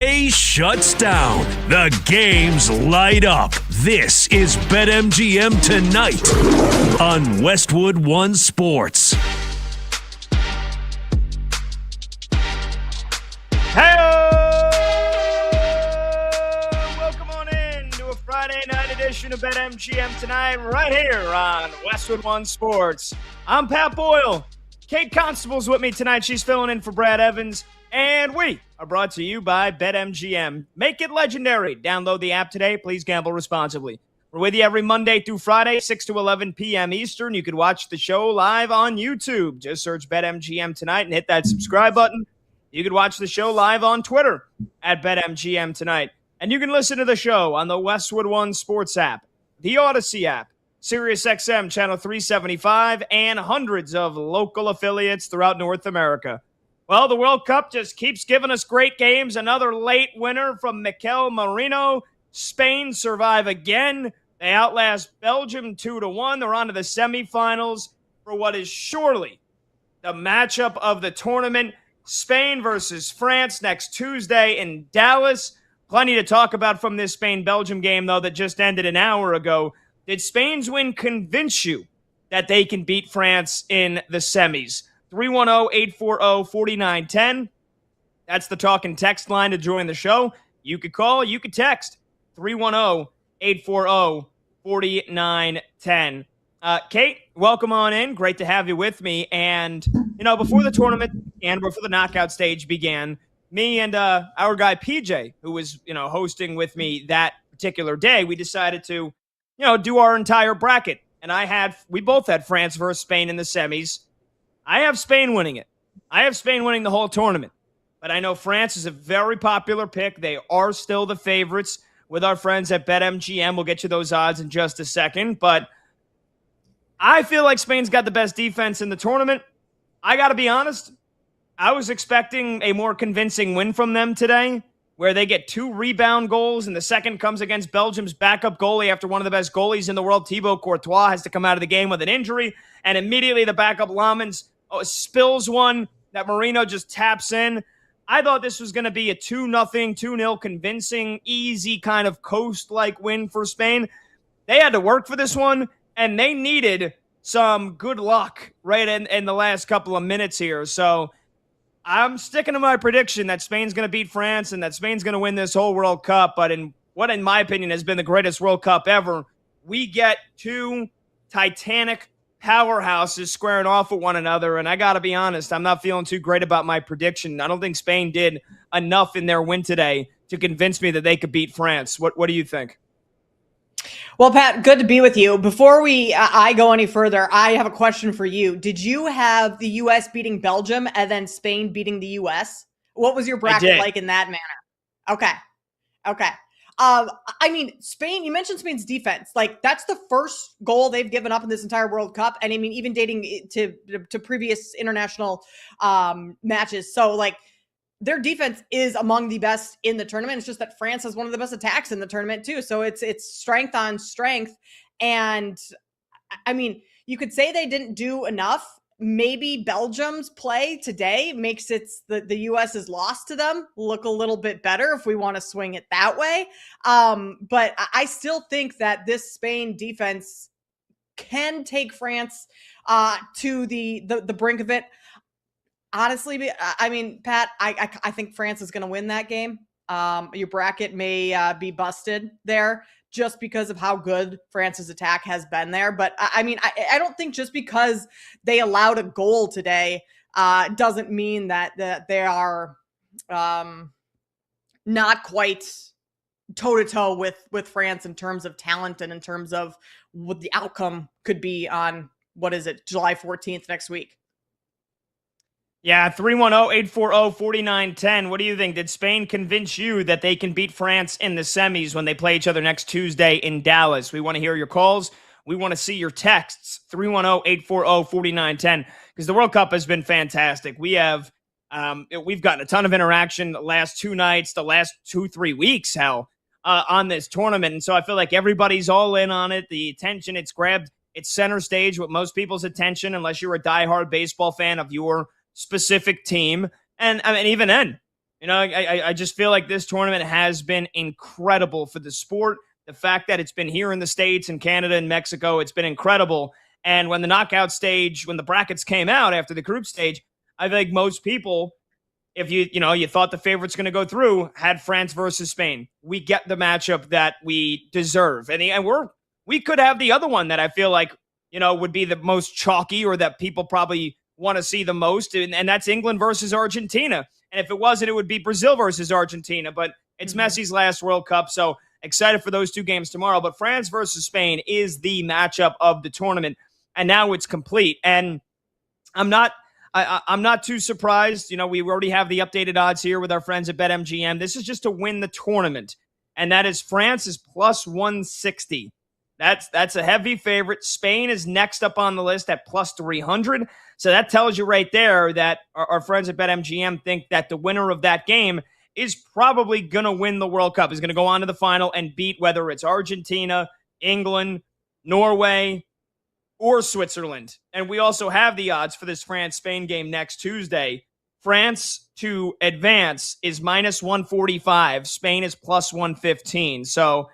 Shuts down. The games light up. This is BetMGM Tonight on Westwood One Sports. Hey, welcome on in to a Friday night edition of BetMGM Tonight right here on Westwood One Sports. I'm Pat Boyle. Kate Constable's with me tonight. She's filling in for Brad Evans. And we are brought to you by BetMGM. Make it legendary. Download the app today. Please gamble responsibly. We're with you every Monday through Friday, 6 to 11 p.m. Eastern. You can watch the show live on YouTube. Just search BetMGM Tonight and hit that subscribe button. You can watch the show live on Twitter at BetMGM Tonight. And you can listen to the show on the Westwood One Sports app, the Odyssey app, SiriusXM Channel 375, and hundreds of local affiliates throughout North America. Well, the World Cup just keeps giving us great games. Another late winner from Mikel Merino. Spain survive again. They outlast Belgium 2-1. They're on to the semifinals for what is surely the matchup of the tournament. Spain versus France next Tuesday in Dallas. Plenty to talk about from this Spain-Belgium game, though, that just ended an hour ago. Did Spain's win convince you that they can beat France in the semis? 310-840-4910. That's the talk and text line to join the show. You could call, you could text. 310-840-4910. Kate, welcome on in. Great to have you with me. And, before the tournament and before the knockout stage began, me and our guy PJ, who was, hosting with me that particular day, we decided to, do our entire bracket. And we both had France versus Spain in the semis. I have Spain winning it. I have Spain winning the whole tournament. But I know France is a very popular pick. They are still the favorites with our friends at BetMGM. We'll get you those odds in just a second. But I feel like Spain's got the best defense in the tournament. I got to be honest. I was expecting a more convincing win from them today, where they get 2 rebound goals, and the second comes against Belgium's backup goalie after one of the best goalies in the world, Thibaut Courtois, has to come out of the game with an injury, and immediately the backup Lamens spills one that Marino just taps in. I thought this was going to be a 2-0, 2-0 convincing, easy kind of coast-like win for Spain. They had to work for this one, and they needed some good luck right in the last couple of minutes here. So I'm sticking to my prediction that Spain's going to beat France and that Spain's going to win this whole World Cup. But in what, in my opinion, has been the greatest World Cup ever, we get 2 titanic powerhouses squaring off with one another. And I got to be honest, I'm not feeling too great about my prediction. I don't think Spain did enough in their win today to convince me that they could beat France. What do you think? Well, Pat, good to be with you. Before I go any further, I have a question for you. Did you have the U.S. beating Belgium and then Spain beating the U.S.? What was your bracket like in that manner? Okay. Spain, you mentioned Spain's defense. Like, that's the first goal they've given up in this entire World Cup. And I mean, even dating to previous international matches. So, like, their defense is among the best in the tournament. It's just that France has one of the best attacks in the tournament too. So it's strength on strength. And I mean, you could say they didn't do enough. Maybe Belgium's play today makes the U.S.'s loss to them look a little bit better if we want to swing it that way. But I still think that this Spain defense can take France to the brink of it. Honestly, I mean, Pat, I think France is going to win that game. Your bracket may be busted there just because of how good France's attack has been there. But I mean, I don't think just because they allowed a goal today doesn't mean that they are not quite toe-to-toe with France in terms of talent and in terms of what the outcome could be on, July 14th next week. Yeah, 310-840-4910. What do you think? Did Spain convince you that they can beat France in the semis when they play each other next Tuesday in Dallas? We want to hear your calls. We want to see your texts. 310-840-4910. Because the World Cup has been fantastic. We've gotten a ton of interaction the last 2 nights, the last 2-3 weeks, on this tournament. And so I feel like everybody's all in on it. The attention, it's grabbed its center stage with most people's attention, unless you're a diehard baseball fan of your specific team. And I mean, even then, I just feel like this tournament has been incredible for the sport. The fact that it's been here in the States and Canada and Mexico, it's been incredible. And when the knockout stage, when the brackets came out after the group stage, I think most people, if you thought the favorite's going to go through, had France versus Spain. We get the matchup that we deserve. And we could have the other one that I feel like, would be the most chalky or that people probably want to see the most. And that's England versus Argentina. And if it wasn't, it would be Brazil versus Argentina. But it's Messi's last World Cup. So excited for those two games tomorrow. But France versus Spain is the matchup of the tournament. And now it's complete. And I'm not too surprised. We already have the updated odds here with our friends at BetMGM. This is just to win the tournament. And that is France is plus 160. That's a heavy favorite. Spain is next up on the list at plus 300. So that tells you right there that our friends at BetMGM think that the winner of that game is probably going to win the World Cup, is going to go on to the final and beat whether it's Argentina, England, Norway, or Switzerland. And we also have the odds for this France-Spain game next Tuesday. France to advance is minus 145. Spain is plus 115. So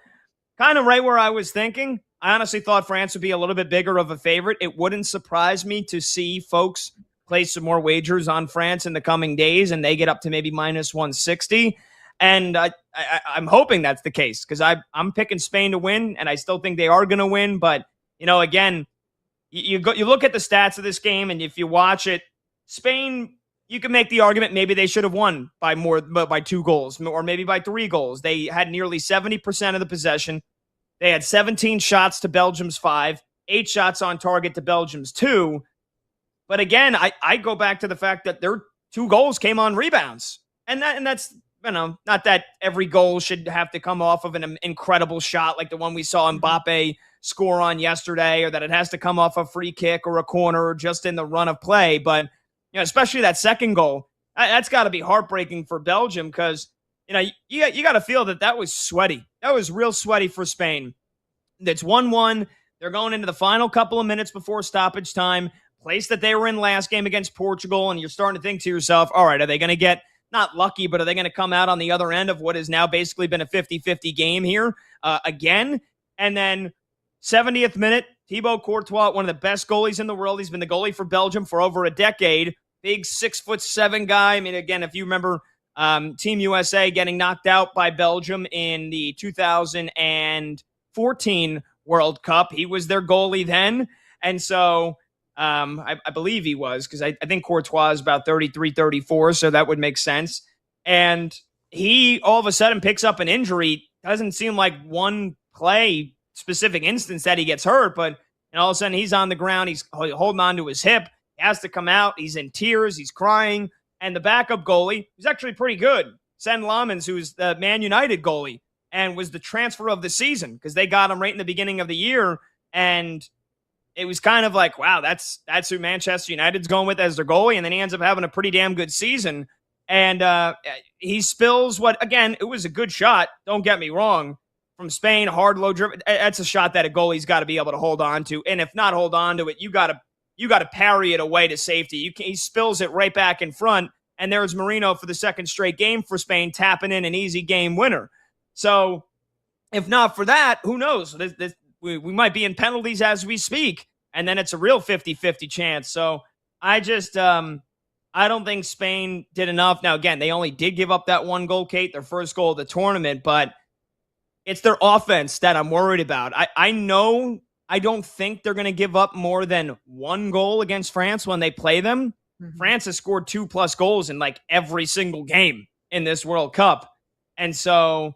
kind of right where I was thinking. I honestly thought France would be a little bit bigger of a favorite. It wouldn't surprise me to see folks place some more wagers on France in the coming days, and they get up to maybe minus 160. And I'm hoping that's the case because I'm picking Spain to win, and I still think they are going to win. But, again, you look at the stats of this game, and if you watch it, Spain, you can make the argument maybe they should have won by 2 goals or maybe by 3 goals. They had nearly 70% of the possession. They had 17 shots to Belgium's 5, 8 shots on target to Belgium's 2. But again, I go back to the fact that their 2 goals came on rebounds. And that's, not that every goal should have to come off of an incredible shot like the one we saw Mbappe score on yesterday, or that it has to come off a free kick or a corner or just in the run of play. But, especially that second goal, that's got to be heartbreaking for Belgium because, you got to feel that was sweaty. That was real sweaty for Spain. It's 1-1. They're going into the final couple of minutes before stoppage time, place that they were in last game against Portugal, and you're starting to think to yourself, all right, are they going to get not lucky, but are they going to come out on the other end of what has now basically been a 50-50 game here again? And then 70th minute, Thibaut Courtois, one of the best goalies in the world. He's been the goalie for Belgium for over a decade. Big 6'7" guy. I mean, again, if you remember Team USA getting knocked out by Belgium in the 2014 World Cup, he was their goalie then. And so I believe he was, because I think Courtois is about 33, 34, so that would make sense. And he all of a sudden picks up an injury. Doesn't seem like one play specific instance that he gets hurt, but all of a sudden he's on the ground. He's holding on to his hip. He has to come out. He's in tears. He's crying. And the backup goalie, who's actually pretty good, Sen Lammens, who's the Man United goalie and was the transfer of the season because they got him right in the beginning of the year. And it was kind of like, wow, that's who Manchester United's going with as their goalie. And then he ends up having a pretty damn good season. And he spills what, again, it was a good shot. Don't get me wrong. From Spain, hard, low driven. That's a shot that a goalie's got to be able to hold on to. And if not hold on to it, you got to parry it away to safety. He spills it right back in front. And there's Marino for the second straight game for Spain, tapping in an easy game winner. So if not for that, who knows? We might be in penalties as we speak. And then it's a real 50-50 chance. So I just I don't think Spain did enough. Now, again, they only did give up that 1 goal, Kate, their first goal of the tournament. But it's their offense that I'm worried about. I know I don't think they're going to give up more than 1 goal against France when they play them. Mm-hmm. France has scored 2+ goals in like every single game in this World Cup. And so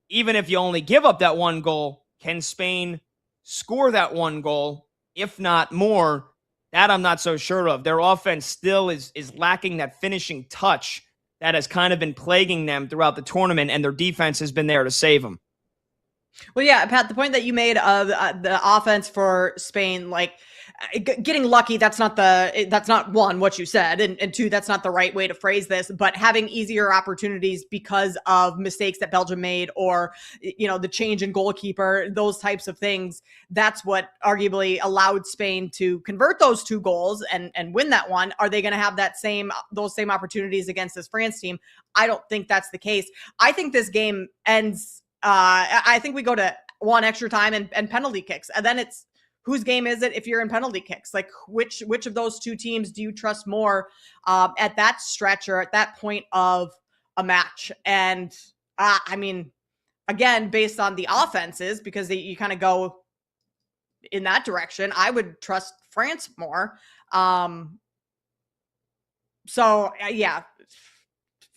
even if you only give up that 1 goal, can Spain score that 1 goal, if not more? That I'm not so sure of. Their offense still is lacking that finishing touch that has kind of been plaguing them throughout the tournament, and their defense has been there to save them. Well, yeah, Pat, the point that you made of the offense for Spain, like getting lucky, that's not one, what you said, and two, that's not the right way to phrase this, but having easier opportunities because of mistakes that Belgium made, or, the change in goalkeeper, those types of things. That's what arguably allowed Spain to convert those 2 goals and win that one. Are they going to have those same opportunities against this France team? I don't think that's the case. I think this game ends, I think we go to 1 extra time and penalty kicks, and then it's, whose game is it if you're in penalty kicks? Like, which of those 2 teams do you trust more at that stretch or at that point of a match? And again, based on the offenses, because you kind of go in that direction, I would trust France more. Yeah,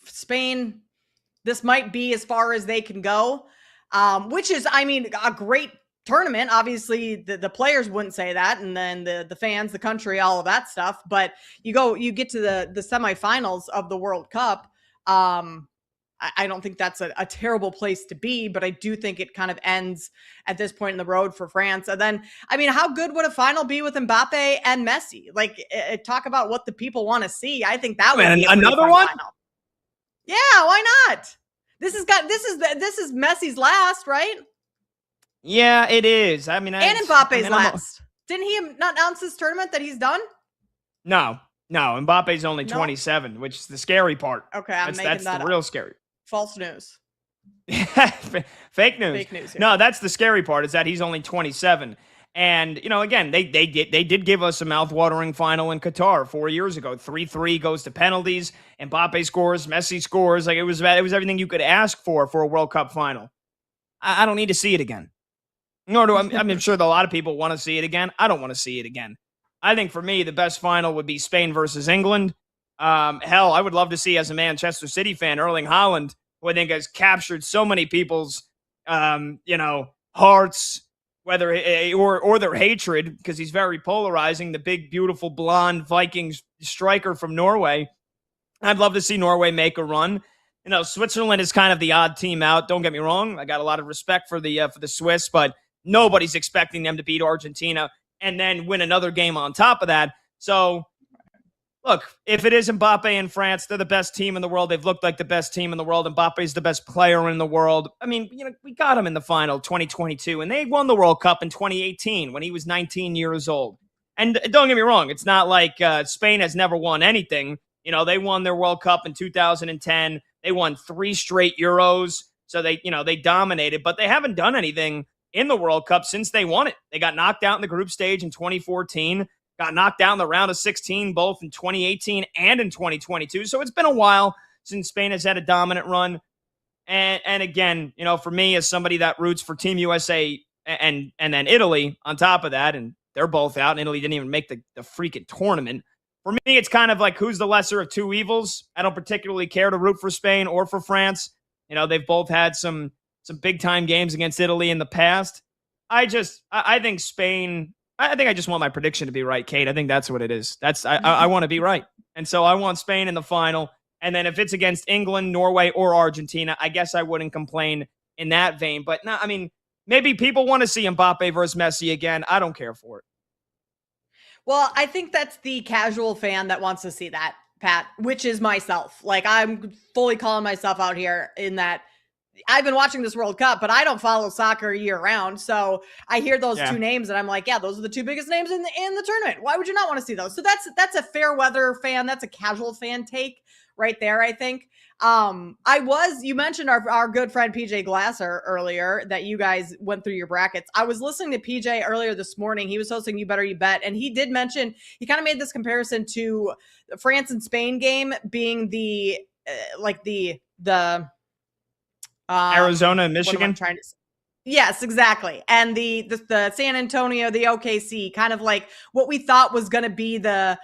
Spain, this might be as far as they can go, which is, a great tournament. Obviously the players wouldn't say that, and then the fans, the country, all of that stuff. But you get to the semifinals of the World Cup. I don't think that's a terrible place to be, but I do think it kind of ends at this point in the road for France. And then, how good would a final be with Mbappe and Messi? Like, talk about what the people want to see. I think that would be another one. Final. Yeah, why not? This is Messi's last, right? Yeah, it is. And Mbappe's last. Didn't he not announce this tournament that he's done? No. Mbappe's only 27, which is the scary part. Okay, that's the real scary. False news. Fake news. Fake news. No, that's the scary part, is that he's only 27. And, again, they did give us a mouth-watering final in Qatar 4 years ago. 3-3 goes to penalties. Mbappe scores. Messi scores. Like, it was everything you could ask for a World Cup final. I don't need to see it again. Nor do I'm sure that a lot of people want to see it again. I don't want to see it again. I think for me, the best final would be Spain versus England. Hell, I would love to see, as a Manchester City fan, Erling Haaland, who I think has captured so many people's, hearts, whether or their hatred, because he's very polarizing. The big, beautiful, blonde Vikings striker from Norway. I'd love to see Norway make a run. Switzerland is kind of the odd team out. Don't get me wrong. I got a lot of respect for the Swiss, but nobody's expecting them to beat Argentina and then win another game on top of that. So, look, if it is Mbappe and France, they're the best team in the world. They've looked like the best team in the world. Mbappe's the best player in the world. We got him in the final 2022, and they won the World Cup in 2018 when he was 19 years old. And don't get me wrong, it's not like Spain has never won anything. They won their World Cup in 2010. They won 3 straight Euros. So they dominated, but they haven't done anything in the World Cup since they won it. They got knocked out in the group stage in 2014, got knocked out in the round of 16, both in 2018 and in 2022. So it's been a while since Spain has had a dominant run. And again, for me, as somebody that roots for Team USA and then Italy on top of that, and they're both out, and Italy didn't even make the freaking tournament. For me, it's kind of like, who's the lesser of 2 evils? I don't particularly care to root for Spain or for France. They've both had some big-time games against Italy in the past. I think Spain, I think I just want my prediction to be right, Kate. I think that's what it is. I want to be right. And so I want Spain in the final. And then if it's against England, Norway, or Argentina, I guess I wouldn't complain in that vein. But no, maybe people want to see Mbappe versus Messi again. I don't care for it. Well, I think that's the casual fan that wants to see that, Pat, which is myself. Like, I'm fully calling myself out here in that I've been watching this World Cup, but I don't follow soccer year round. So I hear those 2 names and I'm like, yeah, those are the 2 biggest names in the tournament. Why would you not want to see those? So that's a fair weather fan. That's a casual fan take right there, I think. You mentioned our good friend PJ Glasser earlier, that you guys went through your brackets. I was listening to PJ earlier this morning. He was hosting You Better You Bet, and he did mention, he kind of made this comparison to the France and Spain game being the Arizona and Michigan. Yes, exactly. And the San Antonio, the OKC, kind of like what we thought was going to be the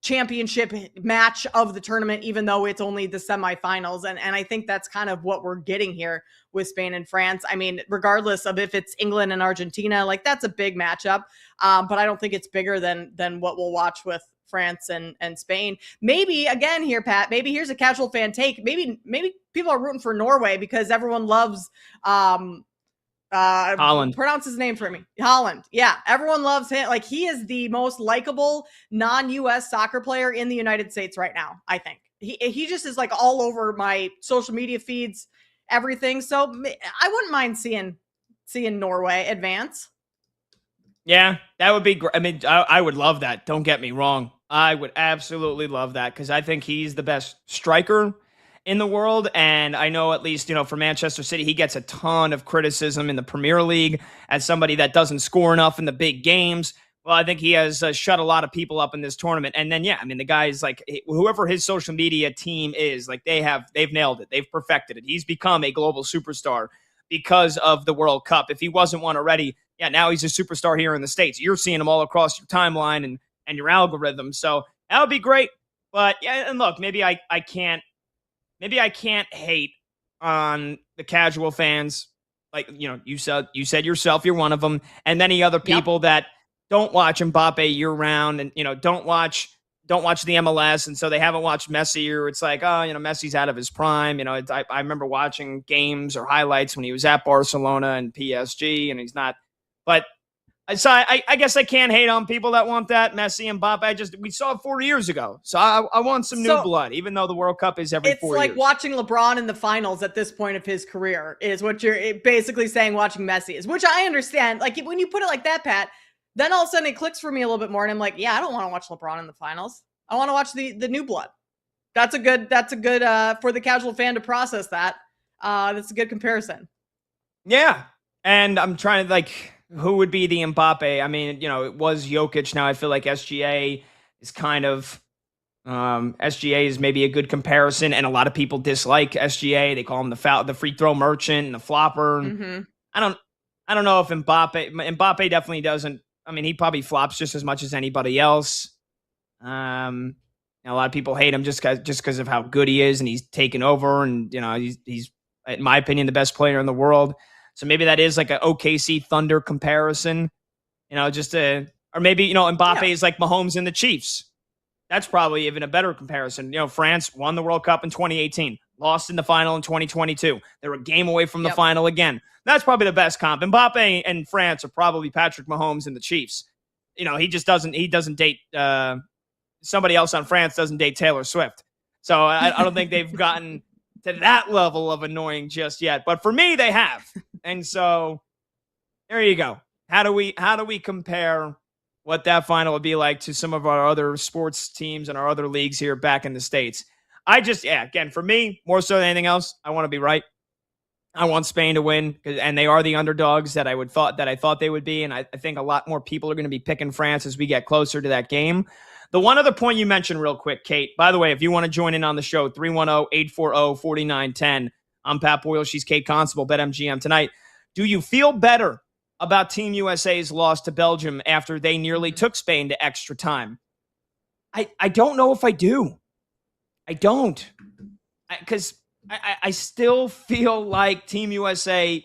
championship match of the tournament, even though it's only the semifinals. And I think that's kind of what we're getting here with Spain and France. Regardless of if it's England and Argentina, like, that's a big matchup. But I don't think it's bigger than what we'll watch with France and Spain. Maybe again here, Pat, maybe here's a casual fan take. Maybe people are rooting for Norway because everyone loves Holland. Pronounce his name for me. Holland. Yeah, everyone loves him. Like, he is the most likable non-US soccer player in the United States right now, I think. He just is like all over my social media feeds, everything. So I wouldn't mind seeing Norway advance. Yeah, that would be great. I mean, I would love that. Don't get me wrong. I would absolutely love that because I think he's the best striker in the world. And I know, at least, for Manchester City, he gets a ton of criticism in the Premier League as somebody that doesn't score enough in the big games. Well, I think he has shut a lot of people up in this tournament. And then, yeah, I mean, the guy is like, whoever his social media team is, like, they've nailed it. They've perfected it. He's become a global superstar because of the World Cup. If he wasn't one already, yeah, now he's a superstar here in the States. You're seeing him all across your timeline and your algorithm. So that would be great. But yeah, and look, maybe I can't hate on the casual fans. Like, you said yourself, you're one of them, and many other people that don't watch Mbappe year round and don't watch the MLS, and so they haven't watched Messi, or it's like, oh, Messi's out of his prime. I remember watching games or highlights when he was at Barcelona and PSG, and he's not. But so I guess I can't hate on people that want that Messi and Mbappe. We saw it 4 years ago, so I want some new blood, even though the World Cup is every 4 years. It's like watching LeBron in the finals at this point of his career is what you're basically saying. Watching Messi is, which I understand. Like, when you put it like that, Pat, then all of a sudden it clicks for me a little bit more, and I'm like, yeah, I don't want to watch LeBron in the finals. I want to watch the new blood. That's a good for the casual fan to process that. That's a good comparison. Yeah, and I'm trying to who would be the Mbappe? I mean, it was Jokic. Now I feel like SGA is kind of SGA is maybe a good comparison, and a lot of people dislike SGA. They call him the free throw merchant and the flopper. Mm-hmm. I don't know if Mbappe definitely doesn't. I mean, he probably flops just as much as anybody else. A lot of people hate him just because of how good he is, and he's taken over, and he's in my opinion the best player in the world. So maybe that is like an OKC Thunder comparison, or maybe Mbappe is like Mahomes and the Chiefs. That's probably even a better comparison. France won the World Cup in 2018, lost in the final in 2022. They were a game away from the final again. That's probably the best comp. Mbappe and France are probably Patrick Mahomes and the Chiefs. He just doesn't date somebody else on France doesn't date Taylor Swift. So I don't think they've gotten to that level of annoying just yet. But for me, they have. And so there you go. How do we compare what that final would be like to some of our other sports teams and our other leagues here back in the States? Again, for me, more so than anything else, I want to be right. I want Spain to win, and they are the underdogs that I thought they would be. And I think a lot more people are going to be picking France as we get closer to that game. The one other point you mentioned real quick, Kate, by the way, if you want to join in on the show, 310-840-4910. I'm Pat Boyle. She's Kate Constable, BetMGM tonight. Do you feel better about Team USA's loss to Belgium after they nearly took Spain to extra time? I don't know if I do. I don't. Because I still feel like Team USA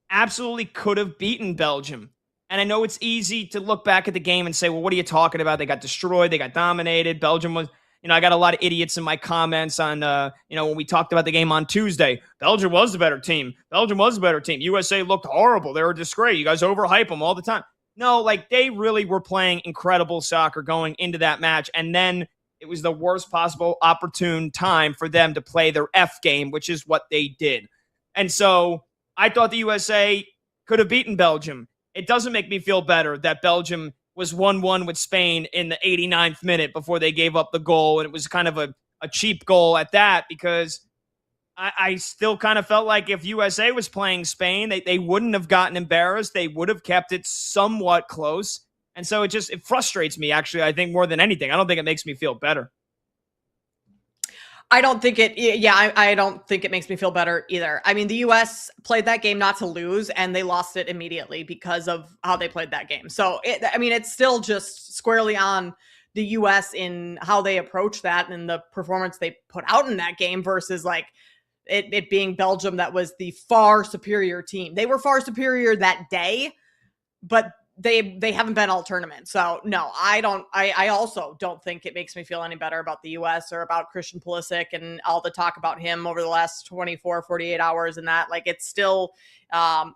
absolutely could have beaten Belgium. And I know it's easy to look back at the game and say, well, what are you talking about? They got destroyed. They got dominated. Belgium was, I got a lot of idiots in my comments on, when we talked about the game on Tuesday. Belgium was the better team. USA looked horrible. They were a disgrace. You guys overhype them all the time. No, they really were playing incredible soccer going into that match. And then it was the worst possible opportune time for them to play their F game, which is what they did. And so I thought the USA could have beaten Belgium. It doesn't make me feel better that Belgium was 1-1 with Spain in the 89th minute before they gave up the goal. And it was kind of a cheap goal at that, because I still kind of felt like if USA was playing Spain, they wouldn't have gotten embarrassed. They would have kept it somewhat close. And so it frustrates me, actually, I think, more than anything. I don't think it makes me feel better. I don't think I don't think it makes me feel better either. I mean, the U.S. played that game not to lose, and they lost it immediately because of how they played that game. So, it's still just squarely on the U.S. in how they approach that and the performance they put out in that game versus it being Belgium that was the far superior team. They were far superior that day, but they haven't been all tournament. So no, I also don't think it makes me feel any better about the US or about Christian Pulisic and all the talk about him over the last 24, 48 hours and that. Like, it's still,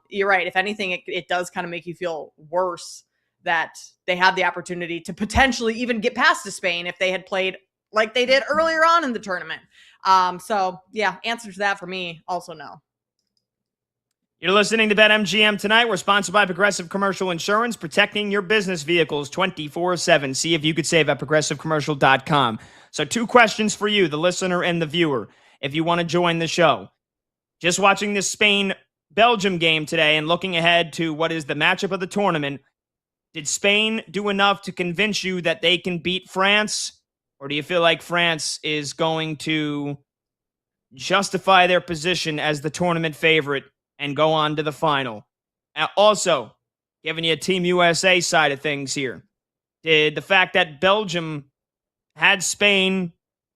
you're right. If anything, it does kind of make you feel worse that they had the opportunity to potentially even get past to Spain if they had played like they did earlier on in the tournament. So yeah, answer to that for me, also no. You're listening to BetMGM tonight. We're sponsored by Progressive Commercial Insurance, protecting your business vehicles 24/7. See if you could save at progressivecommercial.com. So 2 questions for you, the listener and the viewer, if you want to join the show. Just watching this Spain-Belgium game today and looking ahead to what is the matchup of the tournament, did Spain do enough to convince you that they can beat France? Or do you feel like France is going to justify their position as the tournament favorite and go on to the final? Also, giving you a Team USA side of things here. Did the fact that Belgium had Spain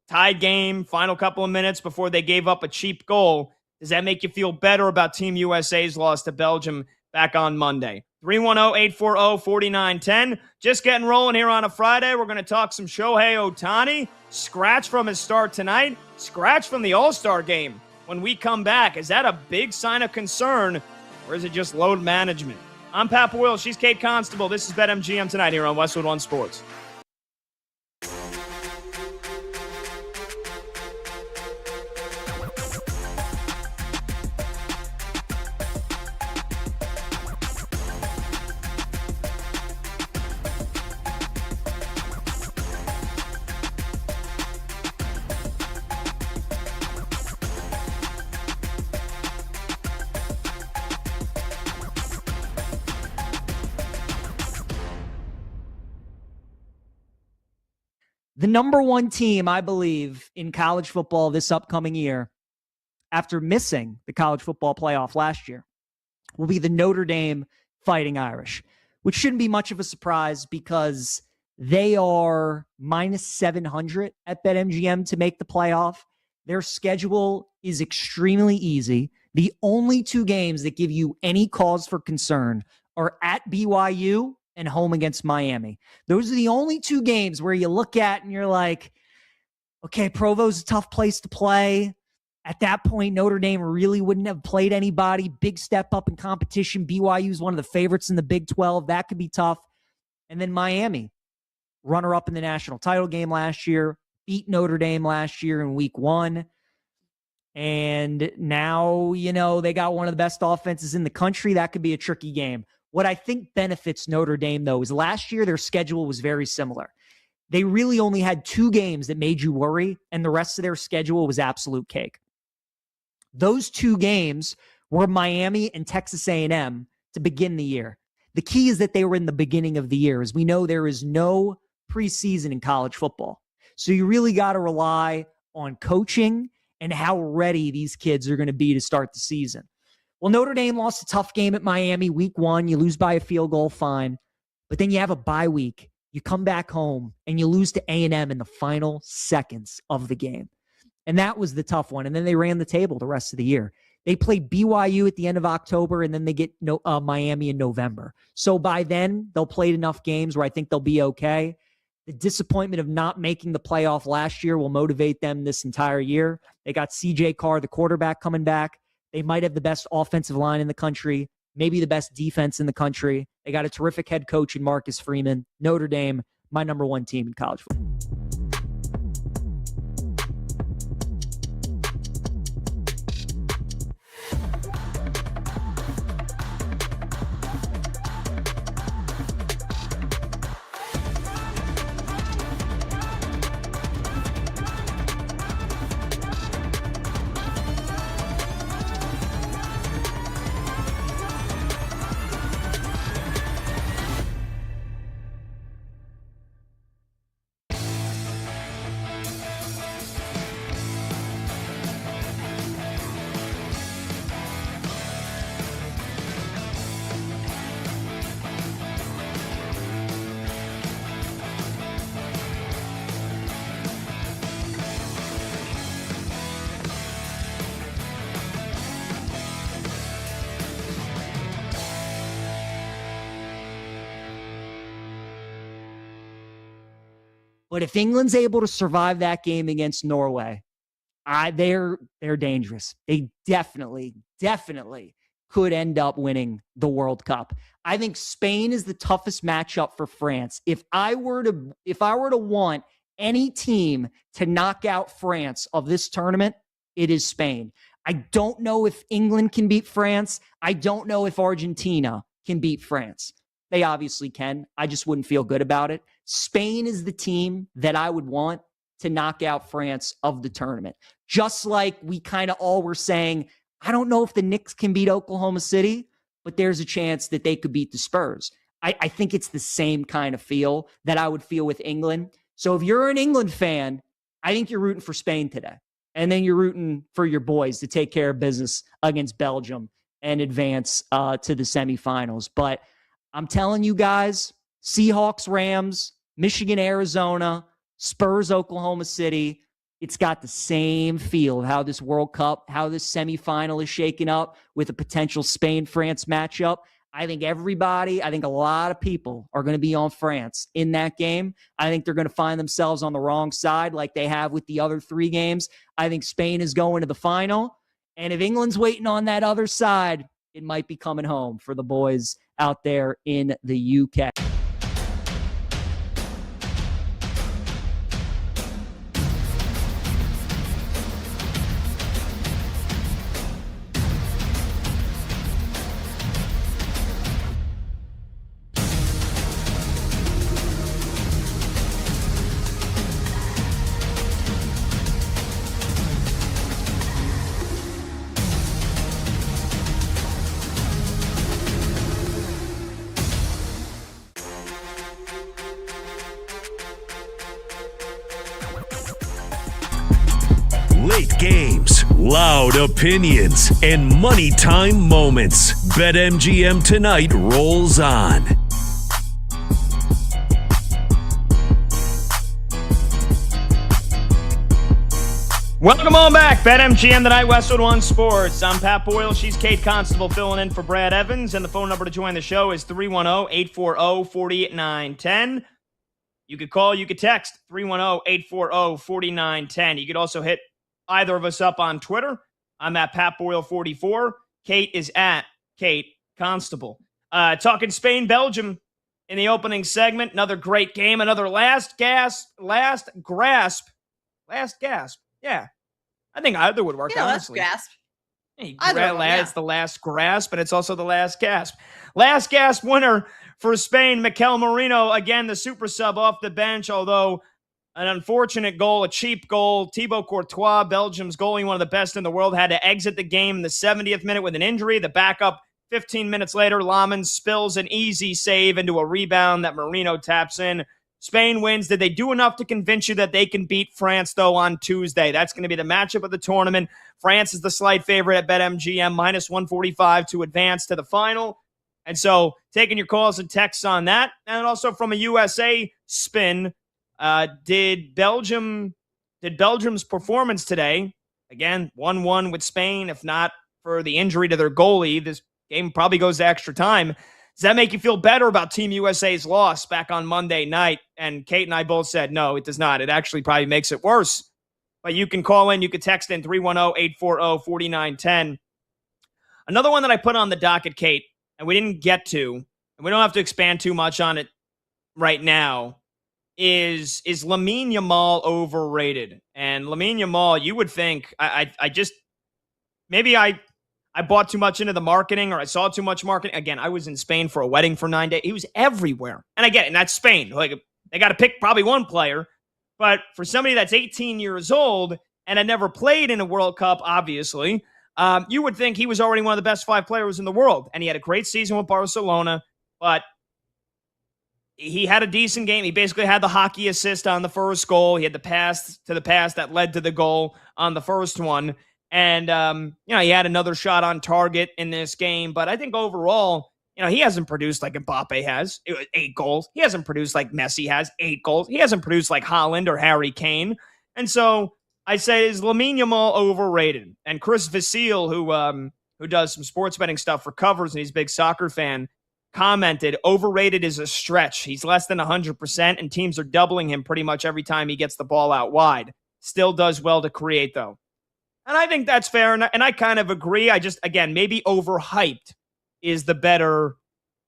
tied game, final couple of minutes before they gave up a cheap goal, does that make you feel better about Team USA's loss to Belgium back on Monday? 310-840-4910. Just getting rolling here on a Friday. We're going to talk some Shohei Ohtani. Scratch from his start tonight. Scratch from the All-Star game. When we come back, is that a big sign of concern, or is it just load management? I'm Pat Boyle. She's Kate Constable. This is BetMGM tonight here on Westwood One Sports. The number one team, I believe, in college football this upcoming year, after missing the college football playoff last year, will be the Notre Dame Fighting Irish, which shouldn't be much of a surprise because they are minus 700 at BetMGM to make the playoff. Their schedule is extremely easy. The only 2 games that give you any cause for concern are at BYU and home against Miami. Those are the only 2 games where you look at and you're like, okay, Provo's a tough place to play. At that point, Notre Dame really wouldn't have played anybody. Big step up in competition. BYU is one of the favorites in the Big 12. That could be tough. And then Miami, runner-up in the national title game last year, beat Notre Dame last year in week 1. And now, they got one of the best offenses in the country. That could be a tricky game. What I think benefits Notre Dame, though, is last year their schedule was very similar. They really only had 2 games that made you worry, and the rest of their schedule was absolute cake. Those 2 games were Miami and Texas A&M to begin the year. The key is that they were in the beginning of the year. As we know, there is no preseason in college football. So you really got to rely on coaching and how ready these kids are going to be to start the season. Well, Notre Dame lost a tough game at Miami week 1. You lose by a field goal, fine. But then you have a bye week. You come back home and you lose to A&M in the final seconds of the game. And that was the tough one. And then they ran the table the rest of the year. They played BYU at the end of October, and then they get Miami in November. So by then, they'll play enough games where I think they'll be okay. The disappointment of not making the playoff last year will motivate them this entire year. They got C.J. Carr, the quarterback, coming back. They might have the best offensive line in the country, maybe the best defense in the country. They got a terrific head coach in Marcus Freeman. Notre Dame, my number 1 team in college football. But if England's able to survive that game against Norway, they're dangerous. They definitely could end up winning the World Cup. I think Spain is the toughest matchup for France. If I were to want any team to knock out France of this tournament, it is Spain. I don't know if England can beat France. I don't know if Argentina can beat France. They obviously can. I just wouldn't feel good about it. Spain is the team that I would want to knock out France of the tournament. Just like we kind of all were saying, I don't know if the Knicks can beat Oklahoma City, but there's a chance that they could beat the Spurs. I think it's the same kind of feel that I would feel with England. So if you're an England fan, I think you're rooting for Spain today. And then you're rooting for your boys to take care of business against Belgium and advance to the semifinals. But I'm telling you guys, Seahawks, Rams, Michigan, Arizona, Spurs, Oklahoma City, it's got the same feel of how this World Cup, how this semifinal is shaking up with a potential Spain-France matchup. I think a lot of people are going to be on France in that game. I think they're going to find themselves on the wrong side like they have with the other three games. I think Spain is going to the final. And if England's waiting on that other side, it might be coming home for the boys out there in the UK. Late games, loud opinions, and money time moments. BetMGM Tonight rolls on. Welcome on back. BetMGM Tonight, Westwood One Sports. I'm Pat Boyle. She's Kate Constable filling in for Brad Evans. And the phone number to join the show is 310-840-4910. You could call, you could text 310-840-4910. You could also hit either of us up on Twitter. I'm at Pat Boyle 44. Kate is at Kate Constable. Talking Spain, Belgium in the opening segment. Another great game. Another last grasp. Yeah. I think either would work, honestly. Last gasp. Hey, it's the last grasp, but it's also the last gasp. Last gasp winner for Spain, Mikel Merino. Again, the super sub off the bench, although an unfortunate goal, a cheap goal. Thibaut Courtois, Belgium's goalie, one of the best in the world, had to exit the game in the 70th minute with an injury. The backup 15 minutes later, Laman spills an easy save into a rebound that Merino taps in. Spain wins. Did they do enough to convince you that they can beat France, though, on Tuesday? That's going to be the matchup of the tournament. France is the slight favorite at BetMGM, minus 145 to advance to the final. And so taking your calls and texts on that. And also from a USA spin, did Belgium's performance today, again, 1-1 with Spain, if not for the injury to their goalie, this game probably goes to extra time. Does that make you feel better about Team USA's loss back on Monday night? And Kate and I both said, no, it does not. It actually probably makes it worse. But you can call in, you can text in 310-840-4910. Another one that I put on the docket, Kate, and we didn't get to, and we don't have to expand too much on it right now, is Lamine Yamal overrated? And Lamine Yamal, you would think, I bought too much into the marketing, or I saw too much marketing. Again, I was in Spain for a wedding for 9 days. He was everywhere. And I get it, and that's Spain. Like, they got to pick probably one player. But for somebody that's 18 years old and had never played in a World Cup, obviously, you would think he was already one of the best 5 players in the world. And he had a great season with Barcelona, but he had a decent game. He basically had the hockey assist on the first goal. He had the pass that led to the goal on the first one. And, he had another shot on target in this game. But I think overall, he hasn't produced like Mbappe has, 8 goals. He hasn't produced like Messi has, 8 goals. He hasn't produced like Haaland or Harry Kane. And so I say, is Lamine Yamal overrated? And Chris Vasile, who does some sports betting stuff for Covers, and he's a big soccer fan, commented, overrated is a stretch. He's less than 100%, and teams are doubling him pretty much every time he gets the ball out wide. Still does well to create, though. And I think that's fair, and I kind of agree. I just, again, maybe overhyped is the better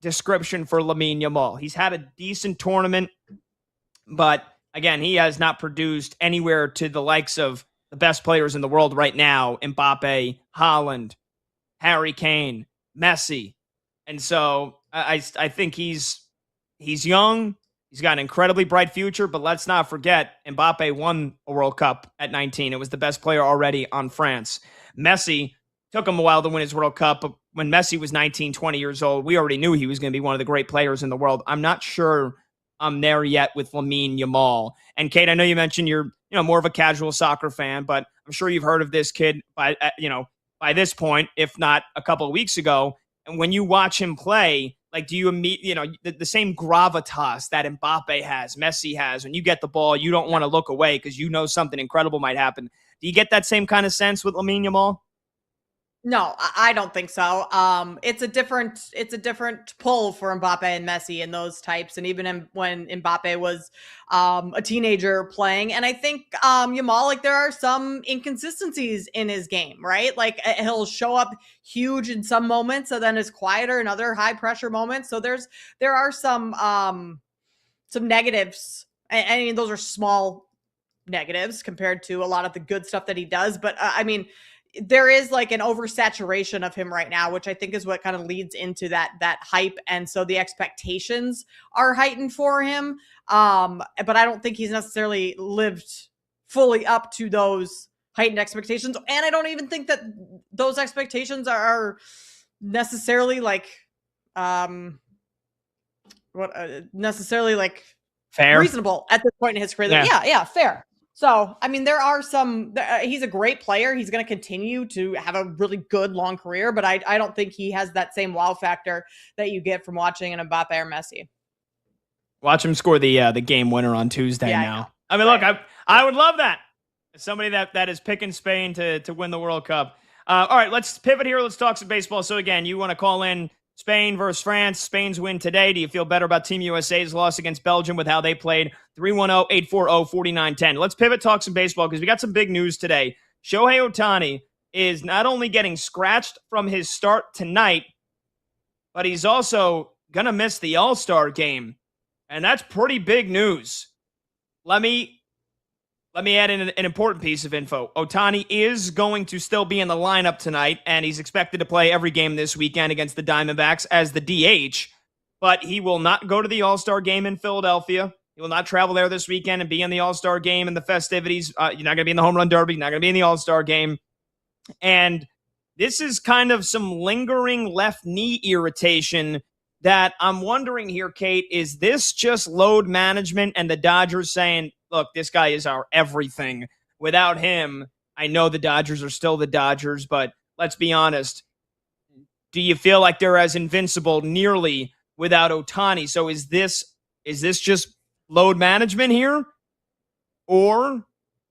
description for Lamine Yamal. He's had a decent tournament, but again, he has not produced anywhere to the likes of the best players in the world right now: Mbappe, Haaland, Harry Kane, Messi. And so I think he's young. He's got an incredibly bright future, but let's not forget Mbappe won a World Cup at 19. It was the best player already on France. Messi took him a while to win his World Cup, but when Messi was 19, 20 years old, we already knew he was going to be one of the great players in the world. I'm not sure I'm there yet with Lamine Yamal. And Kate, I know you mentioned you're more of a casual soccer fan, but I'm sure you've heard of this kid by this point, if not a couple of weeks ago. And when you watch him play, like, do you the same gravitas that Mbappe has, Messi has? When you get the ball, you don't want to look away because you know something incredible might happen. Do you get that same kind of sense with Lamine Yamal? No, I don't think so. It's a different pull for Mbappe and Messi and those types, and even when Mbappe was a teenager playing. And I think Yamal, like, there are some inconsistencies in his game, right? Like, he'll show up huge in some moments, and then is quieter in other high pressure moments. So there are some negatives. I mean, those are small negatives compared to a lot of the good stuff that he does. But I mean, there is like an oversaturation of him right now, which I think is what kind of leads into that hype. And so the expectations are heightened for him. But I don't think he's necessarily lived fully up to those heightened expectations. And I don't even think that those expectations are necessarily like, necessarily like fair, reasonable at this point in his career. Yeah, fair. So, I mean, there are he's a great player. He's going to continue to have a really good long career, but I don't think he has that same wow factor that you get from watching an Mbappe or Messi. Watch him score the game winner on Tuesday now. I mean, look, I would love that. As somebody that is picking Spain to win the World Cup. All right, let's pivot here. Let's talk some baseball. So again, you want to call in Spain versus France. Spain's win today. Do you feel better about Team USA's loss against Belgium with how they played? 310-840-4910. Let's pivot, talk some baseball, because we got some big news today. Shohei Ohtani is not only getting scratched from his start tonight, but he's also going to miss the All-Star game. And that's pretty big news. Let me add in an important piece of info. Ohtani is going to still be in the lineup tonight, and he's expected to play every game this weekend against the Diamondbacks as the DH, but he will not go to the All-Star game in Philadelphia. He will not travel there this weekend and be in the All-Star game and the festivities. You're not going to be in the Home Run Derby. You're not going to be in the All-Star game. And this is kind of some lingering left knee irritation that I'm wondering here, Kate, is this just load management and the Dodgers saying, look, this guy is our everything. Without him, I know the Dodgers are still the Dodgers, but let's be honest. Do you feel like they're as invincible nearly without Ohtani? So is this just load management here? Or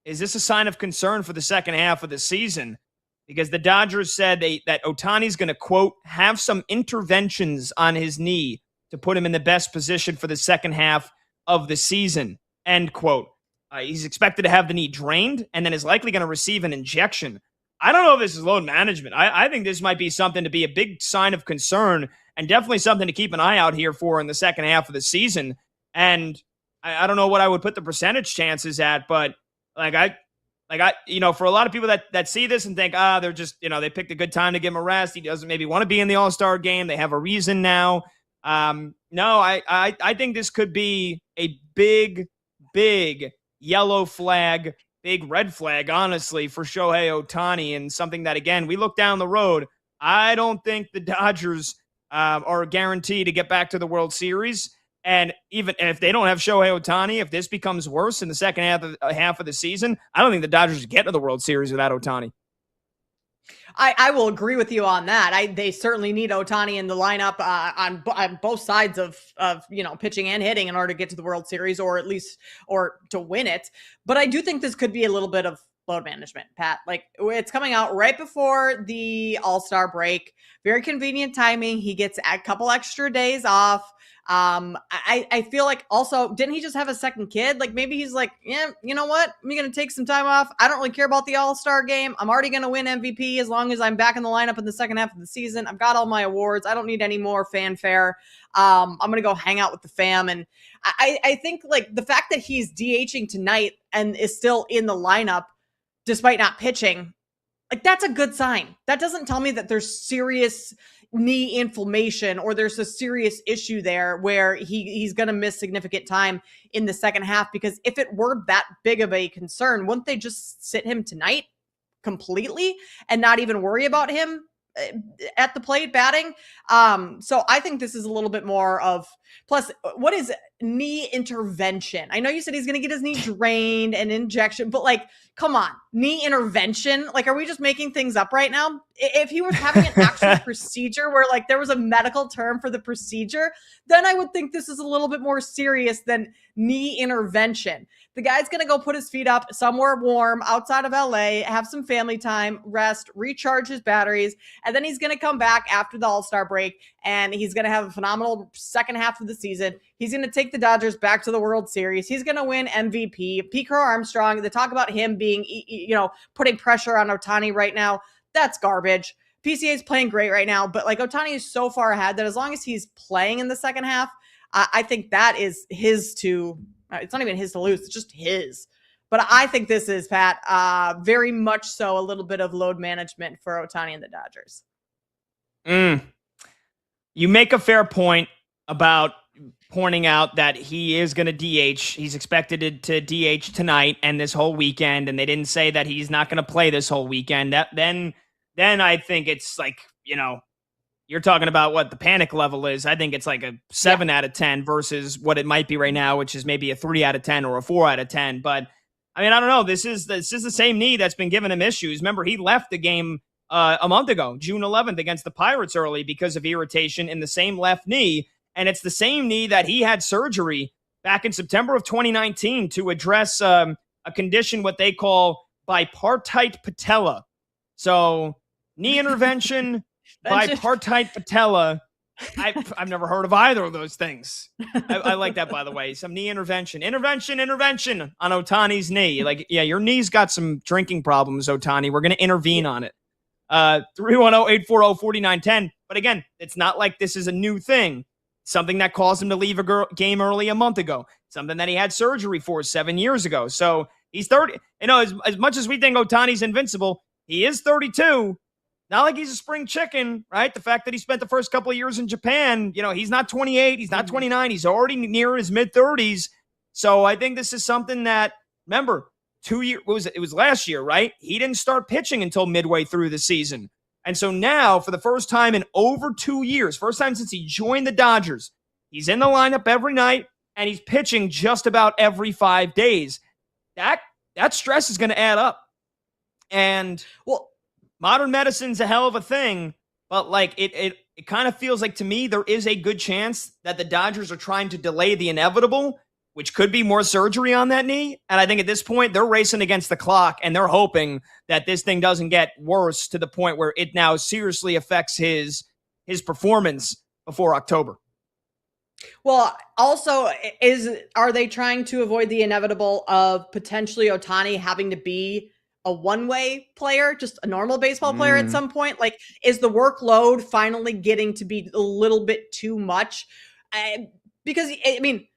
is this a sign of concern for the second half of the season? Because the Dodgers said that Ohtani's going to, quote, have some interventions on his knee to put him in the best position for the second half of the season, end quote. He's expected to have the knee drained and then is likely going to receive an injection. I don't know if this is load management. I think this might be something to be a big sign of concern and definitely something to keep an eye out here for in the second half of the season. And I don't know what I would put the percentage chances at, but for a lot of people that see this and think, they're just, they picked a good time to give him a rest. He doesn't maybe want to be in the All-Star game. They have a reason now. No, I think this could be a big yellow flag, big red flag, honestly, for Shohei Ohtani, and something that, again, we look down the road. I don't think the Dodgers are guaranteed to get back to the World Series. And even if they don't have Shohei Ohtani, if this becomes worse in the second half of the season, I don't think the Dodgers get to the World Series without Ohtani. I will agree with you on that. They certainly need Ohtani in the lineup on both sides of pitching and hitting in order to get to the World Series, or to win it. But I do think this could be a little bit of load management, Pat. Like, it's coming out right before the All-Star break. Very convenient timing. He gets a couple extra days off. I feel like also, didn't he just have a second kid? Like, maybe he's like, yeah, you know what? I'm going to take some time off. I don't really care about the All-Star game. I'm already going to win MVP as long as I'm back in the lineup in the second half of the season. I've got all my awards. I don't need any more fanfare. I'm going to go hang out with the fam. And I think like the fact that he's DHing tonight and is still in the lineup despite not pitching, like, that's a good sign. That doesn't tell me that there's serious knee inflammation or there's a serious issue there where he's going to miss significant time in the second half, because if it were that big of a concern, wouldn't they just sit him tonight completely and not even worry about him at the plate batting? So I think this is a little bit more of, plus what is knee intervention? I know you said he's going to get his knee drained and injection, but like, come on, knee intervention. Like, are we just making things up right now? If he was having an actual procedure where like there was a medical term for the procedure, then I would think this is a little bit more serious than knee intervention. The guy's going to go put his feet up somewhere warm outside of LA, have some family time, rest, recharge his batteries, and then he's going to come back after the All-Star break and he's going to have a phenomenal second half of the season. He's going to take the Dodgers back to the World Series. He's going to win MVP. Pete Crow Armstrong, they talk about him being, putting pressure on Ohtani right now. That's garbage. PCA is playing great right now, but like Ohtani is so far ahead that as long as he's playing in the second half, I think that is his to, it's not even his to lose, it's just his. But I think this is, Pat, very much so a little bit of load management for Ohtani and the Dodgers. You make a fair point about pointing out that he is going to DH. He's expected to DH tonight and this whole weekend, and they didn't say that he's not going to play this whole weekend. Then I think it's like, you're talking about what the panic level is. I think it's like a 7 out of 10 versus what it might be right now, which is maybe a 3 out of 10 or a 4 out of 10. But I mean, I don't know. This is the same knee that's been giving him issues. Remember, he left the game a month ago, June 11th, against the Pirates early because of irritation in the same left knee. And it's the same knee that he had surgery back in September of 2019 to address a condition, what they call bipartite patella. So knee intervention, bipartite patella. I've never heard of either of those things. I like that, by the way. Some knee intervention on Ohtani's knee. Like, yeah, your knee's got some drinking problems, Ohtani. We're going to intervene on it. 310-840-4910. But again, it's not like this is a new thing. Something that caused him to leave a game early a month ago. Something that he had surgery for 7 years ago. So he's 30. As much as we think Ohtani's invincible, he is 32. Not like he's a spring chicken, right? The fact that he spent the first couple of years in Japan, he's not 28, he's not 29, he's already near his mid-30s. So I think this is something that, remember, 2 years, it was last year, right? He didn't start pitching until midway through the season. And so now, for the first time in over 2 years, first time since he joined the Dodgers, he's in the lineup every night, and he's pitching just about every 5 days. That stress is going to add up. And, well, modern medicine's a hell of a thing, but like it kind of feels like to me there is a good chance that the Dodgers are trying to delay the inevitable, which could be more surgery on that knee. And I think at this point they're racing against the clock and they're hoping that this thing doesn't get worse to the point where it now seriously affects his performance before October. Well, also, are they trying to avoid the inevitable of potentially Ohtani having to be a one-way player, just a normal baseball player at some point? Like, is the workload finally getting to be a little bit too much? Because, I mean,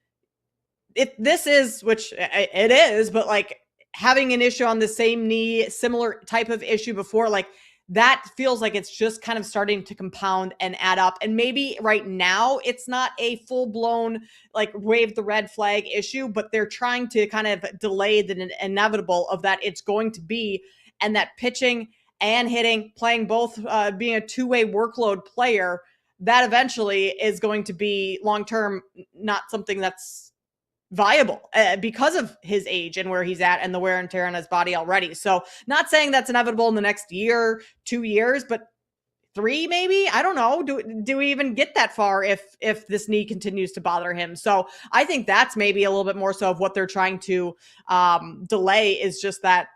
if this is, which it is, but like having an issue on the same knee, similar type of issue before, like that feels like it's just kind of starting to compound and add up. And maybe right now it's not a full-blown like wave the red flag issue, but they're trying to kind of delay the inevitable of that it's going to be, and that pitching and hitting, playing both, being a two-way workload player, that eventually is going to be long-term not something that's viable because of his age and where he's at and the wear and tear on his body already. So not saying that's inevitable in the next year, 2 years, but 3 maybe. I don't know. Do we even get that far if this knee continues to bother him? So I think that's maybe a little bit more so of what they're trying to delay, is just that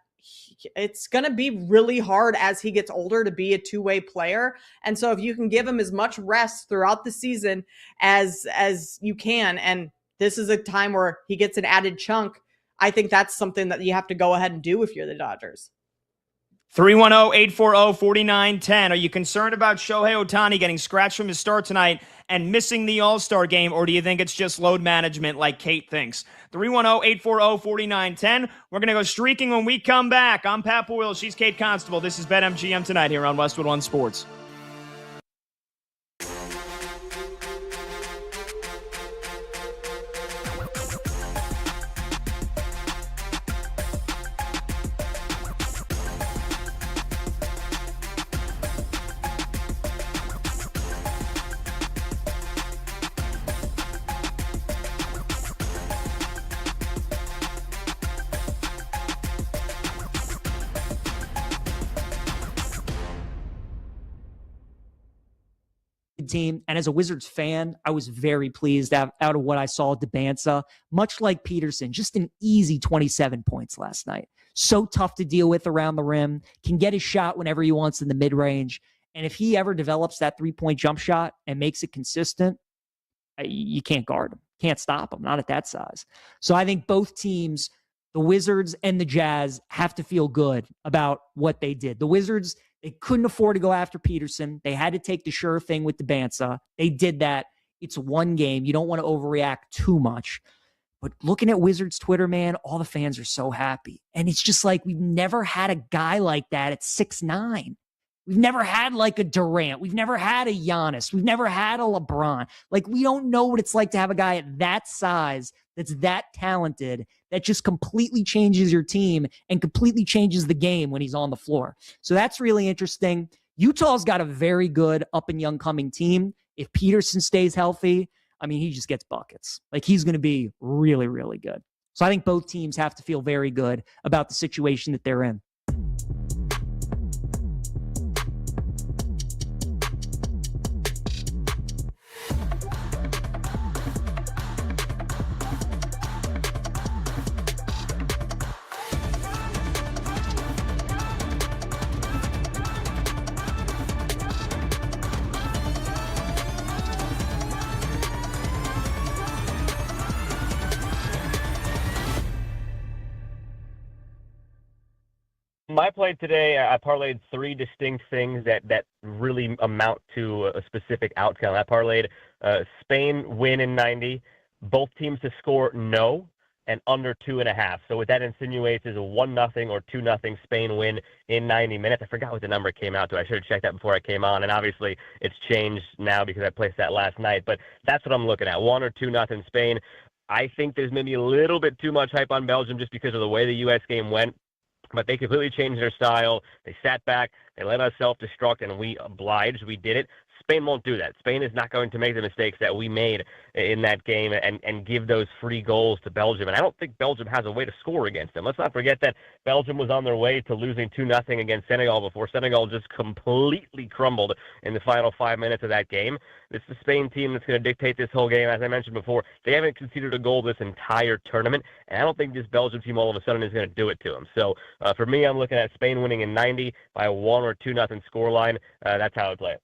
it's going to be really hard as he gets older to be a two-way player. And so if you can give him as much rest throughout the season as you can, and this is a time where he gets an added chunk, I think that's something that you have to go ahead and do if you're the Dodgers. 310-840-4910. Are you concerned about Shohei Ohtani getting scratched from his start tonight and missing the All-Star game, or do you think it's just load management like Kate thinks? 310-840-4910. We're going to go streaking when we come back. I'm Pat Boyle. She's Kate Constable. This is BetMGM Tonight here on Westwood One Sports. Team. And as a Wizards fan, I was very pleased out of what I saw Debanza, much like Peterson, just an easy 27 points last night. So tough to deal with around the rim, can get his shot whenever he wants in the mid-range. And if he ever develops that three-point jump shot and makes it consistent, you can't guard him. Can't stop him, not at that size. So I think both teams, the Wizards and the Jazz, have to feel good about what they did. The Wizards, they couldn't afford to go after Peterson. They had to take the sure thing with Debanza. They did that. It's one game. You don't want to overreact too much. But looking at Wizards Twitter, man, all the fans are so happy. And it's just like we've never had a guy like that at 6'9". We've never had like a Durant. We've never had a Giannis. We've never had a LeBron. Like, we don't know what it's like to have a guy at that size that's that talented that just completely changes your team and completely changes the game when he's on the floor. So that's really interesting. Utah's got a very good up and young coming team. If Peterson stays healthy, I mean, he just gets buckets. Like, he's going to be really, really good. So I think both teams have to feel very good about the situation that they're in. My play today, I parlayed three distinct things that really amount to a specific outcome. I parlayed Spain win in 90, both teams to score no, and under 2.5. So what that insinuates is a 1-0 or 2-0 Spain win in 90 minutes. I forgot what the number came out to. I should have checked that before I came on, and obviously it's changed now because I placed that last night. But that's what I'm looking at, 1 or 2-0 Spain. I think there's maybe a little bit too much hype on Belgium just because of the way the U.S. game went. But they completely changed their style. They sat back. They let us self-destruct, and we obliged. We did it. Spain won't do that. Spain is not going to make the mistakes that we made in that game and give those free goals to Belgium. And I don't think Belgium has a way to score against them. Let's not forget that Belgium was on their way to losing 2-0 against Senegal before Senegal just completely crumbled in the final 5 minutes of that game. This is the Spain team that's going to dictate this whole game. As I mentioned before, they haven't conceded a goal this entire tournament, and I don't think this Belgium team all of a sudden is going to do it to them. So for me, I'm looking at Spain winning in 90 by a 1 or 2-0 scoreline. That's how I play it.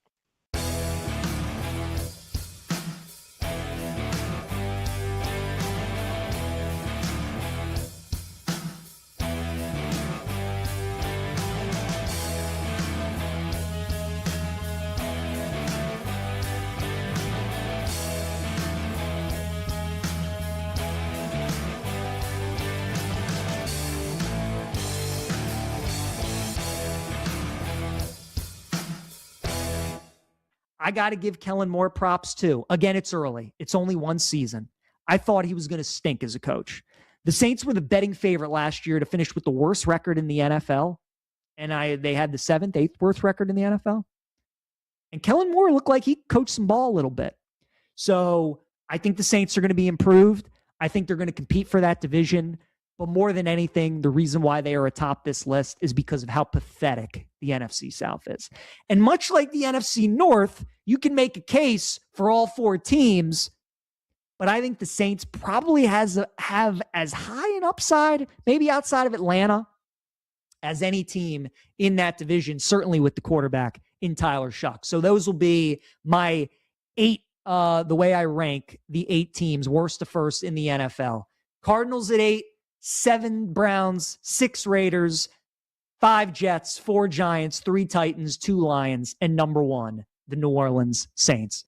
I got to give Kellen Moore props too. Again, it's early. It's only one season. I thought he was going to stink as a coach. The Saints were the betting favorite last year to finish with the worst record in the NFL. And they had the 7th, 8th worst record in the NFL. And Kellen Moore looked like he coached some ball a little bit. So I think the Saints are going to be improved. I think they're going to compete for that division. But more than anything, the reason why they are atop this list is because of how pathetic the NFC South is. And much like the NFC North, you can make a case for all four teams, but I think the Saints probably have as high an upside, maybe outside of Atlanta, as any team in that division, certainly with the quarterback in Tyler Shuck. So those will be my 8, the way I rank the 8 teams, worst to first in the NFL. Cardinals at 8, 7 Browns, 6 Raiders, 5 Jets, 4 Giants, 3 Titans, 2 Lions, and number 1, the New Orleans Saints.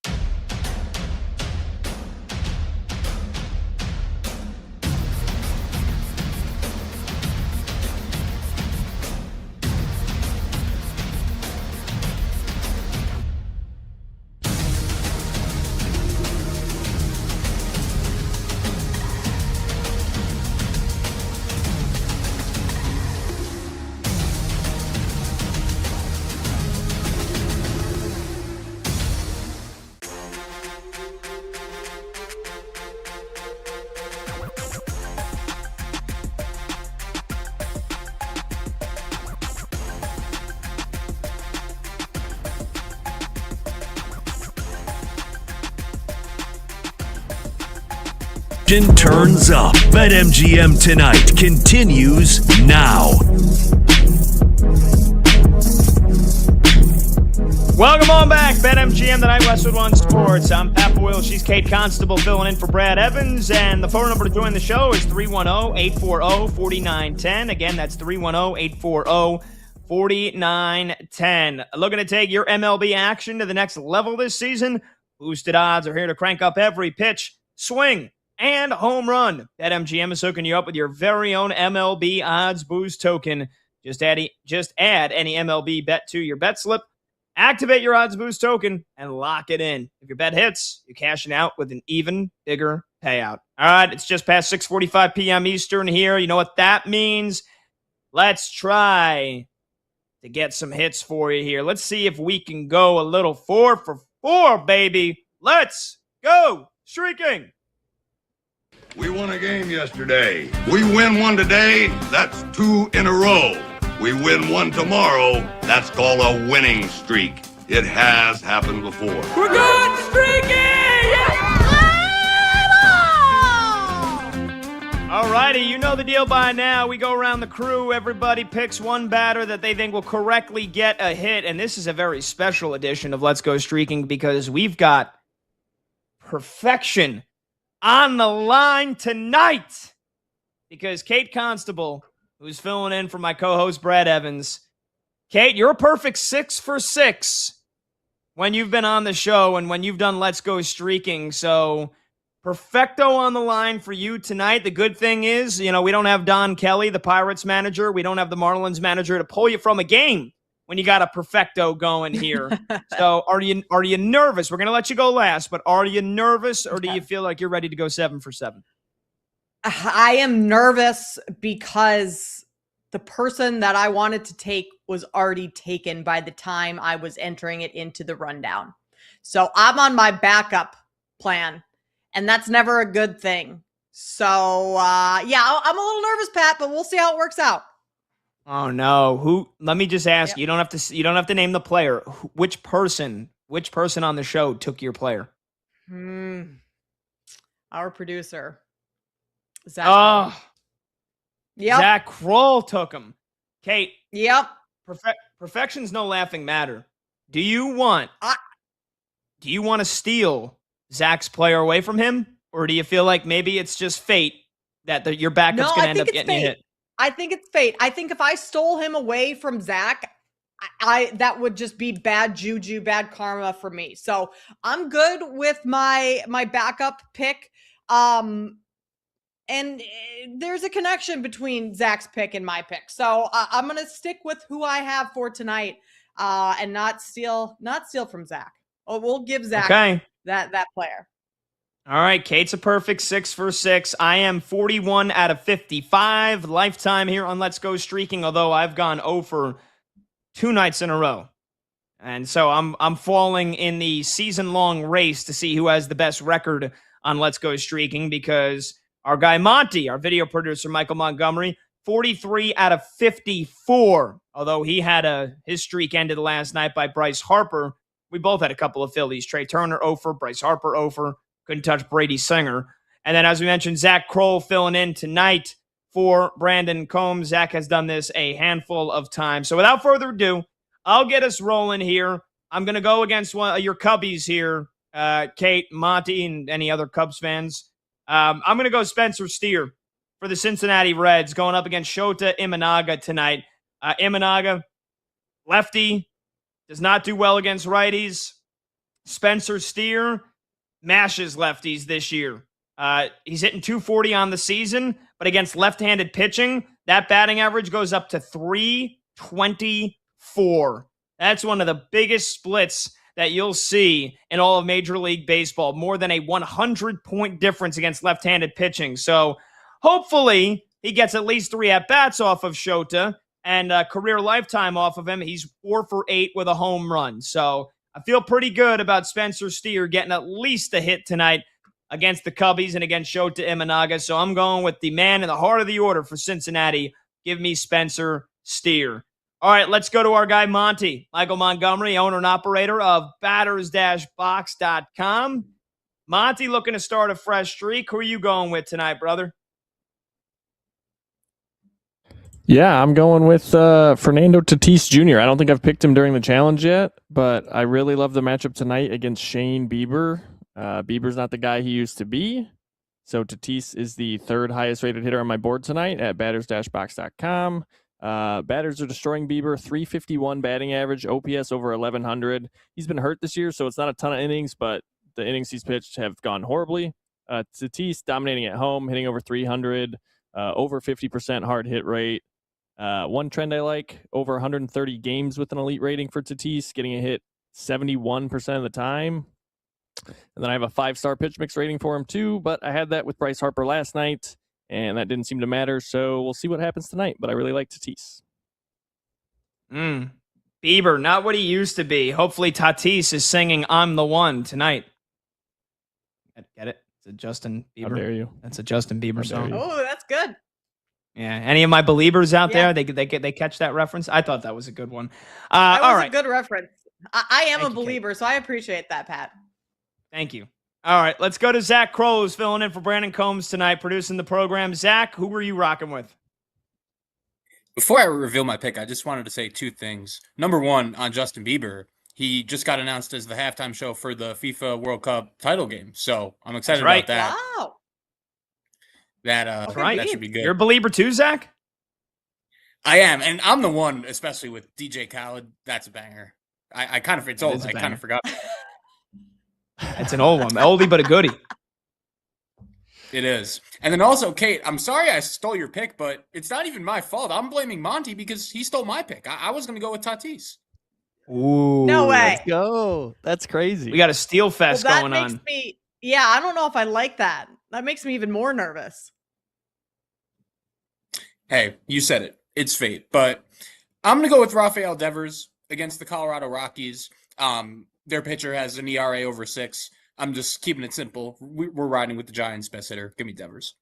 Turns up. BetMGM Tonight continues now. Welcome on back. BetMGM Tonight, Westwood One Sports. I'm Pat Boyle. She's Kate Constable filling in for Brad Evans. And the phone number to join the show is 310-840-4910. Again, that's 310-840-4910. Looking to take your MLB action to the next level this season? Boosted odds are here to crank up every pitch, swing, and home run. BetMGM is hooking you up with your very own MLB odds boost token. Just add any MLB bet to your bet slip, activate your odds boost token, and lock it in. If your bet hits, you're cashing out with an even bigger payout. All right, it's just past 6:45 p.m. Eastern here. You know what that means? Let's try to get some hits for you here. Let's see if we can go a little 4 for 4, baby. Let's go streaking. We won a game yesterday. We win one today, that's 2 in a row. We win one tomorrow, that's called a winning streak. It has happened before. We're going streaking! All righty, you know the deal by now. We go around the crew. Everybody picks one batter that they think will correctly get a hit. And this is a very special edition of Let's Go Streaking because we've got perfection on the line tonight because Kate Constable, who's filling in for my co-host Brad Evans. Kate, you're a perfect 6 for 6 when you've been on the show and when you've done Let's Go Streaking. So perfecto on the line for you tonight. The good thing is, we don't have Don Kelly, the Pirates manager. We don't have the Marlins manager to pull you from a game when you got a perfecto going here. So are you nervous? We're going to let you go last, but are you nervous or do you feel like you're ready to go 7 for 7? I am nervous because the person that I wanted to take was already taken by the time I was entering it into the rundown. So I'm on my backup plan, and that's never a good thing. So, I'm a little nervous, Pat, but we'll see how it works out. Oh no! Let me just ask. Yep. You don't have to name the player. Which person on the show took your player? Our producer, Zach. Oh, yep. Zach Kroll took him. Kate. Yep. Perfection's no laughing matter. Do you want to steal Zach's player away from him, or do you feel like maybe it's just fate that your backup's going to end up getting a hit? I think it's fate. I think if I stole him away from Zach, that would just be bad juju, bad karma for me. So I'm good with my backup pick. And there's a connection between Zach's pick and my pick. So I'm going to stick with who I have for tonight and not steal from Zach. We'll give Zach that player. All right, Kate's a perfect 6 for 6. I am 41 out of 55 lifetime here on Let's Go Streaking, although I've gone 0 for 2 nights in a row. And so I'm falling in the season-long race to see who has the best record on Let's Go Streaking because our guy Monty, our video producer Michael Montgomery, 43 out of 54, although he had his streak ended last night by Bryce Harper. We both had a couple of Phillies. Trey Turner 0 for, Bryce Harper 0 for. Couldn't touch Brady Singer. And then, as we mentioned, Zach Kroll filling in tonight, for Brandon Combs. Zach has done this a handful of times. So without further ado, I'll get us rolling here. I'm going to go against one of your Cubbies here, Kate, Monty, and any other Cubs fans. I'm going to go Spencer Steer for the Cincinnati Reds going up against Shota Imanaga tonight. Imanaga, lefty, does not do well against righties. Spencer Steer mashes lefties this year. He's hitting 240 on the season, but against left-handed pitching, that batting average goes up to 324. That's one of the biggest splits that you'll see in all of Major League Baseball, more than a 100-point difference against left-handed pitching. So hopefully he gets at least 3 at-bats off of Shota and career lifetime off of him. He's 4 for 8 with a home run. So I feel pretty good about Spencer Steer getting at least a hit tonight against the Cubbies and against Shota Imanaga. So I'm going with the man in the heart of the order for Cincinnati. Give me Spencer Steer. All right, let's go to our guy Monty. Michael Montgomery, owner and operator of batters-box.com. Monty looking to start a fresh streak. Who are you going with tonight, brother? Yeah, I'm going with Fernando Tatis Jr. I don't think I've picked him during the challenge yet, but I really love the matchup tonight against Shane Bieber. Bieber's not the guy he used to be, so Tatis is the 3rd highest rated hitter on my board tonight at batters-box.com. Batters are destroying Bieber, 351 batting average, OPS over 1,100. He's been hurt this year, so it's not a ton of innings, but the innings he's pitched have gone horribly. Tatis dominating at home, hitting over 300, over 50% hard hit rate. One trend I like, over 130 games with an elite rating for Tatis, getting a hit 71% of the time. And then I have a 5-star pitch mix rating for him too, but I had that with Bryce Harper last night, and that didn't seem to matter, so we'll see what happens tonight, but I really like Tatis. Bieber, not what he used to be. Hopefully Tatis is singing I'm the One tonight. Get it? It's a Justin Bieber. How dare you? That's a Justin Bieber song. Oh, that's good. Yeah. Any of my believers out there, they catch that reference? I thought that was a good one. That all was right. a good reference. I am Thank a you, believer, so I appreciate that, Pat. Thank you. All right, let's go to Zach Crows filling in for Brandon Combs tonight, producing the program. Zach, who were you rocking with? Before I reveal my pick, I just wanted to say 2 things. Number 1, on Justin Bieber, he just got announced as the halftime show for the FIFA World Cup title game, so I'm excited about that. Wow. That should be good. You're a believer too, Zach? I am, and I'm the one, especially with DJ Khaled. That's a banger. I kind of forgot. It's an old one, oldie but a goodie. It is. And then also, Kate, I'm sorry I stole your pick, but it's not even my fault. I'm blaming Monty because he stole my pick. I was going to go with Tatis. Ooh, No way. Let's go. That's crazy. We got a steel fest going makes on. Yeah, I don't know if I like that. That makes me even more nervous. Hey, you said it. It's fate. But I'm going to go with Rafael Devers against the Colorado Rockies. Their pitcher has an ERA over 6. I'm just keeping it simple. We're riding with the Giants' best hitter. Give me Devers.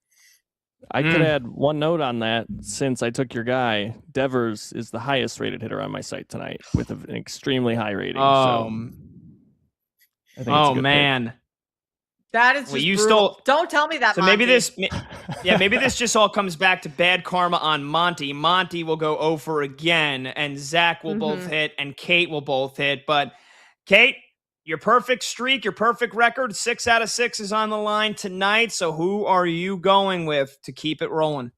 I could add one note on that since I took your guy. Devers is the highest rated hitter on my site tonight with an extremely high rating. I think it's a good man. pick. That is just brutal. Don't tell me that, So Monty. maybe this just all comes back to bad karma on Monty. Monty will go over again, and Zach will both hit, and Kate will both hit. But Kate, your perfect streak, your perfect record, 6 out of 6 is on the line tonight. So who are you going with to keep it rolling?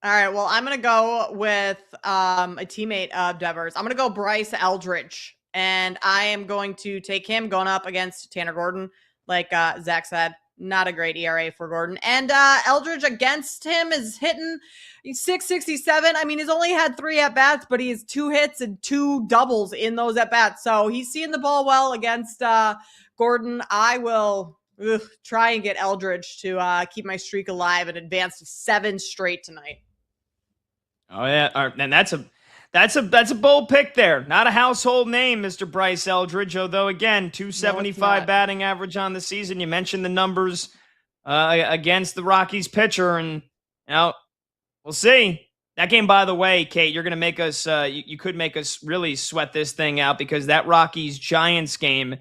All right, well, I'm going to go with a teammate of Devers. I'm going to go Bryce Eldridge, and I am going to take him going up against Tanner Gordon. Like Zach said, not a great ERA for Gordon. And Eldridge against him is hitting 667. I mean, he's only had 3 at-bats, but he has 2 hits and 2 doubles in those at-bats. So he's seeing the ball well against Gordon. I will try and get Eldridge to keep my streak alive and advance to 7 straight tonight. Oh, yeah. All right, and that's a bold pick there. Not a household name, Mr. Bryce Eldridge, although, again, 275 batting average on the season. You mentioned the numbers against the Rockies pitcher, and we'll see. That game, by the way, Kate, you're going to make us you could make us really sweat this thing out because that Rockies-Giants game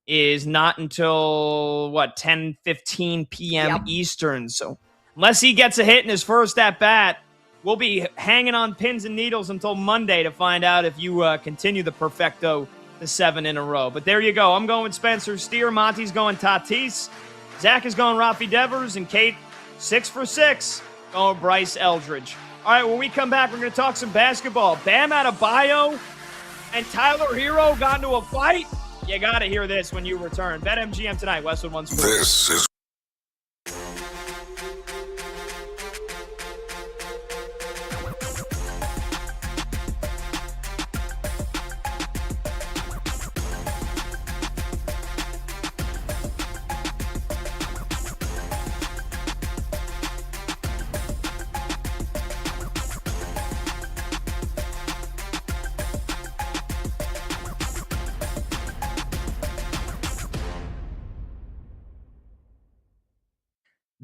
is not until, 10:15 p.m. Eastern. So unless he gets a hit in his first at bat, we'll be hanging on pins and needles until Monday to find out if you continue the perfecto to 7 in a row. But there you go. I'm going Spencer Steer. Monty's going Tatis. Zach is going Rafi Devers. And Kate, 6 for 6, going Bryce Eldridge. All right, when we come back, we're going to talk some basketball. Bam Adebayo and Tyler Hero got into a fight. You got to hear this when you return. BetMGM tonight, Westwood One Sports. This is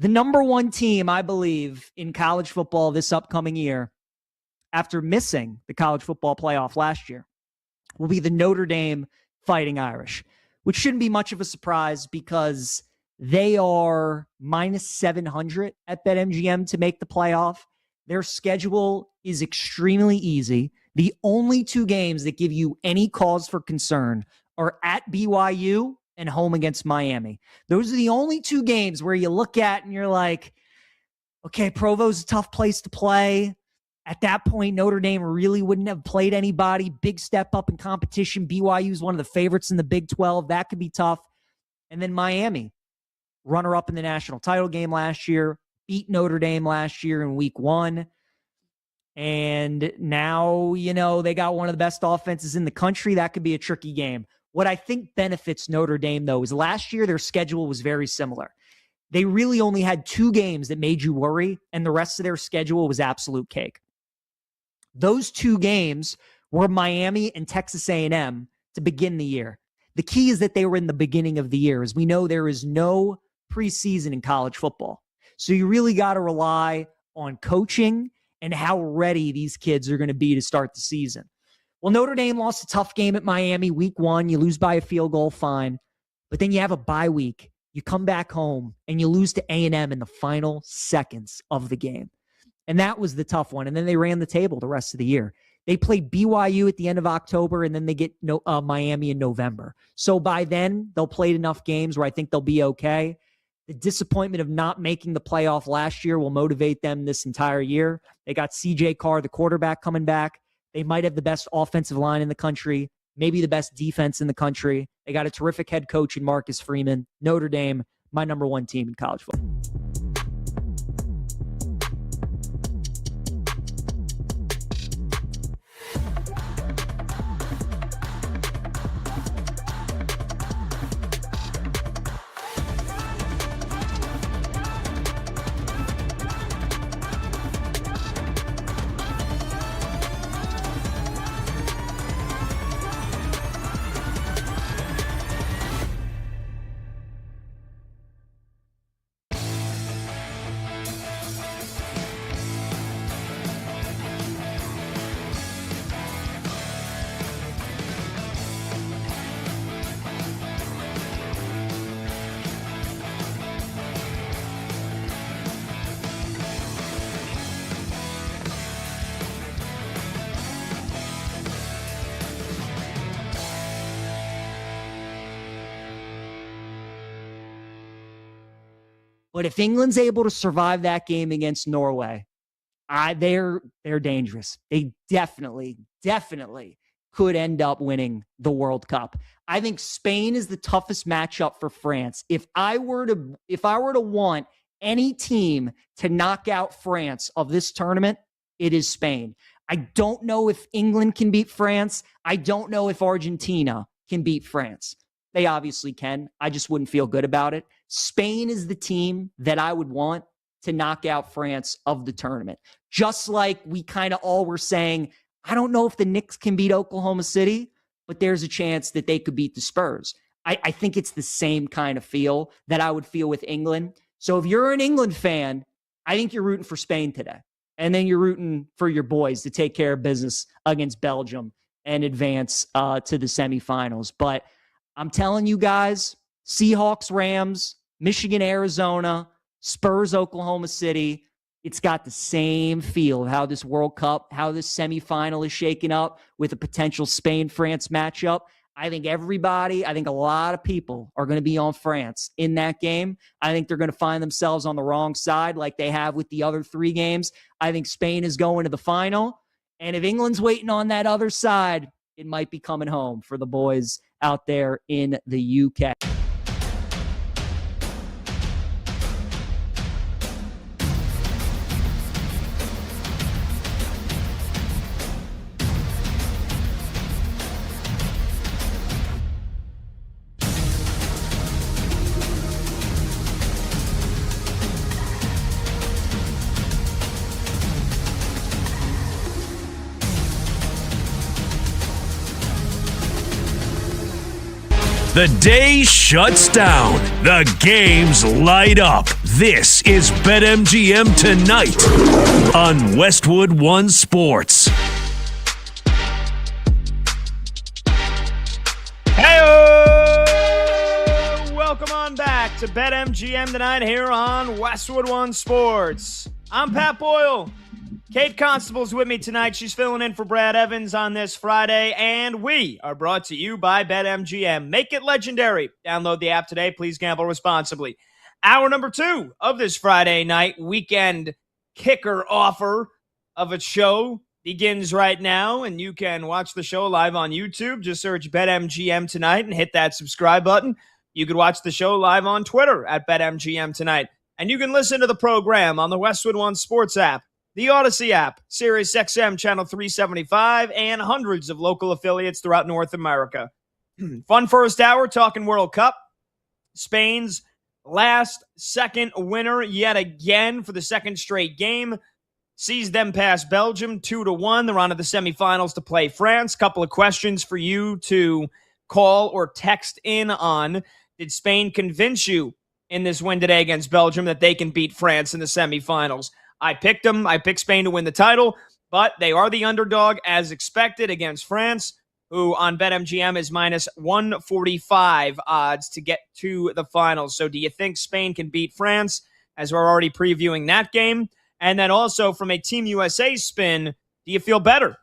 The number one team, I believe, in college football this upcoming year, after missing the college football playoff last year, will be the Notre Dame Fighting Irish, which shouldn't be much of a surprise because they are minus 700 at BetMGM to make the playoff. Their schedule is extremely easy. The only two games that give you any cause for concern are at BYU and home against Miami. Those are the only two games where you look at and you're like, okay, Provo's a tough place to play. At that point, Notre Dame really wouldn't have played anybody. Big step up in competition. BYU is one of the favorites in the Big 12. That could be tough. And then Miami, runner-up in the national title game last year, beat Notre Dame last year in week 1. And now, they got one of the best offenses in the country. That could be a tricky game. What I think benefits Notre Dame, though, is last year their schedule was very similar. They really only had 2 games that made you worry, and the rest of their schedule was absolute cake. Those 2 games were Miami and Texas A&M to begin the year. The key is that they were in the beginning of the year. As we know, there is no preseason in college football. So you really got to rely on coaching and how ready these kids are going to be to start the season. Well, Notre Dame lost a tough game at Miami week 1. You lose by a field goal, fine. But then you have a bye week. You come back home and you lose to A&M in the final seconds of the game. And that was the tough one. And then they ran the table the rest of the year. They played BYU at the end of October, and then they get Miami in November. So by then, they'll play enough games where I think they'll be okay. The disappointment of not making the playoff last year will motivate them this entire year. They got C.J. Carr, the quarterback, coming back. They might have the best offensive line in the country, maybe the best defense in the country. They got a terrific head coach in Marcus Freeman. Notre Dame, my number one team in college football. But if England's able to survive that game against Norway, they're dangerous. They definitely could end up winning the World Cup. I think Spain is the toughest matchup for France. If I were to want any team to knock out France of this tournament, it is Spain. I don't know if England can beat France. I don't know if Argentina can beat France. They obviously can. I just wouldn't feel good about it. Spain is the team that I would want to knock out France of the tournament. Just like we kind of all were saying, I don't know if the Knicks can beat Oklahoma City, but there's a chance that they could beat the Spurs. I think it's the same kind of feel that I would feel with England. So if you're an England fan, I think you're rooting for Spain today. And then you're rooting for your boys to take care of business against Belgium and advance to the semifinals. But I'm telling you guys, Seahawks, Rams, Michigan, Arizona, Spurs, Oklahoma City. It's got the same feel of how this World Cup, how this semifinal is shaking up with a potential Spain-France matchup. I think a lot of people are going to be on France in that game. I think they're going to find themselves on the wrong side like they have with the other 3 games. I think Spain is going to the final. And if England's waiting on that other side, it might be coming home for the boys out there in the UK. The day shuts down. The games light up. This is BetMGM Tonight on Westwood One Sports. Hey, welcome on back to BetMGM Tonight here on Westwood One Sports. I'm Pat Boyle. Kate Constable's with me tonight. She's filling in for Brad Evans on this Friday, and we are brought to you by BetMGM. Make it legendary. Download the app today. Please gamble responsibly. Hour number 2 of this Friday night weekend kicker offer of a show begins right now, and you can watch the show live on YouTube. Just search BetMGM Tonight and hit that subscribe button. You could watch the show live on Twitter at BetMGM Tonight, and you can listen to the program on the Westwood One Sports app, the Odyssey app, Sirius XM Channel 375, and hundreds of local affiliates throughout North America. Fun first hour talking World Cup. Spain's last second winner yet again for the second straight game sees them pass Belgium 2-1. They're on to the semifinals to play France. Couple of questions for you to call or text in on. Did Spain convince you in this win today against Belgium that they can beat France in the semifinals? I picked them. I picked Spain to win the title, but they are the underdog as expected against France, who on BetMGM is minus 145 odds to get to the finals. So do you think Spain can beat France, as we're already previewing that game? And then also from a Team USA spin, do you feel better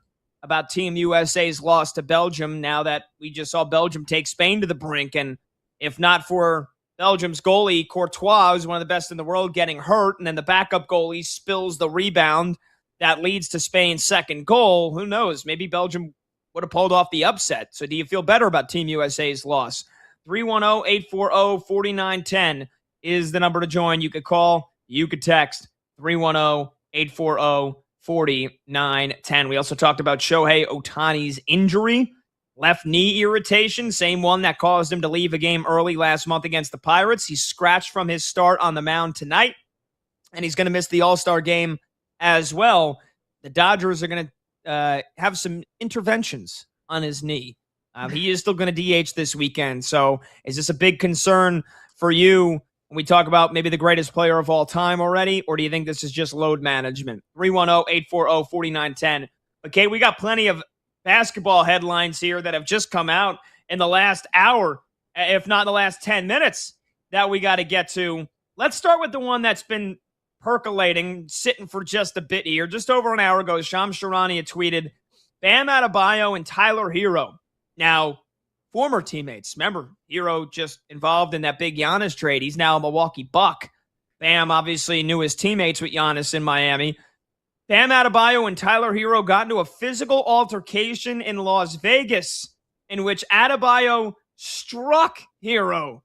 about Team USA's loss to Belgium now that we just saw Belgium take Spain to the brink? And if not for Belgium's goalie, Courtois, who's one of the best in the world, getting hurt, and then the backup goalie spills the rebound that leads to Spain's second goal, who knows? Maybe Belgium would have pulled off the upset. So do you feel better about Team USA's loss? 310-840-4910 is the number to join. You could call, you could text 310-840-4910. We also talked about Shohei Ohtani's injury. Left knee irritation, same one that caused him to leave a game early last month against the Pirates. He's scratched from his start on the mound tonight, and he's going to miss the All-Star game as well. The Dodgers are going to have some interventions on his knee. He is still going to DH this weekend. So is this a big concern for you when we talk about maybe the greatest player of all time already, or do you think this is just load management? 310-840-4910. Okay, we got plenty of basketball headlines here that have just come out in the last hour, if not the last 10 minutes, that we got to get to. Let's start with the one that's been percolating, sitting for just a bit here. Just over an hour ago, Shams Charania tweeted, Bam Adebayo and Tyler Hero. Now, former teammates. Remember, Hero just involved in that big Giannis trade. He's now a Milwaukee Buck. Bam obviously knew his teammates with Giannis in Miami. Bam Adebayo and Tyler Hero got into a physical altercation in Las Vegas in which Adebayo struck Hero.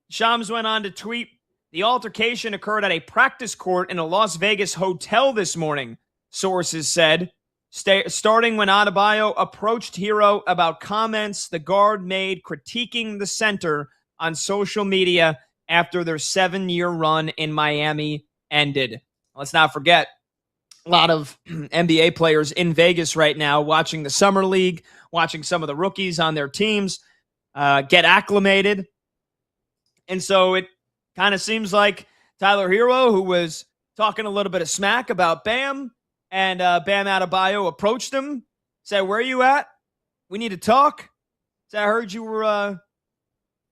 Shams went on to tweet, the altercation occurred at a practice court in a Las Vegas hotel this morning, sources said, starting when Adebayo approached Hero about comments the guard made critiquing the center on social media after their 7-year run in Miami ended. Let's not forget, a lot of NBA players in Vegas right now watching the Summer League, watching some of the rookies on their teams get acclimated. And so it kind of seems like Tyler Hero, who was talking a little bit of smack about Bam, and Bam Adebayo approached him, said, where are you at? We need to talk. So I heard you were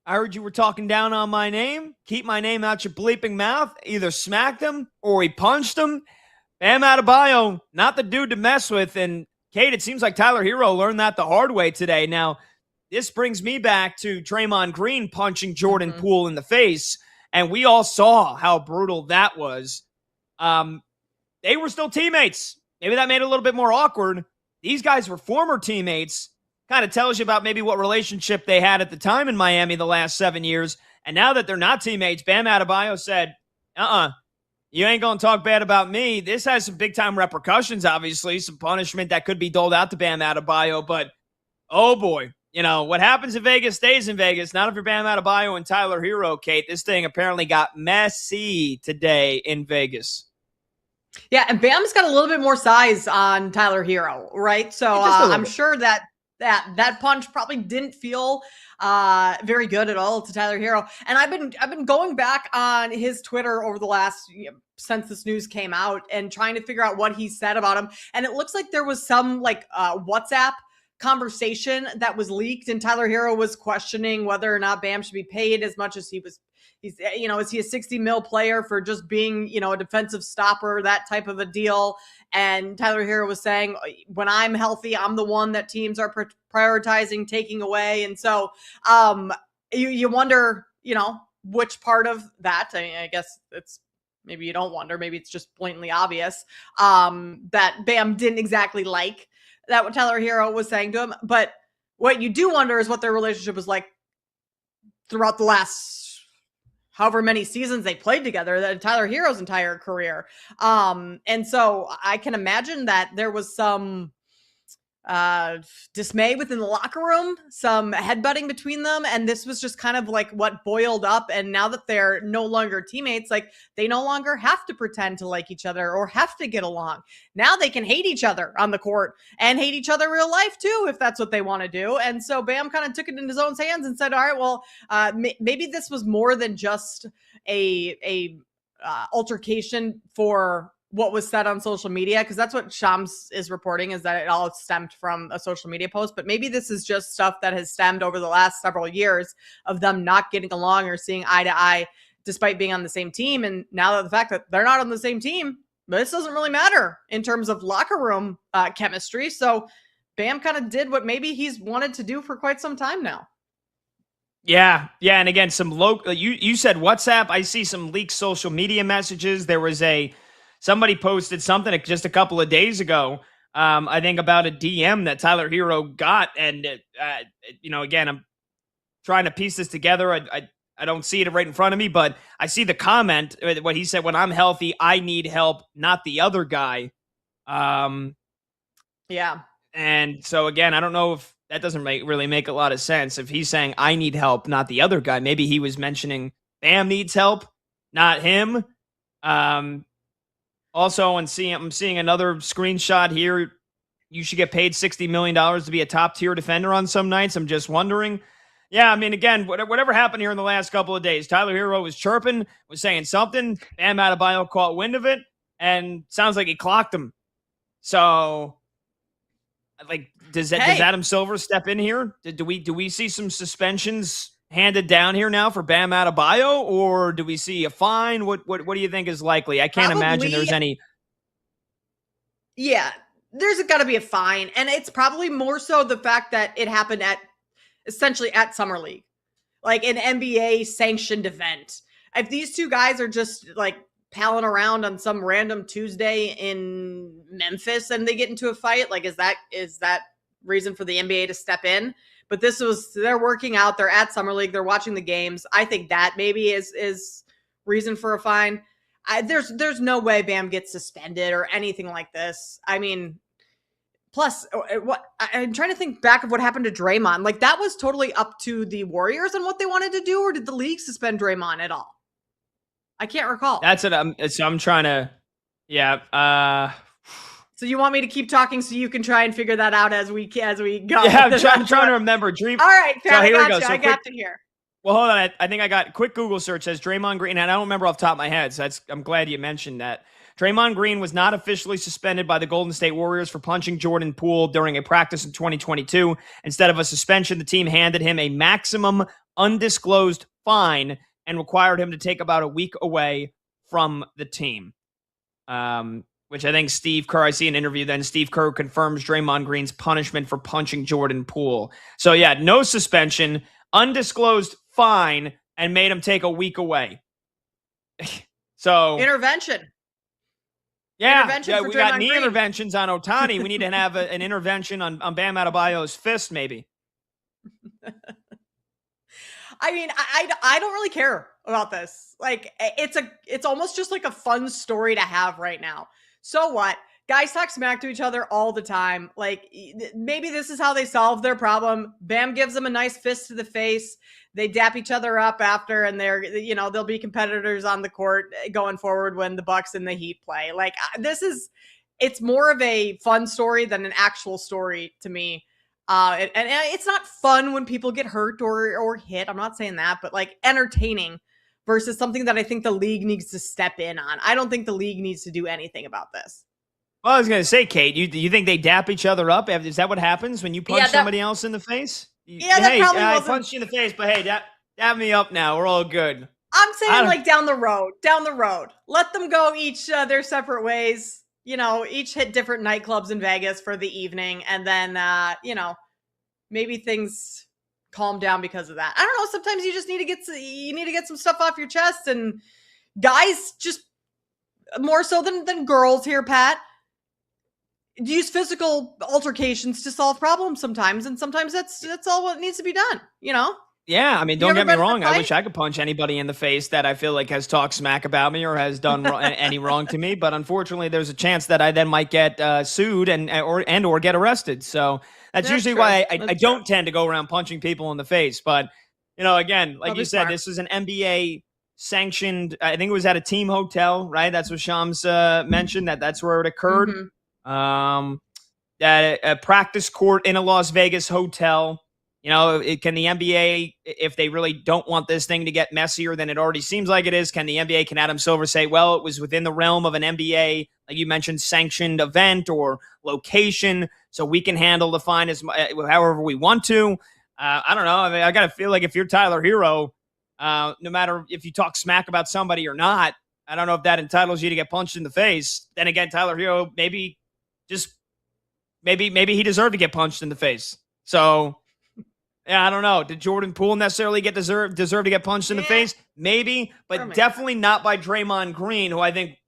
I heard you were talking down on my name. Keep my name out your bleeping mouth. Either smacked him or he punched him. Bam Adebayo, not the dude to mess with. And Kate, it seems like Tyler Hero learned that the hard way today. Now, this brings me back to Draymond Green punching Jordan Poole in the face. And we all saw how brutal that was. They were still teammates. Maybe that made it a little bit more awkward. These guys were former teammates. Kind of tells you about maybe what relationship they had at the time in Miami the last 7 years. And now that they're not teammates, Bam Adebayo said, you ain't going to talk bad about me. This has some big-time repercussions, obviously, some punishment that could be doled out to Bam Adebayo. But, oh, boy, what happens in Vegas stays in Vegas. Not if you're Bam Adebayo and Tyler Hero, Kate. This thing apparently got messy today in Vegas. Yeah, and Bam's got a little bit more size on Tyler Hero, right? So I'm sure that punch probably didn't feel very good at all to Tyler Hero. And I've been going back on his Twitter over the last since this news came out and trying to figure out what he said about him. And it looks like there was some WhatsApp conversation that was leaked, and Tyler Hero was questioning whether or not Bam should be paid as much as he was. Is he a 60 mil player for just being, a defensive stopper, that type of a deal? And Tyler Hero was saying, when I'm healthy, I'm the one that teams are prioritizing taking away. And so you wonder, which part of that, I guess it's, maybe you don't wonder, maybe it's just blatantly obvious that Bam didn't exactly like that what Tyler Hero was saying to him. But what you do wonder is what their relationship was like throughout the last however many seasons they played together, that Tyler Hero's entire career. And so I can imagine that there was some dismay within the locker room, some headbutting between them. And this was just kind of like what boiled up. And now that they're no longer teammates, they no longer have to pretend to like each other or have to get along. Now they can hate each other on the court and hate each other in real life too, if that's what they want to do. And so Bam kind of took it in his own hands and said, all right, well, maybe this was more than just a altercation for what was said on social media, because that's what Shams is reporting, is that it all stemmed from a social media post. But maybe this is just stuff that has stemmed over the last several years of them not getting along or seeing eye to eye despite being on the same team. And now that the fact that they're not on the same team, this doesn't really matter in terms of locker room chemistry. So Bam kind of did what maybe he's wanted to do for quite some time now. Yeah. And again, some local, you said WhatsApp. I see some leaked social media messages. There was somebody posted something just a couple of days ago, I think about a DM that Tyler Hero got. And, again, I'm trying to piece this together. I don't see it right in front of me, but I see the comment, what he said, when I'm healthy, I need help, not the other guy. Yeah. And so, again, I don't know if that doesn't really make a lot of sense. If he's saying I need help, not the other guy, maybe he was mentioning Bam needs help, not him. Also, I'm seeing another screenshot here. You should get paid $60 million to be a top-tier defender on some nights. I'm just wondering. Yeah, I mean, again, whatever happened here in the last couple of days, Tyler Hero was chirping, was saying something. Bam Adebayo caught wind of it, and sounds like he clocked him. So, does Adam Silver step in here? Do we see some suspensions handed down here now for Bam Adebayo, or do we see a fine? What do you think is likely? I can't imagine there's any. Yeah, there's got to be a fine, and it's probably more so the fact that it happened essentially at Summer League, like an NBA sanctioned event. If these two guys are just palling around on some random Tuesday in Memphis and they get into a fight, is that reason for the NBA to step in? But they're working out. They're at Summer League. They're watching the games. I think that maybe is reason for a fine. There's no way Bam gets suspended or anything like this. I mean, plus, I'm trying to think back of what happened to Draymond. That was totally up to the Warriors and what they wanted to do, or did the league suspend Draymond at all? I can't recall. That's it. I'm trying to. Yeah. So you want me to keep talking so you can try and figure that out as we go? Yeah, I'm trying to remember. All right, so here we go. I got to hear. Well, hold on. I think I got quick Google search says Draymond Green, and I don't remember off the top of my head. So I'm glad you mentioned that. Draymond Green was not officially suspended by the Golden State Warriors for punching Jordan Poole during a practice in 2022. Instead of a suspension, the team handed him a maximum undisclosed fine and required him to take about a week away from the team. Which I think Steve Kerr, I see an interview then, Steve Kerr confirms Draymond Green's punishment for punching Jordan Poole. So yeah, no suspension, undisclosed fine, and made him take a week away. So Intervention. Yeah, Intervention for we got Draymond knee Green. interventions on Ohtani. We need to have an intervention on Bam Adebayo's fist, maybe. I mean, I don't really care about this. Like, it's almost just like a fun story to have right now. So what? Guys talk smack to each other all the time. Like, maybe this is how they solve their problem. Bam gives them a nice fist to the face. They dap each other up after, and they'll be competitors on the court going forward when the Bucks and the Heat play. Like, it's more of a fun story than an actual story to me. And it's not fun when people get hurt or hit. I'm not saying that, but like entertaining versus something that I think the league needs to step in on. I don't think the league needs to do anything about this. Well, I was going to say, Kate, you think they dap each other up? Is that what happens when you punch somebody else in the face? That probably I wasn't... punched you in the face, but hey, dap me up now. We're all good. I'm saying like down the road. Let them go each their separate ways. Each hit different nightclubs in Vegas for the evening. And then, maybe things calm down because of that. I don't know. Sometimes you just need to get some stuff off your chest, and guys just more so than girls here, Pat, use physical altercations to solve problems sometimes. And sometimes that's all what needs to be done, Yeah, I mean, don't get me wrong. I wish I could punch anybody in the face that I feel like has talked smack about me or has done any wrong to me. But unfortunately, there's a chance that I then might get sued and or get arrested. So that's usually true. why I don't tend to go around punching people in the face. But, again, like you said, smart. this is an NBA sanctioned. I think it was at a team hotel, right? That's what Shams mentioned, that's where it occurred. Mm-hmm. At a practice court in a Las Vegas hotel. Can the NBA, if they really don't want this thing to get messier than it already seems like it is, can Adam Silver say, well, it was within the realm of an NBA, like you mentioned, sanctioned event or location, so we can handle the fine as however we want to? I don't know. I mean, I got to feel like if you're Tyler Hero, no matter if you talk smack about somebody or not, I don't know if that entitles you to get punched in the face. Then again, Tyler Hero, maybe he deserved to get punched in the face. So... yeah, I don't know. Did Jordan Poole necessarily deserve to get punched in the face? Maybe, but definitely not by Draymond Green, who I think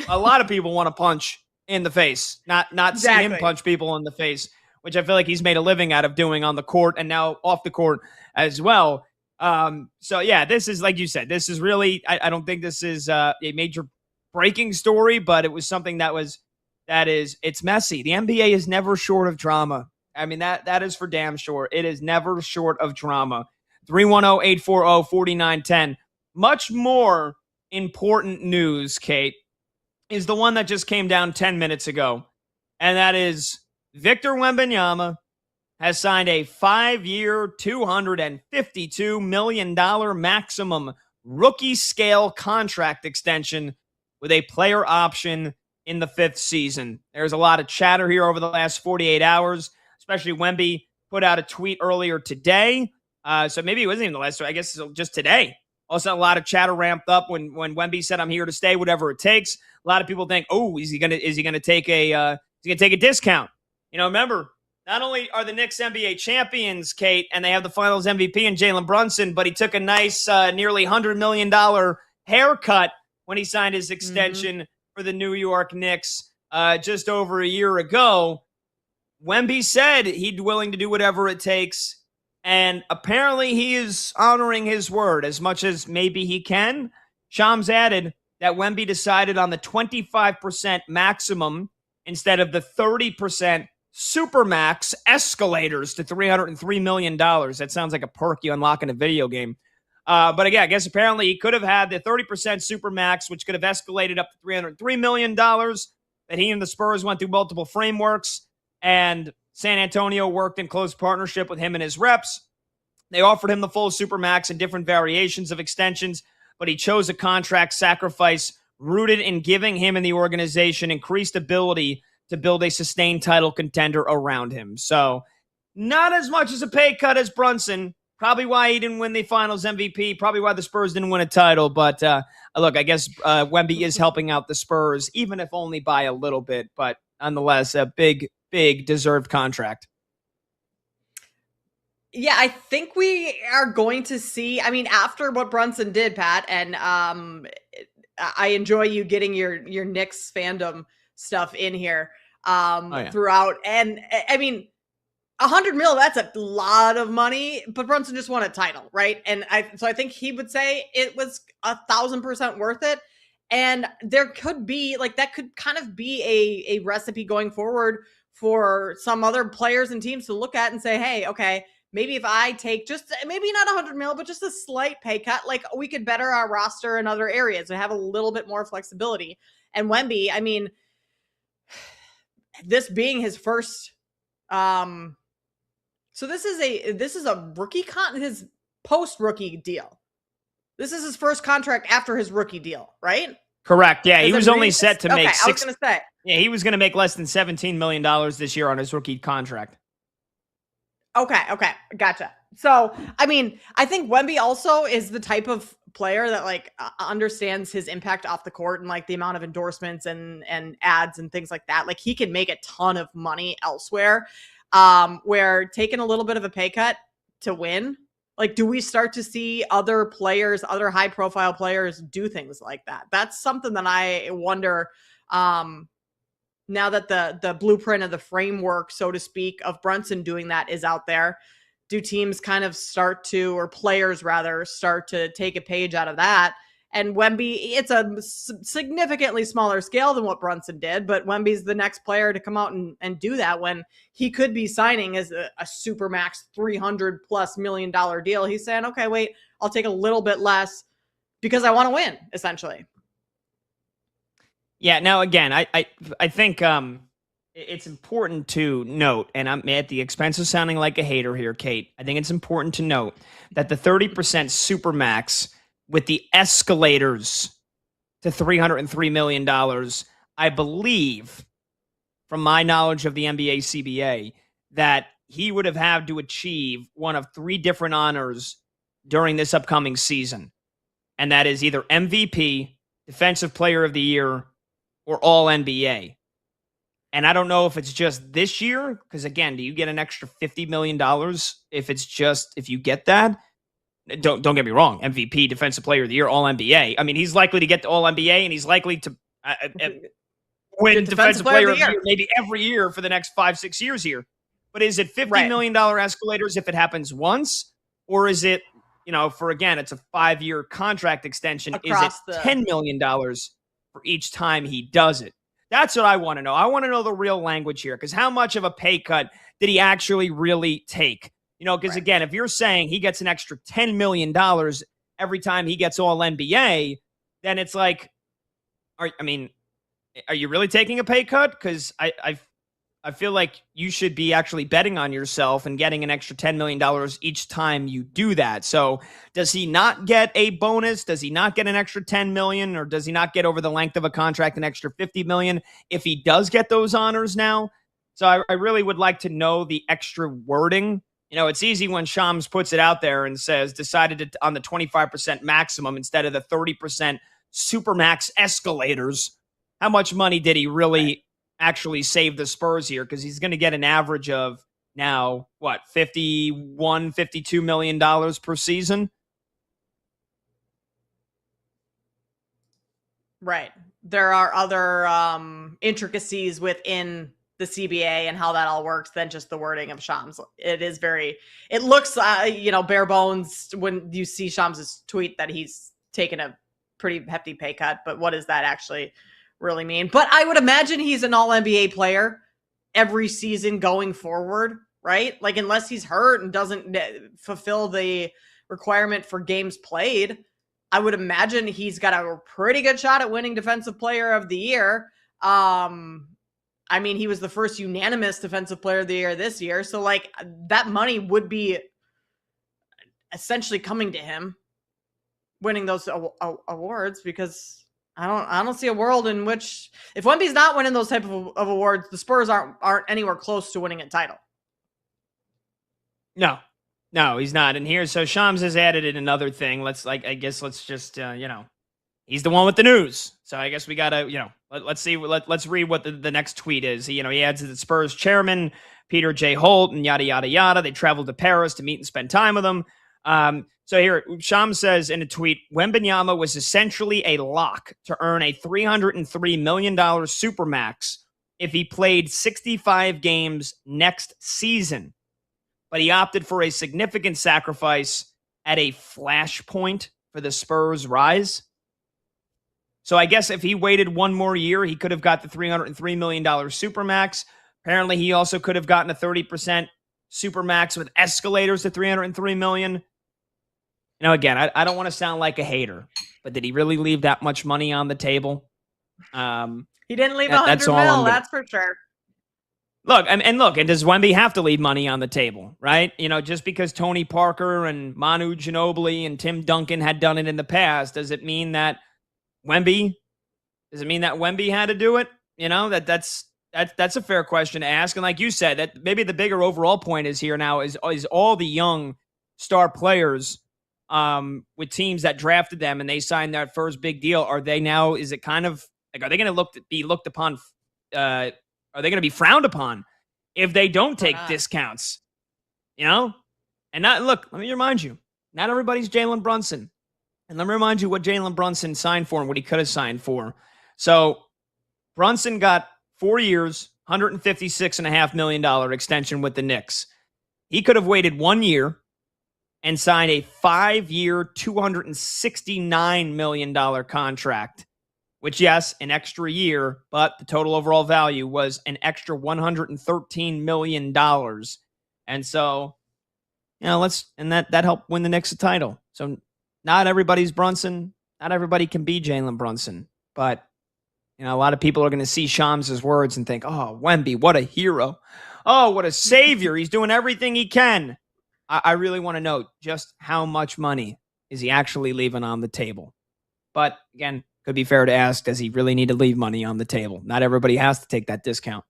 a lot of people want to punch in the face, not see him punch people in the face, which I feel like he's made a living out of doing on the court and now off the court as well. So yeah, this is, like you said, this is really, I don't think this is a major breaking story, but it was something it's messy. The NBA is never short of drama. I mean, that is for damn sure. It is never short of drama. 310-840-4910. Much more important news, Kate, is the one that just came down 10 minutes ago. And that is Victor Wembanyama has signed a 5-year, $252 million maximum rookie scale contract extension with a player option in the 5th season. There's a lot of chatter here over the last 48 hours. Especially Wemby put out a tweet earlier today. So maybe it wasn't even the last, I guess just today. Also, a lot of chatter ramped up when Wemby said, "I'm here to stay, whatever it takes." A lot of people think, "Oh, is he gonna take a discount?" Remember, not only are the Knicks NBA champions, Kate, and they have the Finals MVP in Jalen Brunson, but he took a nice, nearly $100 million haircut when he signed his extension for the New York Knicks just over a year ago. Wemby said he'd willing to do whatever it takes, and apparently he is honoring his word as much as maybe he can. Shams added that Wemby decided on the 25% maximum instead of the 30% supermax escalators to $303 million. That sounds like a perk you unlock in a video game. But again, I guess apparently he could have had the 30% supermax, which could have escalated up to $303 million, that he and the Spurs went through multiple frameworks. And San Antonio worked in close partnership with him and his reps. They offered him the full supermax and different variations of extensions, but he chose a contract sacrifice rooted in giving him and the organization increased ability to build a sustained title contender around him. So not as much as a pay cut as Brunson. Probably why he didn't win the Finals MVP. Probably why the Spurs didn't win a title. But look, I guess Wemby is helping out the Spurs, even if only by a little bit. But nonetheless, a big deserved contract. Yeah, I think we are going to see. I mean, after what Brunson did, Pat, and I enjoy you getting your Knicks fandom stuff in here throughout. And I mean, $100 million, that's a lot of money, but Brunson just won a title, right? And so I think he would say it was 1,000% worth it. And there could be that could kind of be a recipe going forward for some other players and teams to look at and say, hey, okay, maybe if I take just maybe not $100 million, but just a slight pay cut, we could better our roster in other areas and have a little bit more flexibility. And Wemby, I mean, this being his first, so this is a rookie his post rookie deal. This is his first contract after his rookie deal, right? Correct. Yeah, he was only set to make I was going to say. Yeah, he was going to make less than $17 million this year on his rookie contract. Okay, gotcha. So, I mean, I think Wemby also is the type of player that understands his impact off the court and the amount of endorsements and ads and things like that. He can make a ton of money elsewhere. Where taking a little bit of a pay cut to win, do we start to see other players, other high profile players do things like that? That's something that I wonder, now that the blueprint of the framework, so to speak, of Brunson doing that is out there. Do teams kind of start to, or players rather, start to take a page out of that? And Wemby, it's a significantly smaller scale than what Brunson did, but Wemby's the next player to come out and do that when he could be signing as a supermax $300+ million deal. He's saying, okay, wait, I'll take a little bit less because I want to win, essentially. Yeah. Now, again, I think it's important to note, and I'm at the expense of sounding like a hater here, Kate. I think it's important to note that the 30% supermax with the escalators to $303 million, I believe, from my knowledge of the NBA CBA, that he would have had to achieve one of 3 different honors during this upcoming season. And that is either MVP, Defensive Player of the Year, or All NBA. And I don't know if it's just this year, because again, do you get an extra $50 million if you get that? Don't get me wrong, MVP, Defensive Player of the Year, All NBA. I mean, he's likely to get to All NBA, and he's likely to win Defensive Player of the Year maybe every year for the next 5-6 years here. But is it $50 million escalators if it happens once, or is it, it's a 5-year contract extension? Is it $10 million for each time he does it? That's what I want to know. I want to know the real language here, because how much of a pay cut did he actually really take? Because again, if you're saying he gets an extra $10 million every time he gets All NBA, then it's are you really taking a pay cut? Because I feel like you should be actually betting on yourself and getting an extra $10 million each time you do that. So does he not get a bonus? Does he not get an extra $10 million? Or does he not get over the length of a contract an extra $50 million if he does get those honors now? So I really would like to know the extra wording. It's easy when Shams puts it out there and says decided on the 25% maximum instead of the 30% supermax escalators. How much money did he really actually save the Spurs here? Because he's going to get an average of now, $52 million per season? Right. There are other intricacies within the CBA and how that all works than just the wording of Shams. It looks, bare bones when you see Shams' tweet that he's taken a pretty hefty pay cut, but what does that actually really mean? But I would imagine he's an All NBA player every season going forward, right? Unless he's hurt and doesn't fulfill the requirement for games played, I would imagine he's got a pretty good shot at winning Defensive Player of the Year. He was the first unanimous Defensive Player of the Year this year. So that money would be essentially coming to him winning those awards, because I don't see a world in which if Wemby's not winning those type of awards, the Spurs aren't anywhere close to winning a title. No, he's not. And here, so Shams has added in another thing. Let's just, he's the one with the news. So I guess we got to, let's read what the next tweet is. He adds that the Spurs chairman, Peter J. Holt, and yada, yada, yada. They traveled to Paris to meet and spend time with him. So here, Shams says in a tweet, Wembanyama was essentially a lock to earn a $303 million supermax if he played 65 games next season. But he opted for a significant sacrifice at a flashpoint for the Spurs' rise. So I guess if he waited one more year, he could have got the $303 million supermax. Apparently, he also could have gotten a 30% supermax with escalators to $303 million. Again, I don't want to sound like a hater, but did he really leave that much money on the table? He didn't leave $100 million, that's for sure. Look, and does Wemby have to leave money on the table, right? Just because Tony Parker and Manu Ginobili and Tim Duncan had done it in the past, does it mean that Wemby had to do it? That's a fair question to ask. And like you said, that maybe the bigger overall point is here now is all the young star players with teams that drafted them and they signed that first big deal. Are they now, is it kind of like, are they going to be looked upon? Are they going to be frowned upon if they don't take discounts? And let me remind you, not everybody's Jalen Brunson. And let me remind you what Jalen Brunson signed for and what he could have signed for. So Brunson got 4 years, $156.5 million extension with the Knicks. He could have waited 1 year and signed a 5-year, $269 million contract. Which, yes, an extra year, but the total overall value was an extra $113 million. And so, that helped win the Knicks a title. So not everybody's Brunson. Not everybody can be Jalen Brunson. But, a lot of people are going to see Shams' words and think, oh, Wemby, what a hero. Oh, what a savior. He's doing everything he can. I really want to know just how much money is he actually leaving on the table. But, again, could be fair to ask, does he really need to leave money on the table? Not everybody has to take that discount.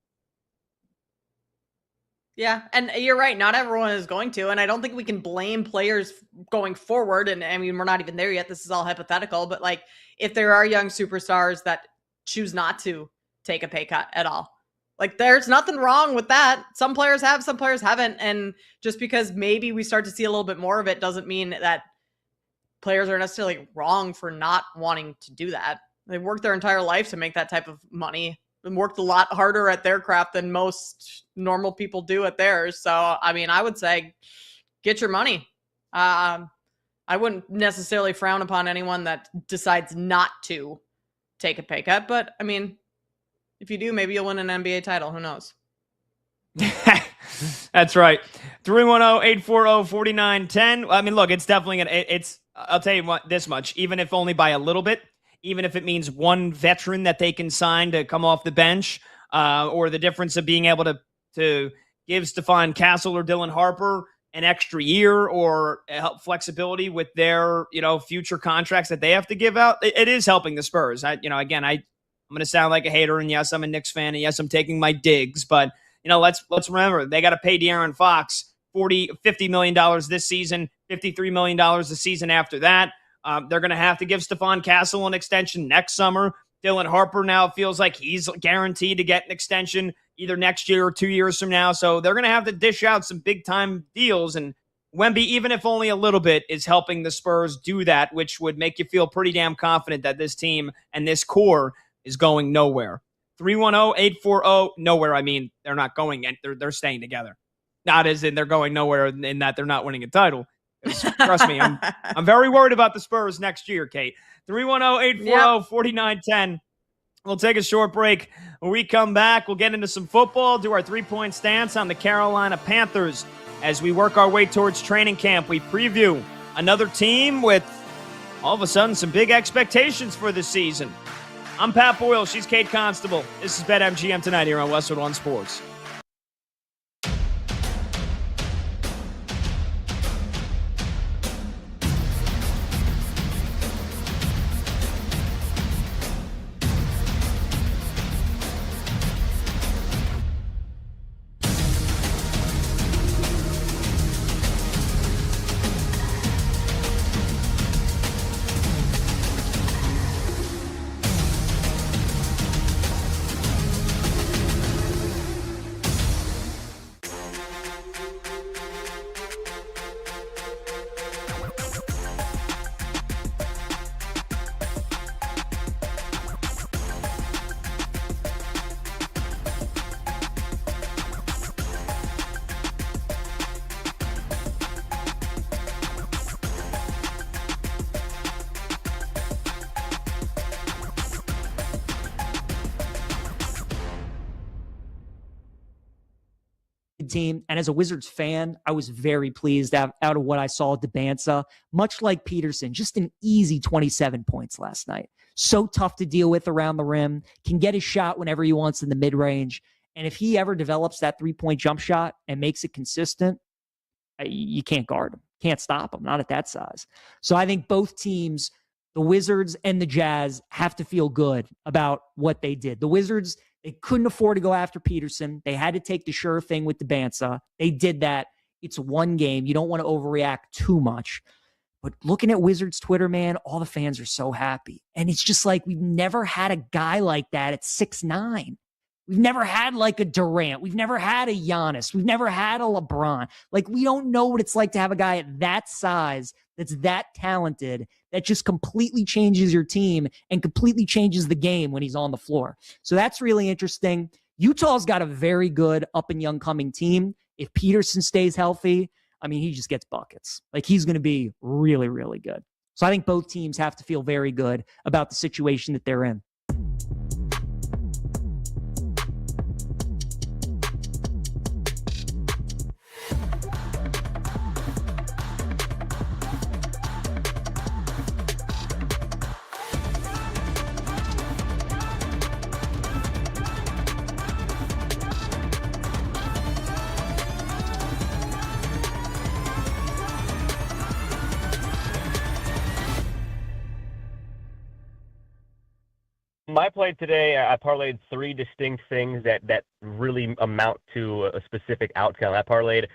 Yeah, and you're right. Not everyone is going to, and I don't think we can blame players going forward. And I mean, we're not even there yet. This is all hypothetical. But like, if there are young superstars that choose not to take a pay cut at all, like there's nothing wrong with that. Some players have, some players haven't. And just because maybe we start to see a little bit more of it doesn't mean that players are necessarily wrong for not wanting to do that. They've worked their entire life to make that type of money and worked a lot harder at their craft than most normal people do at theirs. So, I mean, I would say get your money. I wouldn't necessarily frown upon anyone that decides not to take a pay cut. But, I mean, if you do, maybe you'll win an NBA title. Who knows? That's right. 310-840-4910. I mean, look, it's definitely I'll tell you what, this much, even if only by a little bit, even if it means one veteran that they can sign to come off the bench, or the difference of being able to give Stephon Castle or Dylan Harper an extra year or help flexibility with their, future contracts that they have to give out. It is helping the Spurs. I'm going to sound like a hater, and yes, I'm a Knicks fan, and yes, I'm taking my digs, but let's remember, they got to pay De'Aaron Fox $50 million this season, $53 million the season after that. They're going to have to give Stephon Castle an extension next summer. Dylan Harper now feels like he's guaranteed to get an extension either next year or 2 years from now. So they're going to have to dish out some big-time deals. And Wemby, even if only a little bit, is helping the Spurs do that, which would make you feel pretty damn confident that this team and this core is going nowhere. 310-840, nowhere. I mean, they're not going, and they're staying together. Not as in they're going nowhere in that they're not winning a title. Trust me, I'm very worried about the Spurs next year, Kate. 310-840-4910. We'll take a short break. When we come back, we'll get into some football, do our three-point stance on the Carolina Panthers. As we work our way towards training camp, we preview another team with, all of a sudden, some big expectations for this season. I'm Pat Boyle. She's Kate Constable. This is BetMGM tonight here on Westwood One Sports. team. And as a Wizards fan, I was very pleased out of what I saw at Debanza. Much like Peterson, just an easy 27 points last night. So tough to deal with around the rim, can get his shot whenever he wants in the mid-range. And if he ever develops that three-point jump shot and makes it consistent, you can't guard him. Can't stop him, not at that size. So I think both teams, the Wizards and the Jazz, have to feel good about what they did. The Wizards, they couldn't afford to go after Peterson. They had to take the sure thing with Debanza. They did that. It's one game. You don't want to overreact too much. But looking at Wizards Twitter, man, all the fans are so happy. And it's just like we've never had a guy like that at 6'9". We've never had like a Durant. We've never had a Giannis. We've never had a LeBron. Like, we don't know what it's like to have a guy at that size that's that talented, that just completely changes your team and completely changes the game when he's on the floor. So that's really interesting. Utah's got a very good up and young coming team. If Peterson stays healthy, I mean, he just gets buckets. Like, he's going to be really, really good. So I think both teams have to feel very good about the situation that they're in. My play today, I parlayed three distinct things that really amount to a specific outcome. I parlayed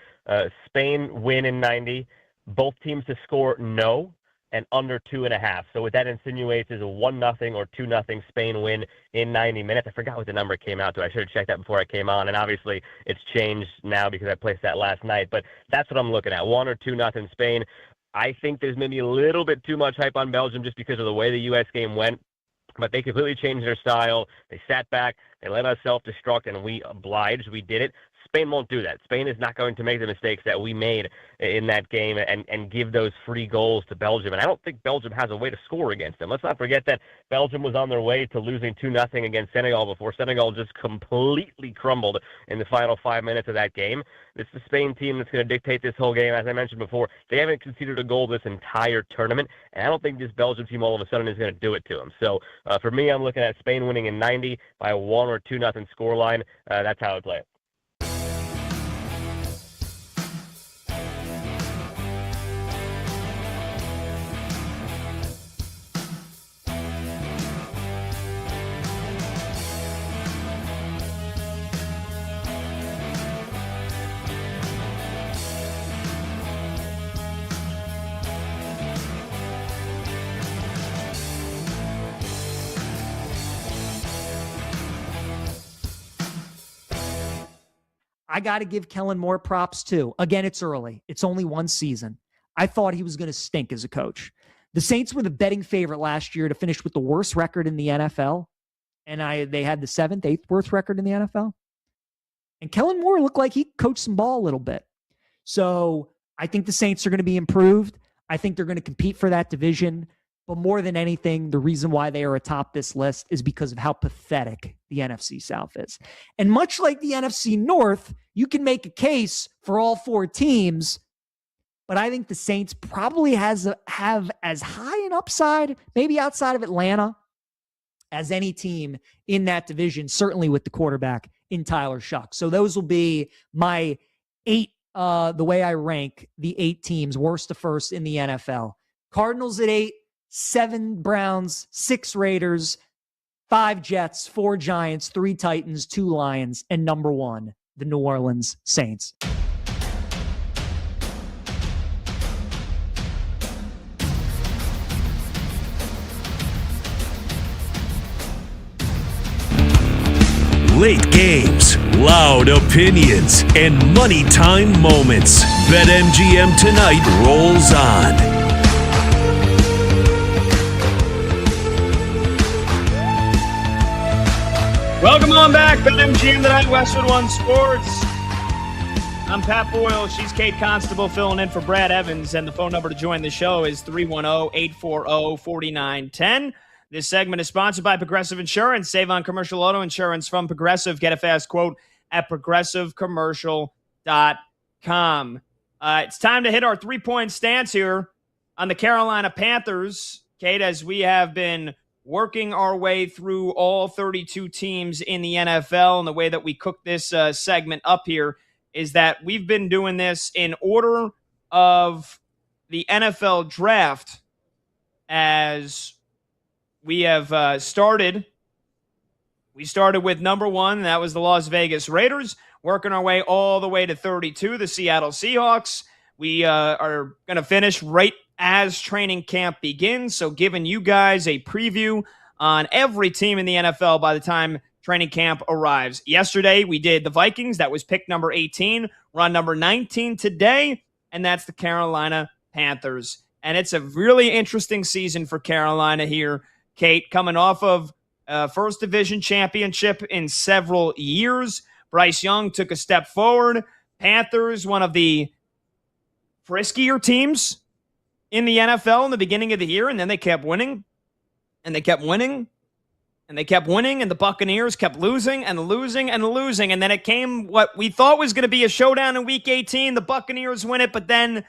Spain win in 90, both teams to score no, and under 2.5. So what that insinuates is a 1-0 or 2-0 Spain win in 90 minutes. I forgot what the number came out to. I should have checked that before I came on, and obviously it's changed now because I placed that last night. But that's what I'm looking at, 1 or 2-0 Spain. I think there's maybe a little bit too much hype on Belgium just because of the way the U.S. game went. But they completely changed their style. They sat back. They let us self-destruct, and we obliged. We did it. Spain won't do that. Spain is not going to make the mistakes that we made in that game and give those free goals to Belgium. And I don't think Belgium has a way to score against them. Let's not forget that Belgium was on their way to losing 2-0 against Senegal before Senegal just completely crumbled in the final 5 minutes of that game. This is the Spain team that's going to dictate this whole game. As I mentioned before, they haven't conceded a goal this entire tournament, and I don't think this Belgium team all of a sudden is going to do it to them. So for me, I'm looking at Spain winning in 90 by a 1 or 2-0 scoreline. That's how I play it. I got to give Kellen Moore props too. Again, it's early. It's only one season. I thought he was going to stink as a coach. The Saints were the betting favorite last year to finish with the worst record in the NFL. And they had the 7th, 8th worst record in the NFL. And Kellen Moore looked like he coached some ball a little bit. So I think the Saints are going to be improved. I think they're going to compete for that division. But more than anything, the reason why they are atop this list is because of how pathetic the NFC South is. And much like the NFC North, you can make a case for all 4 teams, but I think the Saints probably have as high an upside, maybe outside of Atlanta, as any team in that division, certainly with the quarterback in Tyler Shuck. So those will be my 8, the way I rank the 8 teams, worst to first in the NFL. Cardinals at 8, 7 Browns, 6 Raiders, 5 Jets, 4 Giants, 3 Titans, 2 Lions, and number 1, the New Orleans Saints. Late games, loud opinions, and money time moments. BetMGM Tonight rolls on. Welcome on back, BetMGM Tonight, Westwood One Sports. I'm Pat Boyle. She's Kate Constable filling in for Brad Evans, and the phone number to join the show is 310-840-4910. This segment is sponsored by Progressive Insurance. Save on commercial auto insurance from Progressive. Get a fast quote at progressivecommercial.com. It's time to hit our 3-point stance here on the Carolina Panthers, Kate, as we have been working our way through all 32 teams in the NFL. And the way that we cook this segment up here is that we've been doing this in order of the NFL draft as we have started. We started with number 1, and that was the Las Vegas Raiders, working our way all the way to 32, the Seattle Seahawks. We are going to finish right as training camp begins, so giving you guys a preview on every team in the NFL by the time training camp arrives. Yesterday, we did the Vikings. That was pick number 18. We're on number 19 today, and that's the Carolina Panthers. And it's a really interesting season for Carolina here, Kate, coming off of first division championship in several years. Bryce Young took a step forward. Panthers, one of the friskier teams in the NFL in the beginning of the year, and then they kept winning, and they kept winning, and they kept winning, and the Buccaneers kept losing and losing and losing, and then it came what we thought was going to be a showdown in Week 18. The Buccaneers win it, but then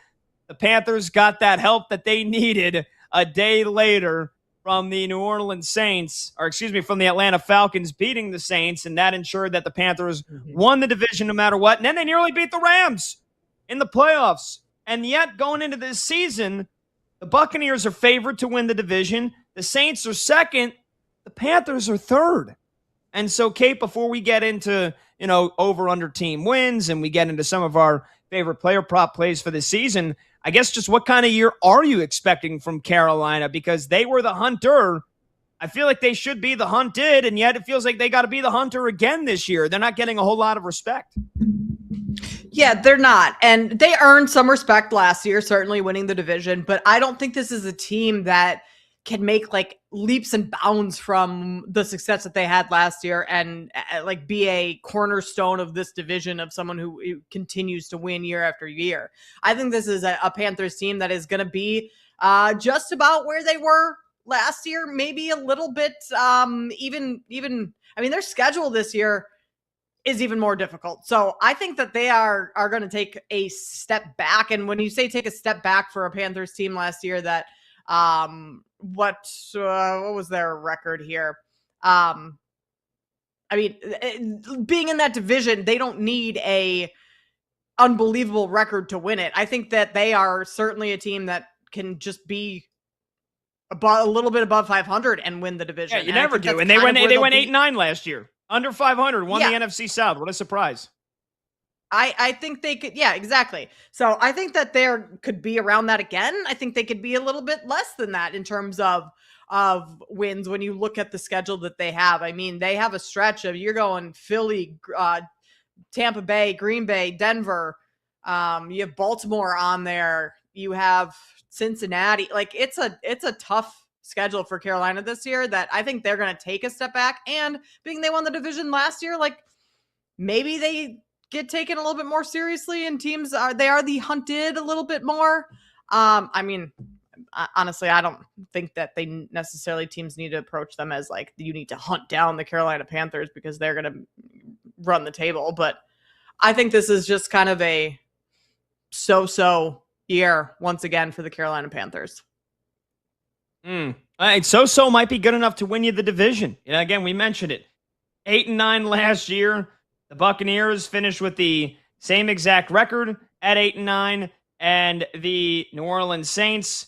the Panthers got that help that they needed a day later from the from the Atlanta Falcons beating the Saints, and that ensured that the Panthers won the division no matter what. And then they nearly beat the Rams in the playoffs. And yet, going into this season, the Buccaneers are favored to win the division. The Saints are second. The Panthers are third. And so, Kate, before we get into, over-under team wins and we get into some of our favorite player prop plays for the season, I guess just what kind of year are you expecting from Carolina? Because they were the hunter. I feel like they should be the hunted, and yet it feels like they got to be the hunter again this year. They're not getting a whole lot of respect. Yeah, they're not. And they earned some respect last year, certainly winning the division. But I don't think this is a team that can make like leaps and bounds from the success that they had last year and like be a cornerstone of this division of someone who continues to win year after year. I think this is a Panthers team that is going to be just about where they were last year, maybe a little bit even. I mean, their schedule this year is even more difficult. So I think that they are going to take a step back. And when you say take a step back for a Panthers team last year, that what was their record here? I mean, being in that division, they don't need a unbelievable record to win it. I think that they are certainly a team that can just be a little bit above 500 and win the division. Yeah, you never do. And they went 8-9 last year. Under 500, won the NFC South. What a surprise. I think they could, yeah, exactly. So I think that there could be around that again. I think they could be a little bit less than that in terms of wins when you look at the schedule that they have. I mean, they have a stretch of, you're going Philly, Tampa Bay, Green Bay, Denver. You have Baltimore on there. You have Cincinnati. Like it's a tough schedule for Carolina this year that I think they're going to take a step back. And being they won the division last year, like maybe they get taken a little bit more seriously and teams are the hunted a little bit more. I mean, honestly, I don't think that they necessarily teams need to approach them as like, you need to hunt down the Carolina Panthers because they're going to run the table. But I think this is just kind of a so-so year once again for the Carolina Panthers. All right, so might be good enough to win you the division. Again, we mentioned it. 8-9 last year. The Buccaneers finished with the same exact record at 8-9, and the New Orleans Saints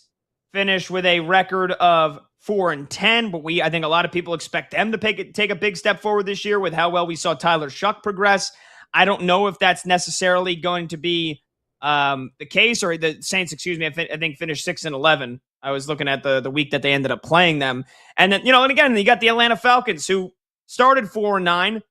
finished with a record of 4-10. But I think a lot of people expect them to take a big step forward this year with how well we saw Tyler Shuck progress. I don't know if that's necessarily going to be the case, or the Saints, I think finished 6-11. I was looking at the week that they ended up playing them. And then, and again, you got the Atlanta Falcons who started 4-9.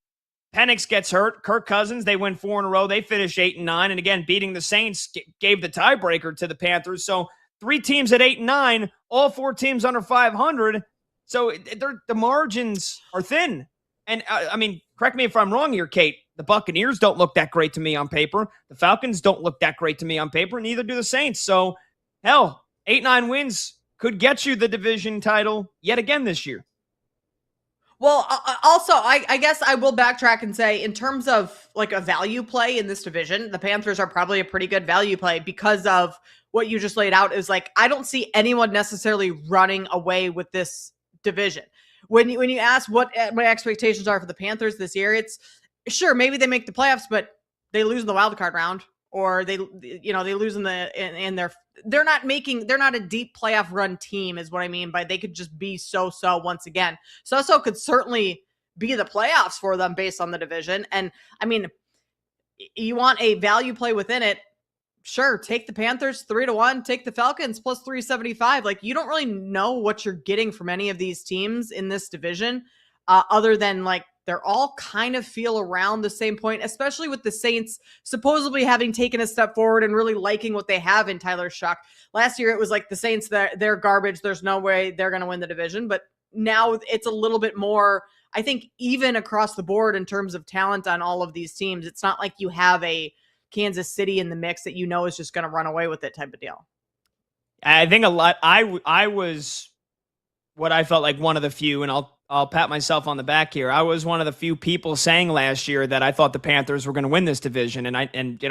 Penix gets hurt. Kirk Cousins, they win 4 in a row. They finish 8-9. And again, beating the Saints gave the tiebreaker to the Panthers. So 3 teams at 8-9, all 4 teams under 500. So the margins are thin. And I mean, correct me if I'm wrong here, Kate. The Buccaneers don't look that great to me on paper. The Falcons don't look that great to me on paper. Neither do the Saints. So, hell, 8-9 wins could get you the division title yet again this year. Well, also, I guess I will backtrack and say, in terms of like a value play in this division, the Panthers are probably a pretty good value play because of what you just laid out. Is like, I don't see anyone necessarily running away with this division. When you ask what my expectations are for the Panthers this year, it's sure maybe they make the playoffs, but they lose in the wild card round, or they lose in they're not a deep playoff run team, is what I mean by they could just be so once again. So could certainly be the playoffs for them based on the division. And I mean, you want a value play within it. Sure, take the Panthers 3-1, take the Falcons plus 375. Like, you don't really know what you're getting from any of these teams in this division, other than like they're all kind of feel around the same point, especially with the Saints supposedly having taken a step forward and really liking what they have in Tyler Shuck. Last year, it was like the Saints, they're garbage. There's no way they're going to win the division. But now it's a little bit more, I think, even across the board in terms of talent on all of these teams. It's not like you have a Kansas City in the mix that is just going to run away with it type of deal. I think a lot. I was what I felt like one of the few, and I'll pat myself on the back here. I was one of the few people saying last year that I thought the Panthers were going to win this division, and I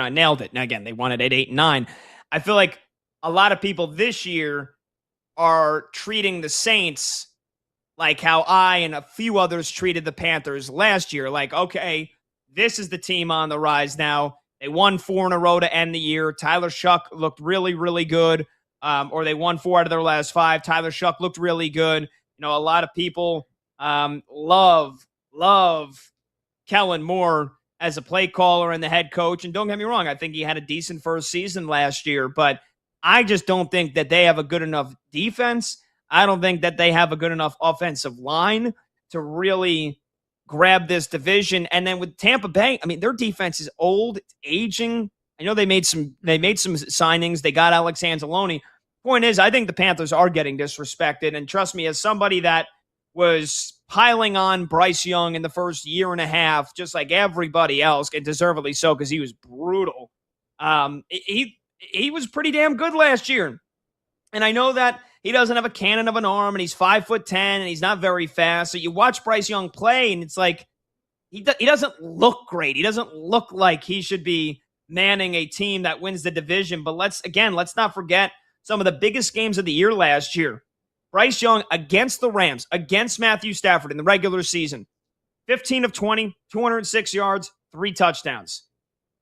nailed it. Now again, they won it at 8-9. I feel like a lot of people this year are treating the Saints like how I and a few others treated the Panthers last year. Like, okay, this is the team on the rise now. They won 4 in a row to end the year. Tyler Shuck looked really, really good. Or they won 4 out of their last 5. Tyler Shuck looked really good. A lot of people love Kellen Moore as a play caller and the head coach. And don't get me wrong, I think he had a decent first season last year, but I just don't think that they have a good enough defense. I don't think that they have a good enough offensive line to really grab this division. And then with Tampa Bay, I mean, their defense is old, it's aging. I know they made some signings. They got Alex Anzalone. Point is, I think the Panthers are getting disrespected. And trust me, as somebody that was piling on Bryce Young in the first year and a half, just like everybody else, and deservedly so because he was brutal. He was pretty damn good last year. And I know that he doesn't have a cannon of an arm, and he's 5'10", and he's not very fast. So you watch Bryce Young play, and it's like he doesn't look great. He doesn't look like he should be manning a team that wins the division. But let's not forget some of the biggest games of the year last year. Bryce Young against the Rams, against Matthew Stafford in the regular season, 15 of 20, 206 yards, 3 touchdowns.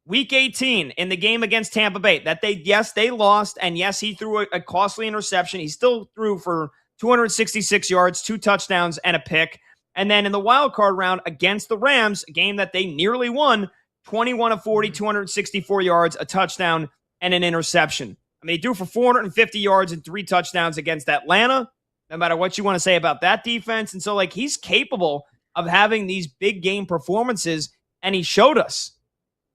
Week 18 in the game against Tampa Bay, that they lost, and yes, he threw a costly interception. He still threw for 266 yards, 2 touchdowns, and a pick. And then in the wild card round against the Rams, a game that they nearly won, 21 of 40, 264 yards, a touchdown, and an interception. I mean, he threw for 450 yards and 3 touchdowns against Atlanta, no matter what you want to say about that defense. And so, like, he's capable of having these big game performances, and he showed us.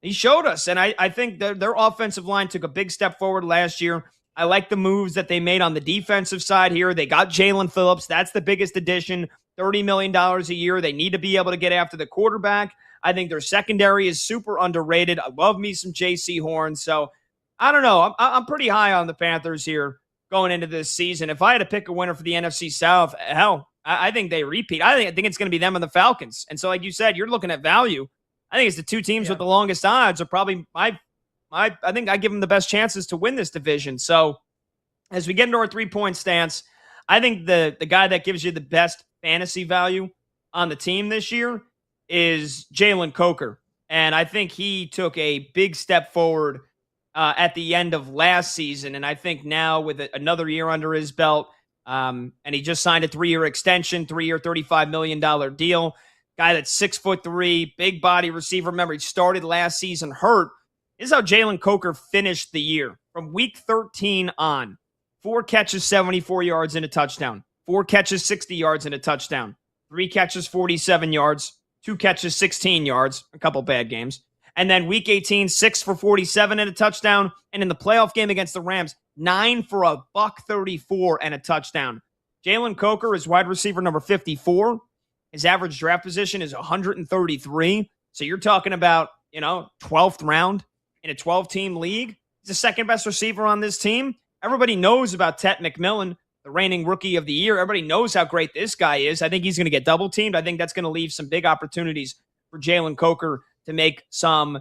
And I think their offensive line took a big step forward last year. I like the moves that they made on the defensive side here. They got Jalen Phillips. That's the biggest addition, $30 million a year. They need to be able to get after the quarterback. I think their secondary is super underrated. I love me some J.C. Horn. So, I don't know. I'm pretty high on the Panthers here going into this season. If I had to pick a winner for the NFC South, hell, I think they repeat. I think it's going to be them and the Falcons. And so, like you said, you're looking at value. I think it's the 2 teams with the longest odds are probably I think I give them the best chances to win this division. So as we get into our 3-point stance, I think the guy that gives you the best fantasy value on the team this year is Jalen Coker. And I think he took a big step forward at the end of last season. And I think now with another year under his belt, and he just signed a 3-year extension, 3-year, $35 million deal. Guy that's 6'3", big body receiver. Remember, he started last season hurt. This is how Jalen Coker finished the year. From week 13 on, 4 catches, 74 yards, and a touchdown. 4 catches, 60 yards, and a touchdown. 3 catches, 47 yards. 2 catches, 16 yards. A couple bad games. And then week 18, 6 for 47 and a touchdown. And in the playoff game against the Rams, 9 for $134 and a touchdown. Jalen Coker is wide receiver number 54. His average draft position is 133. So you're talking about, 12th round in a 12-team league. He's the second best receiver on this team. Everybody knows about Ted McMillan. the reigning rookie of the year. Everybody knows how great this guy is. I think he's going to get double teamed. I think that's going to leave some big opportunities for Jalen Coker to make some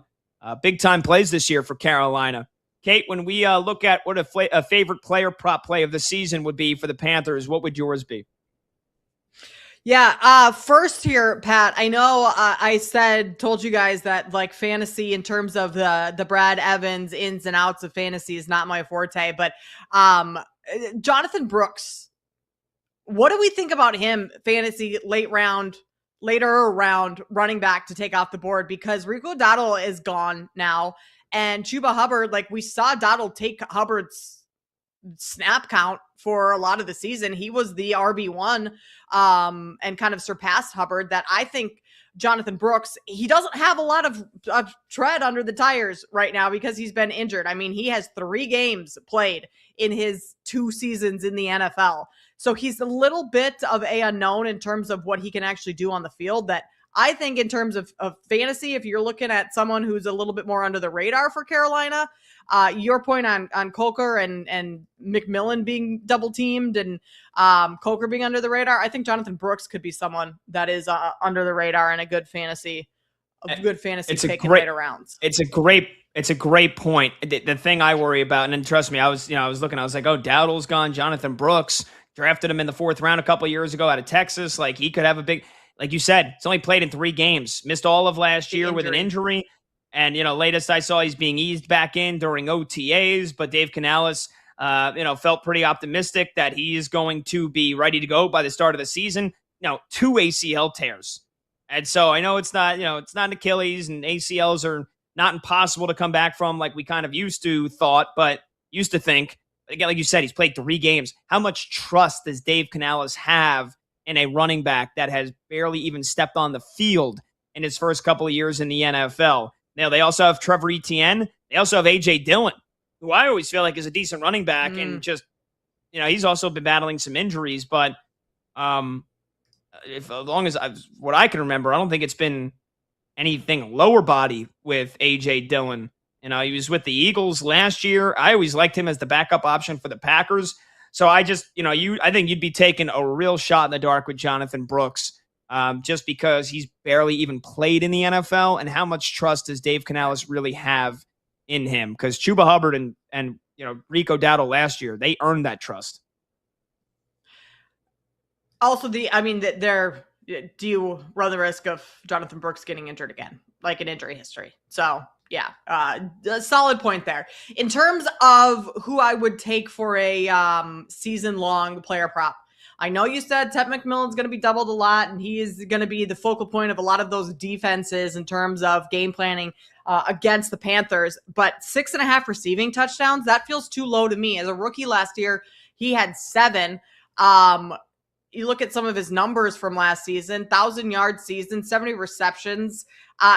big time plays this year for Carolina. Kate, when we look at what a favorite player prop play of the season would be for the Panthers, what would yours be? Yeah. First here, Pat, I know I told you guys that like fantasy in terms of the Brad Evans ins and outs of fantasy is not my forte, but Jonathan Brooks, what do we think about him fantasy later round running back to take off the board? Because Rico Dowdle is gone now, and Chuba Hubbard, like we saw Dowdle take Hubbard's snap count for a lot of the season. He was the RB1 and kind of surpassed Hubbard. That I think Jonathan Brooks, he doesn't have a lot of tread under the tires right now because he's been injured. I mean, he has 3 games played in his 2 seasons in the NFL. So he's a little bit of a unknown in terms of what he can actually do on the field. That I think in terms of fantasy, if you're looking at someone who's a little bit more under the radar for Carolina, your point on Coker and McMillan being double teamed and Coker being under the radar, I think Jonathan Brooks could be someone that is under the radar and a good fantasy pick in later rounds. It's a great point. The thing I worry about, and then trust me, I was looking, I was like, oh, Dowdle's gone. Jonathan Brooks, drafted him in the 4th round a couple of years ago out of Texas. Like he could have a big, like you said, it's only played in 3 games, missed all of last year with an injury. And, latest I saw he's being eased back in during OTAs, but Dave Canales, felt pretty optimistic that he is going to be ready to go by the start of the season. Now, 2 ACL tears. And so I know it's not an Achilles, and ACLs are not impossible to come back from like we kind of used to think. Again, like you said, he's played 3 games. How much trust does Dave Canales have in a running back that has barely even stepped on the field in his first couple of years in the NFL? Now, they also have Trevor Etienne. They also have A.J. Dillon, who I always feel like is a decent running back. And just, he's also been battling some injuries. But what I can remember, I don't think it's been anything lower body with A.J. Dillon. He was with the Eagles last year. I always liked him as the backup option for the Packers. So I just, I think you'd be taking a real shot in the dark with Jonathan Brooks. Just because he's barely even played in the NFL, and how much trust does Dave Canales really have in him? Because Chuba Hubbard and Rico Dowdle last year, they earned that trust. Also, do you run the risk of Jonathan Brooks getting injured again, like an injury history? So yeah, a solid point there. In terms of who I would take for a season-long player prop, I know you said Ted McMillan's going to be doubled a lot, and he is going to be the focal point of a lot of those defenses in terms of game planning against the Panthers. But 6.5 receiving touchdowns, that feels too low to me. As a rookie last year, he had 7. You look at some of his numbers from last season, 1,000-yard season, 70 receptions.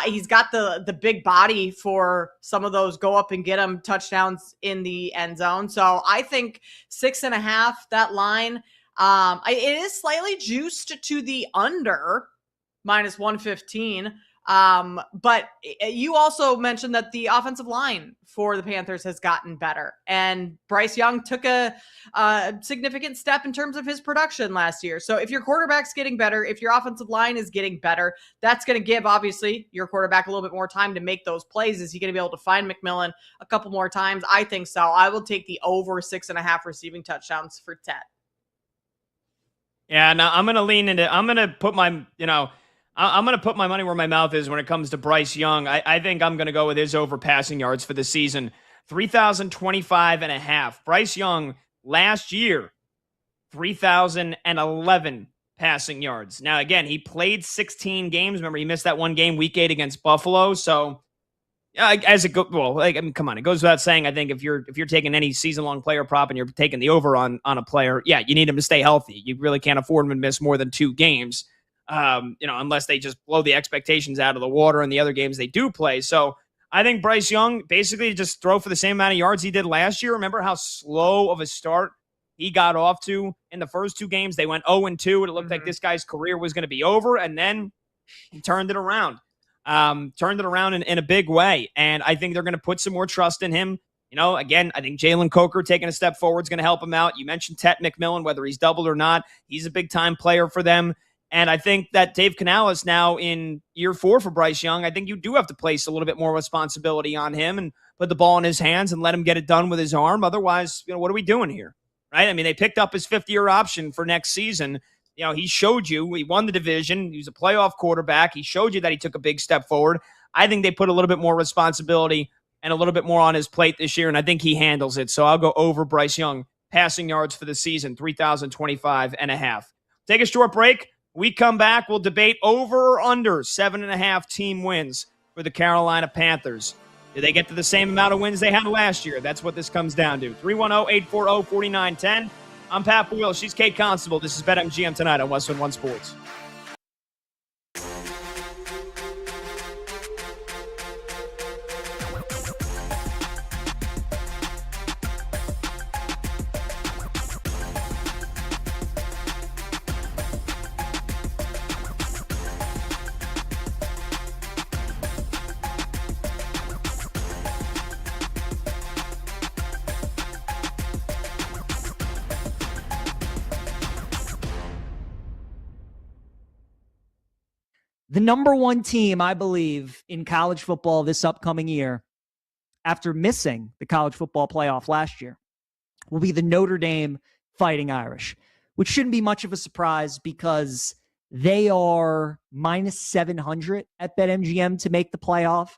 He's got the big body for some of those go up and get him touchdowns in the end zone. So I think 6.5, that line, it is slightly juiced to the under -115. But you also mentioned that the offensive line for the Panthers has gotten better, and Bryce Young took a significant step in terms of his production last year. So if your quarterback's getting better, if your offensive line is getting better, that's going to give obviously your quarterback a little bit more time to make those plays. Is he going to be able to find McMillan a couple more times? I think so. I will take the over 6.5 receiving touchdowns for Ted. Yeah, now I'm going to lean into, I'm going to put my money where my mouth is when it comes to Bryce Young. I think I'm going to go with his over passing yards for the season. 3,025.5. Bryce Young last year, 3,011 passing yards. Now, again, he played 16 games. Remember, he missed that one game, week 8 against Buffalo. So, come on. It goes without saying, I think if you're taking any season-long player prop and you're taking the over on a player, yeah, you need him to stay healthy. You really can't afford him to miss more than 2 games. Unless they just blow the expectations out of the water in the other games they do play. So I think Bryce Young basically just throw for the same amount of yards he did last year. Remember how slow of a start he got off to in the first 2 games? They went 0-2, and it looked like this guy's career was going to be over, and then he turned it around. In a big way. And I think they're going to put some more trust in him. Again, I think Jalen Coker taking a step forward is going to help him out. You mentioned Tet McMillan, whether he's doubled or not. He's a big-time player for them. And I think that Dave Canales now in year 4 for Bryce Young, I think you do have to place a little bit more responsibility on him and put the ball in his hands and let him get it done with his arm. Otherwise, what are we doing here? Right? I mean, they picked up his 5th-year option for next season. He showed you, he won the division. He was a playoff quarterback. He showed you that he took a big step forward. I think they put a little bit more responsibility and a little bit more on his plate this year, and I think he handles it. So I'll go over Bryce Young passing yards for the season, 3,025.5. Take a short break. We come back. We'll debate over or under 7.5 team wins for the Carolina Panthers. Did they get to the same amount of wins they had last year? That's what this comes down to. 310-840-4910. I'm Pat Boyle. She's Kate Constable. This is BetMGM tonight on Westwood One Sports. The number one team, I believe, in college football this upcoming year, after missing the college football playoff last year, will be the Notre Dame Fighting Irish, which shouldn't be much of a surprise because they are minus 700 at BetMGM to make the playoff.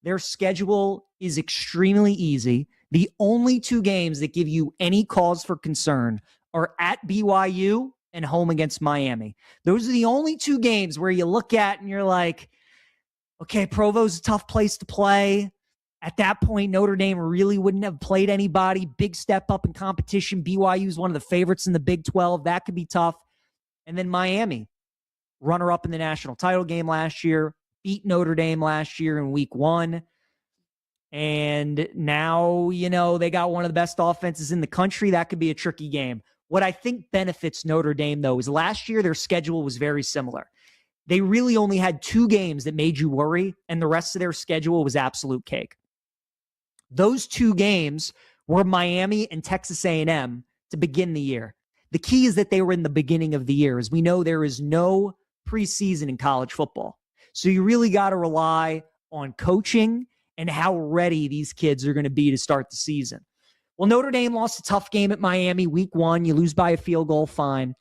Their schedule is extremely easy. The only 2 games that give you any cause for concern are at BYU and home against Miami. Those are the only 2 games where you look at and you're like, okay, Provo's a tough place to play. At that point, Notre Dame really wouldn't have played anybody. Big step up in competition. BYU is one of the favorites in the Big 12. That could be tough. And then Miami, runner-up in the national title game last year, beat Notre Dame last year in week 1. And now, they got one of the best offenses in the country. That could be a tricky game. What I think benefits Notre Dame, though, is last year their schedule was very similar. They really only had 2 games that made you worry, and the rest of their schedule was absolute cake. Those 2 games were Miami and Texas A&M to begin the year. The key is that they were in the beginning of the year. As we know, there is no preseason in college football. So you really got to rely on coaching and how ready these kids are going to be to start the season. Well, Notre Dame lost a tough game at Miami week 1. You lose by a field goal, fine.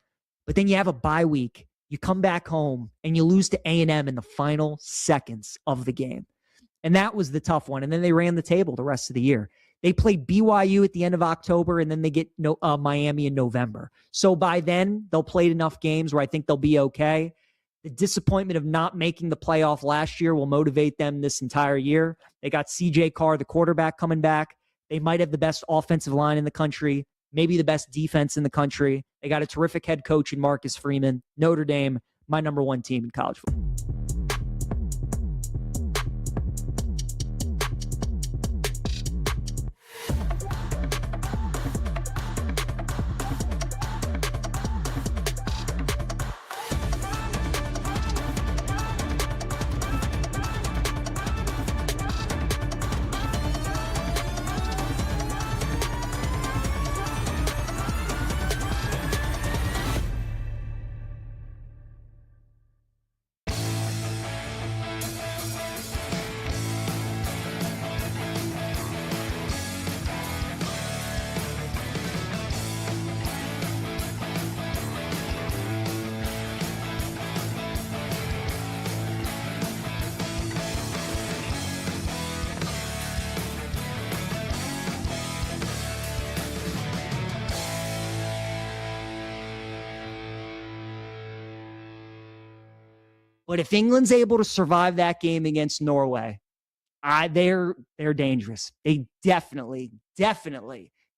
But then you have a bye week. You come back home and you lose to A&M in the final seconds of the game. And that was the tough one. And then they ran the table the rest of the year. They played BYU at the end of October, and then they get Miami in November. So by then, they'll play enough games where I think they'll be okay. The disappointment of not making the playoff last year will motivate them this entire year. They got CJ Carr, the quarterback, coming back. They might have the best offensive line in the country, maybe the best defense in the country. They got a terrific head coach in Marcus Freeman. Notre Dame, my number 1 team in college football. But if England's able to survive that game against Norway, they're dangerous. They definitely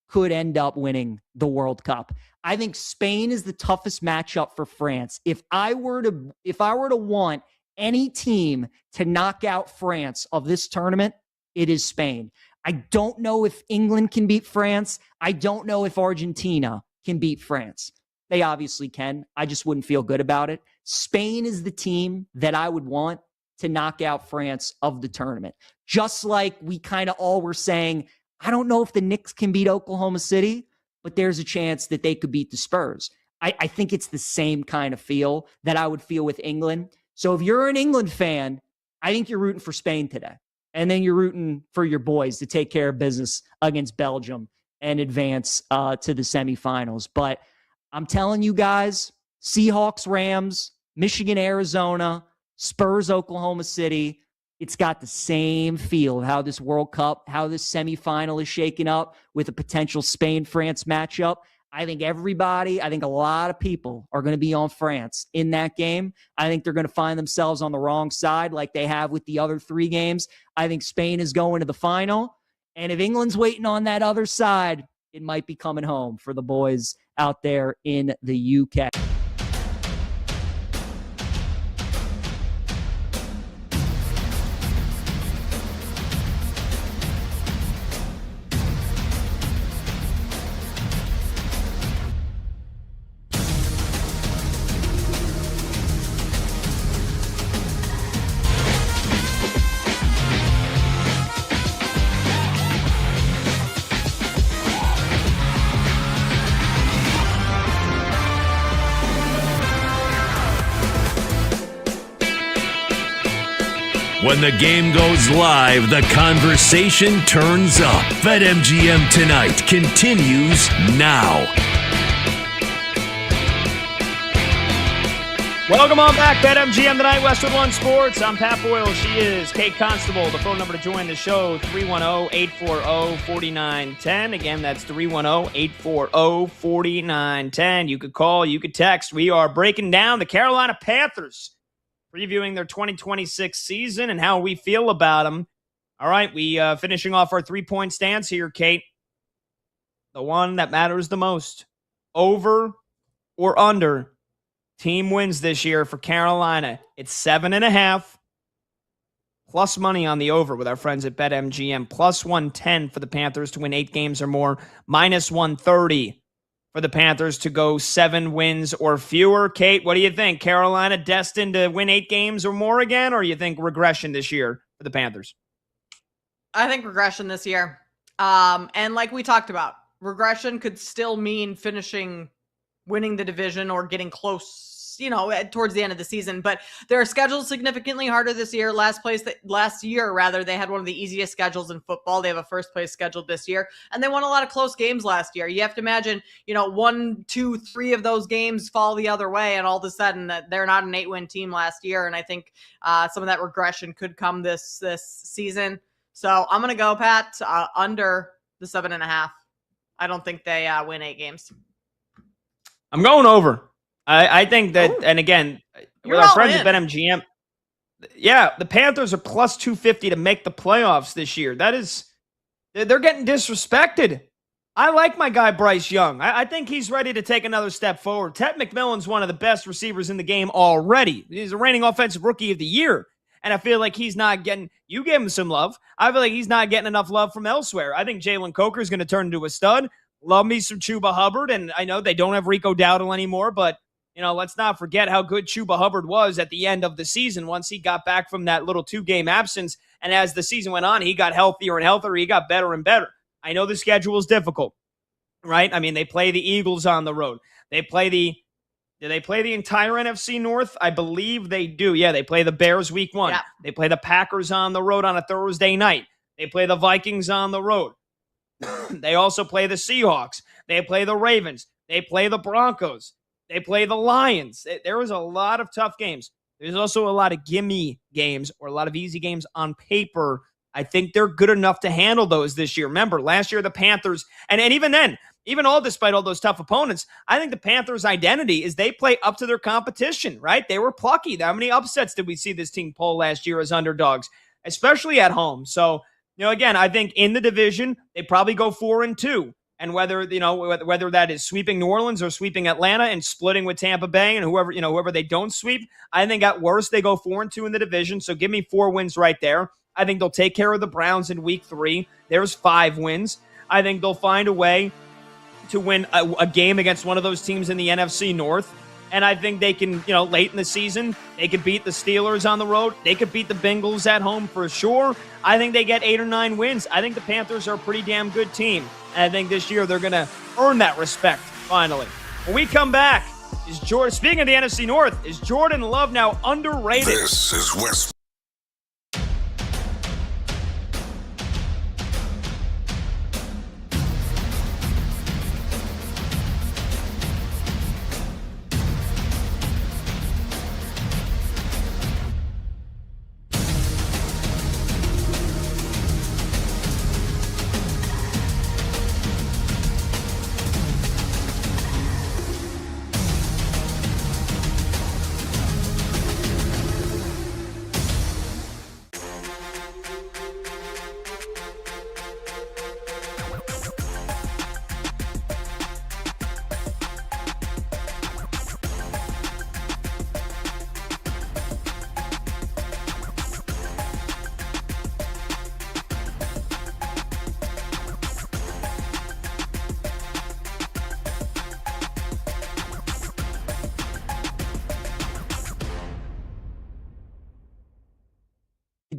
could end up winning the World Cup. I think Spain is the toughest matchup for France. If I were to want any team to knock out France of this tournament, it is Spain. I don't know if England can beat France. I don't know if Argentina can beat France. They obviously can. I just wouldn't feel good about it. Spain is the team that I would want to knock out France of the tournament. Just like we kind of all were saying, I don't know if the Knicks can beat Oklahoma City, but there's a chance that they could beat the Spurs. I think it's the same kind of feel that I would feel with England. So if you're an England fan, I think you're rooting for Spain today. And then you're rooting for your boys to take care of business against Belgium and advance to the semifinals. But I'm telling you guys, Seahawks, Rams, Michigan, Arizona, Spurs, Oklahoma City, it's got the same feel of how this World Cup, how this semifinal is shaking up with a potential Spain-France matchup. I think a lot of people are going to be on France in that game. I think they're going to find themselves on the wrong side like they have with the other 3 games. I think Spain is going to the final. And if England's waiting on that other side, it might be coming home for the boys out there in the UK. When the game goes live, the conversation turns up. BetMGM Tonight continues now. Welcome on back, BetMGM Tonight, Westwood One Sports. I'm Pat Boyle. She is Kate Constable. The phone number to join the show, 310-840-4910. Again, that's 310-840-4910. You could call, you could text. We are breaking down the Carolina Panthers, previewing their 2026 season and how we feel about them. All right, we finishing off our 3-point stance here, Kate. The one that matters the most. Over or under team wins this year for Carolina. It's 7.5. Plus money on the over with our friends at BetMGM. Plus 110 for the Panthers to win 8 games or more. Minus 130 for the Panthers to go 7 wins or fewer. Kate, what do you think? Carolina destined to win 8 games or more again, or you think regression this year for the Panthers? I think regression this year. And like we talked about, regression could still mean winning the division or getting close, towards the end of the season. But their schedule is significantly harder this year. Last year, they had one of the easiest schedules in football. They have a first place scheduled this year, and they won a lot of close games last year. You have to imagine, 1, 2, 3 of those games fall the other way, and all of a sudden that they're not an 8-win team last year. And I think some of that regression could come this season. So I'm going to go, Pat, under the 7.5. I don't think they win 8 games. I'm going over. I think that, and again, with our friends at BetMGM, the Panthers are plus 250 to make the playoffs this year. They're getting disrespected. I like my guy Bryce Young. I think he's ready to take another step forward. Ted McMillan's one of the best receivers in the game already. He's a reigning offensive rookie of the year. And I feel like he's not getting, you gave him some love. I feel like he's not getting enough love from elsewhere. I think Jalen Coker is going to turn into a stud. Love me some Chuba Hubbard. And I know they don't have Rico Dowdle anymore, but let's not forget how good Chuba Hubbard was at the end of the season once he got back from that little 2-game absence. And as the season went on, he got healthier and healthier. He got better and better. I know the schedule is difficult, right? I mean, they play the Eagles on the road. Do they play the entire NFC North? I believe they do. Yeah, they play the Bears week 1. Yeah. They play the Packers on the road on a Thursday night. They play the Vikings on the road. They also play the Seahawks. They play the Ravens. They play the Broncos. They play the Lions. There was a lot of tough games. There's also a lot of gimme games or a lot of easy games on paper. I think they're good enough to handle those this year. Remember, last year the Panthers, and even then, despite all those tough opponents, I think the Panthers' identity is they play up to their competition, right? They were plucky. How many upsets did we see this team pull last year as underdogs, especially at home? So, again, I think in the division, they probably go 4-2. And whether that is sweeping New Orleans or sweeping Atlanta and splitting with Tampa Bay and whoever they don't sweep, I think at worst they go 4-2 in the division. So give me 4 wins right there. I think they'll take care of the Browns in week 3. There's 5 wins. I think they'll find a way to win a game against one of those teams in the NFC North. And I think they can, late in the season, they could beat the Steelers on the road. They could beat the Bengals at home for sure. I think they get 8 or 9 wins. I think the Panthers are a pretty damn good team. And I think this year they're going to earn that respect finally. When we come back, speaking of the NFC North, is Jordan Love now underrated? This is Westwood.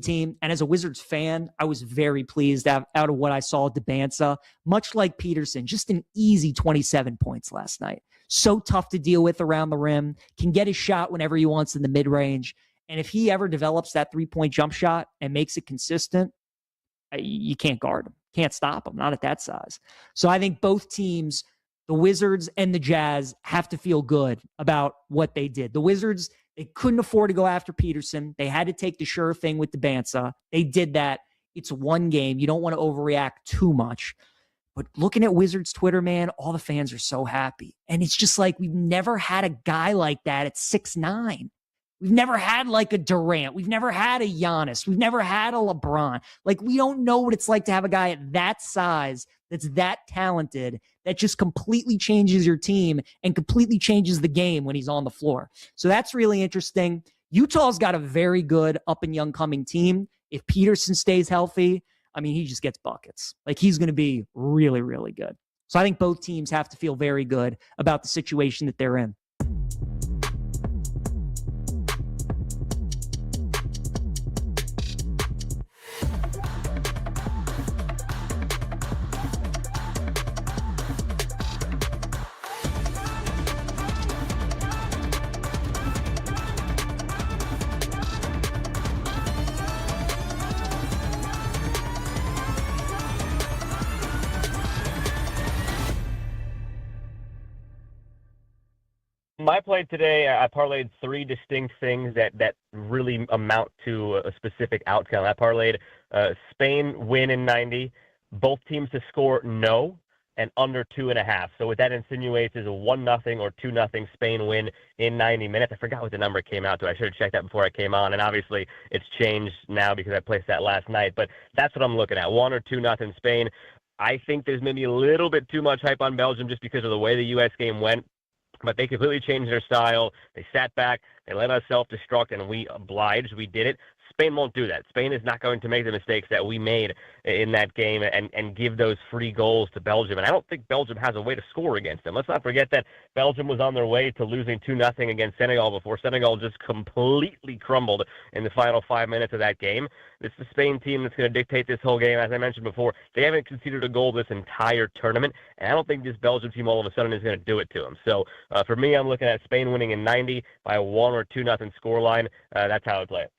Team. And as a Wizards fan, I was very pleased out of what I saw at Debanza. Much like Peterson, just an easy 27 points last night. So tough to deal with around the rim, can get his shot whenever he wants in the mid-range. And if he ever develops that three-point jump shot and makes it consistent, you can't guard him. Can't stop him, not at that size. So I think both teams, the Wizards and the Jazz, have to feel good about what they did. The Wizards, they couldn't afford to go after Peterson. They had to take the sure thing with Debanza. They did that. It's one game. You don't want to overreact too much. But looking at Wizards Twitter, man, all the fans are so happy. And it's just like we've never had a guy like that at 6'9". We've never had like a Durant. We've never had a Giannis. We've never had a LeBron. Like, we don't know what it's like to have a guy at that size that's that talented, that just completely changes your team and completely changes the game when he's on the floor. So that's really interesting. Utah's got a very good up and young coming team. If Peterson stays healthy, I mean, he just gets buckets. Like, he's going to be really, really good. So I think both teams have to feel very good about the situation that they're in. My play today, I parlayed 3 distinct things that really amount to a specific outcome. I parlayed Spain win in 90, both teams to score no, and under 2.5. So what that insinuates is a 1-0 or 2-0 Spain win in 90 minutes. I forgot what the number came out to. I should have checked that before I came on, and obviously it's changed now because I placed that last night. But that's what I'm looking at, 1 or 2-0 Spain. I think there's maybe a little bit too much hype on Belgium just because of the way the U.S. game went. But they completely changed their style. They sat back. They let us self-destruct, and we obliged. We did it. Spain won't do that. Spain is not going to make the mistakes that we made in that game and give those free goals to Belgium. And I don't think Belgium has a way to score against them. Let's not forget that Belgium was on their way to losing 2-0 against Senegal before Senegal just completely crumbled in the final 5 minutes of that game. This is the Spain team that's going to dictate this whole game. As I mentioned before, they haven't conceded a goal this entire tournament, and I don't think this Belgium team all of a sudden is going to do it to them. So for me, I'm looking at Spain winning in 90 by a 1 or 2-0 scoreline. That's how I play it.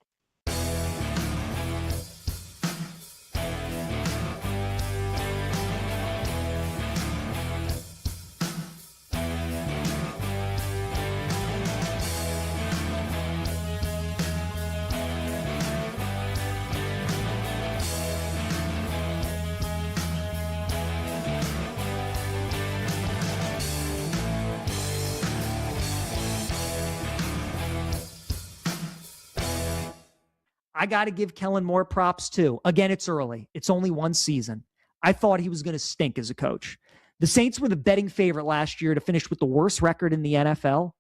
I got to give Kellen Moore props too. Again, it's early. It's only one season. I thought he was going to stink as a coach. The Saints were the betting favorite last year to finish with the worst record in the NFL.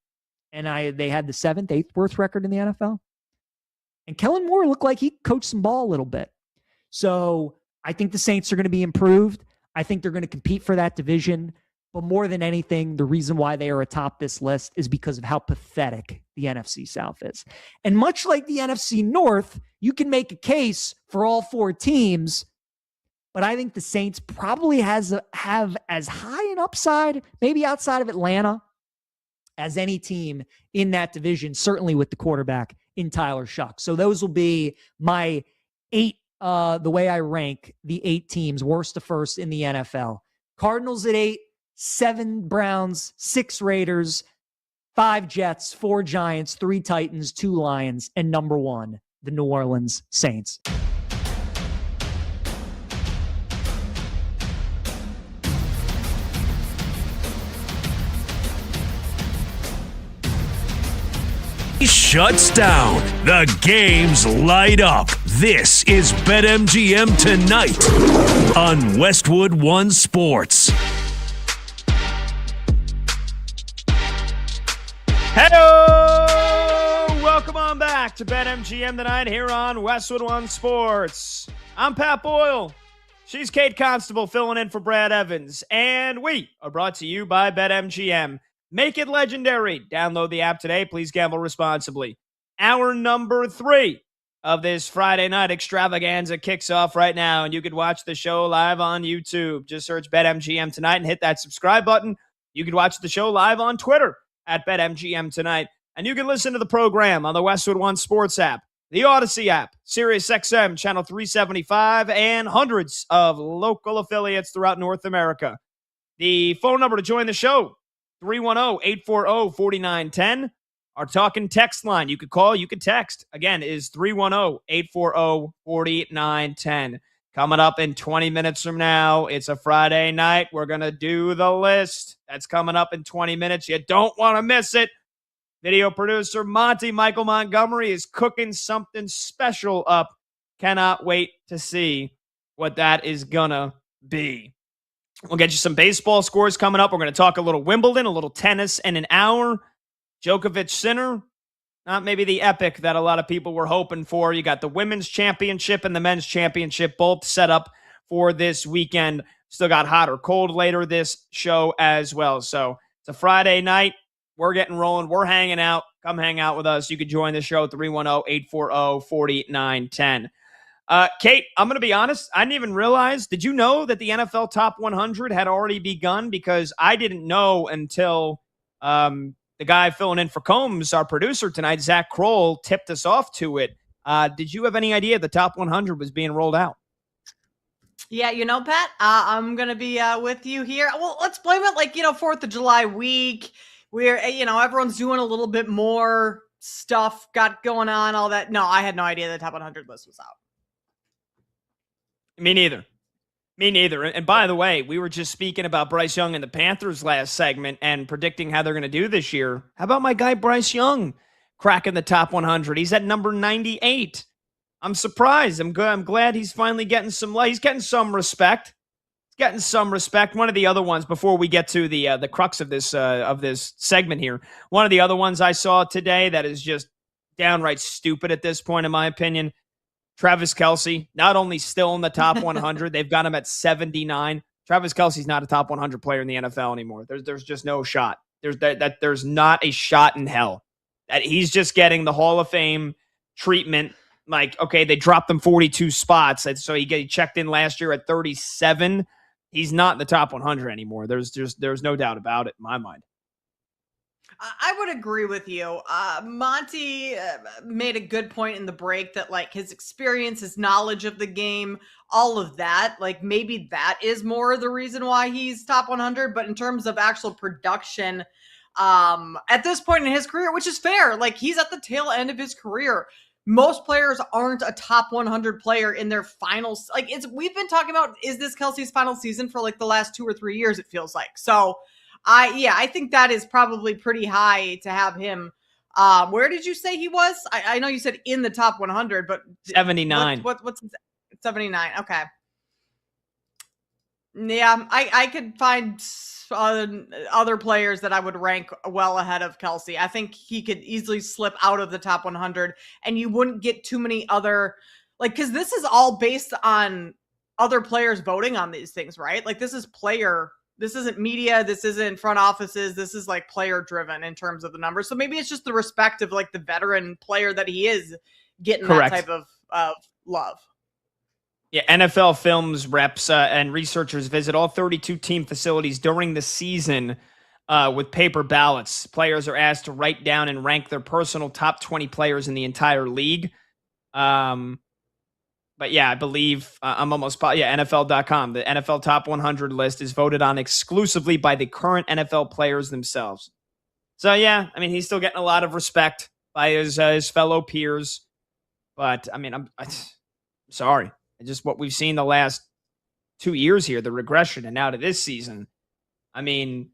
And they had the 7th, 8th worst record in the NFL. And Kellen Moore looked like he coached some ball a little bit. So I think the Saints are going to be improved. I think they're going to compete for that division. But more than anything, the reason why they are atop this list is because of how pathetic the NFC South is. And much like the NFC North, you can make a case for all 4 teams, but I think the Saints probably have as high an upside, maybe outside of Atlanta, as any team in that division, certainly with the quarterback in Tyler Shuck. So those will be my 8, the way I rank the 8 teams, worst to first in the NFL. Cardinals at 8, 7 Browns, 6 Raiders, 5 Jets, 4 Giants, 3 Titans, 2 Lions, and number 1, the New Orleans Saints. Shuts down. The games light up. This is BetMGM Tonight on Westwood One Sports. Hello! Welcome on back to BetMGM Tonight here on Westwood One Sports. I'm Pat Boyle. She's Kate Constable filling in for Brad Evans. And we are brought to you by BetMGM. Make it legendary. Download the app today. Please gamble responsibly. Hour number 3 of this Friday night extravaganza kicks off right now, and you could watch the show live on YouTube. Just search BetMGM Tonight and hit that subscribe button. You could watch the show live on Twitter at BetMGM Tonight, and you can listen to the program on the Westwood One Sports app, the Odyssey app, SiriusXM Channel 375, and hundreds of local affiliates throughout North America. The phone number to join the show, 310-840-4910. Our talking text line, you could call, you could text, again, is 310-840-4910. Coming up in 20 minutes from now, it's a Friday night. We're going to do the list. That's coming up in 20 minutes. You don't want to miss it. Video producer Michael Montgomery is cooking something special up. Cannot wait to see what that is going to be. We'll get you some baseball scores coming up. We're going to talk a little Wimbledon, a little tennis in an hour. Djokovic Sinner, not maybe the epic that a lot of people were hoping for. You got the women's championship and the men's championship both set up for this weekend. Still got hot or cold later this show as well. So it's a Friday night. We're getting rolling. We're hanging out. Come hang out with us. You can join the show, 310-840-4910. Kate, I'm going to be honest. I didn't even realize. Did you know that the NFL Top 100 had already begun? Because I didn't know until the guy filling in for Combs, our producer tonight, Zach Kroll, tipped us off to it. Did you have any idea the Top 100 was being rolled out? Yeah, Pat, I'm going to be with you here. Well, let's blame it 4th of July week. We're, everyone's doing a little bit more stuff got going on, all that. No, I had no idea the Top 100 list was out. Me neither. And by the way, we were just speaking about Bryce Young and the Panthers last segment and predicting how they're going to do this year. How about my guy Bryce Young cracking the top 100? He's at number 98. I'm surprised. I'm good. I'm glad he's finally getting some light. He's getting some respect. One of the other ones, before we get to the crux of this segment here, one of the other ones I saw today that is just downright stupid at this point, in my opinion. Travis Kelce, not only still in the top 100, they've got him at 79. Travis Kelce's not a top 100 player in the NFL anymore. There's just no shot. There's not a shot in hell. That he's just getting the Hall of Fame treatment. Like, okay, they dropped him 42 spots, so he checked in last year at 37. He's not in the top 100 anymore. There's no doubt about it in my mind. I would agree with you. Monty made a good point in the break that his experience, his knowledge of the game, all of that, maybe that is more the reason why he's top 100. But in terms of actual production, at this point in his career, which is fair, he's at the tail end of his career. Most players aren't a top 100 player in their finals. We've been talking about, is this Kelce's final season for the last 2 or 3 years, it feels like. So I think that is probably pretty high to have him. Where did you say he was? I know you said in the top 100, but 79. What's 79? Okay. Yeah, I could find other players that I would rank well ahead of Kelce. I think he could easily slip out of the top 100, and you wouldn't get too many other, because this is all based on other players voting on these things, right? This is player This isn't media. This isn't front offices. This is like player driven in terms of the numbers. So maybe it's just the respect of like the veteran player that he is getting Correct. that type of love. Yeah, NFL Films reps and researchers visit all 32 team facilities during the season with paper ballots. Players are asked to write down and rank their personal top 20 players in the entire league. But yeah, I believe NFL.com. The NFL Top 100 list is voted on exclusively by the current NFL players themselves. So yeah, I mean, he's still getting a lot of respect by his fellow peers. But I mean, I'm sorry. Just what we've seen the last 2 years here, the regression, and now to this season. I mean,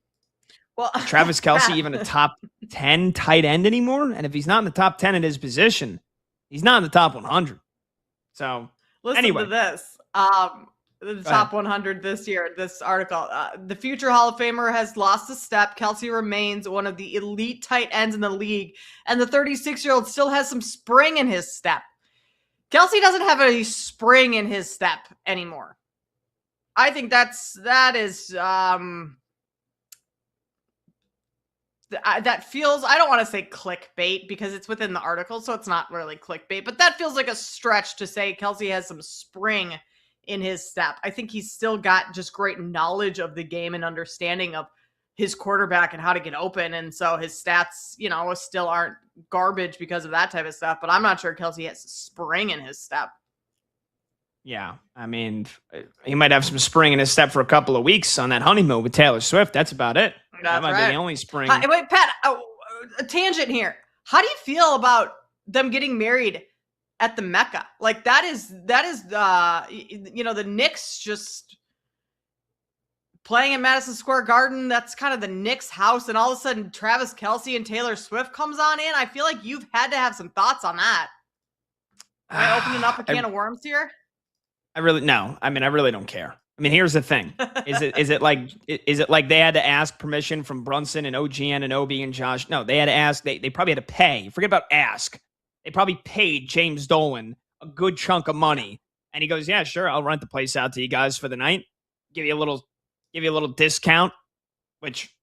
well, Travis Kelce even a top 10 tight end anymore? And if he's not in the top 10 in his position, he's not in the top 100. So listen anyway. to this. The top 100 this year, this article. The future Hall of Famer has lost a step. Kelce remains one of the elite tight ends in the league, and the 36-year-old still has some spring in his step. Kelce doesn't have a spring in his step anymore. I think that feels, I don't want to say clickbait because it's within the article, so it's not really clickbait, but that feels like a stretch to say Kelce has some spring in his step. I think he's still got just great knowledge of the game and understanding of his quarterback and how to get open. And so his stats, still aren't garbage because of that type of stuff, but I'm not sure Kelce has spring in his step. Yeah. I mean, he might have some spring in his step for a couple of weeks on that honeymoon with Taylor Swift. That's about it. That might be the only spring. Wait, Pat, a tangent here. How do you feel about them getting married at the Mecca? Like that is the Knicks just playing at Madison Square Garden. That's kind of the Knicks house. And all of a sudden Travis Kelce and Taylor Swift comes on in. I feel like you've had to have some thoughts on that. Am I opening up a can of worms here? I really don't care. I mean, here's the thing. Is it like they had to ask permission from Brunson and OG Anunoby and Josh? No, they had to ask. They probably had to pay. Forget about ask. They probably paid James Dolan a good chunk of money. And he goes, yeah, sure. I'll rent the place out to you guys for the night. Give you a little discount, which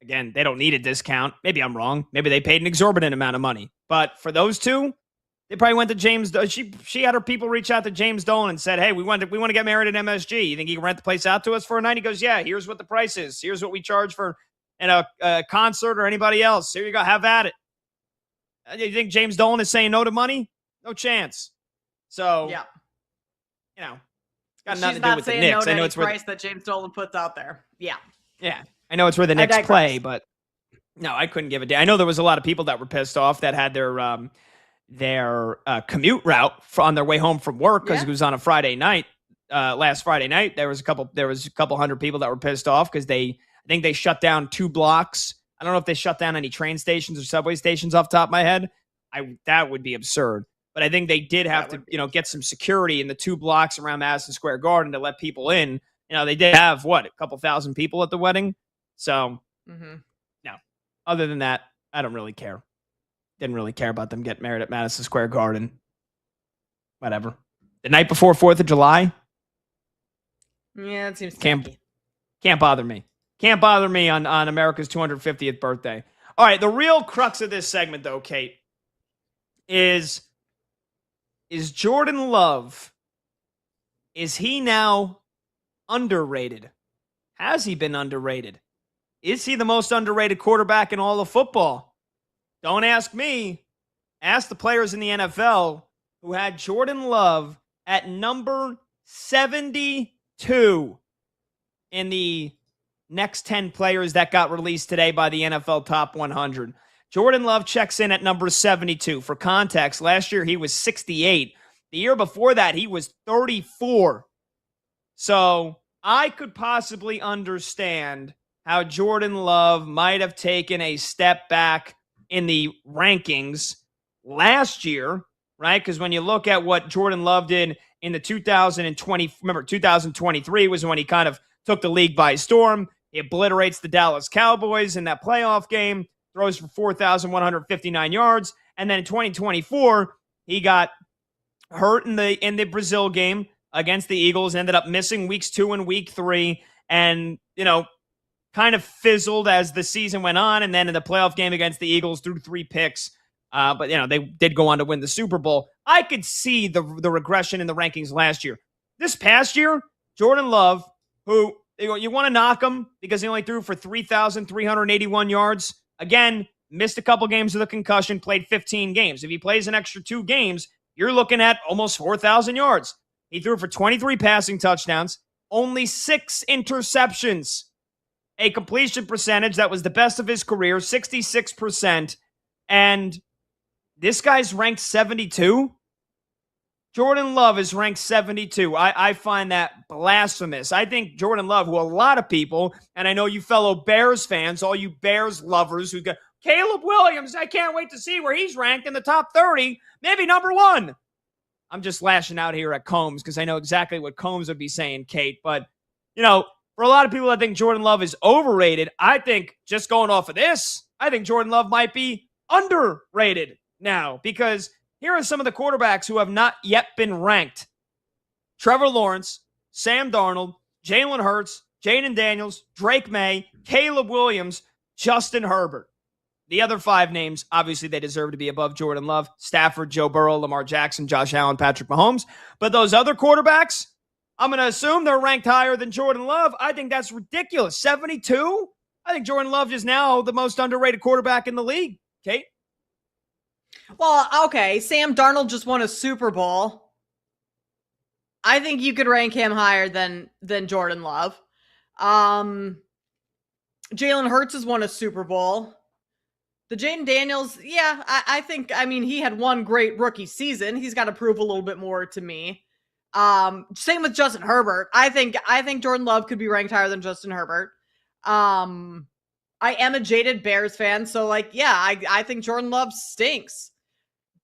again, they don't need a discount. Maybe I'm wrong. Maybe they paid an exorbitant amount of money, but for those two, they probably went to James. She had her people reach out to James Dolan and said, hey, we want to get married at MSG. You think you can rent the place out to us for a night? He goes, yeah, here's what the price is. Here's what we charge for a concert or anybody else. Here you go. Have at it. You think James Dolan is saying no to money? No chance. So, yeah. It's got nothing to do with the Knicks. I know it's price that James Dolan puts out there. Yeah. Yeah. I know it's where the Knicks play, but no, I couldn't give a damn. I know there was a lot of people that were pissed off that had their commute route on their way home from work because it was on a Friday night. Last Friday night, there was a couple hundred people that were pissed off because I think they shut down 2 blocks. I don't know if they shut down any train stations or subway stations off the top of my head. That would be absurd. But I think they did have to, get some security in the 2 blocks around Madison Square Garden to let people in. They did have a couple thousand people at the wedding. So, no. Other than that, I don't really care. Didn't really care about them getting married at Madison Square Garden. Whatever. The night before 4th of July? Yeah, it seems can't bother me. Can't bother me on America's 250th birthday. All right, the real crux of this segment, though, Kate, is Jordan Love, is he now underrated? Has he been underrated? Is he the most underrated quarterback in all of football? Don't ask me. Ask the players in the NFL who had Jordan Love at number 72 in the next 10 players that got released today by the NFL Top 100. Jordan Love checks in at number 72. For context, last year he was 68. The year before that, he was 34. So I could possibly understand how Jordan Love might have taken a step back in the rankings last year, right? Because when you look at what Jordan Love did in the 2023 was when he kind of took the league by storm. He obliterates the Dallas Cowboys in that playoff game, throws for 4,159 yards. And then in 2024, he got hurt in the Brazil game against the Eagles, ended up missing weeks 2 and week 3. And, kind of fizzled as the season went on. And then in the playoff game against the Eagles, threw 3 picks. But they did go on to win the Super Bowl. I could see the regression in the rankings last year. This past year, Jordan Love, who you want to knock him because he only threw for 3,381 yards. Again, missed a couple games with a concussion, played 15 games. If he plays an extra 2 games, you're looking at almost 4,000 yards. He threw for 23 passing touchdowns, only 6 interceptions. A completion percentage that was the best of his career, 66%. And this guy's ranked 72. Jordan Love is ranked 72. I find that blasphemous. I think Jordan Love, who a lot of people, and I know you fellow Bears fans, all you Bears lovers who go, Caleb Williams, I can't wait to see where he's ranked in the top 30, maybe number 1. I'm just lashing out here at Combs because I know exactly what Combs would be saying, Kate. But, for a lot of people that think Jordan Love is overrated, I think just going off of this, I think Jordan Love might be underrated now because here are some of the quarterbacks who have not yet been ranked. Trevor Lawrence, Sam Darnold, Jalen Hurts, Jaden Daniels, Drake May, Caleb Williams, Justin Herbert. The other 5 names, obviously they deserve to be above Jordan Love. Stafford, Joe Burrow, Lamar Jackson, Josh Allen, Patrick Mahomes. But those other quarterbacks, I'm going to assume they're ranked higher than Jordan Love. I think that's ridiculous. 72? I think Jordan Love is now the most underrated quarterback in the league. Kate? Well, okay. Sam Darnold just won a Super Bowl. I think you could rank him higher than Jordan Love. Jalen Hurts has won a Super Bowl. The Jaden Daniels, yeah, I think, he had one great rookie season. He's got to prove a little bit more to me. Same with Justin Herbert. I think Jordan Love could be ranked higher than Justin Herbert. I am a jaded Bears fan, so I think Jordan Love stinks.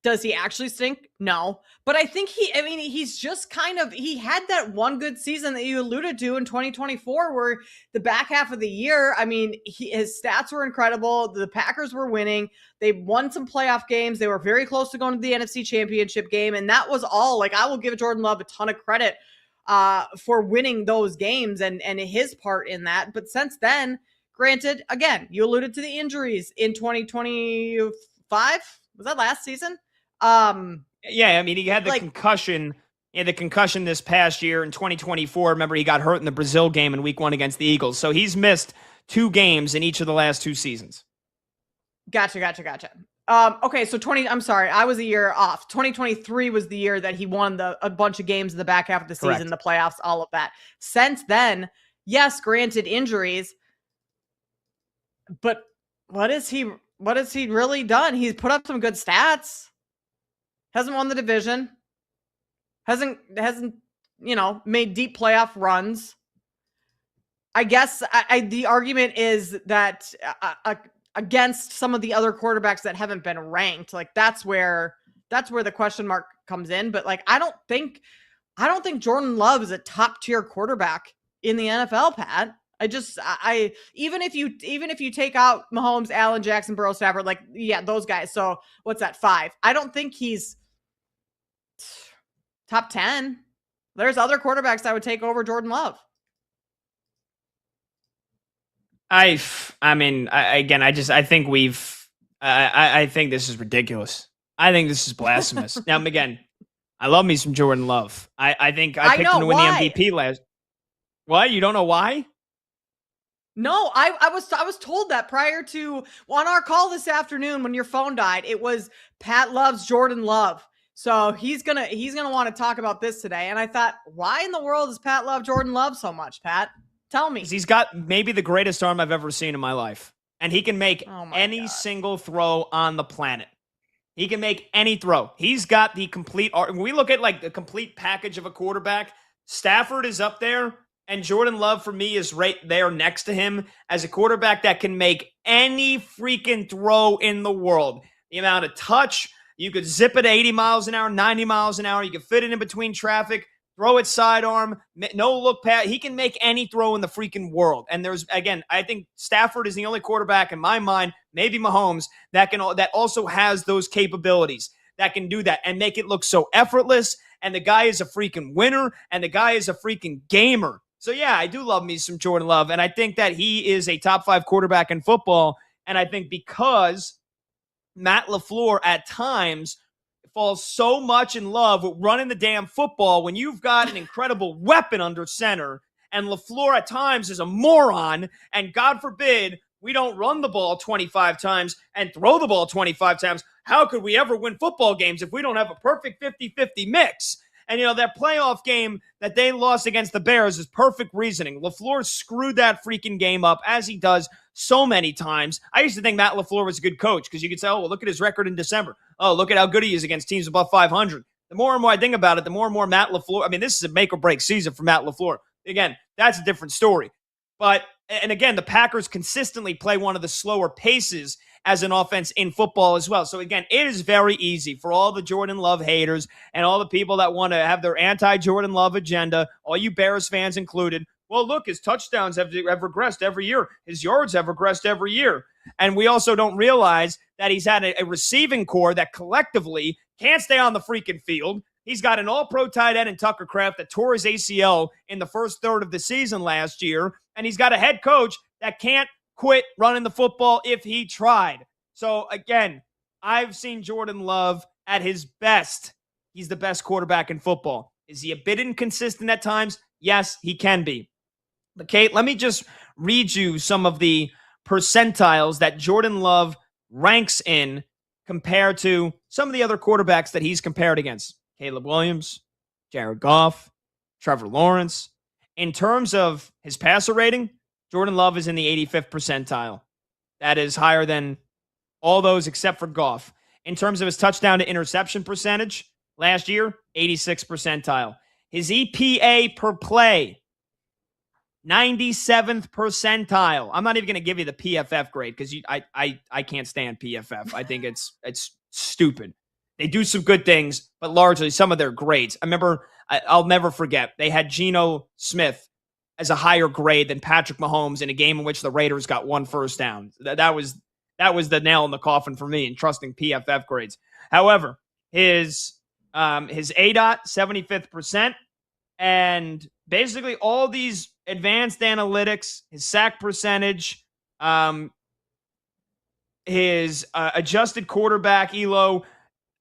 Does he actually stink? No. But I think he's just he had that one good season that you alluded to in 2024 where the back half of the year, his stats were incredible. The Packers were winning. They won some playoff games. They were very close to going to the NFC Championship game. And that was all. I will give Jordan Love a ton of credit for winning those games and his part in that. But since then, granted, again, you alluded to the injuries in 2025. Was that last season? He had the concussion. He had the concussion this past year in 2024. Remember, he got hurt in the Brazil game in week 1 against the Eagles. So he's missed 2 games in each of the last 2 seasons. Gotcha. Okay, so I'm sorry, I was a year off. 2023 was the year that he won a bunch of games in the back half of the season, the playoffs, all of that. Since then, yes, granted injuries, but what has he really done? He's put up some good stats. Hasn't won the division. Hasn't made deep playoff runs. I guess the argument is that against some of the other quarterbacks that haven't been ranked, that's where the question mark comes in. But I don't think Jordan Love is a top tier quarterback in the NFL, Pat. Even if you take out Mahomes, Allen, Jackson, Burrow, Stafford, those guys. So what's that, 5? I don't think he's top 10. There's other quarterbacks I would take over Jordan Love. I think this is ridiculous. I think this is blasphemous. Now, again, I love me some Jordan Love. I think I picked him to win the MVP last. What? You don't know why? No, I was told that prior to on our call this afternoon when your phone died. It was Pat loves Jordan Love. So he's gonna want to talk about this today. And I thought, why in the world does Pat love Jordan Love so much, Pat? Tell me. He's got maybe the greatest arm I've ever seen in my life. And he can make any single throw on the planet. He can make any throw. He's got the complete arm. When we look at the complete package of a quarterback, Stafford is up there. And Jordan Love, for me, is right there next to him as a quarterback that can make any freaking throw in the world. The amount of touch, you could zip it 80 miles an hour, 90 miles an hour. You can fit it in between traffic, throw it sidearm, no look pass. He can make any throw in the freaking world. And I think Stafford is the only quarterback in my mind, maybe Mahomes, that also has those capabilities, that can do that and make it look so effortless. And the guy is a freaking winner, and the guy is a freaking gamer. So, yeah, I do love me some Jordan Love. And I think that he is a top 5 quarterback in football. And I think because Matt LaFleur at times falls so much in love with running the damn football when you've got an incredible weapon under center, and LaFleur at times is a moron, and God forbid we don't run the ball 25 times and throw the ball 25 times. How could we ever win football games if we don't have a perfect 50-50 mix? And, that playoff game that they lost against the Bears is perfect reasoning. LaFleur screwed that freaking game up, as he does so many times. I used to think Matt LaFleur was a good coach because you could say, oh, well, look at his record in December. Oh, look at how good he is against teams above 500. The more and more I think about it, the more and more Matt LaFleur, this is a make or break season for Matt LaFleur. Again, that's a different story. And again, the Packers consistently play one of the slower paces as an offense in football as well. So again, it is very easy for all the Jordan Love haters and all the people that want to have their anti-Jordan Love agenda, all you Bears fans included. Well, look, his touchdowns have regressed every year. His yards have regressed every year. And we also don't realize that he's had a receiving core that collectively can't stay on the freaking field. He's got an all-pro tight end in Tucker Kraft that tore his ACL in the first third of the season last year. And he's got a head coach that can't quit running the football if he tried. So, again, I've seen Jordan Love at his best. He's the best quarterback in football. Is he a bit inconsistent at times? Yes, he can be. But, Kate, let me just read you some of the percentiles that Jordan Love ranks in compared to some of the other quarterbacks that he's compared against. Caleb Williams, Jared Goff, Trevor Lawrence. In terms of his passer rating, Jordan Love is in the 85th percentile. That is higher than all those except for Goff. In terms of his touchdown to interception percentage, last year, 86th percentile. His EPA per play, 97th percentile. I'm not even going to give you the PFF grade because I can't stand PFF. I think it's stupid. They do some good things, but largely some of their grades. I remember, I'll never forget, they had Geno Smith as a higher grade than Patrick Mahomes in a game in which the Raiders got 1 first down. That was the nail in the coffin for me in trusting PFF grades. However, his ADOT, 75th percent, and basically all these advanced analytics, his sack percentage, his adjusted quarterback ELO.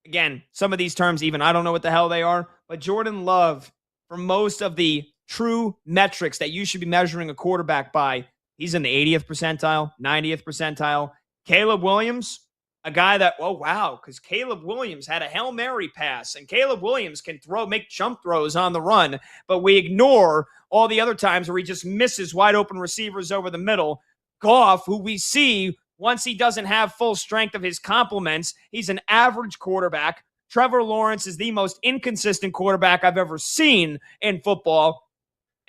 Again, some of these terms, even I don't know what the hell they are, but Jordan Love, for most of the true metrics that you should be measuring a quarterback by, he's in the 80th percentile, 90th percentile. Caleb Williams, a guy that, oh, wow, because Caleb Williams had a Hail Mary pass, and Caleb Williams can make jump throws on the run, but we ignore all the other times where he just misses wide open receivers over the middle. Goff, who we see once he doesn't have full strength of his complements, he's an average quarterback. Trevor Lawrence is the most inconsistent quarterback I've ever seen in football.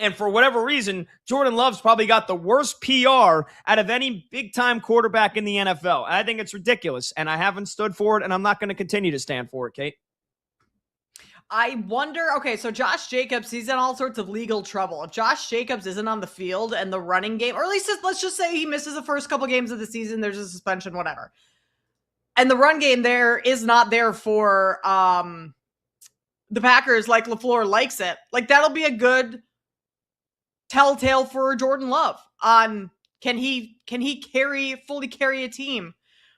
And for whatever reason, Jordan Love's probably got the worst PR out of any big-time quarterback in the NFL. I think it's ridiculous, and I haven't stood for it, and I'm not going to continue to stand for it, Kate. I wonder, okay, so Josh Jacobs, he's in all sorts of legal trouble. If Josh Jacobs isn't on the field and the running game, or at least let's just say he misses the first couple games of the season, there's a suspension, whatever. And the run game there is not there for the Packers like LaFleur likes it. Like, that'll be a good telltale for Jordan Love on can he fully carry a team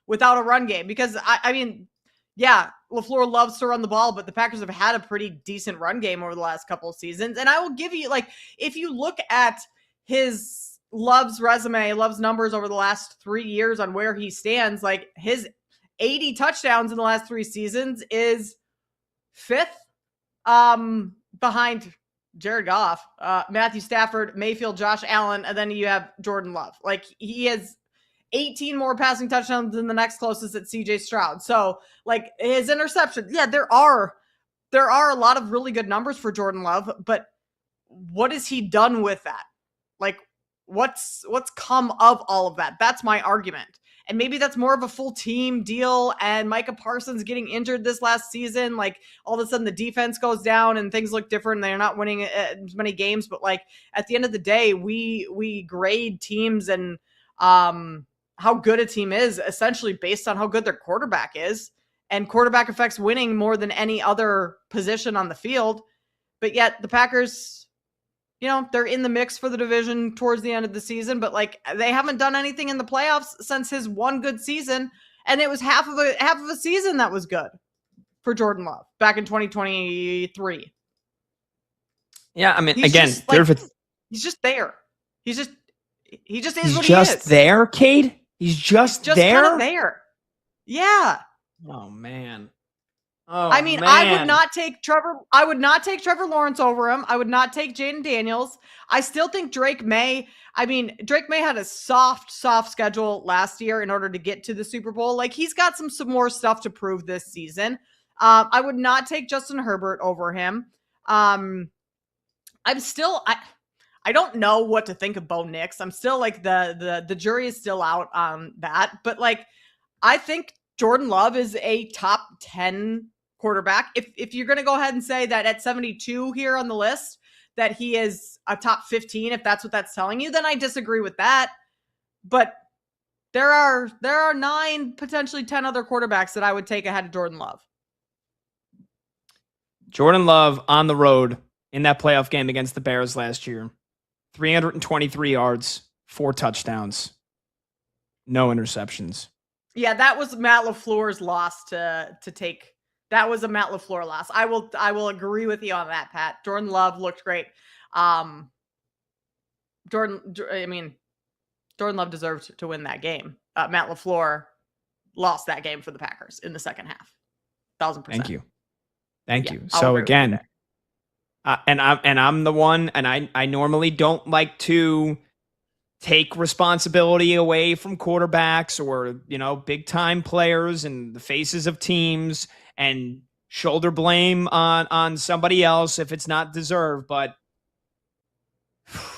without a run game? Because I mean, yeah, LaFleur loves to run the ball, but the Packers have had a pretty decent run game over the last couple of seasons. And I will give you, like, if you look at Love's resume, Love's numbers over the last 3 years on where he stands, like, his 80 touchdowns in the last 3 seasons is 5th behind Jared Goff, Matthew Stafford, Mayfield, Josh Allen, and then you have Jordan Love. Like, he has 18 more passing touchdowns than the next closest at CJ Stroud. So, like, his interception, yeah, there are a lot of really good numbers for Jordan Love, but what has he done with that? Like, what's come of all of that? That's my argument. And maybe that's more of a full team deal, and Micah Parsons getting injured this last season, like, all of a sudden the defense goes down and things look different. They're not winning as many games, but, like, at the end of the day, we grade teams and how good a team is essentially based on how good their quarterback is, and quarterback affects winning more than any other position on the field. But yet the Packers they're in the mix for the division towards the end of the season, but like they haven't done anything in the playoffs since his one good season. And it was half of a season that was good for Jordan Love back in 2023. Yeah, I mean, He's again, just, he's just there. He just is what he is. He's just there, Cade? He's just there? Kind of there. Yeah. Oh man. I mean, I would not take Trevor Lawrence over him. I would not take Jaden Daniels. I still think Drake May had a soft schedule last year in order to get to the Super Bowl. Like, he's got some more stuff to prove this season. I would not take Justin Herbert over him. I don't know what to think of Bo Nix. I'm still like the jury is still out on that. But like, I think Jordan Love is a top 10 quarterback. If you're going to go ahead and say that at 72 here on the list, that he is a top 15, if that's what that's telling you, then I disagree with that. But there are 9, potentially 10 other quarterbacks that I would take ahead of Jordan Love. Jordan Love on the road in that playoff game against the Bears last year. 323 yards, 4 touchdowns, no interceptions. Yeah, that was Matt LaFleur's loss to take. That was a Matt LaFleur loss. I will agree with you on that, Pat. Jordan Love looked great. Jordan Love deserved to win that game. Matt LaFleur lost that game for the Packers in the second half. 1,000%. Thank you. So again, I'm the one, and I normally don't like to take responsibility away from quarterbacks or, big time players and the faces of teams and shoulder blame on somebody else if it's not deserved. But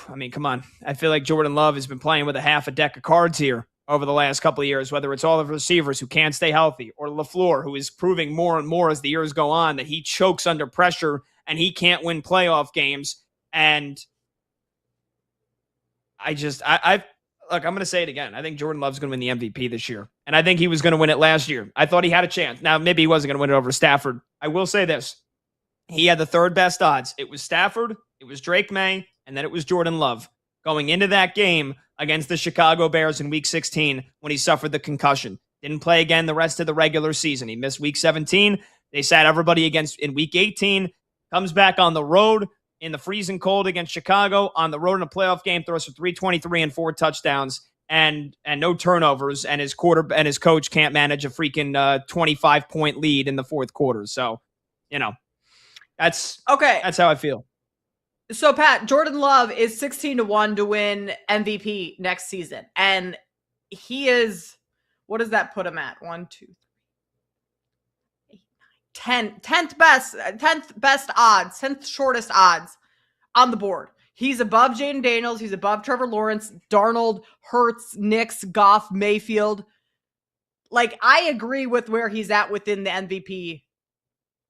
I mean, come on. I feel like Jordan Love has been playing with a half a deck of cards here over the last couple of years, whether it's all the receivers who can't stay healthy or LaFleur, who is proving more and more as the years go on that he chokes under pressure and he can't win playoff games. And look, I'm going to say it again. I think Jordan Love's going to win the MVP this year. And I think he was going to win it last year. I thought he had a chance. Now, maybe he wasn't going to win it over Stafford. I will say this. He had the third best odds. It was Stafford, it was Drake May, and then it was Jordan Love going into that game against the Chicago Bears in Week 16 when he suffered the concussion. Didn't play again the rest of the regular season. He missed Week 17. They sat everybody against in Week 18. Comes back on the road in the freezing cold against Chicago, on the road in a playoff game, throws for 323 and 4 touchdowns and no turnovers, and his coach can't manage a freaking 25-point lead in the fourth quarter. So, that's okay. That's how I feel. So, Pat, Jordan Love is 16-1 to win MVP next season. And he is, what does that put him at? 1, 2, 3, 8, 9, 10th best odds, 10th shortest odds on the board. He's above Jaden Daniels. He's above Trevor Lawrence, Darnold, Hurts, Nix, Goff, Mayfield. Like, I agree with where he's at within the MVP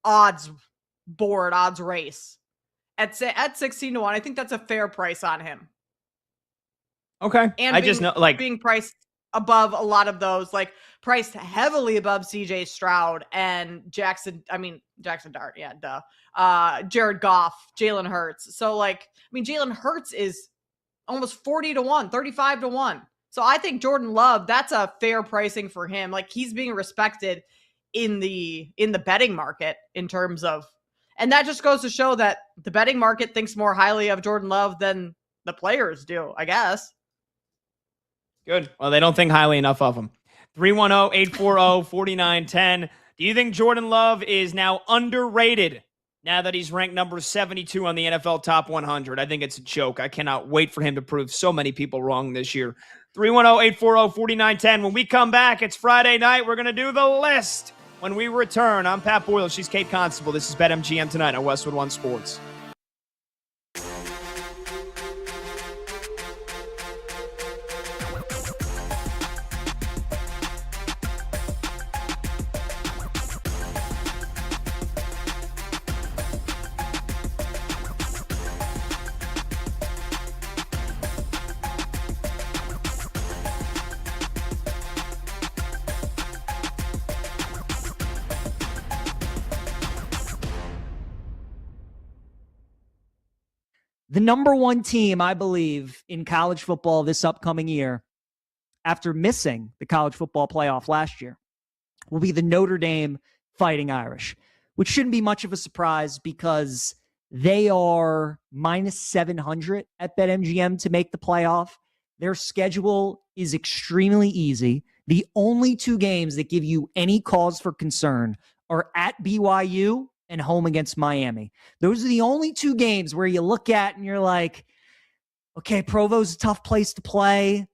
odds board, odds race. At 16-1, I think that's a fair price on him. Okay. And being priced above a lot of those, like priced heavily above CJ Stroud and Jackson Dart. Yeah, duh. Jared Goff, Jalen Hurts. So Jalen Hurts is almost 40-1, 35-1. So I think Jordan Love, that's a fair pricing for him. Like, he's being respected in the betting market in terms of, and that just goes to show that the betting market thinks more highly of Jordan Love than the players do, I guess. Good. Well, they don't think highly enough of him. 310-840-4910. Do you think Jordan Love is now underrated now that he's ranked number 72 on the NFL Top 100? I think it's a joke. I cannot wait for him to prove so many people wrong this year. 310-840-4910. When we come back, it's Friday night. We're going to do the list. When we return, I'm Pat Boyle. She's Kate Constable. This is BetMGM tonight on Westwood One Sports. The number one team, I believe, in college football this upcoming year, after missing the college football playoff last year, will be the Notre Dame Fighting Irish, which shouldn't be much of a surprise because they are minus 700 at BetMGM to make the playoff. Their schedule is extremely easy. The only two games that give you any cause for concern are at BYU and home against Miami. Those are the only two games where you look at and you're like, okay, Provo's a tough place to play.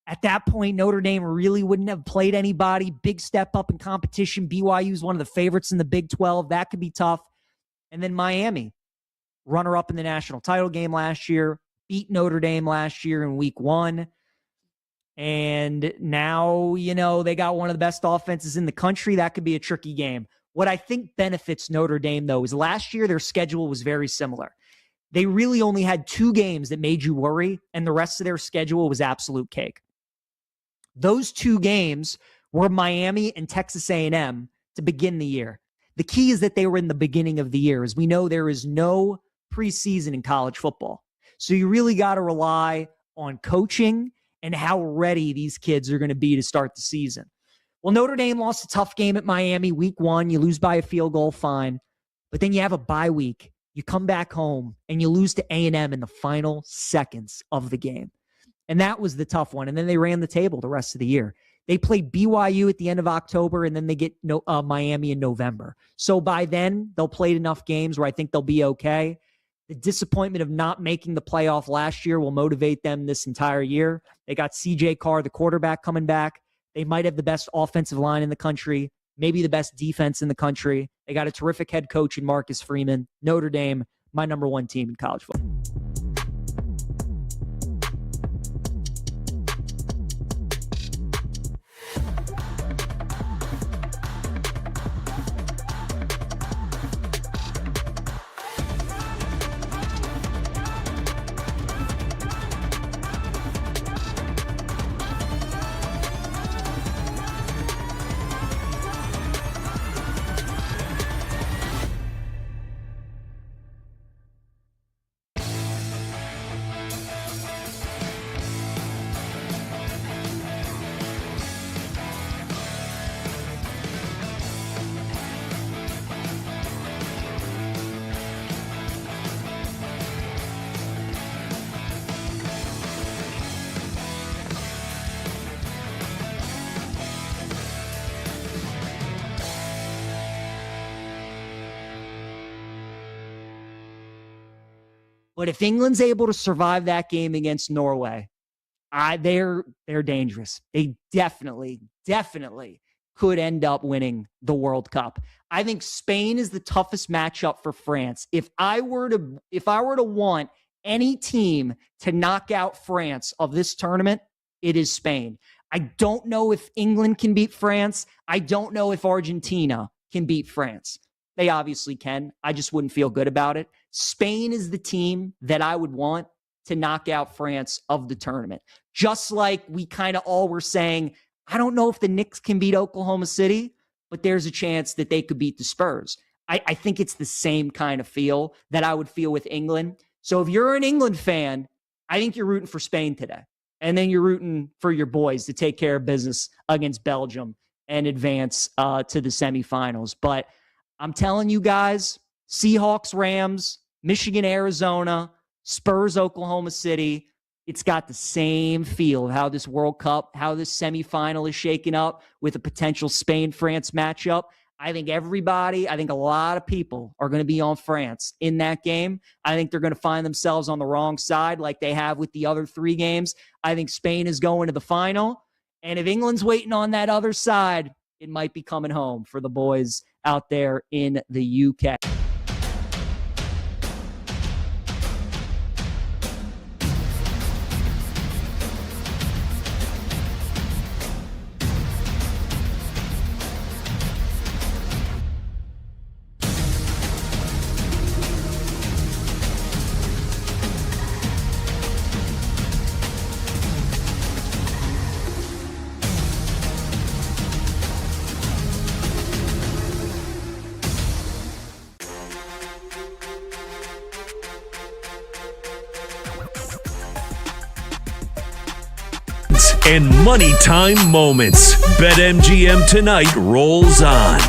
At that point, Notre Dame really wouldn't have played anybody. Big step up in competition. BYU is one of the favorites in the Big 12. That could be tough. And then Miami, runner-up in the national title game last year, beat Notre Dame last year in week 1. And now, they got one of the best offenses in the country. That could be a tricky game. What I think benefits Notre Dame, though, is last year their schedule was very similar. They really only had 2 games that made you worry, and the rest of their schedule was absolute cake. Those 2 games were Miami and Texas A&M to begin the year. The key is that they were in the beginning of the year. As we know, there is no preseason in college football. So you really got to rely on coaching and how ready these kids are going to be to start the season. Well, Notre Dame lost a tough game at Miami week 1. You lose by a field goal, fine. But then you have a bye week. You come back home and you lose to A&M in the final seconds of the game. And that was the tough one. And then they ran the table the rest of the year. They played BYU at the end of October, and then they get Miami in November. So by then, they'll play enough games where I think they'll be okay. The disappointment of not making the playoff last year will motivate them this entire year. They got CJ Carr, the quarterback, coming back. They might have the best offensive line in the country, maybe the best defense in the country. They got a terrific head coach in Marcus Freeman. Notre Dame, my number one team in college football. But if England's able to survive that game against Norway, they're dangerous. They definitely could end up winning the World Cup. I think Spain is the toughest matchup for France. If I were to want any team to knock out France of this tournament, it is Spain. I don't know if England can beat France. I don't know if Argentina can beat France. They obviously can. I just wouldn't feel good about it. Spain is the team that I would want to knock out France of the tournament. Just like we kind of all were saying, I don't know if the Knicks can beat Oklahoma City, but there's a chance that they could beat the Spurs. I think it's the same kind of feel that I would feel with England. So if you're an England fan, I think you're rooting for Spain today. And then you're rooting for your boys to take care of business against Belgium and advance to the semifinals. But I'm telling you guys, Seahawks, Rams, Michigan, Arizona, Spurs, Oklahoma City, it's got the same feel of how this World Cup, how this semifinal is shaking up with a potential Spain-France matchup. I think a lot of people are going to be on France in that game. I think they're going to find themselves on the wrong side like they have with the other 3 games. I think Spain is going to the final. And if England's waiting on that other side, it might be coming home for the boys out there in the UK. and money time moments. BetMGM Tonight rolls on.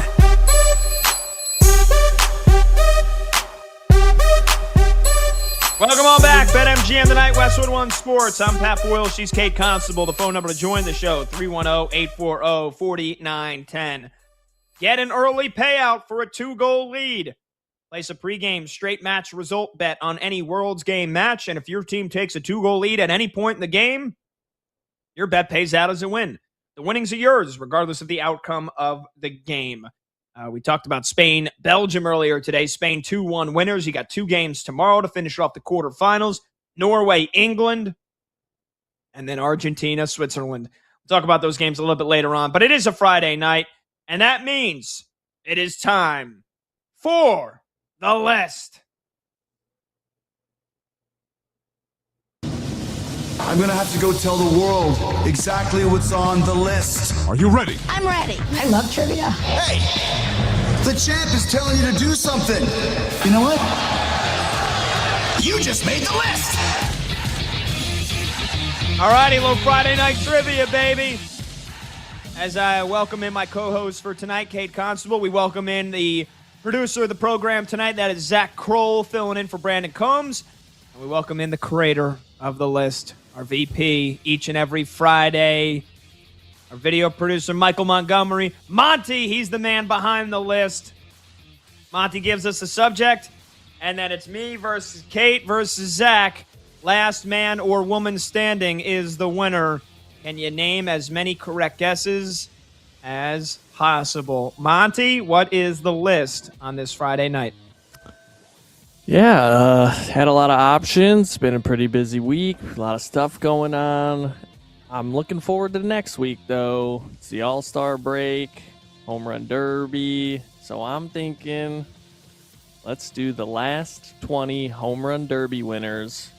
Welcome on back. BetMGM Tonight, Westwood One Sports. I'm Pat Boyle. She's Kate Constable. The phone number to join the show, 310-840-4910. Get an early payout for a 2-goal lead. Place a pregame straight match result bet on any World's Game match, and if your team takes a 2-goal lead at any point in the game, your bet pays out as a win. The winnings are yours, regardless of the outcome of the game. We talked about Spain, Belgium earlier today. Spain 2-1 winners. You got 2 games tomorrow to finish off the quarterfinals. Norway, England, and then Argentina, Switzerland. We'll talk about those games a little bit later on, but it is a Friday night, and that means it is time for the list. I'm gonna have to go tell the world exactly what's on the list. Are you ready? I'm ready. I love trivia. Hey! The champ is telling you to do something. You know what? You just made the list! All righty, little Friday night trivia, baby. As I welcome in my co-host for tonight, Kate Constable, we welcome in the producer of the program tonight. That is Zach Kroll, filling in for Brandon Combs. And we welcome in the creator of the list, our VP, each and every Friday. Our video producer, Michael Montgomery. Monty, he's the man behind the list. Monty gives us a subject, and then it's me versus Kate versus Zach. Last man or woman standing is the winner. Can you name as many correct guesses as possible? Monty, what is the list on this Friday night? Yeah, had a lot of options. Been a pretty busy week. A lot of stuff going on. I'm looking forward to next week, though. It's the All-Star break, Home Run Derby. So I'm thinking, let's do the last 20 Home Run Derby winners.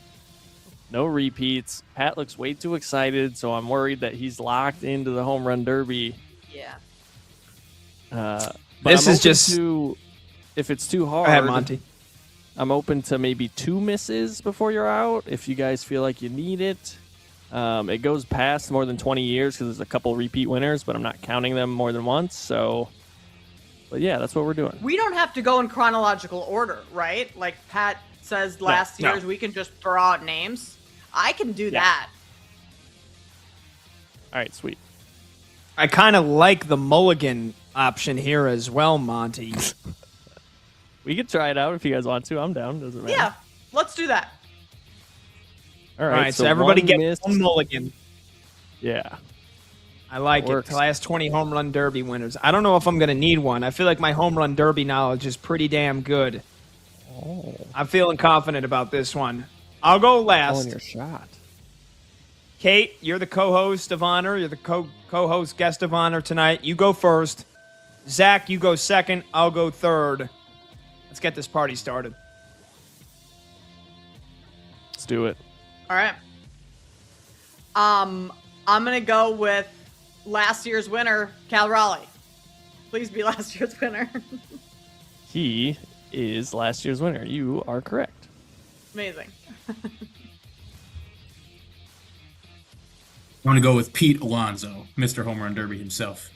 No repeats. Pat looks way too excited, so I'm worried that he's locked into the Home Run Derby. Yeah. This I'm is open just to, if it's too hard. Go ahead, Monty. I'm open to maybe 2 misses before you're out if you guys feel like you need it. It goes past more than 20 years because there's a couple repeat winners, but I'm not counting them more than once. So, but yeah, that's what we're doing. We don't have to go in chronological order, right? Like Pat says last year's, we can just throw out names. I can do that. All right, sweet. I kind of like the mulligan option here as well, Monty. We could try it out if you guys want to. I'm down. Doesn't matter. Yeah, let's do that. All All right. right, so everybody one gets missed. one mulligan. Yeah. I like Works. it. The last 20 home run derby winners. I don't know if I'm going to need one. I feel like my home run derby knowledge is pretty damn good. Oh. I'm feeling confident about this one. I'll go last. On your shot. Kate, you're the co-host of honor. You're the co-host guest of honor tonight. You go first. Zach, you go second. I'll go third. Let's get this party started. Let's do it. All right. I'm gonna go with last year's winner, Cal Raleigh. Please be last year's winner. He is last year's winner. You are correct. Amazing. I'm going to go with Pete Alonso, Mr. Home Run Derby himself.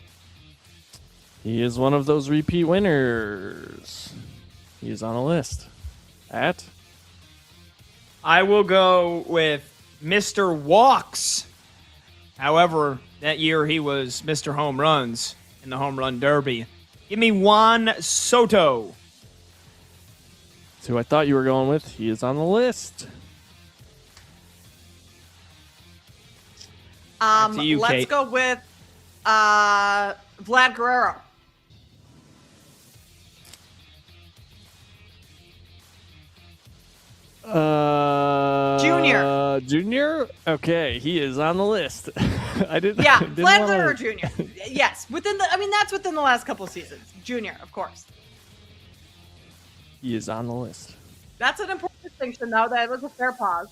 He is one of those repeat winners. He is on a list. At? I will go with Mr. Walks. However, that year he was Mr. Home Runs in the Home Run Derby. Give me Juan Soto. That's who I thought you were going with. He is on the list. Back to you, Let's Kate. go with Vlad Guerrero. Junior? Okay, he is on the list. I didn't. Yeah, didn't Vlad wanna- Guerrero Jr. Yes, that's within the last couple of seasons. Junior, of course. He is on the list. That's an important distinction, though. That was a fair pause.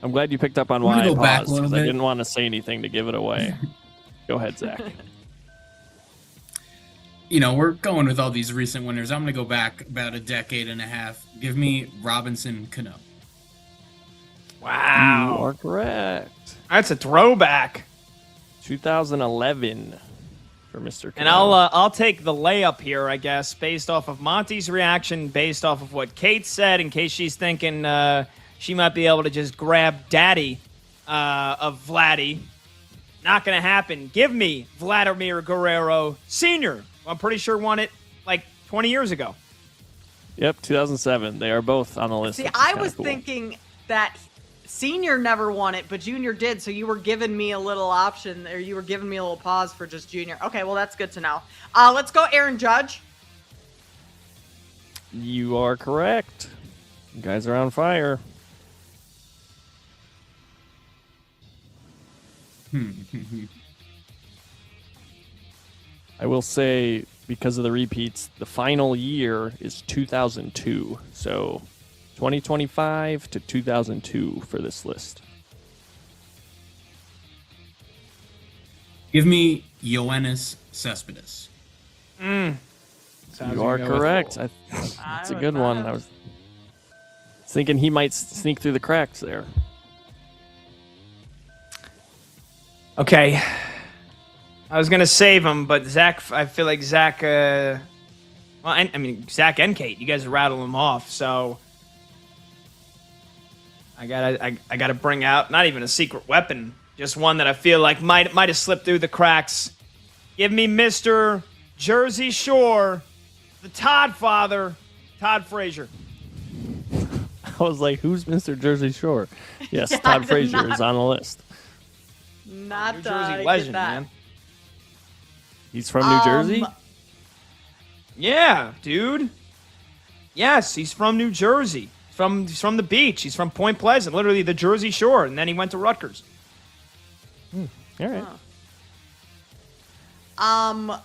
I'm glad you picked up on I'm why gonna I go back a paused little because I bit. didn't want to say anything to give it away. Go ahead, Zach. You know, we're going with all these recent winners. I'm going to go back about a decade and a half. Give me Robinson Cano. Wow. You are correct. That's a throwback. 2011 for Mr. And I'll take the layup here, I guess, based off of Monty's reaction, based off of what Kate said, in case she's thinking she might be able to just grab daddy of Vladdy. Not going to happen. Give me Vladimir Guerrero Sr., who I'm pretty sure won it like 20 years ago. Yep, 2007. They are both on the list. See, I was thinking that Senior never won it, but Junior did. So you were giving me a little option, or you were giving me a little pause for just Junior. Okay, well, that's good to know. Let's go Aaron Judge. You are correct. You guys are on fire. I will say, because of the repeats, the final year is 2002. So 2025 to 2002 for this list. Give me Ioannis Cespedes. You are correct. That's a good one. I was thinking he might sneak through the cracks there. Okay. I was going to save him, but Zach, I feel like Zach, Zach and Kate, you guys are rattling them off, so I gotta bring out, not even a secret weapon, just one that I feel like might have slipped through the cracks. Give me Mr. Jersey Shore, the Todd father, Todd Frazier. I was like, who's Mr. Jersey Shore? Yes, Yeah, Todd Frazier is on the list. Not New Jersey get legend, that. man. He's from New Jersey? Yeah, dude. Yes, he's from New Jersey. He's from the beach. He's from Point Pleasant, literally the Jersey Shore, and then he went to Rutgers. All right.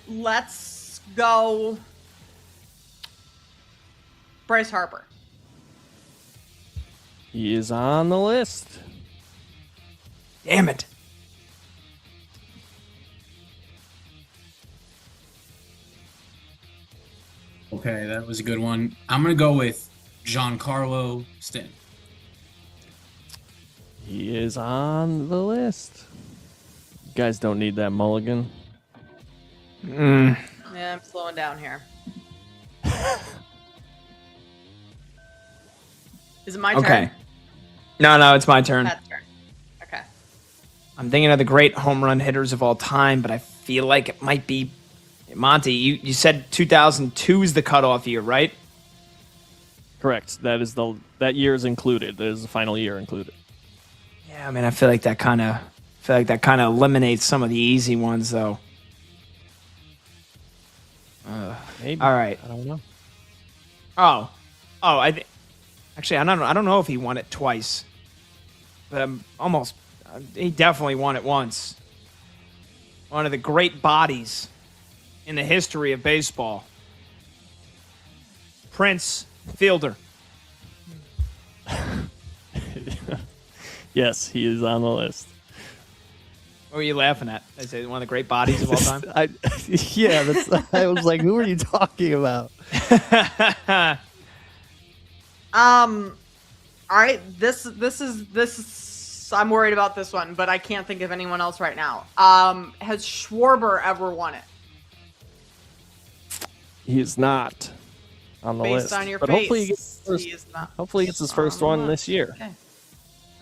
Let's go Bryce Harper. He is on the list. Damn it. Okay, that was a good one. I'm going to go with Giancarlo Stanton. He is on the list. You guys don't need that mulligan. Yeah, I'm slowing down here. Is it my turn? Okay. No, it's my turn. That's turn. Okay. I'm thinking of the great home run hitters of all time, but I feel like it might be Monty. You said 2002 is the cutoff year, right? Correct. That year is included. That is the final year included. Yeah, I mean, I feel like that kind of eliminates some of the easy ones, though. Maybe. All right. I don't know. Actually, I don't know if he won it twice, but he definitely won it once. One of the great bodies in the history of baseball. Prince Fielder. Yes, he is on the list. What were you laughing at? I said one of the great bodies of all time. I was like, who are you talking about? All right, this is I'm worried about this one, but I can't think of anyone else right now. Has Schwarber ever won it? He is not on the list. Based on your but face, hopefully he gets his first one this year. Okay.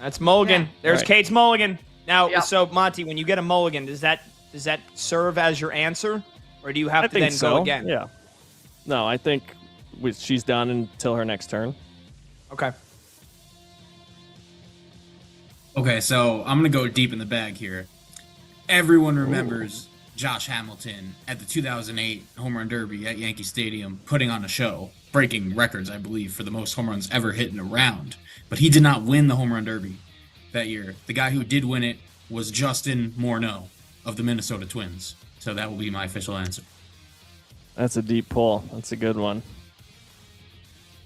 That's Mulligan. Yeah. There's Right. Kate's Mulligan. Now, Yep. so Monty, when you get a Mulligan, does that serve as your answer, or do you have I to think then so. go again? Yeah. No, I think she's done until her next turn. Okay. Okay, so I'm going to go deep in the bag here. Everyone remembers Josh Hamilton at the 2008 Home Run Derby at Yankee Stadium putting on a show, breaking records, I believe, for the most home runs ever hit in a round. But he did not win the Home Run Derby that year. The guy who did win it was Justin Morneau of the Minnesota Twins. So that will be my official answer. That's a deep pull. That's a good one.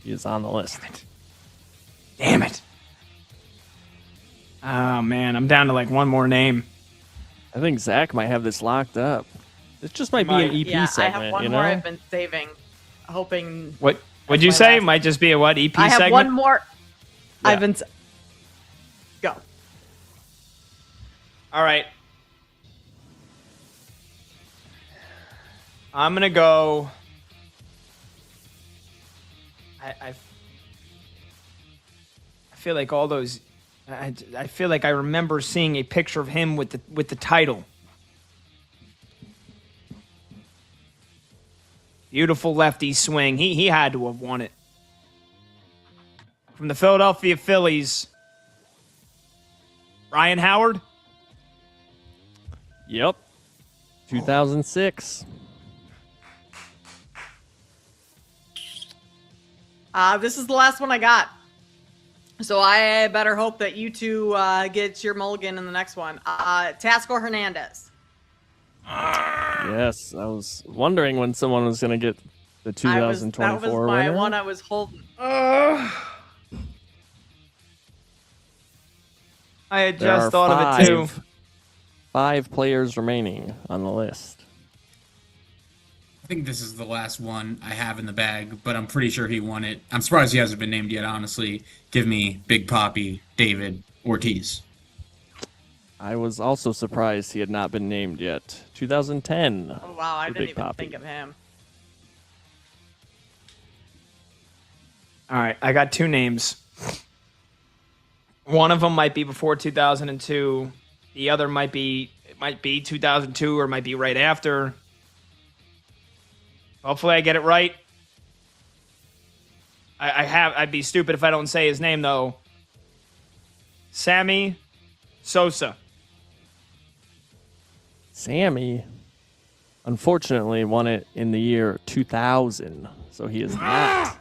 He is on the list. Damn it. Oh, man. I'm down to like one more name. I think Zach might have this locked up. This just might be an EP Yeah, segment, I have one you more know? I've been saving, hoping. What would That's you my say? last. Might just be a what? EP I have segment? one more. Yeah. Go. All right. I'm going to go. I feel like all those. I feel like I remember seeing a picture of him with the title. Beautiful lefty swing. He had to have won it. From the Philadelphia Phillies, Ryan Howard. Yep. 2006. This is the last one I got. So I better hope that you two get your mulligan in the next one. Tasco Hernandez. Yes, I was wondering when someone was going to get the 2024 That was my winner. one I was holding. I had There just are thought of it too. 5 players remaining on the list. I think this is the last one I have in the bag, but I'm pretty sure he won it. I'm surprised he hasn't been named yet, honestly. Give me Big Papi David Ortiz. I was also surprised he had not been named yet. 2010. Oh, wow. I for didn't Big even Papi. think of him. All right, I got 2 names. One of them might be before 2002. The other might be 2002 or might be right after. Hopefully I get it right. I'd be stupid if I don't say his name though. Sammy Sosa. Sammy, unfortunately, won it in the year 2000. So he is not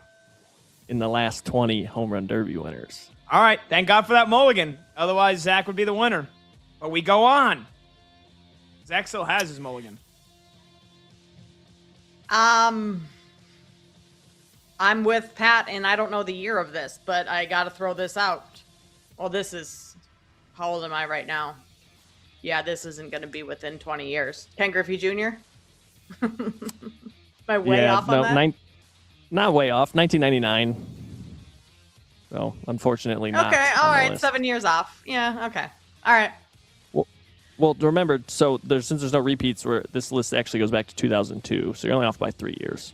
in the last 20 home run derby winners. All right, thank God for that mulligan. Otherwise, Zach would be the winner. But we go on. Zach still has his mulligan. I'm with Pat, and I don't know the year of this, but I got to throw this out. Well, this is... How old am I right now? Yeah, this isn't going to be within 20 years. Ken Griffey Jr.? Am I way off on that? Not way off. 1999. So, unfortunately, not. Okay, all on the right. list. 7 years off. Yeah, okay. All right. Well, remember, so since there's no repeats, this list actually goes back to 2002, so you're only off by 3 years.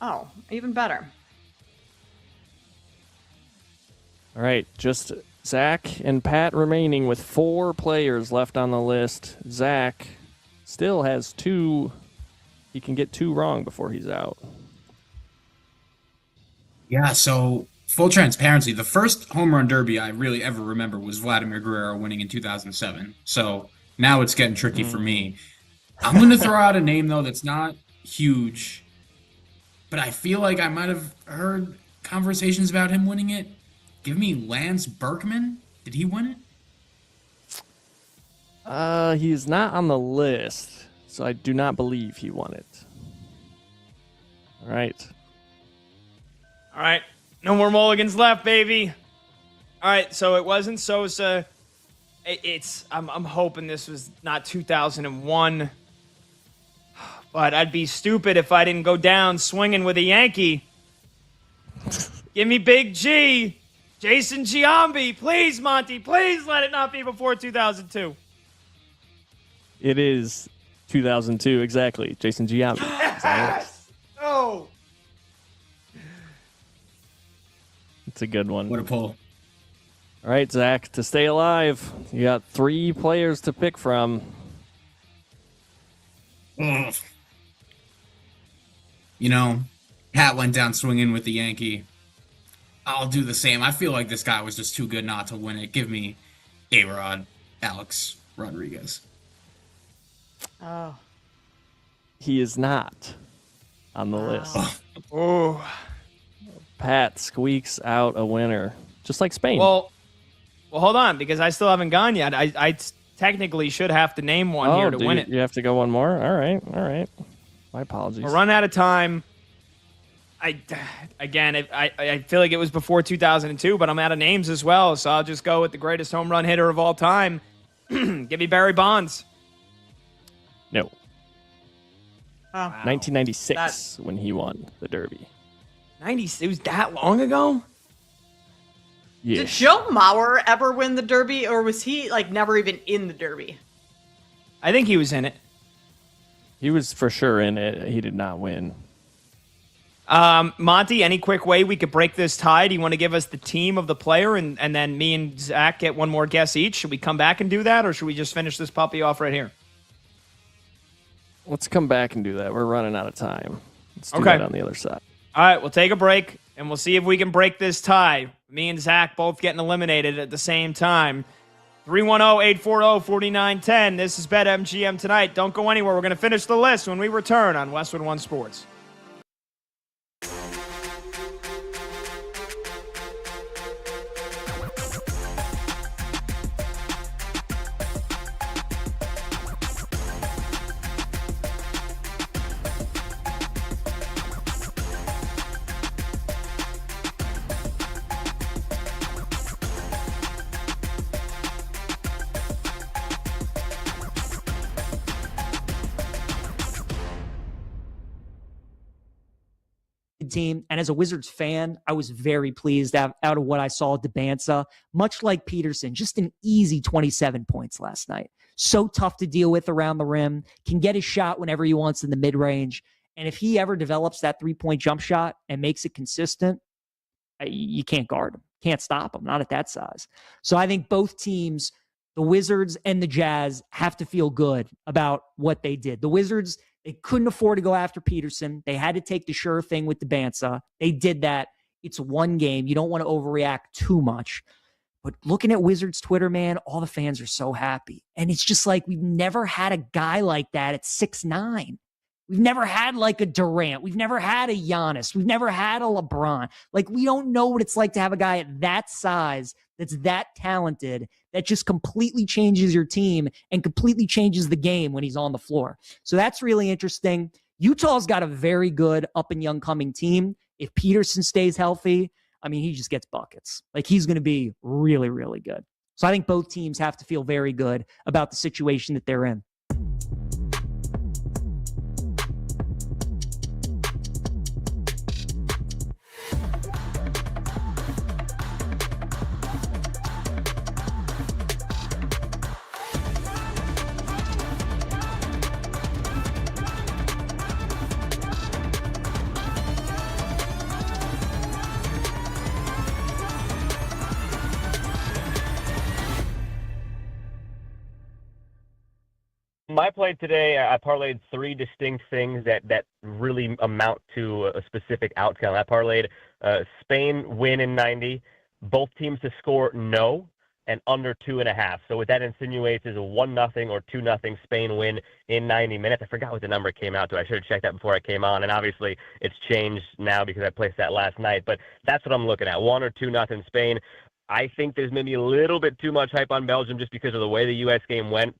Oh, even better. All right, just Zach and Pat remaining with 4 players left on the list. Zach still has 2. He can get 2 wrong before he's out. Yeah, so full transparency, the first home run derby I really ever remember was Vladimir Guerrero winning in 2007. So now it's getting tricky for me. I'm going to throw out a name, though, that's not huge, but I feel like I might have heard conversations about him winning it. Give me Lance Berkman. Did he win it? He's not on the list, so I do not believe he won it. All right. All right. No more mulligans left, baby. All right, so it wasn't Sosa. I'm hoping this was not 2001. But I'd be stupid if I didn't go down swinging with a Yankee. Give me Big G. Jason Giambi. Please, Monty. Please let it not be before 2002. It is 2002, exactly. Jason Giambi. Yes! Oh. It's a good one. What a pull. All right, Zach, to stay alive, you got 3 players to pick from. Ugh. You know, Pat went down swinging with the Yankee. I'll do the same. I feel like this guy was just too good not to win it. Give me A-Rod, Alex Rodriguez. Oh. He is not on the list. Oh. Pat squeaks out a winner, just like Spain. Well, hold on, because I still haven't gone yet. I technically should have to name one here to win it. You have to go one more? All right. My apologies. We'll run out of time. I feel like it was before 2002, but I'm out of names as well, so I'll just go with the greatest home run hitter of all time. Give me Barry Bonds. No. Oh. 1996 when he won the Derby. 90. It was that long ago? Did Yes. Joe Mauer ever win the Derby, or was he like never even in the Derby? I think he was in it. He was for sure in it. He did not win. Monty, any quick way we could break this tie? Do you want to give us the team of the player, and then me and Zach get one more guess each? Should we come back and do that, or should we just finish this puppy off right here? Let's come back and do that. We're running out of time. Let's do that on the other side. All right, we'll take a break, and we'll see if we can break this tie. Me and Zach both getting eliminated at the same time. 310-840-4910. This is BetMGM tonight. Don't go anywhere. We're going to finish the list when we return on Westwood One Sports. Team. And as a Wizards fan, I was very pleased out of what I saw at Debanza. Much like Peterson, just an easy 27 points last night. So tough to deal with around the rim, can get his shot whenever he wants in the mid-range. And if he ever develops that three-point jump shot and makes it consistent, you can't guard him. Can't stop him, not at that size. So I think both teams, the Wizards and the Jazz, have to feel good about what they did. The Wizards, they couldn't afford to go after Peterson. They had to take the sure thing with Debanza. They did that. It's one game. You don't want to overreact too much. But looking at Wizards Twitter, man, all the fans are so happy. And it's just like we've never had a guy like that at 6'9". We've never had like a Durant. We've never had a Giannis. We've never had a LeBron. Like, we don't know what it's like to have a guy at that size that's that talented, that just completely changes your team and completely changes the game when he's on the floor. So that's really interesting. Utah's got a very good up and young coming team. If Peterson stays healthy, I mean, he just gets buckets. Like, he's going to be really, really good. So I think both teams have to feel very good about the situation that they're in. My play today, I parlayed three distinct things that really amount to a specific outcome. I parlayed Spain win in 90, both teams to score no, and under 2.5. So what that insinuates is a 1-0 or 2-0 Spain win in 90 minutes. I forgot what the number came out to. I should have checked that before I came on, and obviously it's changed now because I placed that last night. But that's what I'm looking at, 1 or 2-0 Spain. I think there's maybe a little bit too much hype on Belgium just because of the way the U.S. game went.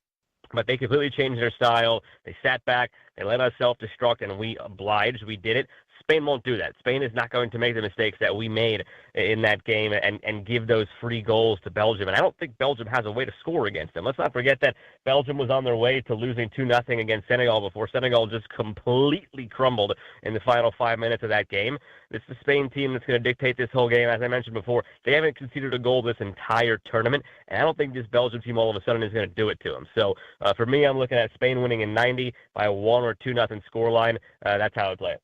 But they completely changed their style. They sat back. They let us self-destruct, and we obliged. We did it. Spain won't do that. Spain is not going to make the mistakes that we made in that game and give those free goals to Belgium. And I don't think Belgium has a way to score against them. Let's not forget that Belgium was on their way to losing 2-0 against Senegal before Senegal just completely crumbled in the final 5 minutes of that game. This is the Spain team that's going to dictate this whole game. As I mentioned before, they haven't conceded a goal this entire tournament, and I don't think this Belgium team all of a sudden is going to do it to them. So for me, I'm looking at Spain winning in 90 by a 1 or 2-0 scoreline. That's how I play it.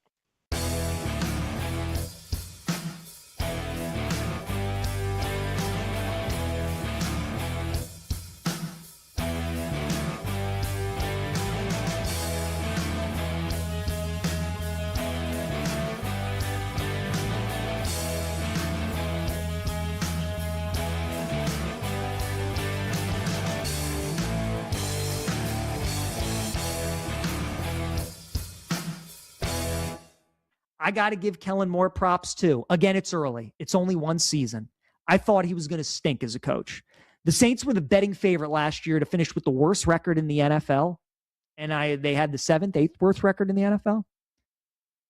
I got to give Kellen more props too. Again, it's early. It's only one season. I thought he was going to stink as a coach. The Saints were the betting favorite last year to finish with the worst record in the NFL. And they had the 7th, 8th worst record in the NFL.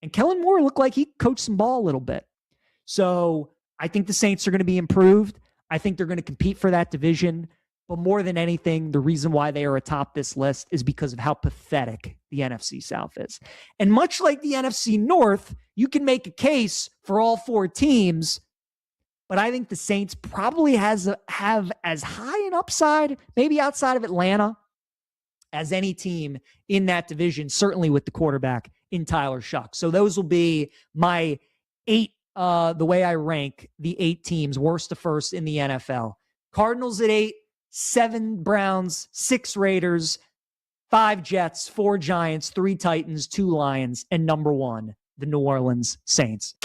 And Kellen Moore looked like he coached some ball a little bit. So I think the Saints are going to be improved. I think they're going to compete for that division. But more than anything, the reason why they are atop this list is because of how pathetic the NFC South is. And much like the NFC North, you can make a case for all 4 teams, but I think the Saints probably have as high an upside, maybe outside of Atlanta, as any team in that division, certainly with the quarterback in Tyler Shuck. So those will be my 8, the way I rank the 8 teams, worst to first in the NFL. Cardinals at 8, 7 Browns, 6 Raiders, 5 Jets, 4 Giants, 3 Titans, 2 Lions, and number 1, the New Orleans Saints.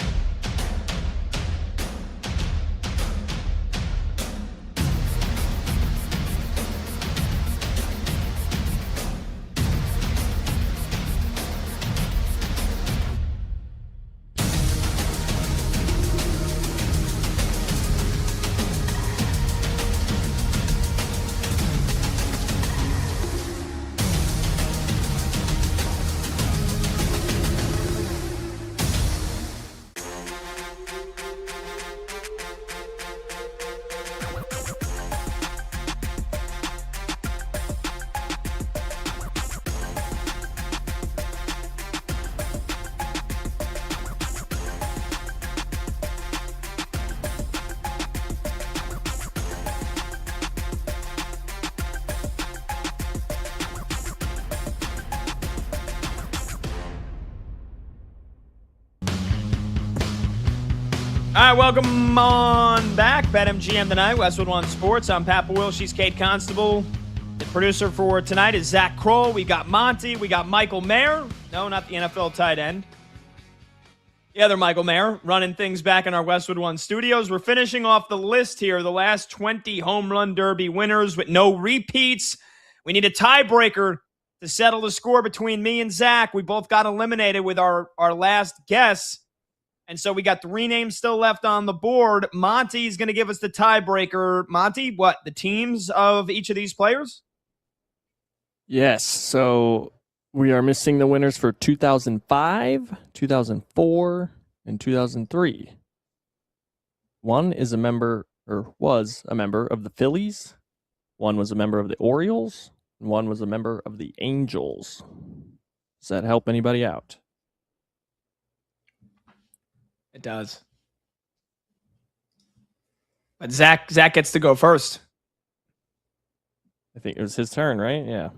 All right, welcome on back. BetMGM tonight, Westwood One Sports. I'm Papa Will. She's Kate Constable. The producer for tonight is Zach Kroll. We got Monty. We got Michael Mayer. No, not the NFL tight end. The other Michael Mayer running things back in our Westwood One studios. We're finishing off the list here, the last 20 home run derby winners with no repeats. We need a tiebreaker to settle the score between me and Zach. We both got eliminated with our last guess. And so we got 3 names still left on the board. Monty's going to give us the tiebreaker. Monty, what, the teams of each of these players? Yes. So we are missing the winners for 2005, 2004, and 2003. One is a member, or was a member of the Phillies. One was a member of the Orioles. And one was a member of the Angels. Does that help anybody out? It does. But Zach gets to go first. I think it was his turn, right? Yeah.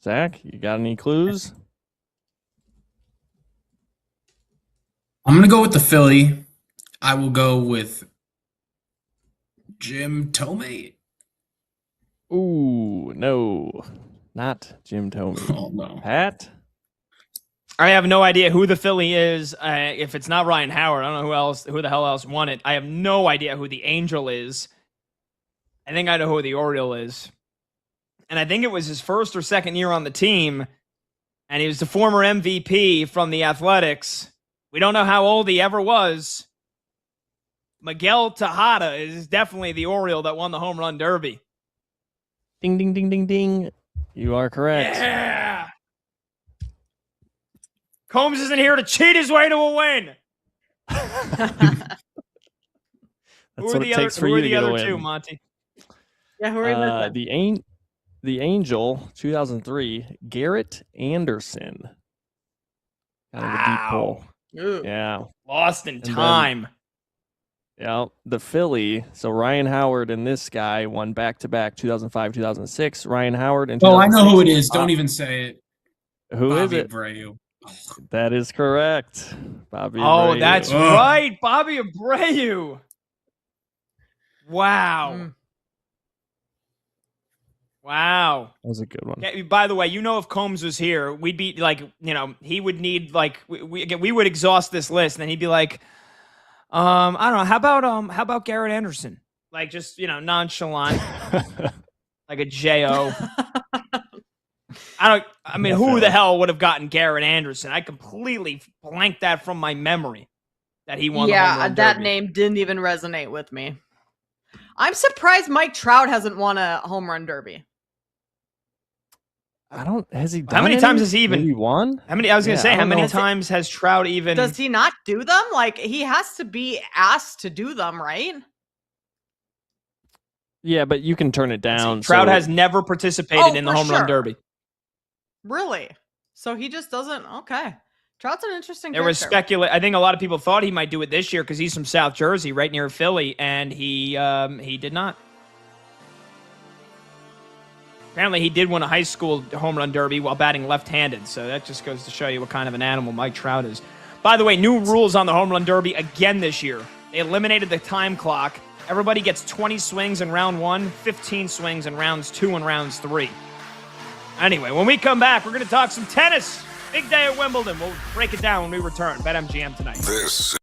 Zach, you got any clues? I'm going to go with the Philly. I will go with Jim Tomei. Ooh, no. Not Jim Tomei. Oh, no. Pat? I have no idea who the Philly is. If it's not Ryan Howard, I don't know who the hell else won it. I have no idea who the Angel is. I think I know who the Oriole is. And I think it was his first or second year on the team. And he was the former MVP from the Athletics. We don't know how old he ever was. Miguel Tejada is definitely the Oriole that won the home run derby. Ding, ding, ding, ding, ding. You are correct. Yeah. Combs isn't here to cheat his way to a win. That's what it takes for you to get a win. Who are the other 2, Monty? Yeah, who are you the Angel, 2003, Garrett Anderson. Kind of a deep pull. Ooh. Yeah. Lost in time. Yeah, the Philly. So Ryan Howard and this guy won back-to-back 2005, 2006. Ryan Howard and I know who it is. Don't even say it. Who Bobby is it? Abreu. That is correct. Bobby Abreu. Oh, that's right. Bobby Abreu. Wow. Wow. That was a good one. Yeah, by the way, if Combs was here, we'd be like, he would need we would exhaust this list, and then he'd be like, I don't know, how about Garrett Anderson? Like, just, nonchalant. Like a J.O. Who the hell would have gotten Garrett Anderson? I completely blanked that from my memory that he won the home run that derby. name didn't even resonate with me. I'm surprised Mike Trout hasn't won a home run derby. Has he done How many times has he even won? How many times has Trout even? Does he not do them? Like, he has to be asked to do them, right? Yeah, but you can turn it down. Trout has never participated in the home run derby. Really? So he just doesn't? Okay. Trout's an interesting There was character. I think a lot of people thought he might do it this year because he's from South Jersey, right near Philly, and he did not. Apparently, he did win a high school home run derby while batting left-handed, so that just goes to show you what kind of an animal Mike Trout is. By the way, new rules on the home run derby again this year. They eliminated the time clock. Everybody gets 20 swings in round 1, 15 swings in rounds 2 and rounds 3. Anyway, when we come back, we're going to talk some tennis. Big day at Wimbledon. We'll break it down when we return. BetMGM tonight. This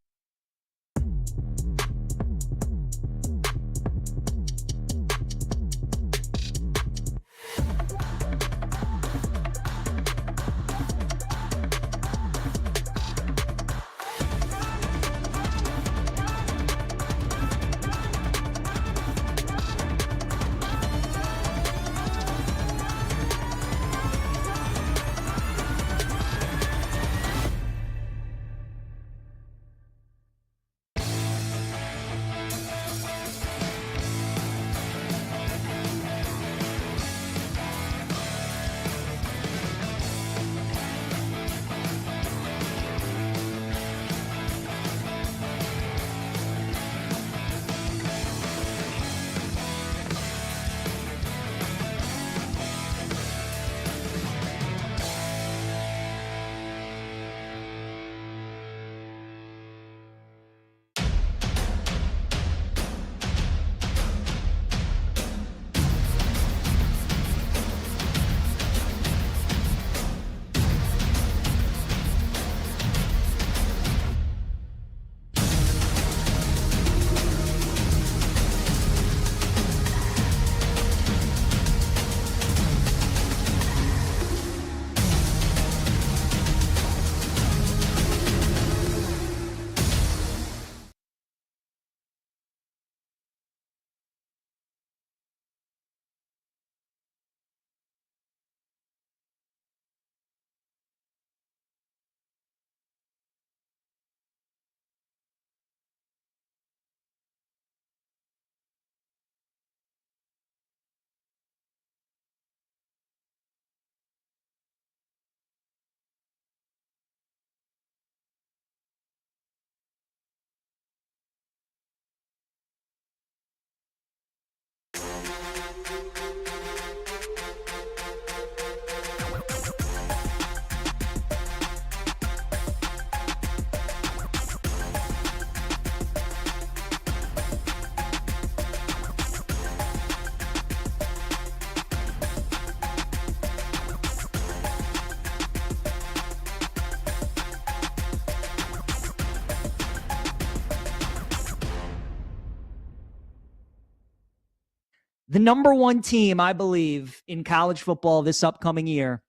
The number one team, I believe, in college football this upcoming year,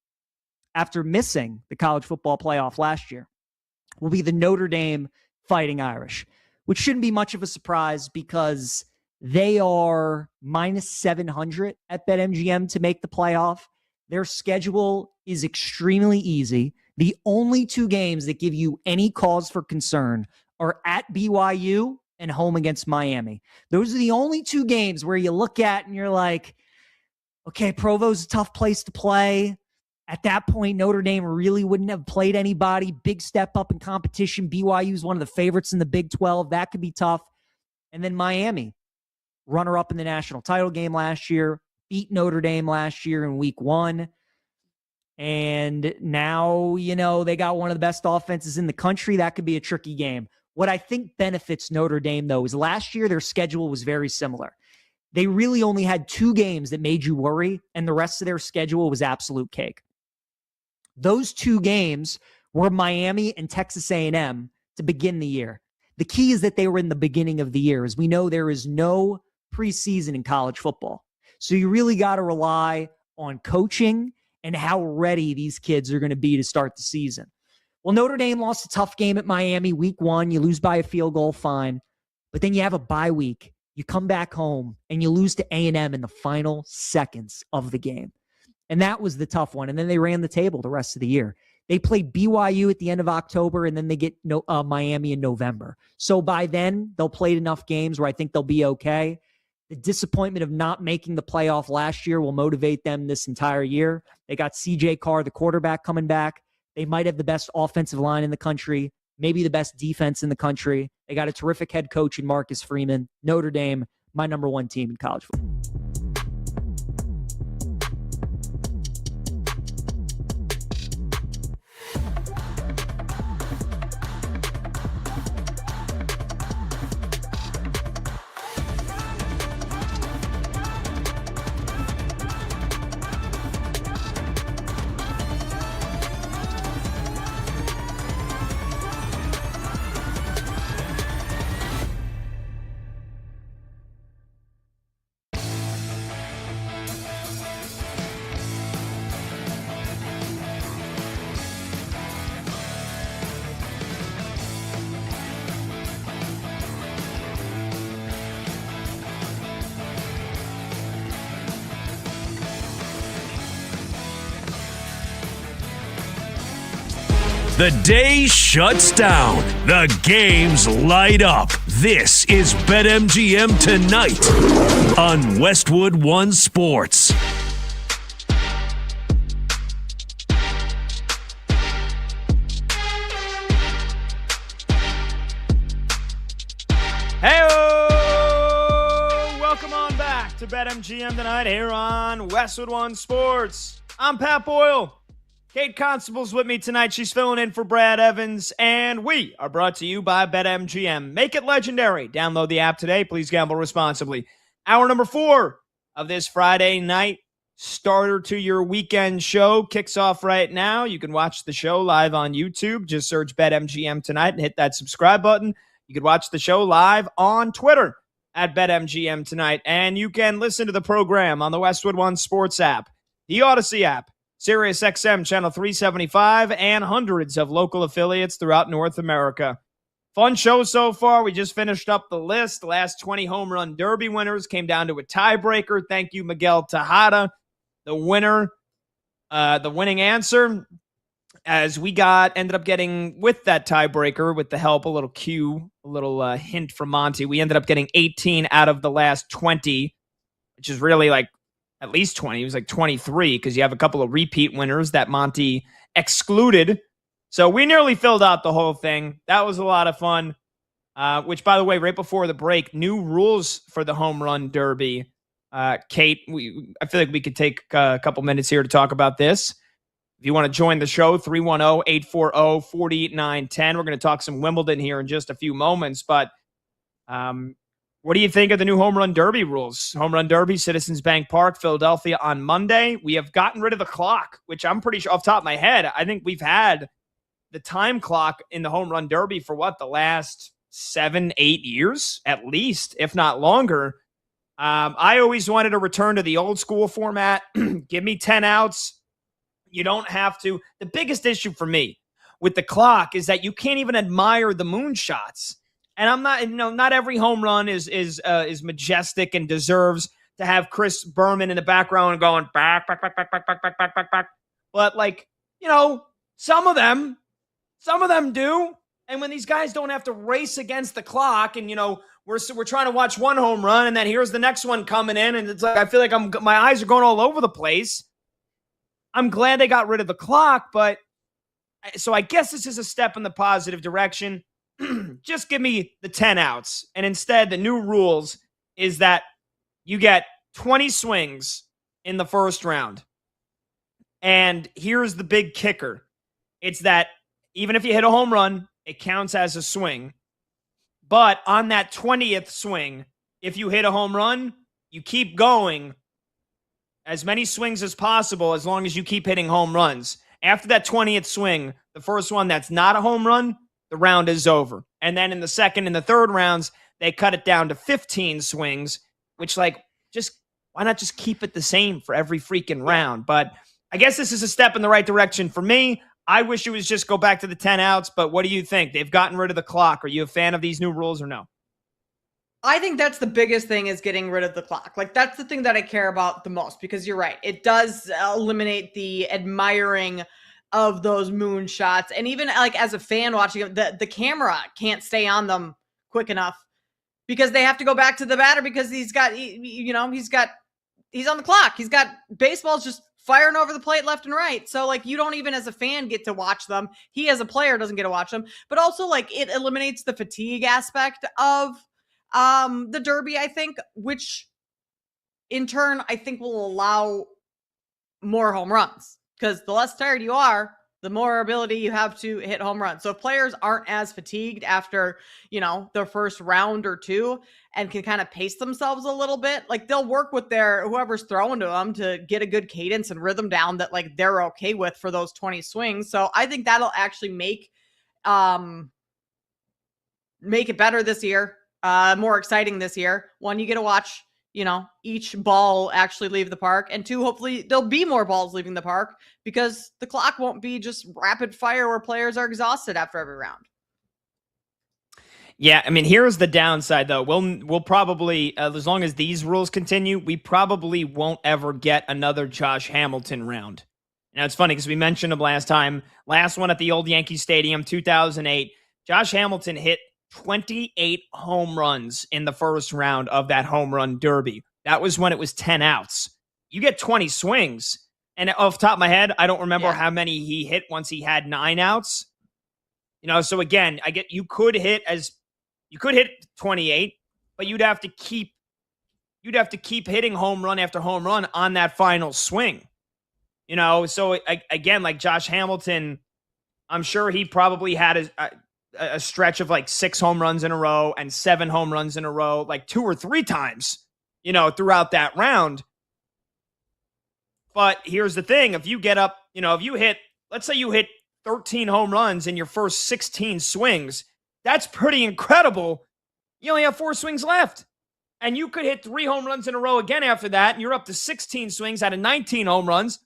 after missing the college football playoff last year, will be the Notre Dame Fighting Irish, which shouldn't be much of a surprise because they are minus 700 at BetMGM to make the playoff. Their schedule is extremely easy. The only two games that give you any cause for concern are at BYU and home against Miami. Those are the only two games where you look at and you're like, okay, Provo's a tough place to play. At that point, Notre Dame really wouldn't have played anybody. Big step up in competition. BYU is one of the favorites in the Big 12. That could be tough. And then Miami, runner-up in the national title game last year, beat Notre Dame last year in week 1. And now, they got one of the best offenses in the country. That could be a tricky game. What I think benefits Notre Dame, though, is last year their schedule was very similar. They really only had 2 games that made you worry, and the rest of their schedule was absolute cake. Those 2 games were Miami and Texas A&M to begin the year. The key is that they were in the beginning of the year. As we know, there is no preseason in college football. So you really got to rely on coaching and how ready these kids are going to be to start the season. Well, Notre Dame lost a tough game at Miami week 1. You lose by a field goal, fine. But then you have a bye week. You come back home and you lose to A&M in the final seconds of the game. And that was the tough one. And then they ran the table the rest of the year. They played BYU at the end of October, and then they get Miami in November. So by then, they'll play enough games where I think they'll be okay. The disappointment of not making the playoff last year will motivate them this entire year. They got CJ Carr, the quarterback, coming back. They might have the best offensive line in the country, maybe the best defense in the country. They got a terrific head coach in Marcus Freeman. Notre Dame, my number one team in college football. The day shuts down. The games light up. This is BetMGM Tonight on Westwood One Sports. Hey-o! Welcome on back to BetMGM Tonight here on Westwood One Sports. I'm Pat Boyle. Kate Constable's with me tonight. She's filling in for Brad Evans, and we are brought to you by BetMGM. Make it legendary. Download the app today. Please gamble responsibly. Hour number 4 of this Friday night starter to your weekend show kicks off right now. You can watch the show live on YouTube. Just search BetMGM Tonight and hit that subscribe button. You can watch the show live on Twitter at BetMGM Tonight, and you can listen to the program on the Westwood One Sports app, the Odyssey app, Sirius XM Channel 375, and hundreds of local affiliates throughout North America. Fun show so far. We just finished up the list. The last 20 home run derby winners came down to a tiebreaker. Thank you, Miguel Tejada, the winner. The winning answer, as we ended up getting with that tiebreaker, with the help, a little hint from Monty, we ended up getting 18 out of the last 20, which is really like at least 20. It was like 23 because you have a couple of repeat winners that Monty excluded. So we nearly filled out the whole thing. That was a lot of fun, which, by the way, right before the break, new rules for the home run derby. Kate, I feel like we could take a couple minutes here to talk about this. If you want to join the show, 310-840-4910. We're going to talk some Wimbledon here in just a few moments, but what do you think of the new home run derby rules? Home run derby, Citizens Bank Park, Philadelphia on Monday. We have gotten rid of the clock, which I'm pretty sure off the top of my head, I think we've had the time clock in the home run derby for the last 7-8 years, at least, if not longer. I always wanted to return to the old school format. Give me 10 outs. You don't have to. The biggest issue for me with the clock is that you can't even admire the moonshots. And I'm not, not every home run is majestic and deserves to have Chris Berman in the background going back. But some of them do. And when these guys don't have to race against the clock, and we're trying to watch one home run, and then here's the next one coming in, and it's like I feel like my eyes are going all over the place. I'm glad they got rid of the clock, but so I guess this is a step in the positive direction. Just give me the 10 outs. And instead, the new rules is that you get 20 swings in the first round. And here's the big kicker. It's that even if you hit a home run, it counts as a swing. But on that 20th swing, if you hit a home run, you keep going as many swings as possible as long as you keep hitting home runs. After that 20th swing, the first one that's not a home run, the round is over. And then in the second and the third rounds, they cut it down to 15 swings, which why not just keep it the same for every freaking round? But I guess this is a step in the right direction for me. I wish it was just go back to the 10 outs, but what do you think? They've gotten rid of the clock. Are you a fan of these new rules or no? I think that's the biggest thing, is getting rid of the clock. That's the thing that I care about the most, because you're right. It does eliminate the admiring of those moon shots. And even as a fan watching them, the camera can't stay on them quick enough because they have to go back to the batter because he's on the clock. Baseball's just firing over the plate left and right. So like you don't even as a fan get to watch them. He as a player doesn't get to watch them. But also like it eliminates the fatigue aspect of the Derby, I think, which in turn I think will allow more home runs, because the less tired you are, the more ability you have to hit home runs. So if players aren't as fatigued after, their first round or two and can kind of pace themselves a little bit, like they'll work with their whoever's throwing to them to get a good cadence and rhythm down that like they're okay with for those 20 swings. So I think that'll actually make it better this year, more exciting this year. One, you get to watch each ball actually leave the park. And two, hopefully there'll be more balls leaving the park because the clock won't be just rapid fire where players are exhausted after every round. Yeah, I mean, here's the downside, though. We'll probably, as long as these rules continue, we probably won't ever get another Josh Hamilton round. Now, it's funny because we mentioned him last time. Last one at the old Yankee Stadium, 2008. Josh Hamilton hit 28 home runs in the first round of that home run derby. That was when it was 10 outs. You get 20 swings. And off the top of my head, I don't remember how many he hit once he had 9 outs. So again, you could hit 28, but you'd have to keep hitting home run after home run on that final swing. So again, like Josh Hamilton, I'm sure he probably had a stretch of like 6 home runs in a row and 7 home runs in a row, like 2 or 3 times, throughout that round. But here's the thing. If you get up, let's say you hit 13 home runs in your first 16 swings, that's pretty incredible. You only have 4 swings left. And you could hit 3 home runs in a row again after that, and you're up to 16 swings out of 19 home runs,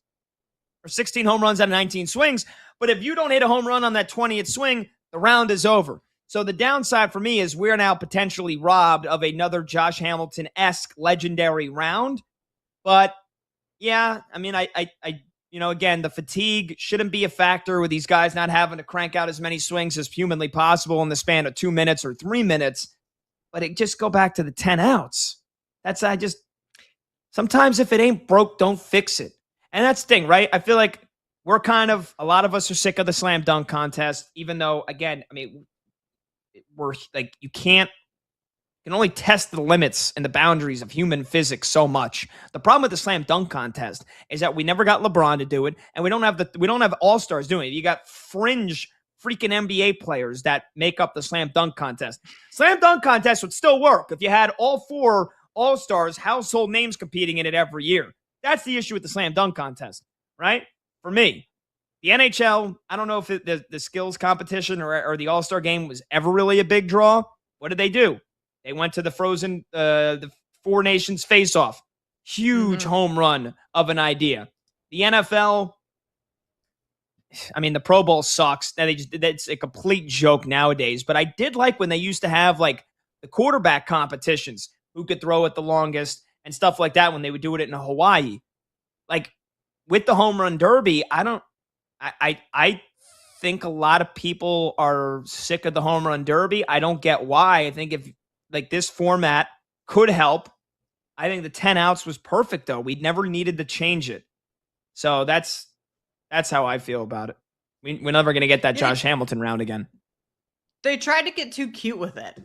or 16 home runs out of 19 swings. But if you don't hit a home run on that 20th swing, the round is over. So the downside for me is we're now potentially robbed of another Josh Hamilton-esque legendary round. But yeah, I mean, again, the fatigue shouldn't be a factor with these guys not having to crank out as many swings as humanly possible in the span of 2 minutes or 3 minutes. But it just go back to the 10 outs. Sometimes if it ain't broke, don't fix it. And that's the thing, right? I feel like a lot of us are sick of the slam dunk contest, even though, again, I mean, we're like, you can only test the limits and the boundaries of human physics so much. The problem with the slam dunk contest is that we never got LeBron to do it, and we don't have all-stars doing it. You got fringe freaking NBA players that make up the slam dunk contest. Slam dunk contest would still work if you had all 4 all-stars, household names competing in it every year. That's the issue with the slam dunk contest, right? For me, the NHL, I don't know if the skills competition or the all-star game was ever really a big draw. What did they do? They went to the 4 nations face-off. Huge home run of an idea. The NFL, I mean, the Pro Bowl sucks. That's a complete joke nowadays. But I did like when they used to have like the quarterback competitions, who could throw it the longest and stuff like that when they would do it in Hawaii. Like with the home run derby, I think a lot of people are sick of the home run derby. I don't get why. I think if like this format could help. I think the 10 outs was perfect though. We never needed to change it. So that's how I feel about it. We're never going to get that Josh Hamilton round again. They tried to get too cute with it.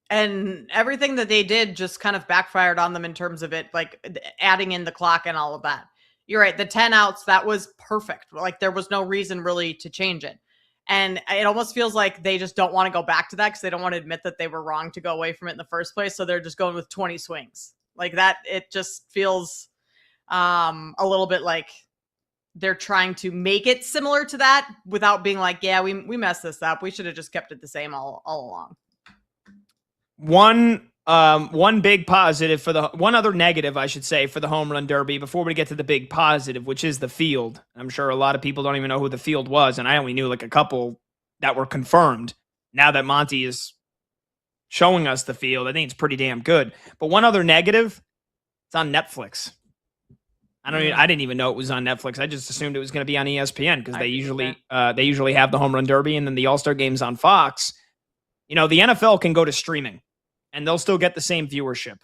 And everything that they did just kind of backfired on them in terms of it, like adding in the clock and all of that. You're right. The 10 outs, that was perfect. Like there was no reason really to change it. And it almost feels like they just don't want to go back to that because they don't want to admit that they were wrong to go away from it in the first place. So they're just going with 20 swings like that. It just feels a little bit like they're trying to make it similar to that without being like, yeah, we messed this up. We should have just kept it the same all along. One big positive one other negative, I should say, for the home run derby before we get to the big positive, which is the field. I'm sure a lot of people don't even know who the field was. And I only knew like a couple that were confirmed. Now that Monty is showing us the field, I think it's pretty damn good. But one other negative, it's on Netflix. I didn't even know it was on Netflix. I just assumed it was going to be on ESPN because they usually have the home run derby and then the All-Star games on Fox. The NFL can go to streaming and they'll still get the same viewership.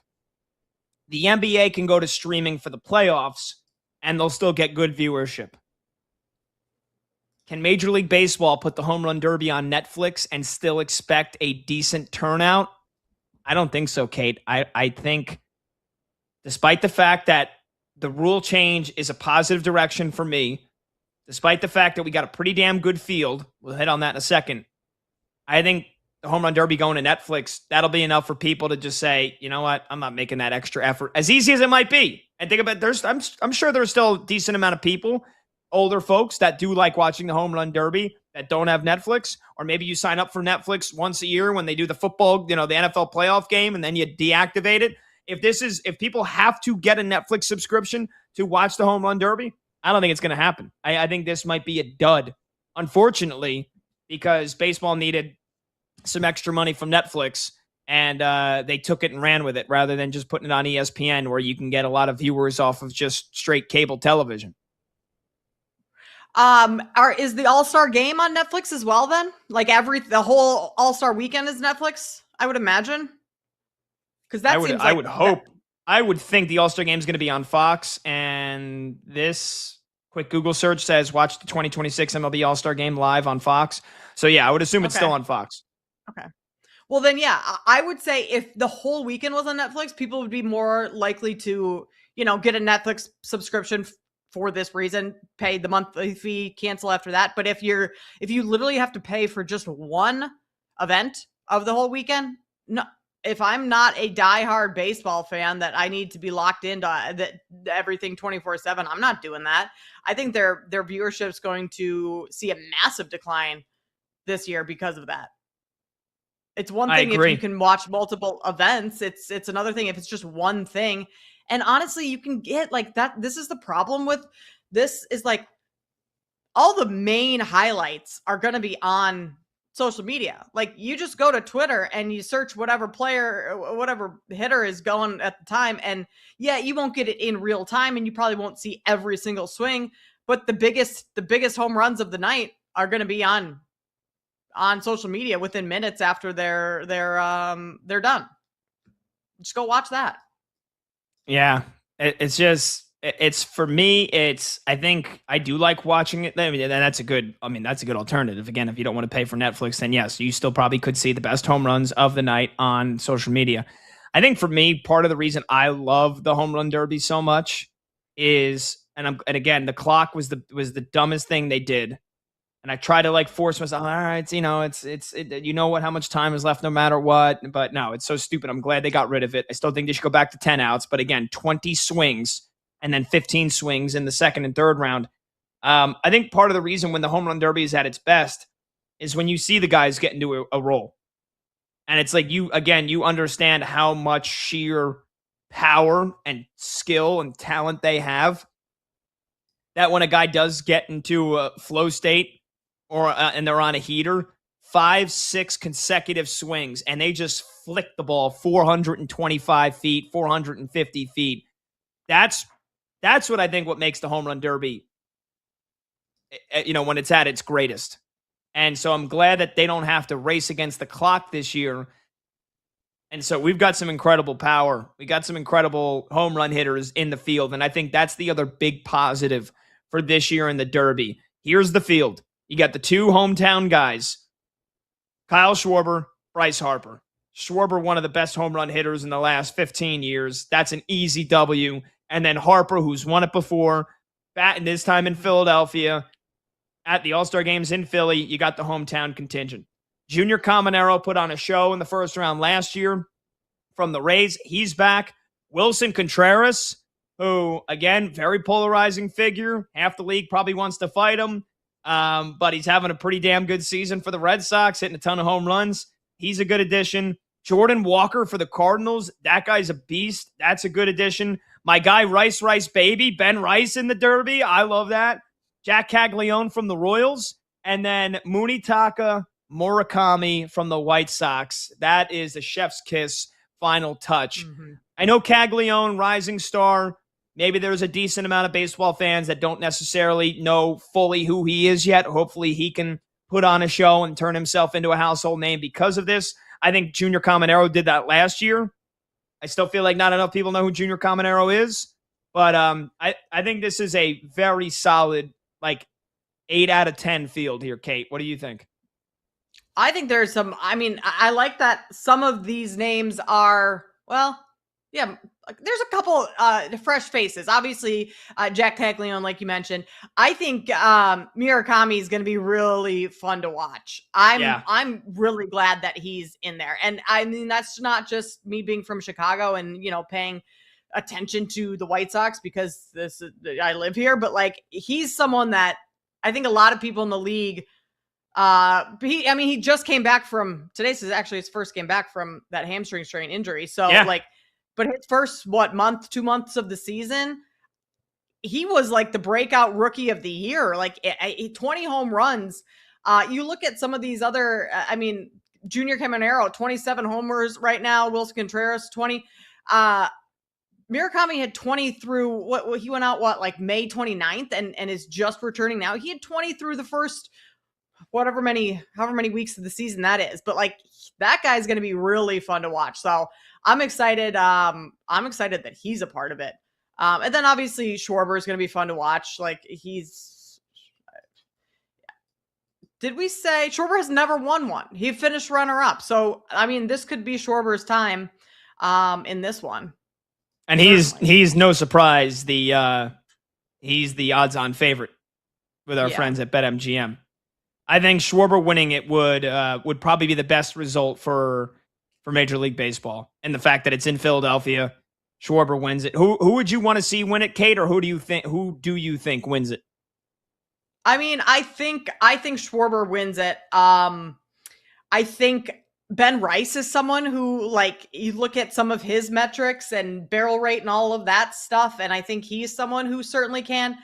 The NBA can go to streaming for the playoffs and they'll still get good viewership. Can Major League Baseball put the Home Run Derby on Netflix and still expect a decent turnout? I don't think so, Kate. I think despite the fact that the rule change is a positive direction for me, despite the fact that we got a pretty damn good field, we'll hit on that in a second, I think the Home Run Derby going to Netflix, that'll be enough for people to just say, you know what, I'm not making that extra effort, as easy as it might be. And think about I'm sure there's still a decent amount of people, older folks, that do like watching the Home Run Derby that don't have Netflix, or maybe you sign up for Netflix once a year when they do the football, the NFL playoff game, and then you deactivate it. If people have to get a Netflix subscription to watch the Home Run Derby, I don't think it's going to happen. I think this might be a dud, unfortunately, because baseball needed some extra money from Netflix, and they took it and ran with it rather than just putting it on ESPN, where you can get a lot of viewers off of just straight cable television. Is the All-Star game on Netflix as well then? Like the whole All-Star weekend is Netflix, I would imagine. Because that seems like I would hope. I would think the All-Star game is going to be on Fox, and this quick Google search says watch the 2026 MLB All-Star game live on Fox. So yeah, I would assume it's still on Fox. Okay. Well then, yeah, I would say if the whole weekend was on Netflix, people would be more likely to, get a Netflix subscription for this reason, pay the monthly fee, cancel after that. But if you literally have to pay for just one event of the whole weekend, no. If I'm not a diehard baseball fan that I need to be locked into everything 24/7, I'm not doing that. I think their viewership is going to see a massive decline this year because of that. It's one thing if you can watch multiple events. It's another thing if it's just one thing. And honestly, you can get like that. This is the problem with this is like all the main highlights are going to be on social media. Like you just go to Twitter and you search whatever player, whatever hitter is going at the time. And yeah, you won't get it in real time and you probably won't see every single swing, but the biggest home runs of the night are going to be on social media within minutes after they're done. Just go watch that. Yeah. It's for me. I think I do like watching it. I mean, that's a good alternative. Again, if you don't want to pay for Netflix, then yes, you still probably could see the best home runs of the night on social media. I think for me, part of the reason I love the Home Run Derby so much is, and again, the clock was the dumbest thing they did. And I try to like force myself, all right, how much time is left no matter what. But no, it's so stupid. I'm glad they got rid of it. I still think they should go back to 10 outs. But again, 20 swings and then 15 swings in the second and third round. I think part of the reason when the Home Run Derby is at its best is when you see the guys get into a roll. And it's like you understand how much sheer power and skill and talent they have. That when a guy does get into a flow state and they're on a heater, 5-6 consecutive swings, and they just flick the ball 425 feet, 450 feet. That's what I think what makes the Home Run Derby, when it's at its greatest. And so I'm glad that they don't have to race against the clock this year. And so we've got some incredible power. We got some incredible home run hitters in the field. And I think that's the other big positive for this year in the Derby. Here's the field. You got the two hometown guys, Kyle Schwarber, Bryce Harper. Schwarber, one of the best home run hitters in the last 15 years. That's an easy W. And then Harper, who's won it before, batting this time in Philadelphia. At the All-Star Games in Philly, you got the hometown contingent. Junior Caminero put on a show in the first round last year from the Rays. He's back. Wilson Contreras, who, again, very polarizing figure. Half the league probably wants to fight him. But he's having a pretty damn good season for the Red Sox, hitting a ton of home runs. He's a good addition. Jordan Walker for the Cardinals. That guy's a beast. That's a good addition. My guy, Rice Baby, Ben Rice in the Derby. I love that. Jack Caglione from the Royals. And then Munetaka Murakami from the White Sox. That is the chef's kiss final touch. Mm-hmm. I know Caglione, rising star. Maybe there's a decent amount of baseball fans that don't necessarily know fully who he is yet. Hopefully he can put on a show and turn himself into a household name because of this. I think Junior Caminero did that last year. I still feel like not enough people know who Junior Caminero is. But I think this is a very solid, like 8 out of 10 field here, Kate. What do you think? I think there's some, I mean, I like that some of these names are, well, yeah, there's a couple fresh faces. Obviously, Jack Caglione, like you mentioned. I think Murakami is going to be really fun to watch. I'm really glad that he's in there. And I mean, that's not just me being from Chicago and, paying attention to the White Sox because I live here, but like he's someone that I think a lot of people in the league he just came back from today's is actually his first game back from that hamstring strain injury. So but his first 2 months of the season, he was like the breakout rookie of the year, like 20 home runs. You look at some of these other, Junior Caminero, 27 homers right now. Wilson Contreras, 20. Murakami had 20 through he went out like May 29th and is just returning now. He had 20 through the first however many weeks of the season that is. But like that guy's going to be really fun to watch. So I'm excited. I'm excited that he's a part of it. And then obviously Schwarber is going to be fun to watch. Like did we say Schwarber has never won one? He finished runner up. So, I mean, this could be Schwarber's time in this one. And he's no surprise. He's the odds-on favorite with our friends at BetMGM. I think Schwarber winning it would probably be the best result for Major League Baseball, and the fact that it's in Philadelphia, Schwarber wins it. Who would you want to see win it, Kate, or who do you think wins it? I mean, I think Schwarber wins it. I think Ben Rice is someone who, like, you look at some of his metrics and barrel rate and all of that stuff, and I think he's someone who certainly can.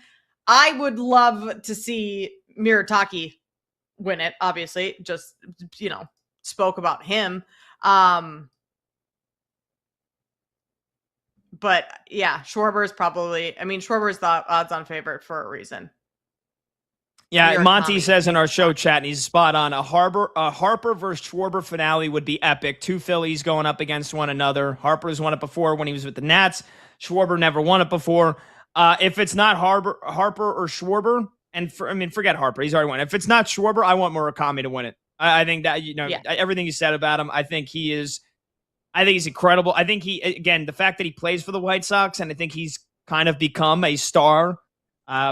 I would love to see Murataki win it, obviously. Just, spoke about him. But yeah, Schwarber is the odds-on favorite for a reason. Yeah, Monty says in our show chat, and he's spot on, a Harper versus Schwarber finale would be epic. Two Phillies going up against one another. Harper's won it before when he was with the Nats. Schwarber never won it before. If it's not Harper or Schwarber, forget Harper. He's already won. If it's not Schwarber, I want Murakami to win it. I think that, everything you said about him, I think he's incredible. I think the fact that he plays for the White Sox, and I think he's kind of become a star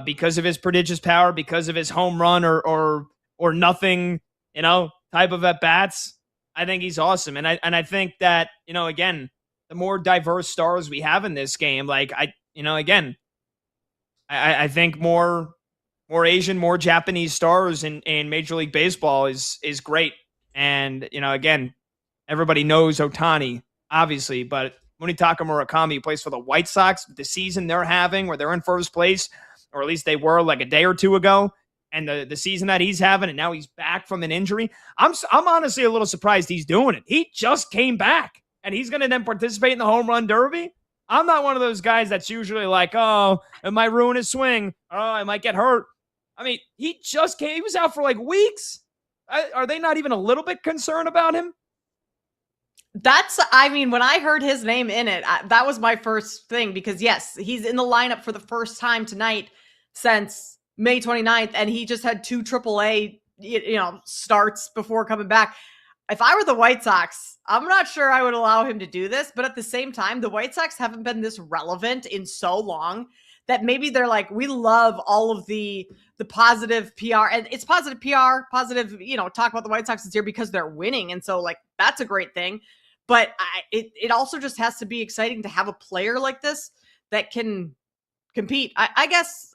because of his prodigious power, because of his home run or nothing, type of at bats. I think he's awesome. And I think that, again, the more diverse stars we have in this game, like I think more Asian, more Japanese stars in Major League Baseball is great. And, again, everybody knows Ohtani, obviously, but Munetaka Murakami, who plays for the White Sox, the season they're having where they're in first place, or at least they were like a day or two ago, and the season that he's having, and now he's back from an injury. I'm honestly a little surprised he's doing it. He just came back, and he's going to then participate in the home run derby. I'm not one of those guys that's usually like, oh, it might ruin his swing. Oh, I might get hurt. I mean, he just came. He was out for like weeks. Are they not even a little bit concerned about him? When I heard his name in it, that was my first thing, because yes, he's in the lineup for the first time tonight since May 29th, and he just had 2 AAA, starts before coming back. If I were the White Sox, I'm not sure I would allow him to do this, but at the same time, the White Sox haven't been this relevant in so long that maybe they're like, we love all of the positive PR, and it's positive PR, positive, talk about the White Sox is here because they're winning. And so like, that's a great thing. But it also just has to be exciting to have a player like this that can compete. I guess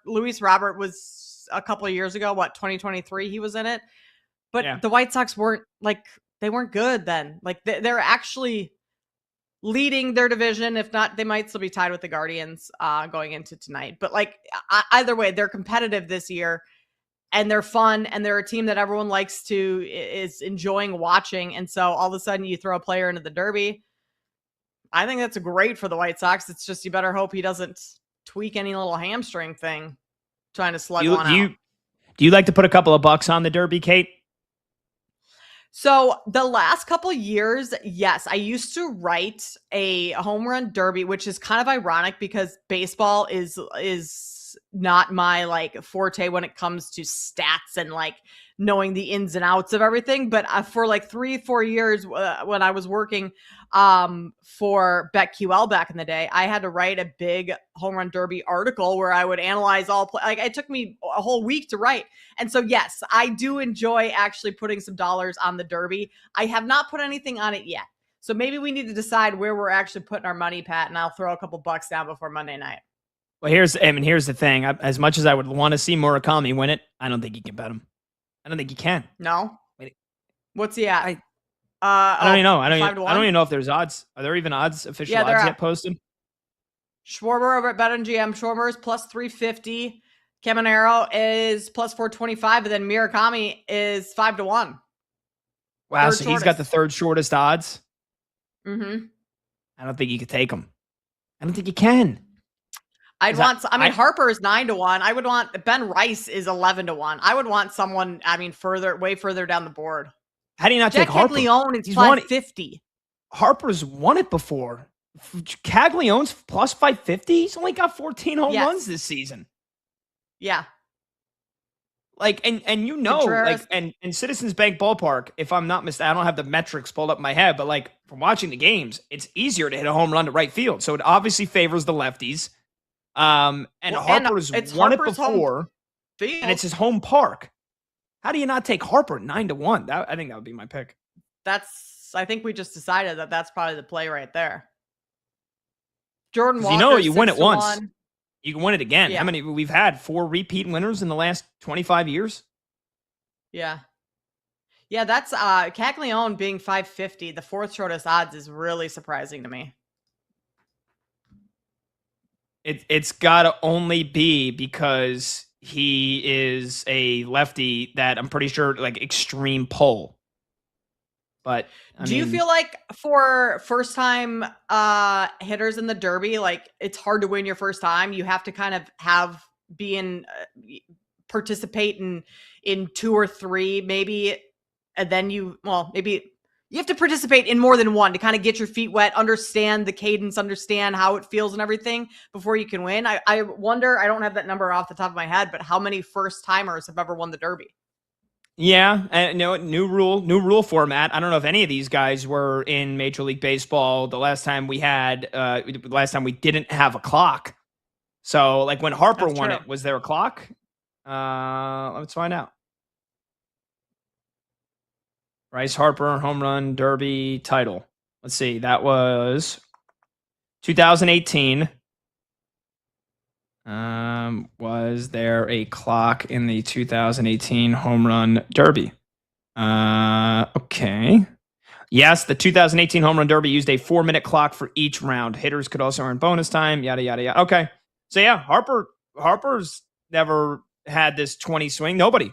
Luis Robert was a couple of years ago, 2023 he was in it. But the White Sox weren't good then. Like they're actually leading their division. If not, they might still be tied with the Guardians going into tonight. But like either way, they're competitive this year. And they're fun, and they're a team that everyone is enjoying watching. And so all of a sudden you throw a player into the Derby. I think that's great for the White Sox. It's just, you better hope he doesn't tweak any little hamstring thing trying to slug one out. Do you like to put a couple of bucks on the Derby, Kate? So the last couple years, yes, I used to write a home run derby, which is kind of ironic because baseball is not my like forte when it comes to stats and like knowing the ins and outs of everything. But for like 3-4 years when I was working for BetQL back in the day, I had to write a big home run derby article where I would analyze like it took me a whole week to write. And so, yes, I do enjoy actually putting some dollars on the derby. I have not put anything on it yet. So maybe we need to decide where we're actually putting our money, Pat, and I'll throw a couple bucks down before Monday night. Well, here's the thing. As much as I would want to see Murakami win it, I don't think you can bet him. I don't think you can. No? Wait. What's he at? I don't even know. I 5 to 1? don't even know if there's odds. Are there even odds, official odds yet posted? Schwarber over at BetMGM. Schwarber is plus 350. Caminero is plus 425, and then Murakami is 5 to 1. Wow, so he's got the third shortest odds. Mm-hmm. I don't think you could take him. I don't think you can. Harper is 9 to 1. I would want Ben Rice is 11 to 1. I would want someone, way further down the board. How do you not take Harper? Caglione is 550. Harper's won it before. Caglione's plus 550. He's only got 14 home runs this season. Yeah. Like, and Contreras. like, and Citizens Bank Ballpark, if I'm not mistaken, I don't have the metrics pulled up in my head, but like from watching the games, it's easier to hit a home run to right field. So it obviously favors the lefties. Harper's won it before, and it's his home park. How do you not take Harper 9 to 1? I think that would be my pick. I think we just decided that that's probably the play right there. Jordan Walker, you win it once. 1. You can win it again. Yeah. How many? We've had 4 repeat winners in the last 25 years. Yeah. Yeah, that's Caglione being 550. The fourth shortest odds is really surprising to me. It's got to only be because he is a lefty that I'm pretty sure like extreme pull. But do you feel like for first time hitters in the Derby, like it's hard to win your first time? You have to kind of participate in 2 or 3 maybe, and then maybe you have to participate in more than one to kind of get your feet wet, understand the cadence, understand how it feels and everything before you can win. I wonder, I don't have that number off the top of my head, but how many first timers have ever won the Derby? Yeah, and new rule format. I don't know if any of these guys were in Major League Baseball the last time we didn't have a clock. So like when Harper won it, was there a clock? Let's find out. Bryce Harper home run derby title. Let's see. That was 2018. Was there a clock in the 2018 home run derby? Okay. Yes, the 2018 home run derby used a 4-minute clock for each round. Hitters could also earn bonus time, yada, yada, yada. Okay. So yeah, Harper's never had this 20 swing. Nobody.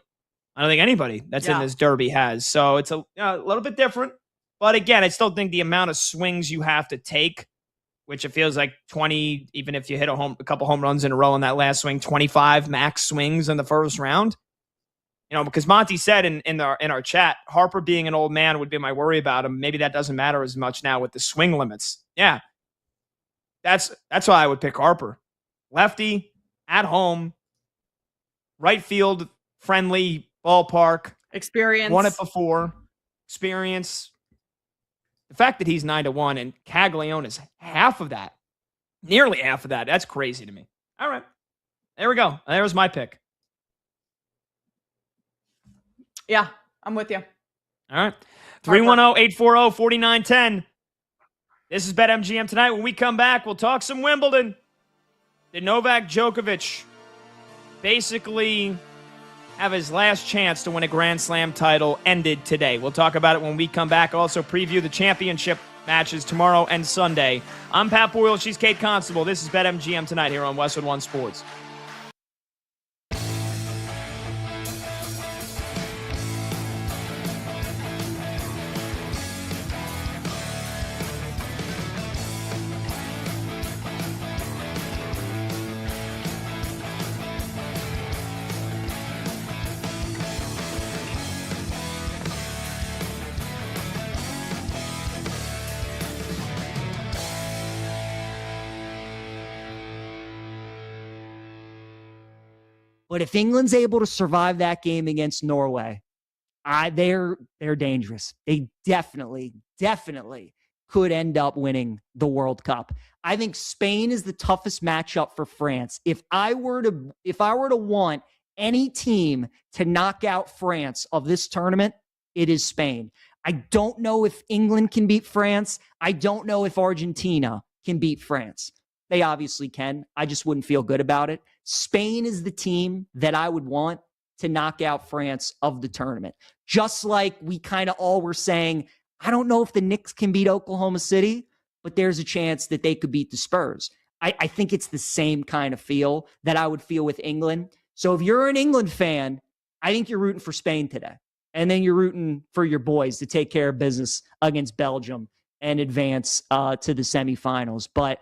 I don't think anybody that's in this derby has. So it's a little bit different. But again, I still think the amount of swings you have to take, which it feels like 20, even if you hit a couple home runs in a row in that last swing, 25 max swings in the first round. Because Monty said in our chat, Harper being an old man would be my worry about him. Maybe that doesn't matter as much now with the swing limits. Yeah. That's why I would pick Harper. Lefty, at home, right field, friendly ballpark. Experience. Won it before. Experience. The fact that he's 9 to 1 and Caglione is half of that, nearly half of that, that's crazy to me. All right. There we go. There's my pick. Yeah, I'm with you. All right. 310-840-4910. This is BetMGM tonight. When we come back, we'll talk some Wimbledon. Did Novak Djokovic basically have his last chance to win a Grand Slam title ended today? We'll talk about it when we come back. Also preview the championship matches tomorrow and Sunday. I'm Pat Boyle. She's Kate Constable. This is BetMGM tonight here on Westwood One Sports. But if England's able to survive that game against Norway, they're dangerous. They definitely could end up winning the World Cup. I think Spain is the toughest matchup for France. If I were to want any team to knock out France of this tournament, it is Spain. I don't know if England can beat France. I don't know if Argentina can beat France. They obviously can. I just wouldn't feel good about it. Spain is the team that I would want to knock out France of the tournament. Just like we kind of all were saying, I don't know if the Knicks can beat Oklahoma City, but there's a chance that they could beat the Spurs. I think it's the same kind of feel that I would feel with England. So if you're an England fan, I think you're rooting for Spain today. And then you're rooting for your boys to take care of business against Belgium and advance to the semifinals. But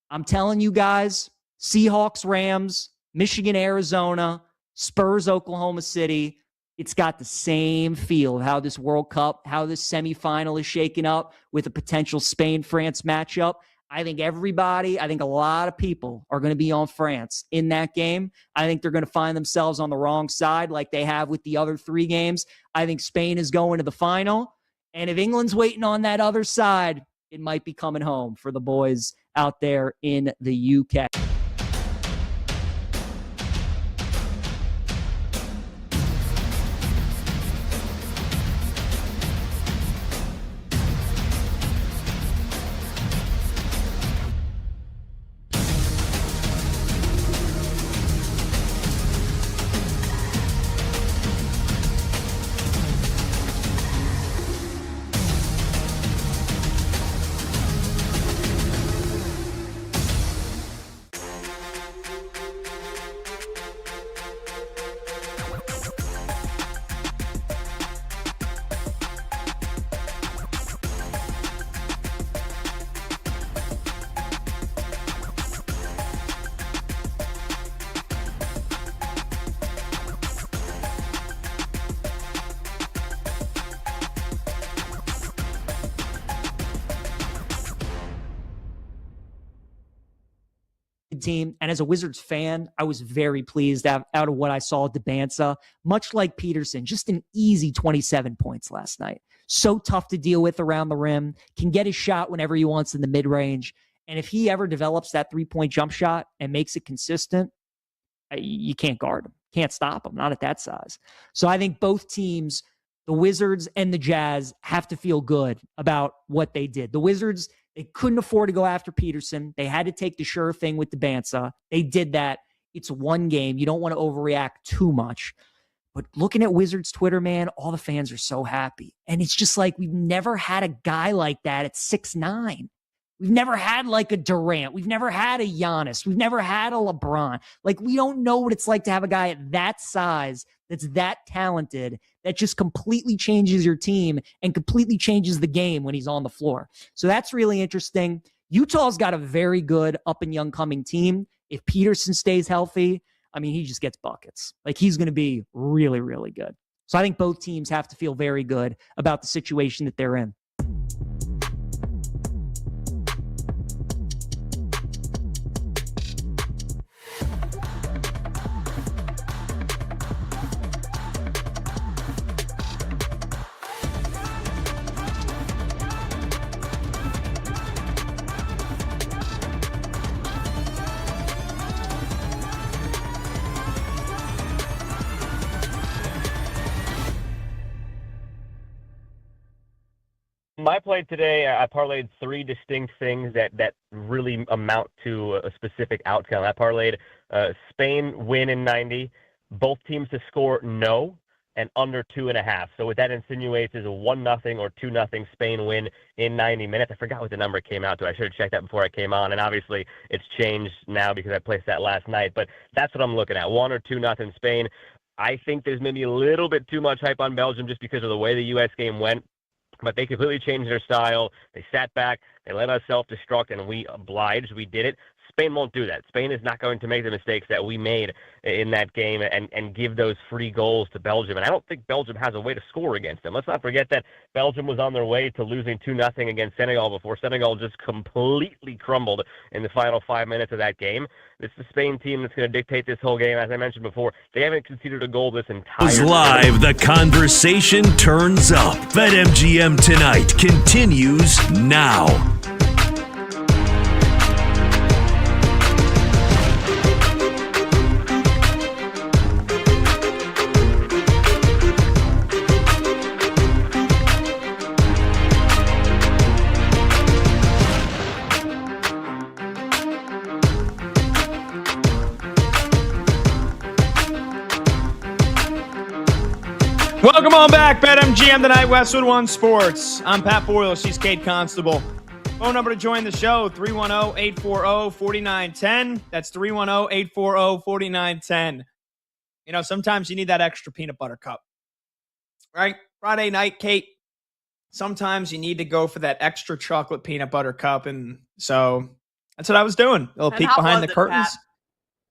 I'm telling you guys, Seahawks, Rams, Michigan, Arizona, Spurs, Oklahoma City, it's got the same feel of how this World Cup, how this semifinal is shaking up with a potential Spain-France matchup. I think a lot of people are going to be on France in that game. I think they're going to find themselves on the wrong side like they have with the other three games. I think Spain is going to the final. And if England's waiting on that other side, it might be coming home for the boys out there in the UK. Team. And as a Wizards fan, I was very pleased out of what I saw at the Bansa. Much like Peterson, just an easy 27 points last night. So tough to deal with around the rim, can get his shot whenever he wants in the mid-range. And if he ever develops that three-point jump shot and makes it consistent, you can't guard him. Can't stop him, not at that size. So I think both teams, the Wizards and the Jazz, have to feel good about what they did. The Wizards, they couldn't afford to go after Peterson. They had to take the sure thing with the Bansa. They did that. It's one game. You don't want to overreact too much. But looking at Wizards Twitter, man, all the fans are so happy. And it's just like we've never had a guy like that at 6'9". We've never had like a Durant. We've never had a Giannis. We've never had a LeBron. Like, we don't know what it's like to have a guy at that size that's that talented that just completely changes your team and completely changes the game when he's on the floor. So that's really interesting. Utah's got a very good up and young coming team. If Peterson stays healthy, I mean, he just gets buckets. Like, he's going to be really, really good. So I think both teams have to feel very good about the situation that they're in. My play today, I parlayed three distinct things that really amount to a specific outcome. I parlayed Spain win in 90, both teams to score no, and under 2.5. So what that insinuates is a 1-0 or 2-0 Spain win in 90 minutes. I forgot what the number came out to. I should have checked that before I came on, and obviously it's changed now because I placed that last night. But that's what I'm looking at, 1 or 2-0 Spain. I think there's maybe a little bit too much hype on Belgium just because of the way the U.S. game went. But they completely changed their style. They sat back. They let us self-destruct, and we obliged. We did it. Spain won't do that. Spain is not going to make the mistakes that we made in that game and give those free goals to Belgium. And I don't think Belgium has a way to score against them. Let's not forget that Belgium was on their way to losing 2-0 against Senegal before Senegal just completely crumbled in the final 5 minutes of that game. This is the Spain team that's going to dictate this whole game. As I mentioned before, they haven't conceded a goal this entire Live, the conversation turns up. BetMGM Tonight continues now. Welcome on back, BetMGM Tonight, Westwood One Sports. I'm Pat Boyle. She's Kate Constable. Phone number to join the show, 310-840-4910. That's 310-840-4910. You know, sometimes you need that extra peanut butter cup, right? Friday night, Kate, sometimes you need to go for that extra chocolate peanut butter cup. And so that's what I was doing. A little peek behind the curtains. Pat?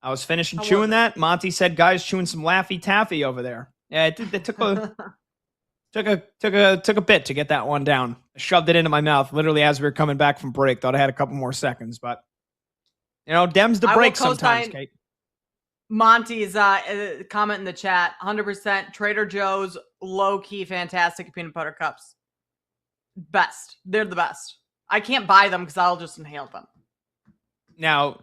I was finishing chewing that. Monty said, guys, chewing some Laffy Taffy over there. Yeah, it took a bit to get that one down. I shoved it into my mouth literally as we were coming back from break. Thought I had a couple more seconds, but you know, Dems to break sometimes, Kate. Monty's comment in the chat, 100% Trader Joe's low-key fantastic peanut butter cups. Best. They're the best. I can't buy them because I'll just inhale them. Now,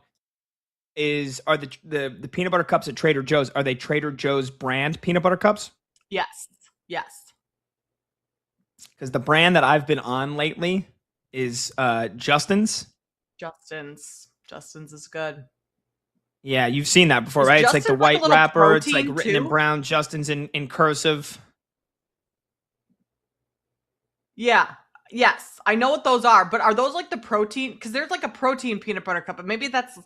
are the peanut butter cups at Trader Joe's, are they Trader Joe's brand peanut butter cups? Yes. Because the brand that I've been on lately is Justin's. Justin's is good. Yeah, you've seen that before, right? It's like the white wrapper. It's like written in brown. Justin's in cursive. Yeah. Yes, I know what those are, but are those like the protein? Because there's like a protein peanut butter cup, but maybe that's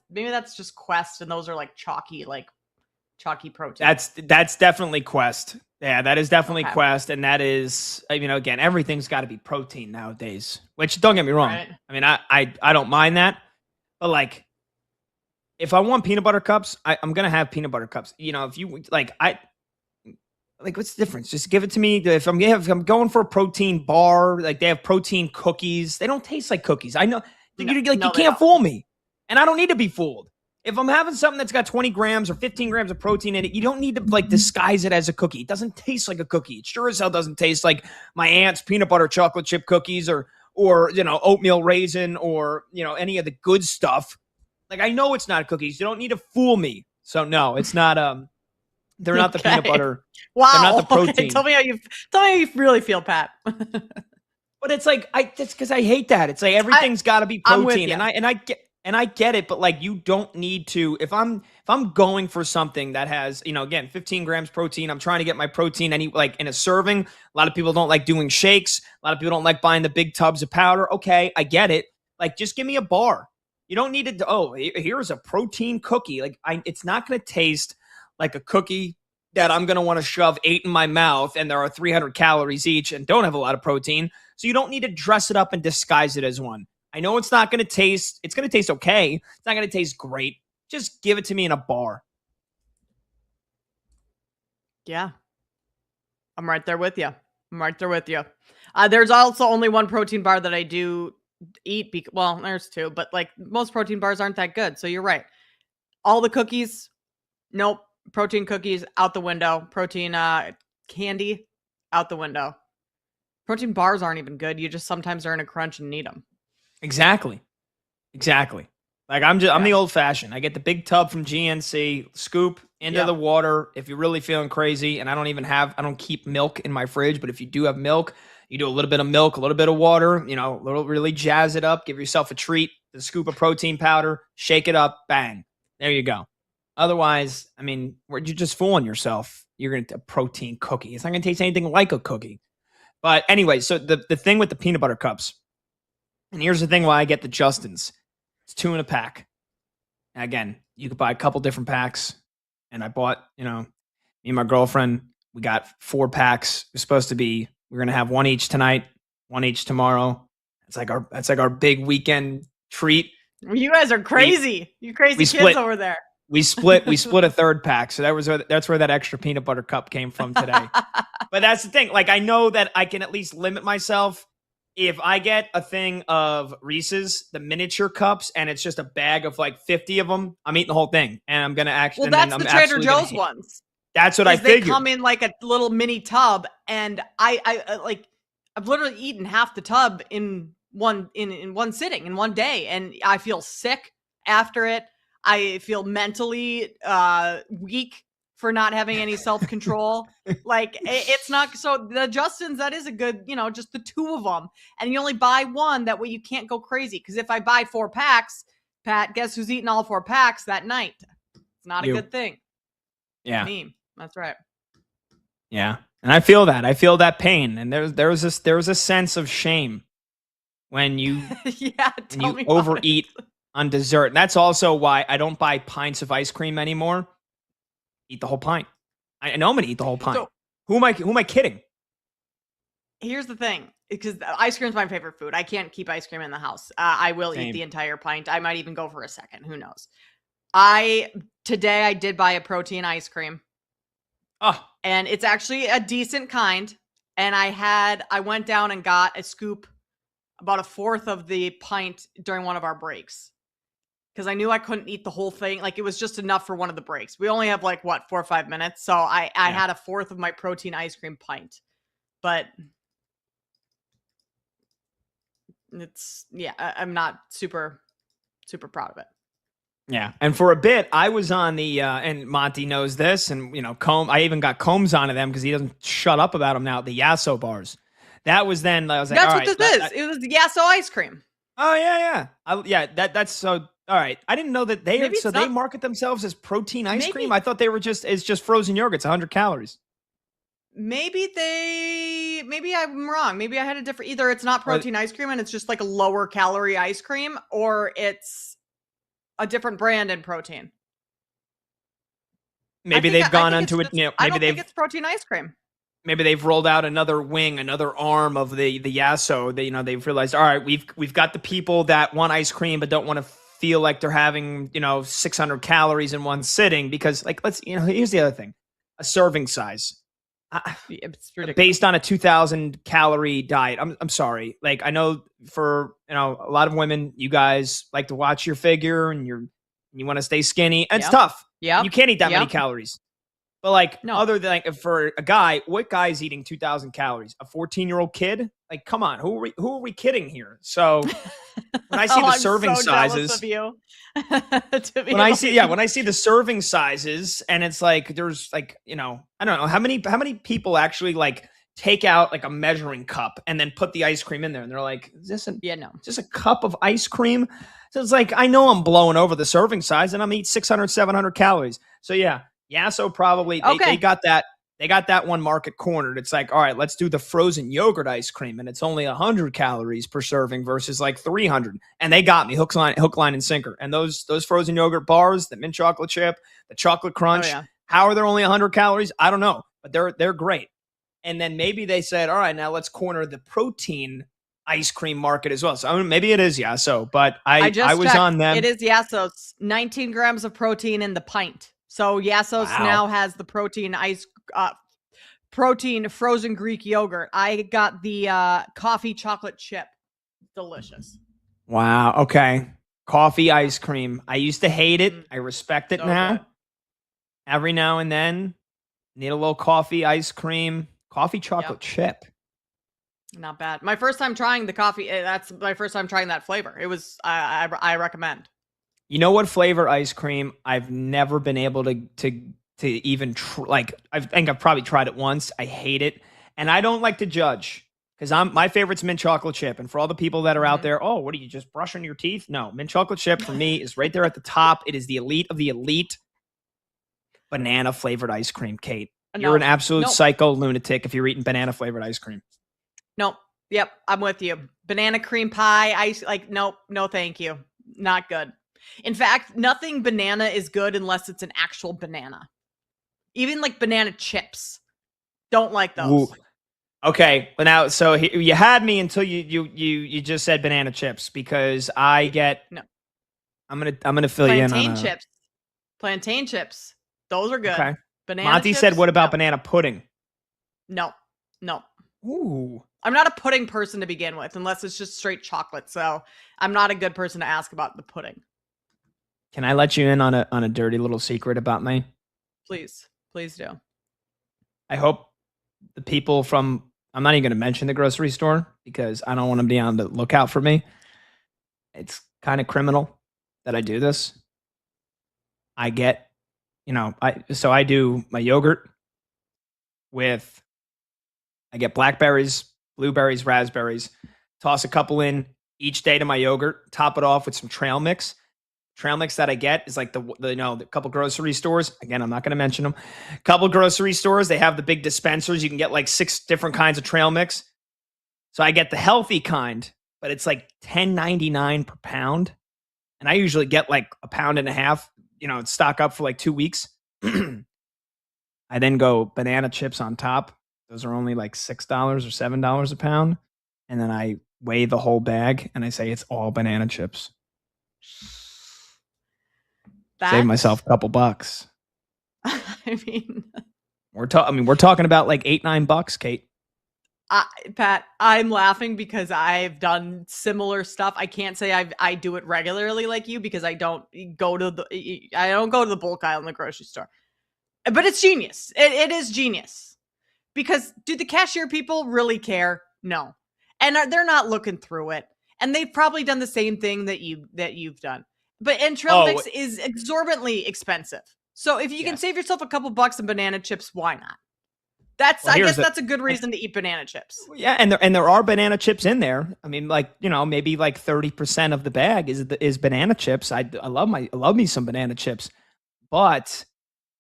just Quest, and those are like chalky protein. That's definitely Quest. Yeah, that is definitely Quest, and that is, you know, again, everything's got to be protein nowadays. Which, don't get me wrong, right? I mean, I don't mind that, but like, if I want peanut butter cups, I'm gonna have peanut butter cups. You know, if you like, what's the difference? Just give it to me. If I'm going for a protein bar, like they have protein cookies, they don't taste like cookies. I know, you can't fool me, and I don't need to be fooled. If I'm having something that's got 20 grams or 15 grams of protein in it, you don't need to like disguise it as a cookie. It doesn't taste like a cookie. It sure as hell doesn't taste like my aunt's peanut butter chocolate chip cookies or you know, oatmeal raisin or, you know, any of the good stuff. Like, I know it's not cookies. You don't need to fool me. So no, it's not. They're not the peanut butter. Wow. They're not the protein. Okay. Tell me how you really feel, Pat. But it's like that's because I hate that. It's like everything's got to be protein, and I get it. But like, you don't need to. If I'm going for something that has, you know, again, 15 grams protein, I'm trying to get my protein in a serving. A lot of people don't like doing shakes. A lot of people don't like buying the big tubs of powder. Okay, I get it. Like, just give me a bar. You don't need to. Oh, here's a protein cookie. Like, it's not going to taste like a cookie that I'm going to want to shove 8 in my mouth, and there are 300 calories each and don't have a lot of protein. So you don't need to dress it up and disguise it as one. I know it's not going to taste, it's going to taste okay. It's not going to taste great. Just give it to me in a bar. Yeah. I'm right there with you. There's also only one protein bar that I do eat. Well, there's two, but like most protein bars aren't that good. So you're right. All the cookies, nope. Protein cookies out the window. Protein candy out the window. Protein bars aren't even good. You just sometimes are in a crunch and need them. Exactly. Like, I'm the old fashioned. I get the big tub from GNC, scoop into the water. If you're really feeling crazy, and I don't keep milk in my fridge, but if you do have milk, you do a little bit of milk, a little bit of water, you know, really jazz it up, give yourself a treat, the scoop of protein powder, shake it up, bang. There you go. Otherwise, I mean, you're just fooling yourself. You're going to a protein cookie. It's not going to taste anything like a cookie. But anyway, so the thing with the peanut butter cups, and here's the thing why I get the Justin's. It's 2 in a pack. And again, you could buy a couple different packs. And I bought, you know, me and my girlfriend, we got 4 packs. We're going to have 1 each tonight, 1 each tomorrow. It's like our big weekend treat. You guys are crazy. You crazy kids over there. We split a third pack. So that's where that extra peanut butter cup came from today. But that's the thing. Like, I know that I can at least limit myself. If I get a thing of Reese's, the miniature cups, and it's just a bag of like 50 of them, I'm eating the whole thing. And I'm going to actually. Well, that's the Trader Joe's ones. That's what I figured. They come in like a little mini tub. And I've literally eaten half the tub in one sitting, in one day. And I feel sick after it. I feel mentally weak for not having any self-control. Like, it's not, so the Justins, that is a good, just the two of them. And you only buy one, that way you can't go crazy. Because if I buy 4 packs, Pat, guess who's eating all 4 packs that night? It's not a good thing. Yeah. Me. That's right. Yeah. And I feel that. I feel that pain. And there was a sense of shame when you, overeat on dessert. And that's also why I don't buy pints of ice cream anymore. Eat the whole pint. I know I'm gonna eat the whole pint. So, who am I kidding? Here's the thing, because ice cream is my favorite food. I can't keep ice cream in the house. I will eat the entire pint. I might even go for a second. Who knows? Today I did buy a protein ice cream. Oh, and it's actually a decent kind. And I went down and got a scoop, about a fourth of the pint during one of our breaks. Because I knew I couldn't eat the whole thing. Like, it was just enough for one of the breaks. We only have 4 or 5 minutes. So I had a fourth of my protein ice cream pint. But I'm not super, super proud of it. Yeah. And for a bit, I was on the, and Monty knows this, and, I even got Combs onto them because he doesn't shut up about them now, the Yasso bars. That was then, I was like, that's all what right, this is. It was the Yasso ice cream. Oh, yeah. That's so. All right, I didn't know that they market themselves as protein ice cream. I thought they were it's just frozen yogurt. It's 100 calories. Maybe I'm wrong. Maybe I had a different. Either it's not protein ice cream and it's just like a lower calorie ice cream, or it's a different brand in protein. Maybe they've gone onto it. I don't think it's protein ice cream. Maybe they've rolled out another wing, another arm of the Yasso. They've realized, all right, we've got the people that want ice cream but don't want to feel like they're having 600 calories in one sitting, because here's the other thing, a serving size it's ridiculous. Based on a 2,000 calorie diet. I'm sorry, like, I know for a lot of women, you guys like to watch your figure and you want to stay skinny, and it's tough. Yeah, you can't eat that many calories. But other than for a guy, what guy is eating 2,000 calories? A 14-year-old kid? Like, come on, who are we kidding here? So when I see the serving sizes, of you. when I see the serving sizes, and it's like there's I don't know how many people actually take out a measuring cup and then put the ice cream in there, and they're like, is this just a cup of ice cream? So it's like, I know I'm blowing over the serving size, and I'm eating 600, 700 calories. So so probably they got that one market cornered. It's like, all right, let's do the frozen yogurt ice cream, and it's only 100 calories per serving versus 300. And they got me hook, line, and sinker. And those frozen yogurt bars, the mint chocolate chip, the chocolate crunch, how are there only 100 calories? I don't know, but they're great. And then maybe they said, all right, now let's corner the protein ice cream market as well. So maybe it is Yasso, but I was checked. on them. It is Yasso's. 19 grams of protein in the pint. So Yasso's now has the protein frozen Greek yogurt. I got the coffee chocolate chip. Delicious. Wow. Okay. Coffee ice cream. I used to hate it. I respect it now. Good. Every now and then, need a little coffee ice cream. Coffee chocolate chip. Not bad. My first time trying the coffee. That's my first time trying that flavor. It was. I recommend. You know what flavor ice cream I've never been able to even I think I've probably tried it once. I hate it, and I don't like to judge because my favorite's mint chocolate chip. And for all the people that are out there, oh, what are you just brushing your teeth? No, mint chocolate chip for me is right there at the top. It is the elite of the elite. Banana flavored ice cream, Kate. You're an absolute psycho lunatic if you're eating banana flavored ice cream. Nope. Yep, I'm with you. Banana cream pie, ice. Nope. No, thank you. Not good. In fact, nothing banana is good unless it's an actual banana. Even banana chips. Don't like those. Ooh. Okay, but now, so you had me until you just said banana chips, because I get I'm gonna fill you in on Plantain chips. Plantain chips. Those are good. Okay. Banana Monty chips? said, "What about No. banana pudding?" No. Ooh. I'm not a pudding person to begin with, unless it's just straight chocolate. So I'm not a good person to ask about the pudding. Can I let you in on a dirty little secret about me? Please do. I hope the people from I'm not even going to mention the grocery store because I don't want them to be on the lookout for me. It's kind of criminal that I do this. I get, I do my yogurt with, I get blackberries, blueberries, raspberries, toss a couple in each day to my yogurt, top it off with some trail mix. Trail mix that I get is like the couple grocery stores. Again, I'm not going to mention them. Couple grocery stores, they have the big dispensers. You can get like 6 different kinds of trail mix. So I get the healthy kind, but it's like $10.99 per pound. And I usually get like a pound and a half, stock up for like 2 weeks. I then go banana chips on top. Those are only like $6 or $7 a pound. And then I weigh the whole bag and I say it's all banana chips. Save myself a couple bucks. I mean, we're talking about like $8-9, Kate. Pat, I'm laughing because I've done similar stuff. I can't say I do it regularly like you because I don't go to the bulk aisle in the grocery store. But it's genius. It is genius. Because do the cashier people really care? No. And they're not looking through it. And they've probably done the same thing that you've done. But trail mix is exorbitantly expensive. So if you can save yourself a couple bucks in banana chips, why not? I guess that's a good reason to eat banana chips. Yeah, and there are banana chips in there. I mean, maybe like 30% of the bag is banana chips. I love me some banana chips. But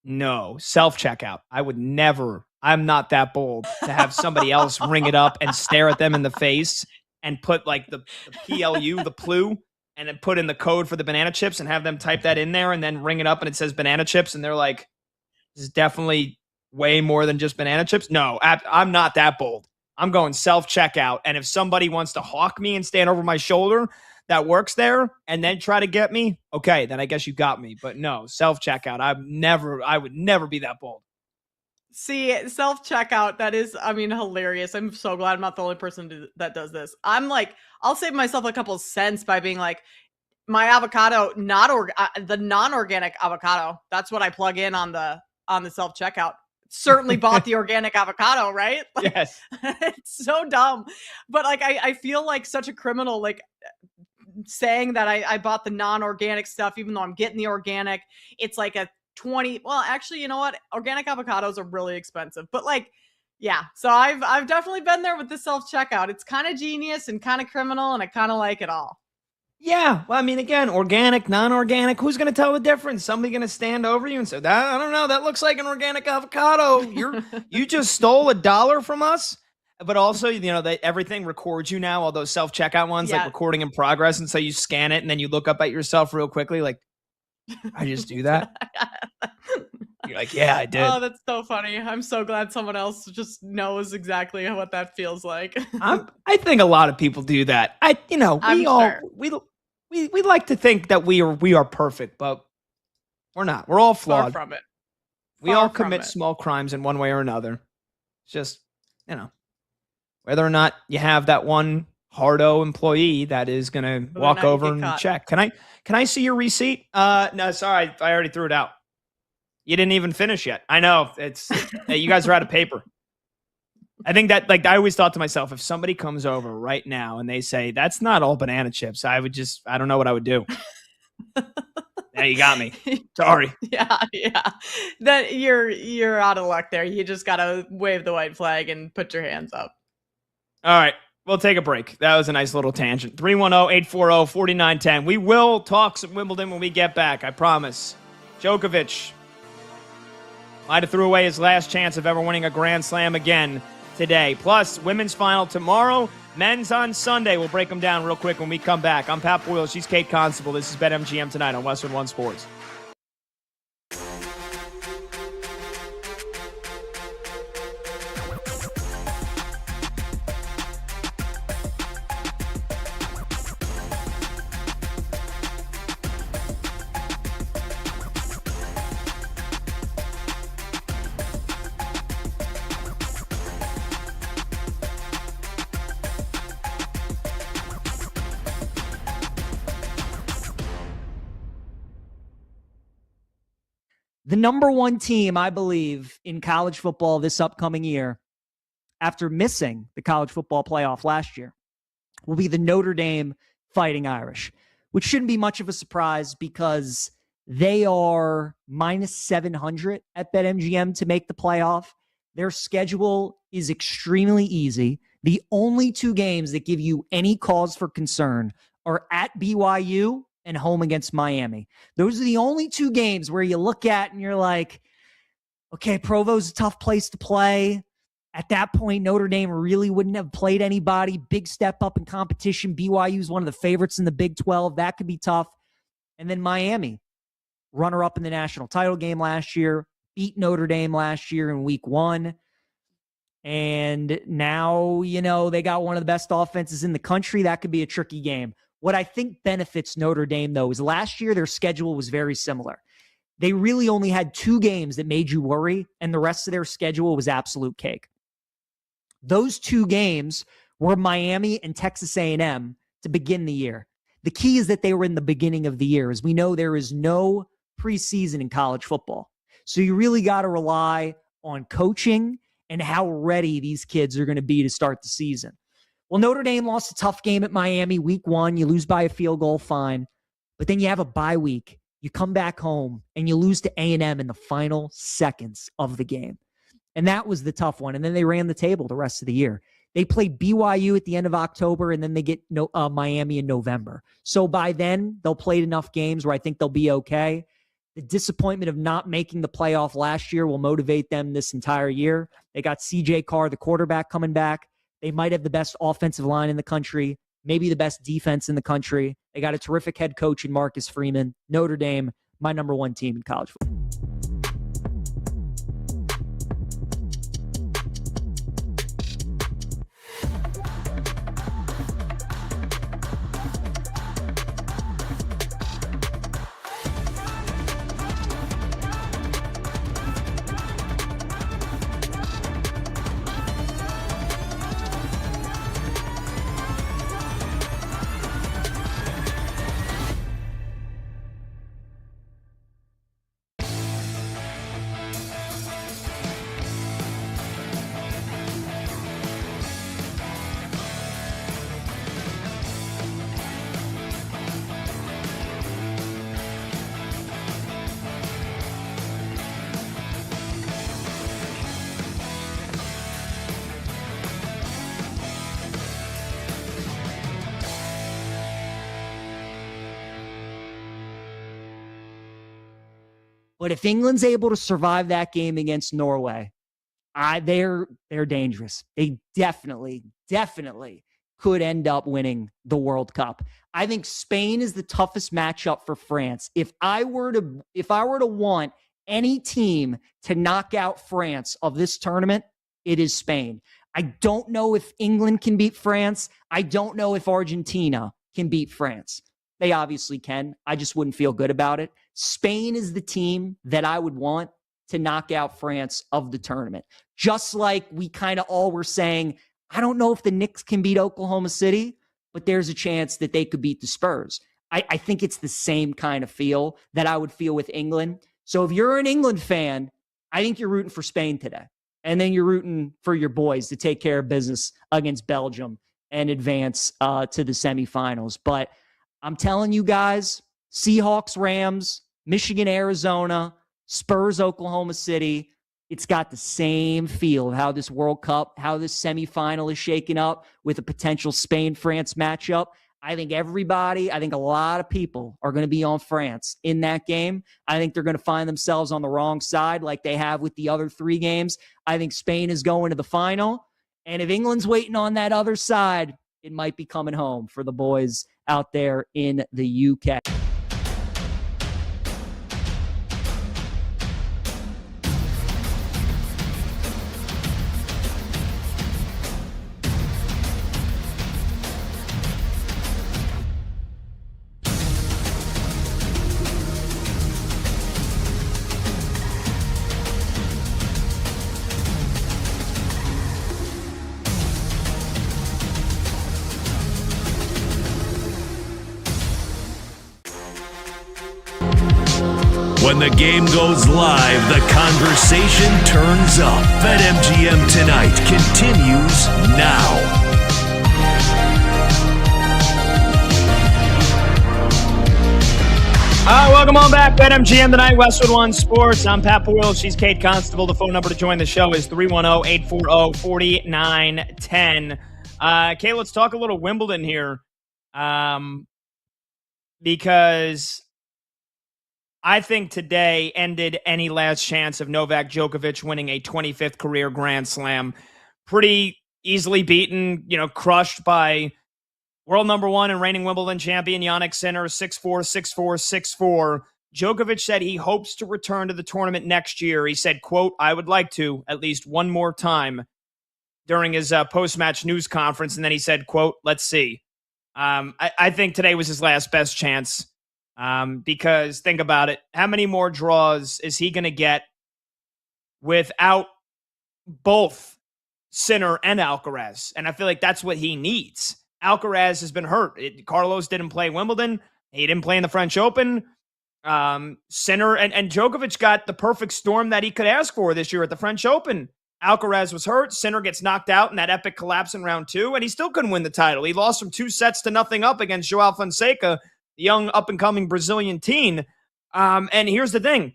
no, self-checkout. I would never. I'm not that bold to have somebody else ring it up and stare at them in the face and put like the PLU, the PLU, and then put in the code for the banana chips and have them type that in there and then ring it up and it says banana chips and they're like, this is definitely way more than just banana chips. No, I'm not that bold. I'm going self-checkout. And if somebody wants to hawk me and stand over my shoulder that works there and then try to get me, okay, then I guess you got me. But no, self-checkout. I would never be that bold. See, self-checkout, that is, hilarious. I'm so glad I'm not the only person that does this. I'm like, I'll save myself a couple cents by being like, my avocado, the non-organic avocado, that's what I plug in on the self-checkout. Certainly bought the organic avocado, right? Like, yes. It's so dumb. But like, I feel like such a criminal, like saying that I bought the non-organic stuff, even though I'm getting the organic. It's like a 20. Well, actually, you know what? Organic avocados are really expensive, but like, yeah. So I've definitely been there with the self-checkout. It's kind of genius and kind of criminal, and I kind of like it all. Yeah. Well, I mean, again, organic, non-organic, who's going to tell the difference? Somebody going to stand over you and say, I don't know, that looks like an organic avocado. You just stole $1 from us. But also, that everything records you now, all those self-checkout ones, like recording in progress. And so you scan it and then you look up at yourself real quickly, like, I just do that. You're like, yeah, I did. Oh, that's so funny. I'm so glad someone else just knows exactly what that feels like. I think a lot of people do that. We like to think that we are perfect, but we're not. We're all flawed. Far from it. We all commit small crimes in one way or another. It's just, whether or not you have that one hardo employee that is going to walk over and check. Can I see your receipt? No, sorry. I already threw it out. You didn't even finish yet. I know you guys are out of paper. I think that, like, I always thought to myself, if somebody comes over right now and they say, that's not all banana chips, I don't know what I would do. Yeah, you got me. Sorry. Yeah. That you're out of luck there. You just got to wave the white flag and put your hands up. All right. We'll take a break. That was a nice little tangent. 310-840-4910. We will talk some Wimbledon when we get back. I promise. Djokovic might have threw away his last chance of ever winning a Grand Slam again today. Plus, women's final tomorrow, men's on Sunday. We'll break them down real quick when we come back. I'm Pat Boyle. She's Kate Constable. This is BetMGM tonight on Westwood One Sports. The number one team, I believe, in college football this upcoming year, after missing the college football playoff last year, will be the Notre Dame Fighting Irish, which shouldn't be much of a surprise because they are minus 700 at BetMGM to make the playoff. Their schedule is extremely easy. The only two games that give you any cause for concern are at BYU and home against Miami. Those are the only two games where you look at and you're like, okay, Provo's a tough place to play. At that point, Notre Dame really wouldn't have played anybody. Big step up in competition. BYU is one of the favorites in the Big 12. That could be tough. And then Miami, runner-up in the national title game last year, beat Notre Dame last year in week 1. And now, they got one of the best offenses in the country. That could be a tricky game. What I think benefits Notre Dame, though, is last year their schedule was very similar. They really only had 2 games that made you worry, and the rest of their schedule was absolute cake. Those 2 games were Miami and Texas A&M to begin the year. The key is that they were in the beginning of the year. As we know, there is no preseason in college football. So you really got to rely on coaching and how ready these kids are going to be to start the season. Well, Notre Dame lost a tough game at Miami week 1. You lose by a field goal, fine. But then you have a bye week. You come back home and you lose to A&M in the final seconds of the game. And that was the tough one. And then they ran the table the rest of the year. They play BYU at the end of October, and then they get Miami in November. So by then, they'll play enough games where I think they'll be okay. The disappointment of not making the playoff last year will motivate them this entire year. They got CJ Carr, the quarterback, coming back. They might have the best offensive line in the country, maybe the best defense in the country. They got a terrific head coach in Marcus Freeman. Notre Dame, my number one team in college football. But if England's able to survive that game against Norway, they're dangerous. They definitely could end up winning the World Cup. I think Spain is the toughest matchup for France. If I were to want any team to knock out France of this tournament, it is Spain. I don't know if England can beat France. I don't know if Argentina can beat France. They obviously can. I just wouldn't feel good about it. Spain is the team that I would want to knock out France of the tournament. Just like we kind of all were saying, I don't know if the Knicks can beat Oklahoma City, but there's a chance that they could beat the Spurs. I think it's the same kind of feel that I would feel with England. So if you're an England fan, I think you're rooting for Spain today. And then you're rooting for your boys to take care of business against Belgium and advance to the semifinals. But I'm telling you guys, Seahawks, Rams, Michigan, Arizona, Spurs, Oklahoma City, it's got the same feel of how this World Cup, how this semifinal is shaking up with a potential Spain-France matchup. I think a lot of people are going to be on France in that game. I think they're going to find themselves on the wrong side like they have with the other 3 games. I think Spain is going to the final. And if England's waiting on that other side, it might be coming home for the boys out there in the UK. When the game goes live, the conversation turns up. BetMGM Tonight continues now. All right, welcome on back. BetMGM Tonight, Westwood One Sports. I'm Pat Boyle. She's Kate Constable. The phone number to join the show is 310-840-4910. Kate, let's talk a little Wimbledon here, because I think today ended any last chance of Novak Djokovic winning a 25th career Grand Slam. Pretty easily beaten, crushed by world number one and reigning Wimbledon champion Jannik Sinner, 6-4, 6-4, 6-4. Djokovic said he hopes to return to the tournament next year. He said, quote, "I would like to at least one more time," during his post-match news conference. And then he said, quote, "Let's see." I think today was his last best chance, because think about it. How many more draws is he going to get without both Sinner and Alcaraz? And I feel like that's what he needs. Alcaraz has been hurt. Carlos didn't play Wimbledon. He didn't play in the French Open. Sinner and Djokovic got the perfect storm that he could ask for this year at the French Open. Alcaraz was hurt. Sinner gets knocked out in that epic collapse in round 2, and he still couldn't win the title. He lost from 2-0 up against Joao Fonseca, the young up-and-coming Brazilian teen. And here's the thing.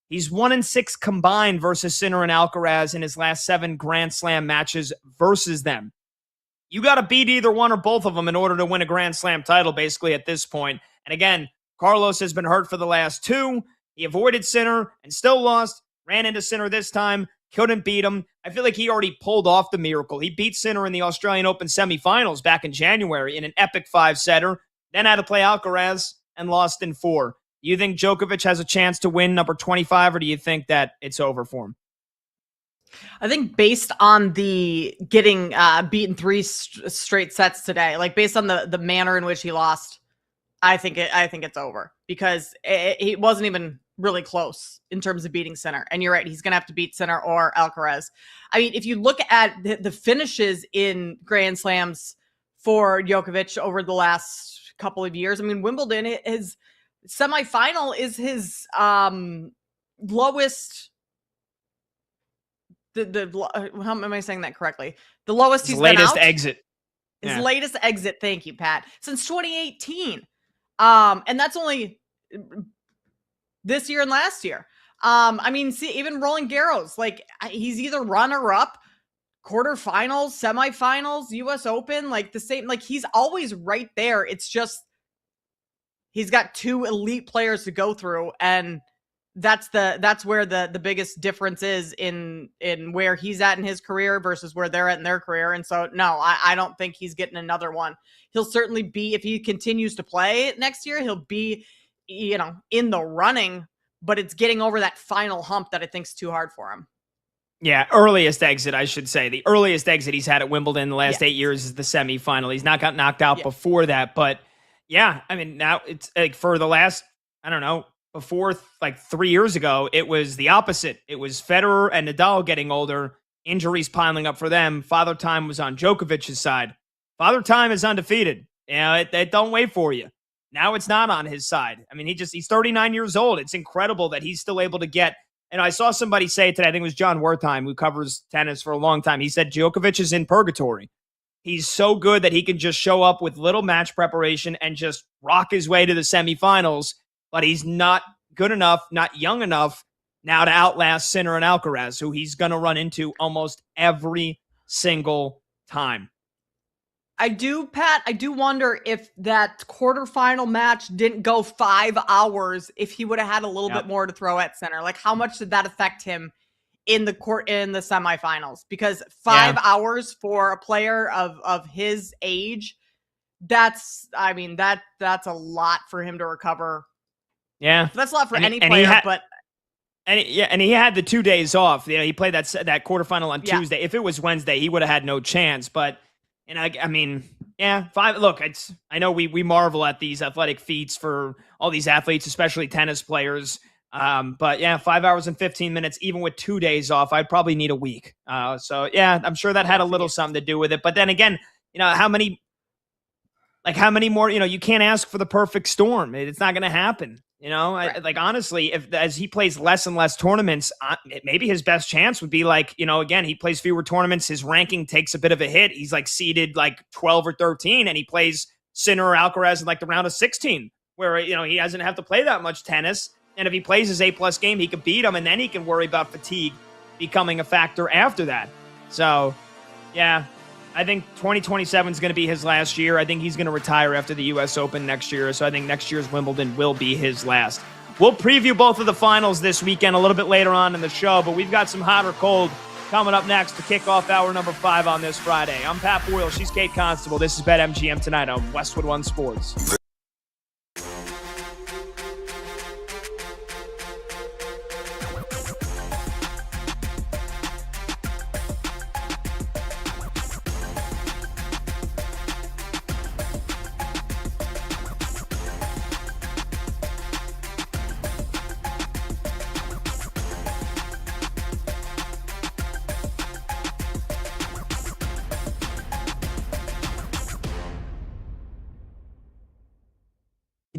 He's 1-6 combined versus Sinner and Alcaraz in his last 7 Grand Slam matches versus them. You got to beat either one or both of them in order to win a Grand Slam title, basically, at this point. And again, Carlos has been hurt for the last 2. He avoided Sinner and still lost. Ran into Sinner this time. Couldn't beat him. I feel like he already pulled off the miracle. He beat Sinner in the Australian Open semifinals back in January in an epic 5-setter. Then had to play Alcaraz and lost in 4. Do you think Djokovic has a chance to win number 25, or do you think that it's over for him? I think based on the getting beaten 3 straight sets today, like based on the manner in which he lost, I think it's over, because it wasn't even really close in terms of beating Sinner. And you're right, he's going to have to beat Sinner or Alcaraz. I mean, if you look at the finishes in Grand Slams for Djokovic over the last couple of years, I mean, Wimbledon, his semifinal is his lowest. How am I saying that correctly? The lowest he's latest been out. Exit. His latest exit. Thank you, Pat. Since 2018. And that's only this year and last year. I mean, see, even Roland Garros, like he's either runner-up, quarterfinals, semifinals, US Open, like the same, like he's always right there. It's just he's got 2 elite players to go through, and that's where the biggest difference is in where he's at in his career versus where they're at in their career. And so, no, I don't think he's getting another one. He'll certainly be, if he continues to play next year, he'll be, in the running, but it's getting over that final hump that I think is too hard for him. Yeah, earliest exit, I should say. The earliest exit he's had at Wimbledon in the last 8 years is the semifinal. He's not got knocked out before that. But yeah, I mean, now it's like for the last, I don't know, before like 3 years ago, it was the opposite. It was Federer and Nadal getting older, injuries piling up for them. Father Time was on Djokovic's side. Father Time is undefeated. It don't wait for you. Now it's not on his side. I mean, he's 39 years old. It's incredible that he's still able to get. And I saw somebody say today, I think it was John Wertheim, who covers tennis for a long time. He said Djokovic is in purgatory. He's so good that he can just show up with little match preparation and just rock his way to the semifinals. But he's not good enough, not young enough now to outlast Sinner and Alcaraz, who he's going to run into almost every single time. I do wonder if that quarterfinal match didn't go 5 hours, if he would have had a little bit more to throw at Sinner. Like, how much did that affect him in the semifinals? Because 5 hours for a player of his age, that's a lot for him to recover. Yeah, that's a lot for any player. And he had the 2 days off. He played that quarterfinal on Tuesday. If it was Wednesday, he would have had no chance. But I mean, 5. Look, I know we marvel at these athletic feats for all these athletes, especially tennis players. But 5 hours and 15 minutes, even with 2 days off, I'd probably need a week. So I'm sure that had a little something to do with it. But then again, how many more? You can't ask for the perfect storm. It's not going to happen. Like honestly, if as he plays less and less tournaments, maybe his best chance would be like, again, he plays fewer tournaments. His ranking takes a bit of a hit. He's like seeded like 12 or 13, and he plays Sinner or Alcaraz in like the round of 16, where, he doesn't have to play that much tennis. And if he plays his A+ game, he can beat him, and then he can worry about fatigue becoming a factor after that. So, yeah, I think 2027 is going to be his last year. I think he's going to retire after the U.S. Open next year. So I think next year's Wimbledon will be his last. We'll preview both of the finals this weekend a little bit later on in the show, but we've got some hot or cold coming up next to kick off hour number 5 on this Friday. I'm Pat Boyle. She's Kate Constable. This is BetMGM tonight on Westwood One Sports.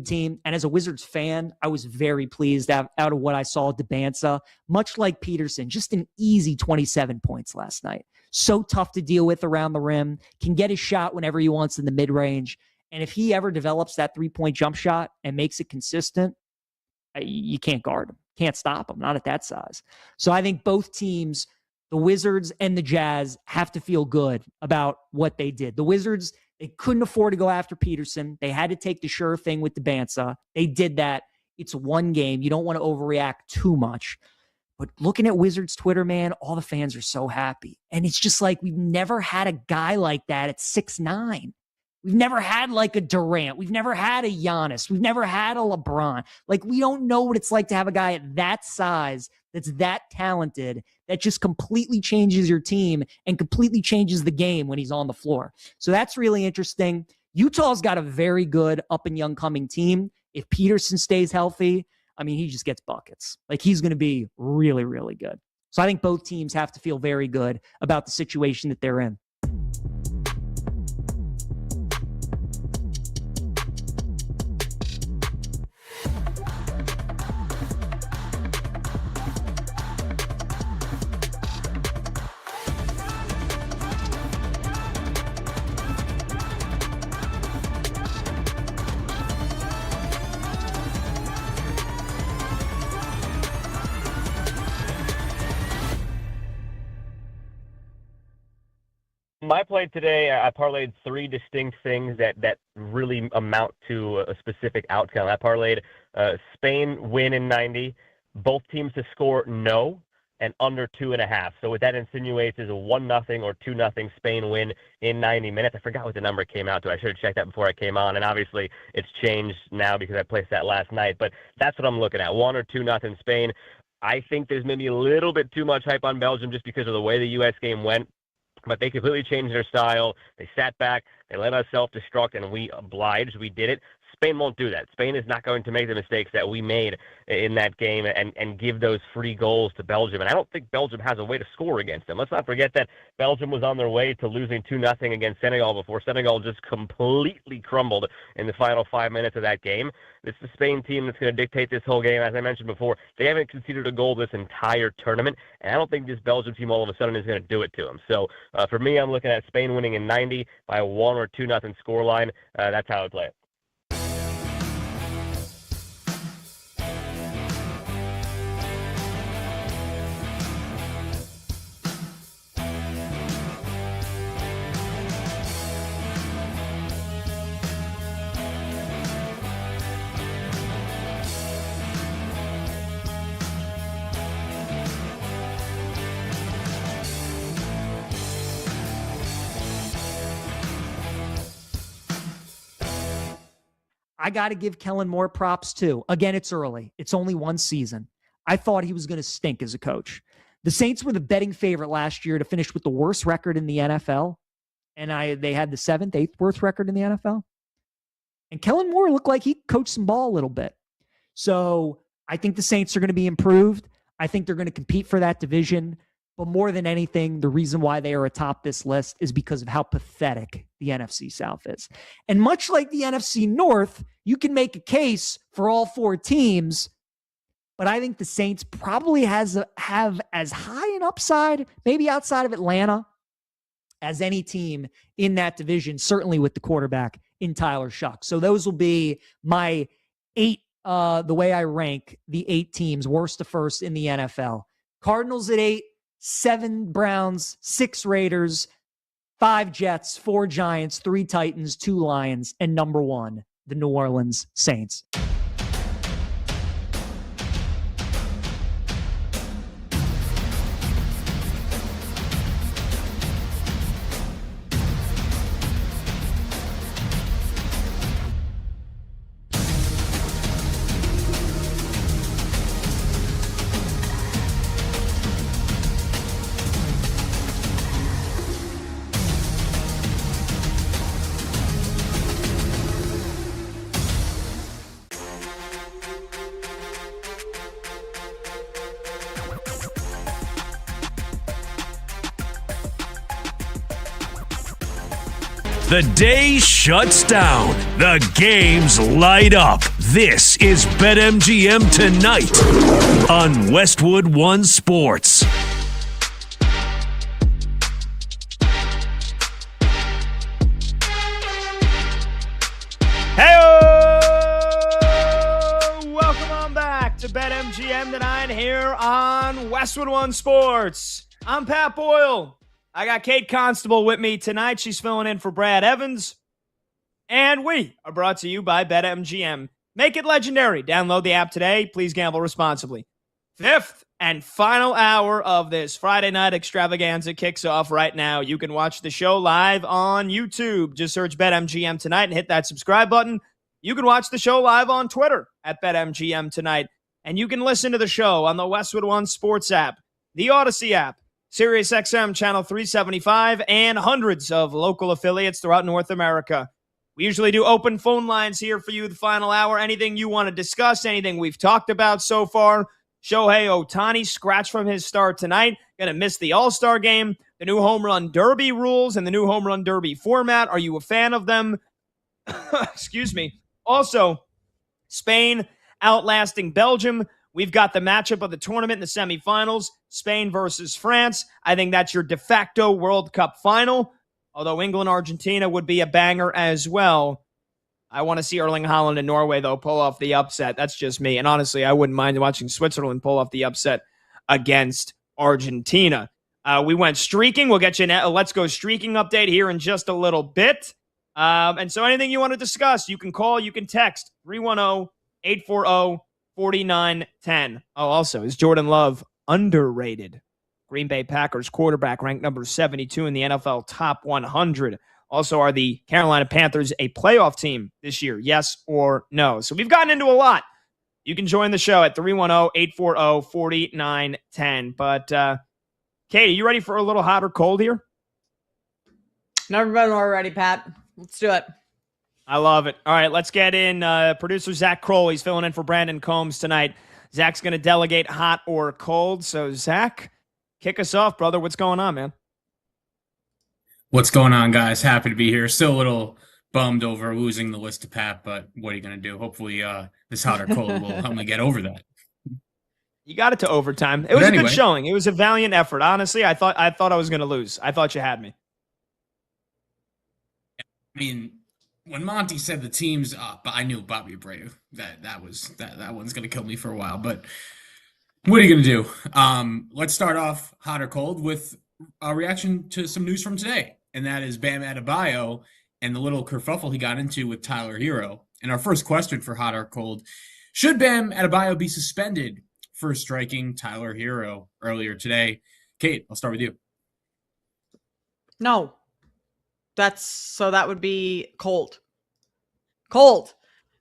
Team. And as a Wizards fan, I was very pleased out of what I saw at Debanza. Much like Peterson, just an easy 27 points last night. So tough to deal with around the rim, can get his shot whenever he wants in the mid-range. And if he ever develops that three-point jump shot and makes it consistent, you can't guard him. Can't stop him, not at that size. So I think both teams, the Wizards and the Jazz, have to feel good about what they did. The Wizards, they couldn't afford to go after Peterson. They had to take the sure thing with Debanza. They did that. It's one game. You don't want to overreact too much. But looking at Wizards Twitter, man, all the fans are so happy. And it's just like we've never had a guy like that at 6'9". We've never had like a Durant. We've never had a Giannis. We've never had a LeBron. Like, we don't know what it's like to have a guy at that size that's that talented, that just completely changes your team and completely changes the game when he's on the floor. So that's really interesting. Utah's got a very good up and young coming team. If Peterson stays healthy, I mean, he just gets buckets. Like, he's going to be really, really good. So I think both teams have to feel very good about the situation that they're in. My play today, I parlayed 3 distinct things that really amount to a specific outcome. I parlayed Spain win in 90, both teams to score no, and under 2.5. So what that insinuates is a 1-0 or 2-0 Spain win in 90 minutes. I forgot what the number came out to. I should have checked that before I came on, and obviously it's changed now because I placed that last night. But that's what I'm looking at, 1 or 2-0 Spain. I think there's maybe a little bit too much hype on Belgium just because of the way the U.S. game went. But they completely changed their style. They sat back. They let us self-destruct, and we obliged. We did it. Spain won't do that. Spain is not going to make the mistakes that we made in that game and give those free goals to Belgium. And I don't think Belgium has a way to score against them. Let's not forget that Belgium was on their way to losing 2-0 against Senegal before Senegal just completely crumbled in the final 5 minutes of that game. This is the Spain team that's going to dictate this whole game. As I mentioned before, they haven't conceded a goal this entire tournament, and I don't think this Belgium team all of a sudden is going to do it to them. So for me, I'm looking at Spain winning in 90 by a 1 or 2-0 scoreline. That's how I play it. I got to give Kellen Moore props too. Again, it's early. It's only one season. I thought he was going to stink as a coach. The Saints were the betting favorite last year to finish with the worst record in the NFL. And they had the 7th, 8th worst record in the NFL. And Kellen Moore looked like he coached some ball a little bit. So I think the Saints are going to be improved. I think they're going to compete for that division. But more than anything, the reason why they are atop this list is because of how pathetic the NFC South is. And much like the NFC North, you can make a case for all 4 teams, but I think the Saints probably have as high an upside, maybe outside of Atlanta, as any team in that division, certainly with the quarterback in Tyler Shuck. So those will be my 8, the way I rank the 8 teams, worst to first in the NFL. Cardinals at 8, 7 Browns, 6 Raiders, 5 Jets, 4 Giants, 3 Titans, 2 Lions, and number 1, the New Orleans Saints. The day shuts down. The games light up. This is BetMGM Tonight on Westwood One Sports. Welcome on back to BetMGM Tonight here on Westwood One Sports. I'm Pat Boyle. I got Kate Constable with me tonight. She's filling in for Brad Evans. And we are brought to you by BetMGM. Make it legendary. Download the app today. Please gamble responsibly. 5th and final hour of this Friday night extravaganza kicks off right now. You can watch the show live on YouTube. Just search BetMGM Tonight and hit that subscribe button. You can watch the show live on Twitter at BetMGM Tonight. And you can listen to the show on the Westwood One Sports app, the Odyssey app, SiriusXM Channel 375, and hundreds of local affiliates throughout North America. We usually do open phone lines here for you the final hour. Anything you want to discuss, anything we've talked about so far. Shohei Ohtani scratched from his start tonight. Going to miss the All-Star game. The new Home Run Derby rules and the new Home Run Derby format. Are you a fan of them? Excuse me. Also, Spain outlasting Belgium. We've got the matchup of the tournament in the semifinals, Spain versus France. I think that's your de facto World Cup final, although England-Argentina would be a banger as well. I want to see Erling Haaland and Norway, though, pull off the upset. That's just me. And honestly, I wouldn't mind watching Switzerland pull off the upset against Argentina. We went streaking. We'll get you a Let's Go Streaking update here in just a little bit. And so anything you want to discuss, you can call, you can text 310-840-4910. Oh, also, is Jordan Love underrated? Green Bay Packers quarterback ranked number 72 in the NFL top 100. Also, are the Carolina Panthers a playoff team this year? Yes or no? So we've gotten into a lot. You can join the show at 310-840-4910. But, Katie, you ready for a little hot or cold here? Never been more ready, Pat. Let's do it. I love it. All right, let's get in. Producer Zach Kroll, he's filling in for Brandon Combs tonight. Zach's going to delegate hot or cold. So, Zach, kick us off, brother. What's going on, man? What's going on, guys? Happy to be here. Still a little bummed over losing the list to Pat, but what are you going to do? Hopefully this hot or cold will help me get over that. You got it to overtime. It was a good showing. It was a valiant effort. Honestly, I thought I was going to lose. I thought you had me. I mean, when Monty said the team's up, I knew Bobby Abreu. That one's going to kill me for a while. But what are you going to do? Let's start off hot or cold with a reaction to some news from today. And that is Bam Adebayo and the little kerfuffle he got into with Tyler Hero. And our first question for hot or cold: should Bam Adebayo be suspended for striking Tyler Hero earlier today? Kate, I'll start with you. No. That would be cold. Cold.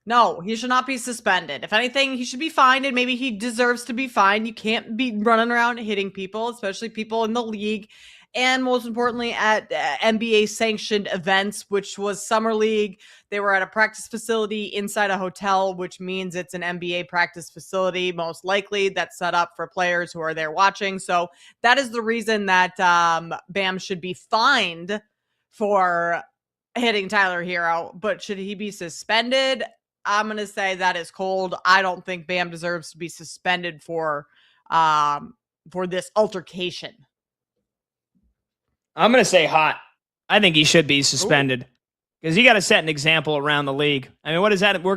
No, he should not be suspended. If anything, he should be fined, and maybe he deserves to be fined. You can't be running around hitting people, especially people in the league. and most importantly at NBA sanctioned events, which was Summer League. They were at a practice facility inside a hotel, which means it's an NBA practice facility, most likely, that's set up for players who are there watching. So that is the reason that Bam should be fined for hitting Tyler Hero. But should he be suspended? I'm going to say that is cold. I don't think Bam deserves to be suspended for this altercation. I'm going to say hot. I think he should be suspended because you got to set an example around the league. I mean, what is that? We're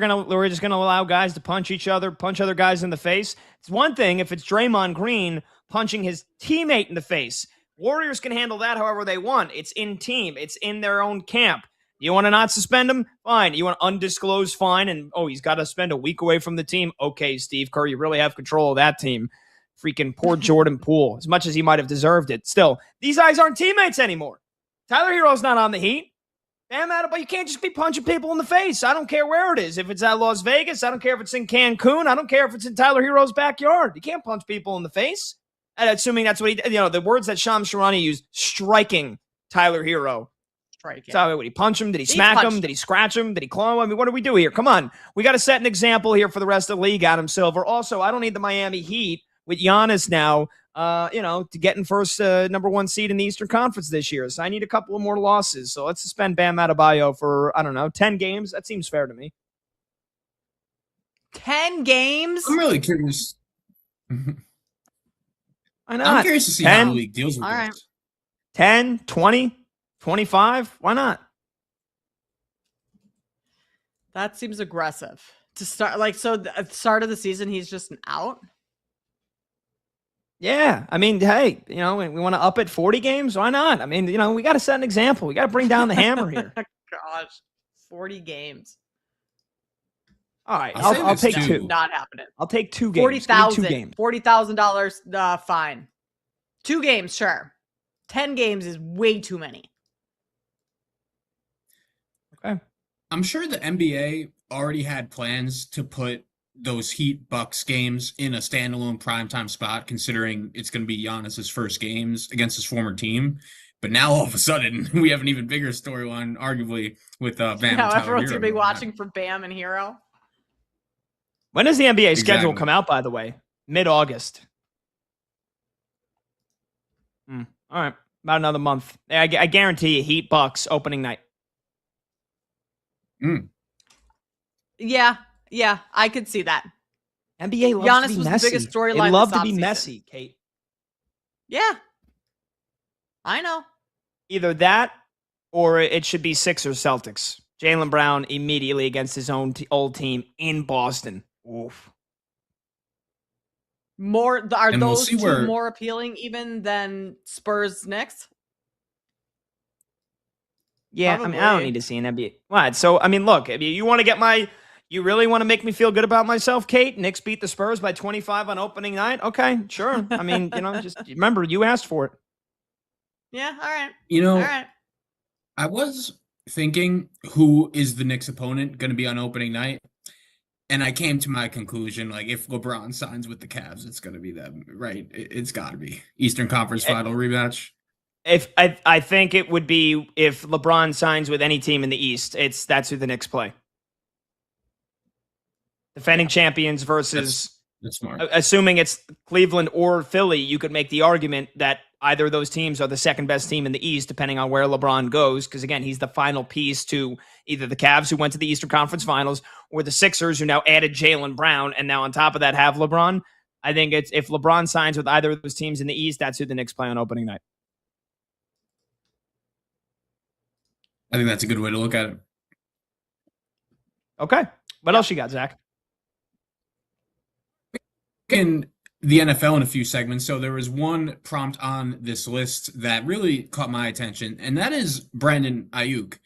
just going to allow guys to punch other guys in the face. It's one thing if it's Draymond Green punching his teammate in the face. Warriors can handle that however they want. It's in team. It's in their own camp. You want to not suspend him? Fine. You want an undisclosed fine and, he's got to spend a week away from the team? Okay, Steve Kerr, you really have control of that team. Freaking poor Jordan Poole, as much as he might have deserved it. Still, these guys aren't teammates anymore. Tyler Hero's not on the Heat. Bam Adebayo, you can't just be punching people in the face. I don't care where it is. If it's at Las Vegas, I don't care if it's in Cancun. I don't care if it's in Tyler Hero's backyard. You can't punch people in the face. And assuming that's what he did. The words that Shams Charania used, striking Tyler Hero. So would he punch him? Did he smack him? Did he scratch him? Did he claw him? I mean, what do we do here? Come on. We got to set an example here for the rest of the league, Adam Silver. Also, I don't need the Miami Heat with Giannis now, to get in first number one seed in the Eastern Conference this year. So I need a couple of more losses. So let's suspend Bam Adebayo for, 10 games. That seems fair to me. 10 games? I'm really curious. Why not? I'm curious to see 10, how the league deals with all this. right. 10, 20, 25. Why not? That seems aggressive to start. At the start of the season, he's just an out. Yeah. I mean, hey, we want to up it 40 games. Why not? I mean, we got to set an example. We got to bring down the hammer here. Gosh, 40 games. All right. I'll take two. Not happening. I'll take 2 games. $40,000 fine. 2 games, sure. 10 games is way too many. Okay. I'm sure the NBA already had plans to put those Heat Bucks games in a standalone primetime spot, considering it's going to be Giannis's first games against his former team. But now all of a sudden, we have an even bigger storyline, arguably, with Bam and Tyler Everyone's Hero going to be watching for Bam and Hero. When does the NBA schedule come out, by the way? Mid-August. All right. About another month. I guarantee you, Heat Bucks opening night. Yeah, I could see that. NBA loves Giannis to be was messy. the biggest storyline. They love this to be offseason. messy, Kate. Yeah, I know. Either that or it should be Sixers Celtics. Jaylen Brown immediately against his own old team in Boston. Oof. Are those two more appealing even than Spurs Knicks? Yeah, probably. I don't need to see an NBA. What? So, look, if you want to you really want to make me feel good about myself, Kate? Knicks beat the Spurs by 25 on opening night? Okay, sure. Just remember, you asked for it. Yeah, all right. All right. I was thinking, who is the Knicks opponent going to be on opening night? And I came to my conclusion, if LeBron signs with the Cavs, it's going to be them, right? It's got to be Eastern Conference Final rematch. If I think it would be if LeBron signs with any team in the East, that's who the Knicks play. Defending champions versus that's smart. Assuming it's Cleveland or Philly, you could make the argument that either of those teams are the second best team in the East, depending on where LeBron goes. Because again, he's the final piece to either the Cavs, who went to the Eastern Conference Finals, or the Sixers, who now added Jaylen Brown, and now on top of that have LeBron. I think it's if LeBron signs with either of those teams in the East, that's who the Knicks play on opening night. I think that's a good way to look at it. Okay. What else you got, Zach? In the NFL in a few segments. So there was one prompt on this list that really caught my attention, and that is Brandon Ayuk.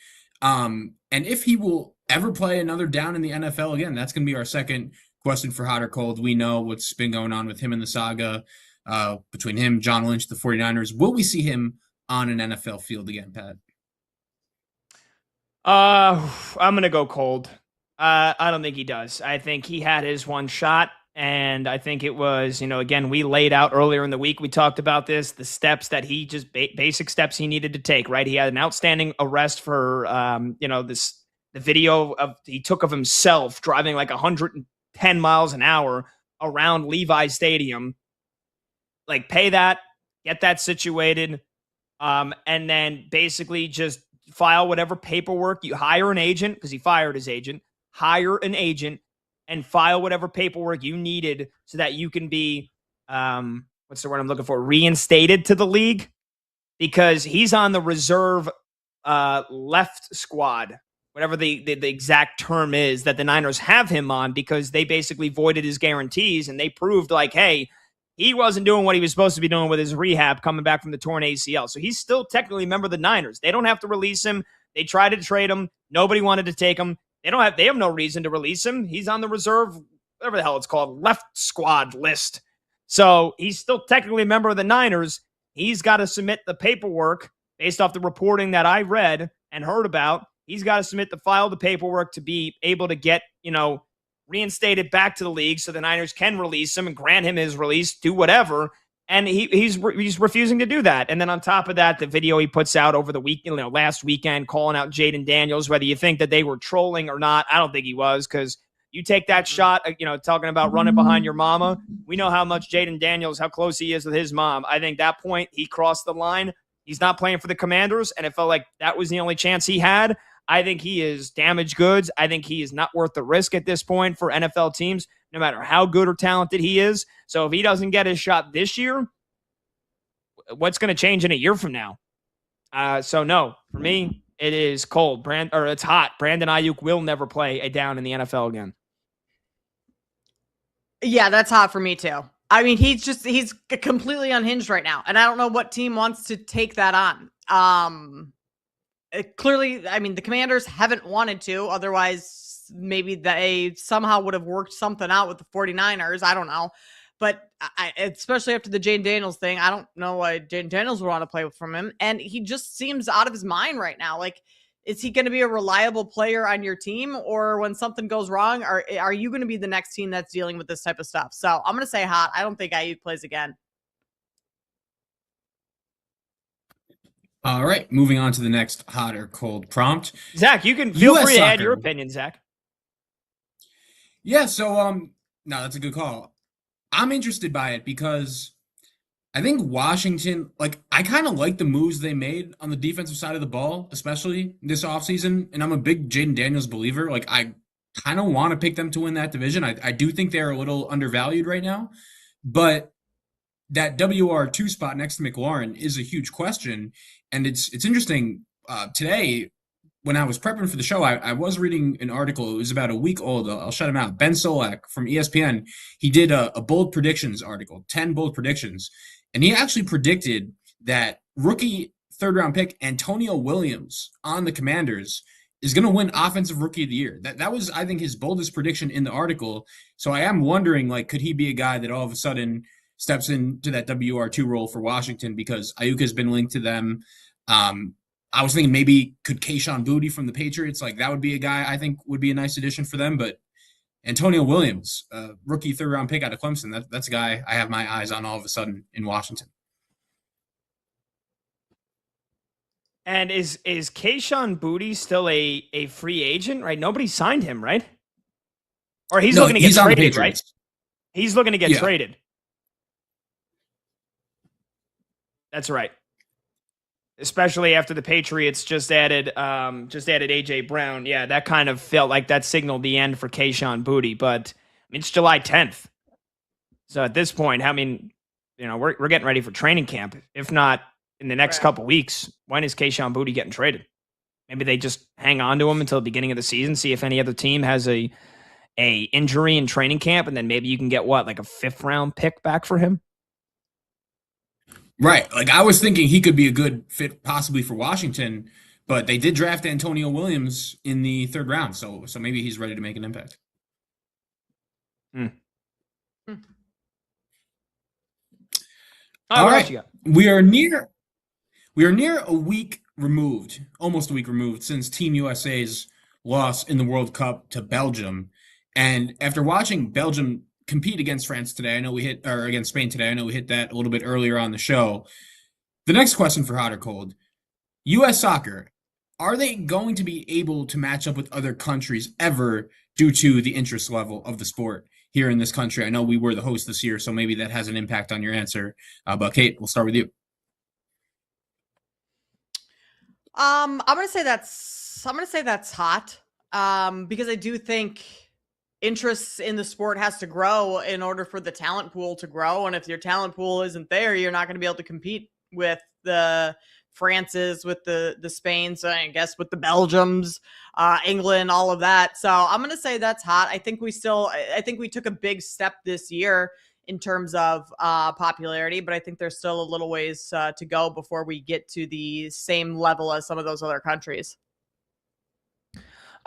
And if he will ever play another down in the NFL again, that's going to be our second question for Hot or Cold. We know what's been going on with him in the saga between him, John Lynch, the 49ers. Will we see him on an NFL field again, Pat? I'm going to go cold. I don't think he does. I think he had his one shot. And I think it was, again, we laid out earlier in the week, we talked about this, the steps that he just basic steps he needed to take, right? He had an outstanding arrest for, the video he took of himself driving like 110 miles an hour around Levi Stadium. Like, pay that, get that situated, and then basically just file whatever paperwork. You hire an agent, because he fired his agent, hire an agent and file whatever paperwork you needed so that you can be, what's the word I'm looking for, reinstated to the league, because he's on the reserve left squad, whatever the exact term is that the Niners have him on, because they basically voided his guarantees and they proved like, hey, he wasn't doing what he was supposed to be doing with his rehab coming back from the torn ACL. So he's still technically a member of the Niners. They don't have to release him. They tried to trade him. Nobody wanted to take him. They have no reason to release him. He's on the reserve, whatever the hell it's called, left squad list. So he's still technically a member of the Niners. He's got to submit the paperwork based off the reporting that I read and heard about. He's got to file the paperwork to be able to get, reinstated back to the league so the Niners can release him and grant him his release, do whatever. And he's refusing to do that. And then on top of that, the video he puts out over the week, last weekend, calling out Jaden Daniels, whether you think that they were trolling or not, I don't think he was, because you take that shot, talking about running behind your mama. We know how much Jaden Daniels, how close he is with his mom. I think that point he crossed the line. He's not playing for the Commanders, and it felt like that was the only chance he had. I think he is damaged goods. I think he is not worth the risk at this point for NFL teams, no matter how good or talented he is. So if he doesn't get his shot this year, what's going to change in a year from now? So no, for me, it is cold. It's hot. Brandon Ayuk will never play a down in the NFL again. Yeah, that's hot for me too. I mean, he's completely unhinged right now, and I don't know what team wants to take that on. Clearly, I mean, the Commanders haven't wanted to. Otherwise, maybe they somehow would have worked something out with the 49ers. I don't know. But especially after the Jaden Daniels thing, I don't know why Jaden Daniels would want to play from him. And he just seems out of his mind right now. Like, is he going to be a reliable player on your team? Or when something goes wrong, are you going to be the next team that's dealing with this type of stuff? So I'm going to say hot. I don't think Ayuk plays again. All right, moving on to the next hot or cold prompt. Zach, you can feel free to add your opinion, Zach. Yeah, so no, that's a good call. I'm interested by it because I think Washington, I kind of like the moves they made on the defensive side of the ball, especially this offseason. And I'm a big Jaden Daniels believer. I kind of want to pick them to win that division. I do think they're a little undervalued right now, but that WR2 spot next to McLaurin is a huge question. And it's interesting. Today, when I was prepping for the show, I was reading an article. It was about a week old. I'll shout him out. Ben Solak from ESPN. He did a bold predictions article, 10 bold predictions. And he actually predicted that rookie third-round pick Antonio Williams on the Commanders is going to win Offensive Rookie of the Year. That was, I think, his boldest prediction in the article. So I am wondering, could he be a guy that all of a sudden steps into that WR2 role for Washington, because Ayuk has been linked to them. I was thinking maybe could Kayshon Boutte from the Patriots, that would be a guy I think would be a nice addition for them. But Antonio Williams, rookie third-round pick out of Clemson, that's a guy I have my eyes on all of a sudden in Washington. And is Kayshon Boutte still a free agent, right? Nobody signed him, right? Or he's looking to get traded, right? He's looking to get traded. That's right. Especially after the Patriots just added AJ Brown. Yeah, that kind of felt like that signaled the end for Kayshon Boutte. But it's July 10th, so at this point, we're getting ready for training camp. If not in the next couple weeks, when is Kayshon Boutte getting traded? Maybe they just hang on to him until the beginning of the season, see if any other team has a injury in training camp, and then maybe you can get a 5th round pick back for him. Right. I was thinking he could be a good fit possibly for Washington, but they did draft Antonio Williams in the 3rd round. So maybe he's ready to make an impact. All right. We are near a week removed, almost a week removed, since Team USA's loss in the World Cup to Belgium. And after watching Belgium compete against France today. Against Spain today. I know we hit that a little bit earlier on the show. The next question for hot or cold. U.S. soccer, are they going to be able to match up with other countries ever due to the interest level of the sport here in this country? I know we were the host this year, so maybe that has an impact on your answer. But Kate, we'll start with you. I'm gonna say that's hot. Because I do think interest in the sport has to grow in order for the talent pool to grow. And if your talent pool isn't there, you're not going to be able to compete with the Frances, with the Spains, I guess with the Belgiums, England, all of that. So I'm going to say that's hot. I think we took a big step this year in terms of popularity, but I think there's still a little ways to go before we get to the same level as some of those other countries.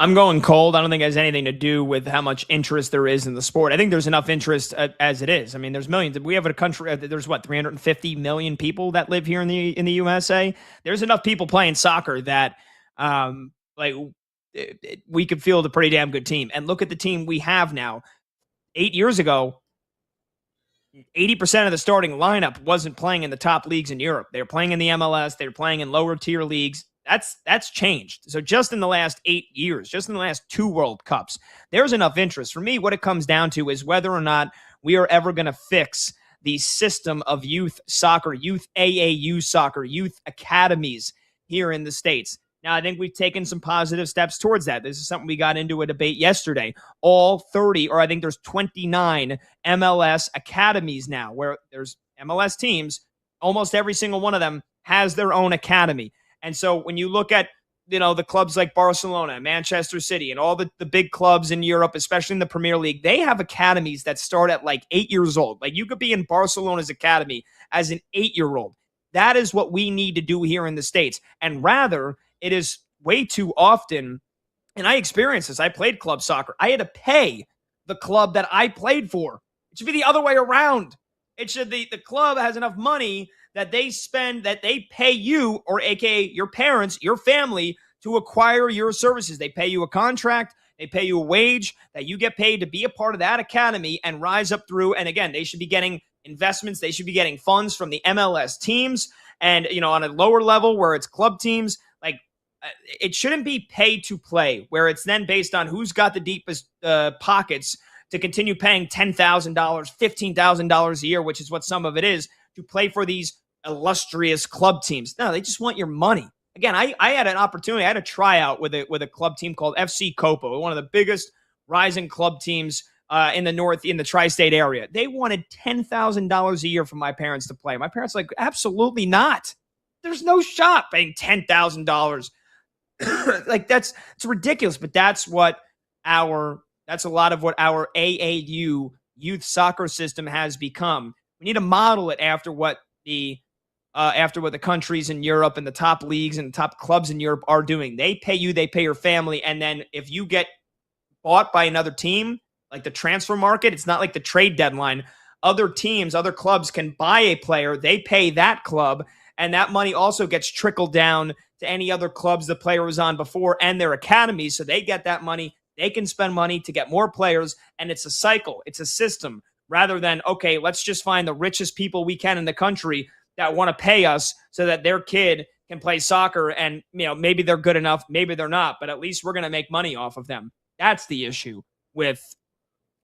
I'm going cold. I don't think it has anything to do with how much interest there is in the sport. I think there's enough interest as it is. I mean, there's millions. We have a country. There's 350 million people that live here in the USA. There's enough people playing soccer that we could field a pretty damn good team. And look at the team we have now. 8 years ago, 80% of the starting lineup wasn't playing in the top leagues in Europe. They were playing in the MLS. They were playing in lower tier leagues. That's changed. So just in the last 8 years, just in the last 2 World Cups, there's enough interest. For me, what it comes down to is whether or not we are ever going to fix the system of youth soccer, youth AAU soccer, youth academies here in the States. Now, I think we've taken some positive steps towards that. This is something we got into a debate yesterday. All 30, or I think there's 29 MLS academies now where there's MLS teams. Almost every single one of them has their own academy. And so when you look at, the clubs like Barcelona, Manchester City, and all the big clubs in Europe, especially in the Premier League, they have academies that start at like 8 years old. Like you could be in Barcelona's academy as an 8-year-old. That is what we need to do here in the States. And rather, it is way too often, and I experienced this. I played club soccer. I had to pay the club that I played for. It should be the other way around. It should the club has enough money that they spend, that they pay you, or AKA your parents, your family, to acquire your services. They pay you a contract, they pay you a wage, that you get paid to be a part of that academy and rise up through. And again, they should be getting investments. They should be getting funds from the MLS teams. And, on a lower level where it's club teams, it shouldn't be pay to play, where it's then based on who's got the deepest pockets to continue paying $10,000, $15,000 a year, which is what some of it is, to play for these illustrious club teams. No, they just want your money. Again, I had an opportunity. I had a tryout with a club team called FC Copa, one of the biggest rising club teams in the tri-state area. They wanted $10,000 a year from my parents to play. My parents like, absolutely not. There's no shot paying $10,000. It's ridiculous. But that's a lot of what our AAU youth soccer system has become. We need to model it after what the countries in Europe and the top leagues and top clubs in Europe are doing. They pay you, they pay your family, and then if you get bought by another team, like the transfer market, it's not like the trade deadline. Other teams, other clubs can buy a player, they pay that club, and that money also gets trickled down to any other clubs the player was on before and their academies, so they get that money. They can spend money to get more players, and it's a cycle. It's a system. Rather than, okay, let's just find the richest people we can in the country that want to pay us so that their kid can play soccer, and maybe they're good enough, maybe they're not, but at least we're going to make money off of them. That's the issue with,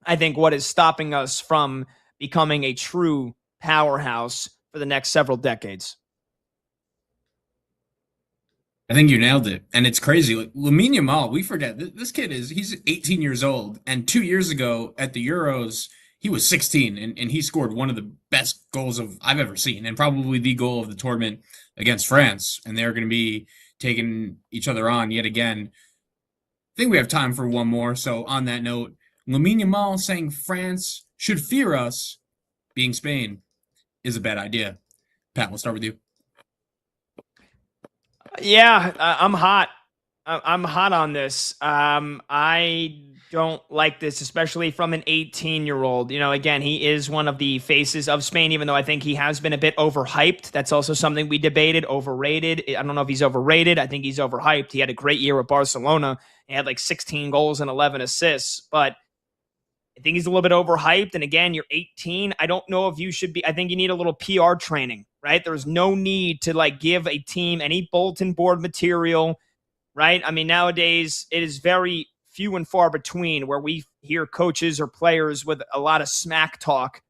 I think, what is stopping us from becoming a true powerhouse for the next several decades. I think you nailed it. And it's crazy. Lamine Yamal, we forget, this kid he's 18 years old. And 2 years ago at the Euros, he was 16, and he scored one of the best goals I've ever seen, and probably the goal of the tournament against France. And they're going to be taking each other on yet again. I think we have time for one more. So on that note, Lamine Yamal saying France should fear us being Spain is a bad idea. Pat, we'll start with you. Yeah, I'm hot. I'm hot on this. I don't like this, especially from an 18-year-old. Again, he is one of the faces of Spain, even though I think he has been a bit overhyped. That's also something we debated. Overrated. I don't know if he's overrated. I think he's overhyped. He had a great year with Barcelona. He had 16 goals and 11 assists. But I think he's a little bit overhyped. And again, you're 18. I don't know if you should be. I think you need a little PR training, right? There's no need to like give a team any bulletin board material, right? I mean, nowadays it is very few and far between where we hear coaches or players with a lot of smack talk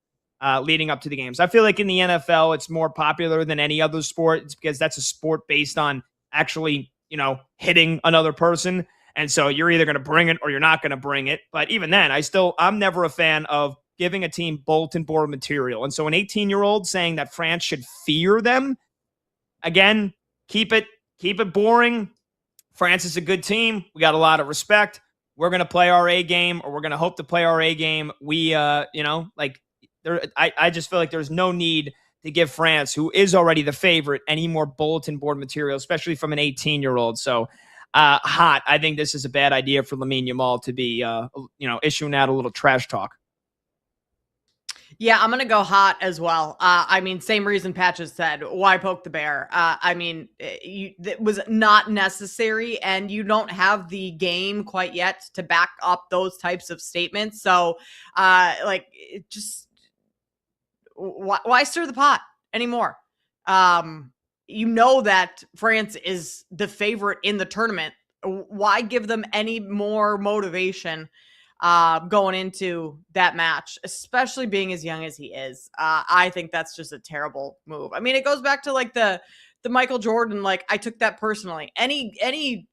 leading up to the games. I feel like in the NFL, it's more popular than any other sport. It's because that's a sport based on actually, hitting another person. And so you're either going to bring it or you're not going to bring it. But even then, I'm never a fan of giving a team bulletin board material. And so an 18-year-old saying that France should fear them, again, keep it boring. France is a good team. We got a lot of respect. We're going to play our A game, or we're going to hope to play our A game. I just feel like there's no need to give France, who is already the favorite, any more bulletin board material, especially from an 18-year-old. So, hot. I think this is a bad idea for Lamine Yamal to be, issuing out a little trash talk. Yeah, I'm going to go hot as well. Same reason Patches said, why poke the bear? It was not necessary, and you don't have the game quite yet to back up those types of statements. So, why stir the pot anymore? That France is the favorite in the tournament. Why give them any more motivation going into that match, especially being as young as he is? I think that's just a terrible move. I mean, it goes back to like the Michael Jordan, like I took that personally. Any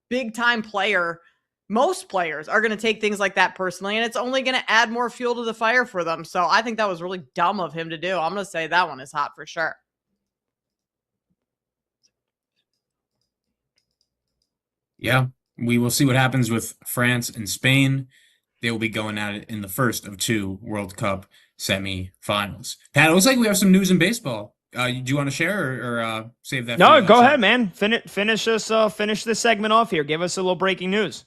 big time player, most players are going to take things like that personally, and it's only going to add more fuel to the fire for them. So I think that was really dumb of him to do. I'm going to say that one is hot for sure. Yeah, we will see what happens with France and Spain. They will be going at it in the first of two World Cup semifinals. Pat, it looks like we have some news in baseball. Do you want to share or save that? No, go ahead, man. Finish this segment off here. Give us a little breaking news.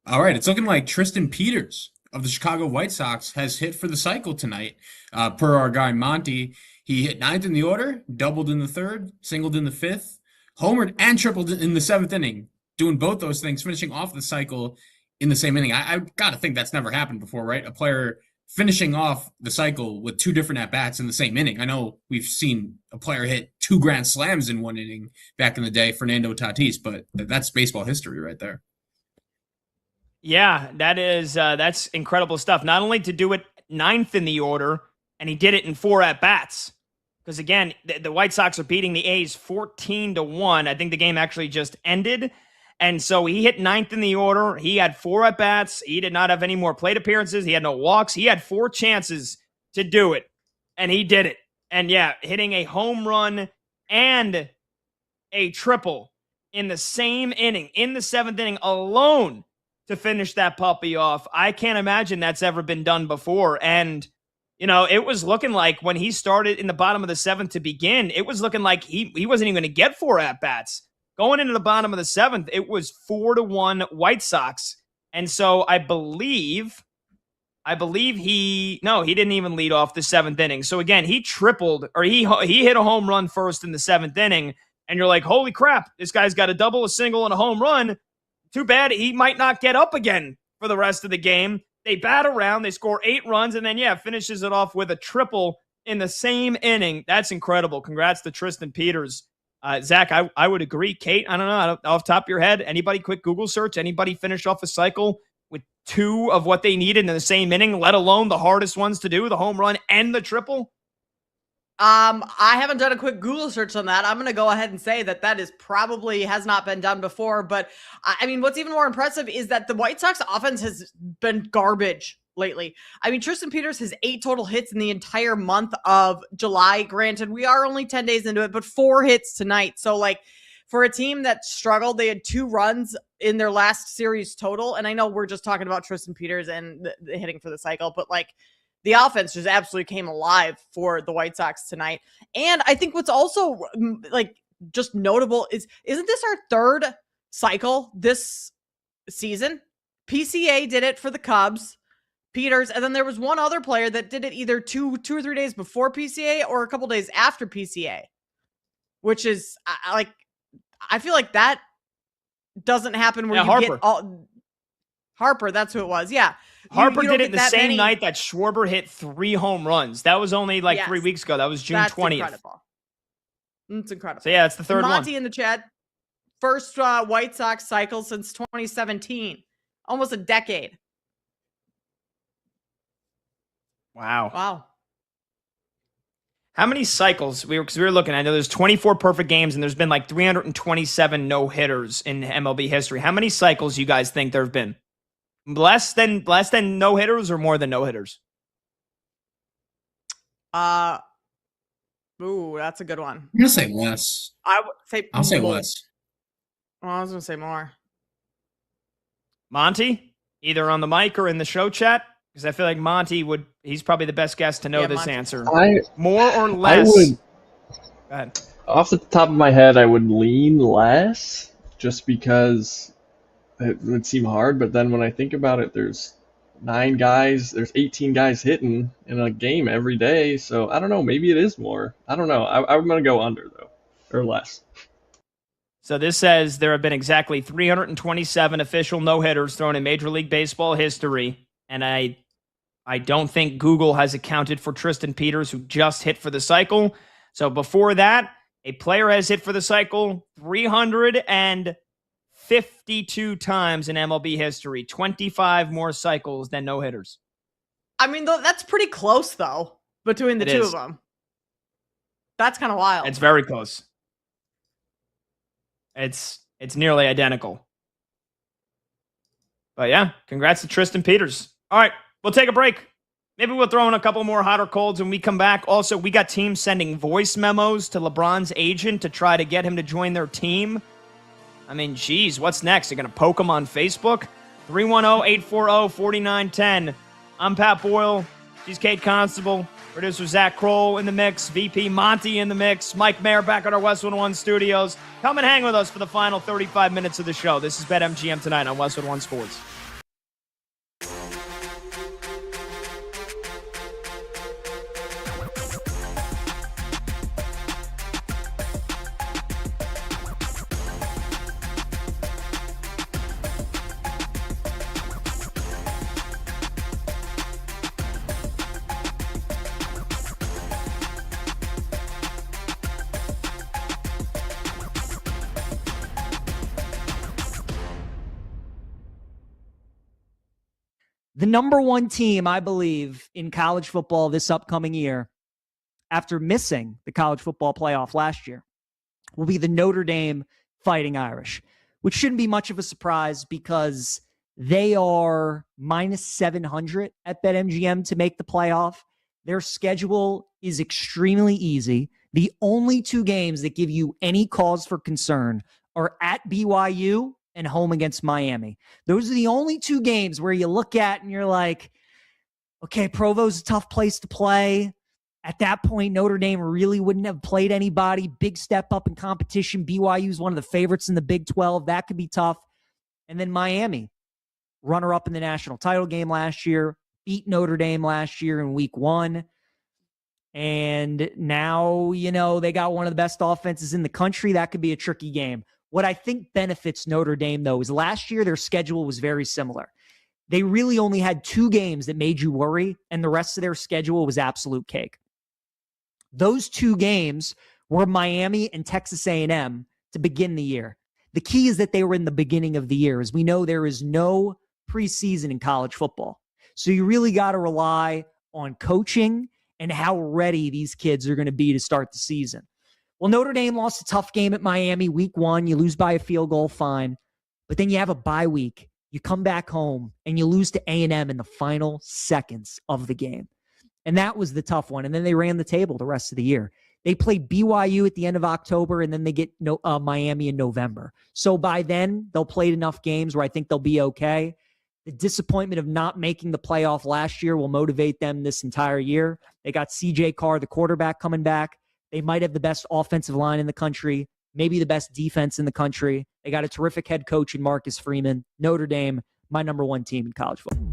All right, it's looking like Tristan Peters of the Chicago White Sox has hit for the cycle tonight. Per our guy Monty, he hit ninth in the order, doubled in the third, singled in the fifth, homered and tripled in the seventh inning, doing both those things, finishing off the cycle in the same inning. I got to think that's never happened before, right? A player finishing off the cycle with two different at-bats in the same inning. I know we've seen a player hit 2 grand slams in one inning back in the day, Fernando Tatis, but that's baseball history right there. Yeah, that's incredible stuff. Not only to do it ninth in the order, and he did it in 4 at-bats. Because again, the White Sox are beating the A's 14-1. I think the game actually just ended. And so he hit ninth in the order. He had 4 at-bats. He did not have any more plate appearances. He had no walks. He had 4 chances to do it. And he did it. And yeah, hitting a home run and a triple in the same inning, in the 7th inning alone to finish that puppy off. I can't imagine that's ever been done before. And it was looking like when he started in the bottom of the 7th to begin, it was looking like he wasn't even going to get 4 at-bats. Going into the bottom of the 7th, it was 4-1 White Sox. And so I believe he didn't even lead off the 7th inning. So again, he tripled, or he hit a home run first in the 7th inning. And you're like, holy crap, this guy's got a double, a single, and a home run. Too bad he might not get up again for the rest of the game. They bat around, they score 8 runs, and then, finishes it off with a triple in the same inning. That's incredible. Congrats to Tristan Peters. Zach, I would agree. Kate, I don't know, off the top of your head, anybody quick Google search, anybody finish off a cycle with 2 of what they needed in the same inning, let alone the hardest ones to do, the home run and the triple? I haven't done a quick Google search on that. I'm going to go ahead and say that is probably has not been done before. But I mean, what's even more impressive is that the White Sox offense has been garbage lately. I mean, Tristan Peters has 8 total hits in the entire month of July. Granted, we are only 10 days into it, but 4 hits tonight. So like for a team that struggled, they had 2 runs in their last series total. And I know we're just talking about Tristan Peters and the hitting for the cycle, but like, the offense just absolutely came alive for the White Sox tonight. And I think what's also like just notable isn't this our 3rd cycle this season? PCA did it for the Cubs, Peters, and then there was one other player that did it either 2 or 3 days before PCA or a couple days after PCA, which is I feel like that doesn't happen where you Harper. get all Harper, that's who it was. Yeah. Harper you don't did it get the that same many- night that Schwarber hit 3 home runs. That was only like Yes. 3 weeks ago. That was June That's 20th. incredible. It's incredible. So yeah, it's the third Monty one. in the chat. First White Sox cycle since 2017. Almost a decade. Wow. Wow. How many cycles? Because we were looking. I know there's 24 perfect games, and there's been like 327 no hitters in MLB history. How many cycles you guys think there have been? Less than no hitters or more than no hitters? Ooh, that's a good one. I'm gonna say less. I would say I'll say more. less. Well, I was gonna say more. Monty, either on the mic or in the show chat, because I feel like Monty he's probably the best guest to know Yeah, this Monty. answer. I More or less? would, Go ahead. off the top of my head, I would lean less, just because it would seem hard. But then when I think about it, there's 18 guys hitting in a game every day. So I don't know. Maybe it is more. I don't know. I'm gonna go under though, or less. So this says there have been exactly 327 official no-hitters thrown in Major League Baseball history, and I don't think Google has accounted for Tristan Peters, who just hit for the cycle. So before that, a player has hit for the cycle 352 times in MLB history, 25 more cycles than no-hitters. I mean, that's pretty close though between the It two is. of them. That's kind of wild. It's very close. It's nearly identical. But yeah, congrats to Tristan Peters. All right, we'll take a break. Maybe we'll throw in a couple more hot or colds when we come back. Also, we got teams sending voice memos to LeBron's agent to try to get him to join their team. I mean, geez, what's next? They're going to poke him on Facebook? 310-840-4910. I'm Pat Boyle. She's Kate Constable. Producer Zach Kroll in the mix. VP Monty in the mix. Mike Mayer back at our Westwood One studios. Come and hang with us for the final 35 minutes of the show. This is BetMGM tonight on Westwood One Sports. The number one team, I believe, in college football this upcoming year, after missing the college football playoff last year, will be the Notre Dame Fighting Irish, which shouldn't be much of a surprise because they are minus 700 at BetMGM to make the playoff. Their schedule is extremely easy. The only two games that give you any cause for concern are at BYU and home against Miami. Those are the only two games where you look at and you're like, okay, Provo's a tough place to play. At that point, Notre Dame really wouldn't have played anybody. Big step up in competition. BYU is one of the favorites in the Big 12. That could be tough. And then Miami, runner-up in the national title game last year, beat Notre Dame last year in week 1. And now, they got one of the best offenses in the country. That could be a tricky game. What I think benefits Notre Dame, though, is last year their schedule was very similar. They really only had 2 games that made you worry, and the rest of their schedule was absolute cake. Those 2 games were Miami and Texas A&M to begin the year. The key is that they were in the beginning of the year. As we know, there is no preseason in college football. So you really got to rely on coaching and how ready these kids are going to be to start the season. Well, Notre Dame lost a tough game at Miami week 1. You lose by a field goal, fine. But then you have a bye week. You come back home and you lose to A&M in the final seconds of the game. And that was the tough one. And then they ran the table the rest of the year. They played BYU at the end of October, and then they get Miami in November. So by then, they'll play enough games where I think they'll be okay. The disappointment of not making the playoff last year will motivate them this entire year. They got CJ Carr, the quarterback, coming back. They might have the best offensive line in the country, maybe the best defense in the country. They got a terrific head coach in Marcus Freeman. Notre Dame, my number one team in college football.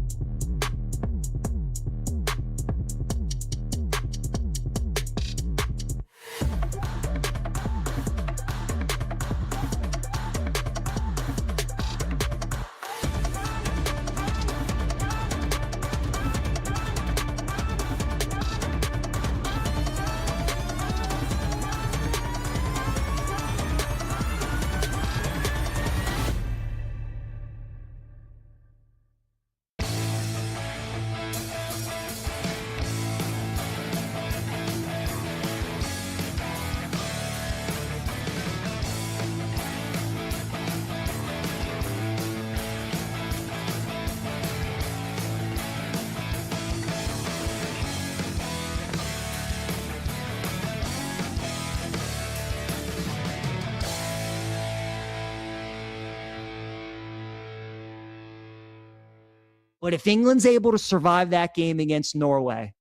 But if England's able to survive that game against Norway,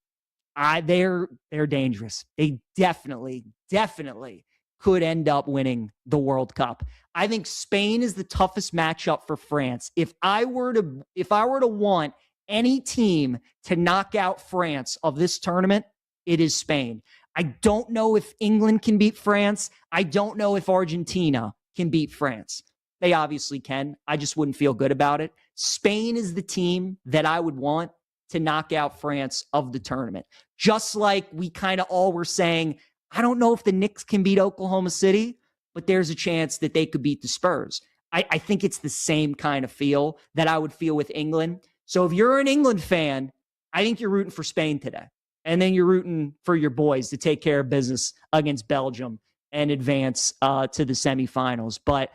they're dangerous. They definitely could end up winning the World Cup. I think Spain is the toughest matchup for France. If I were to want any team to knock out France of this tournament, it is Spain. I don't know if England can beat France. I don't know if Argentina can beat France. They obviously can. I just wouldn't feel good about it. Spain is the team that I would want to knock out France of the tournament. Just like we kind of all were saying, I don't know if the Knicks can beat Oklahoma City, but there's a chance that they could beat the Spurs. I think it's the same kind of feel that I would feel with England. So if you're an England fan, I think you're rooting for Spain today. And then you're rooting for your boys to take care of business against Belgium and advance to the semifinals. But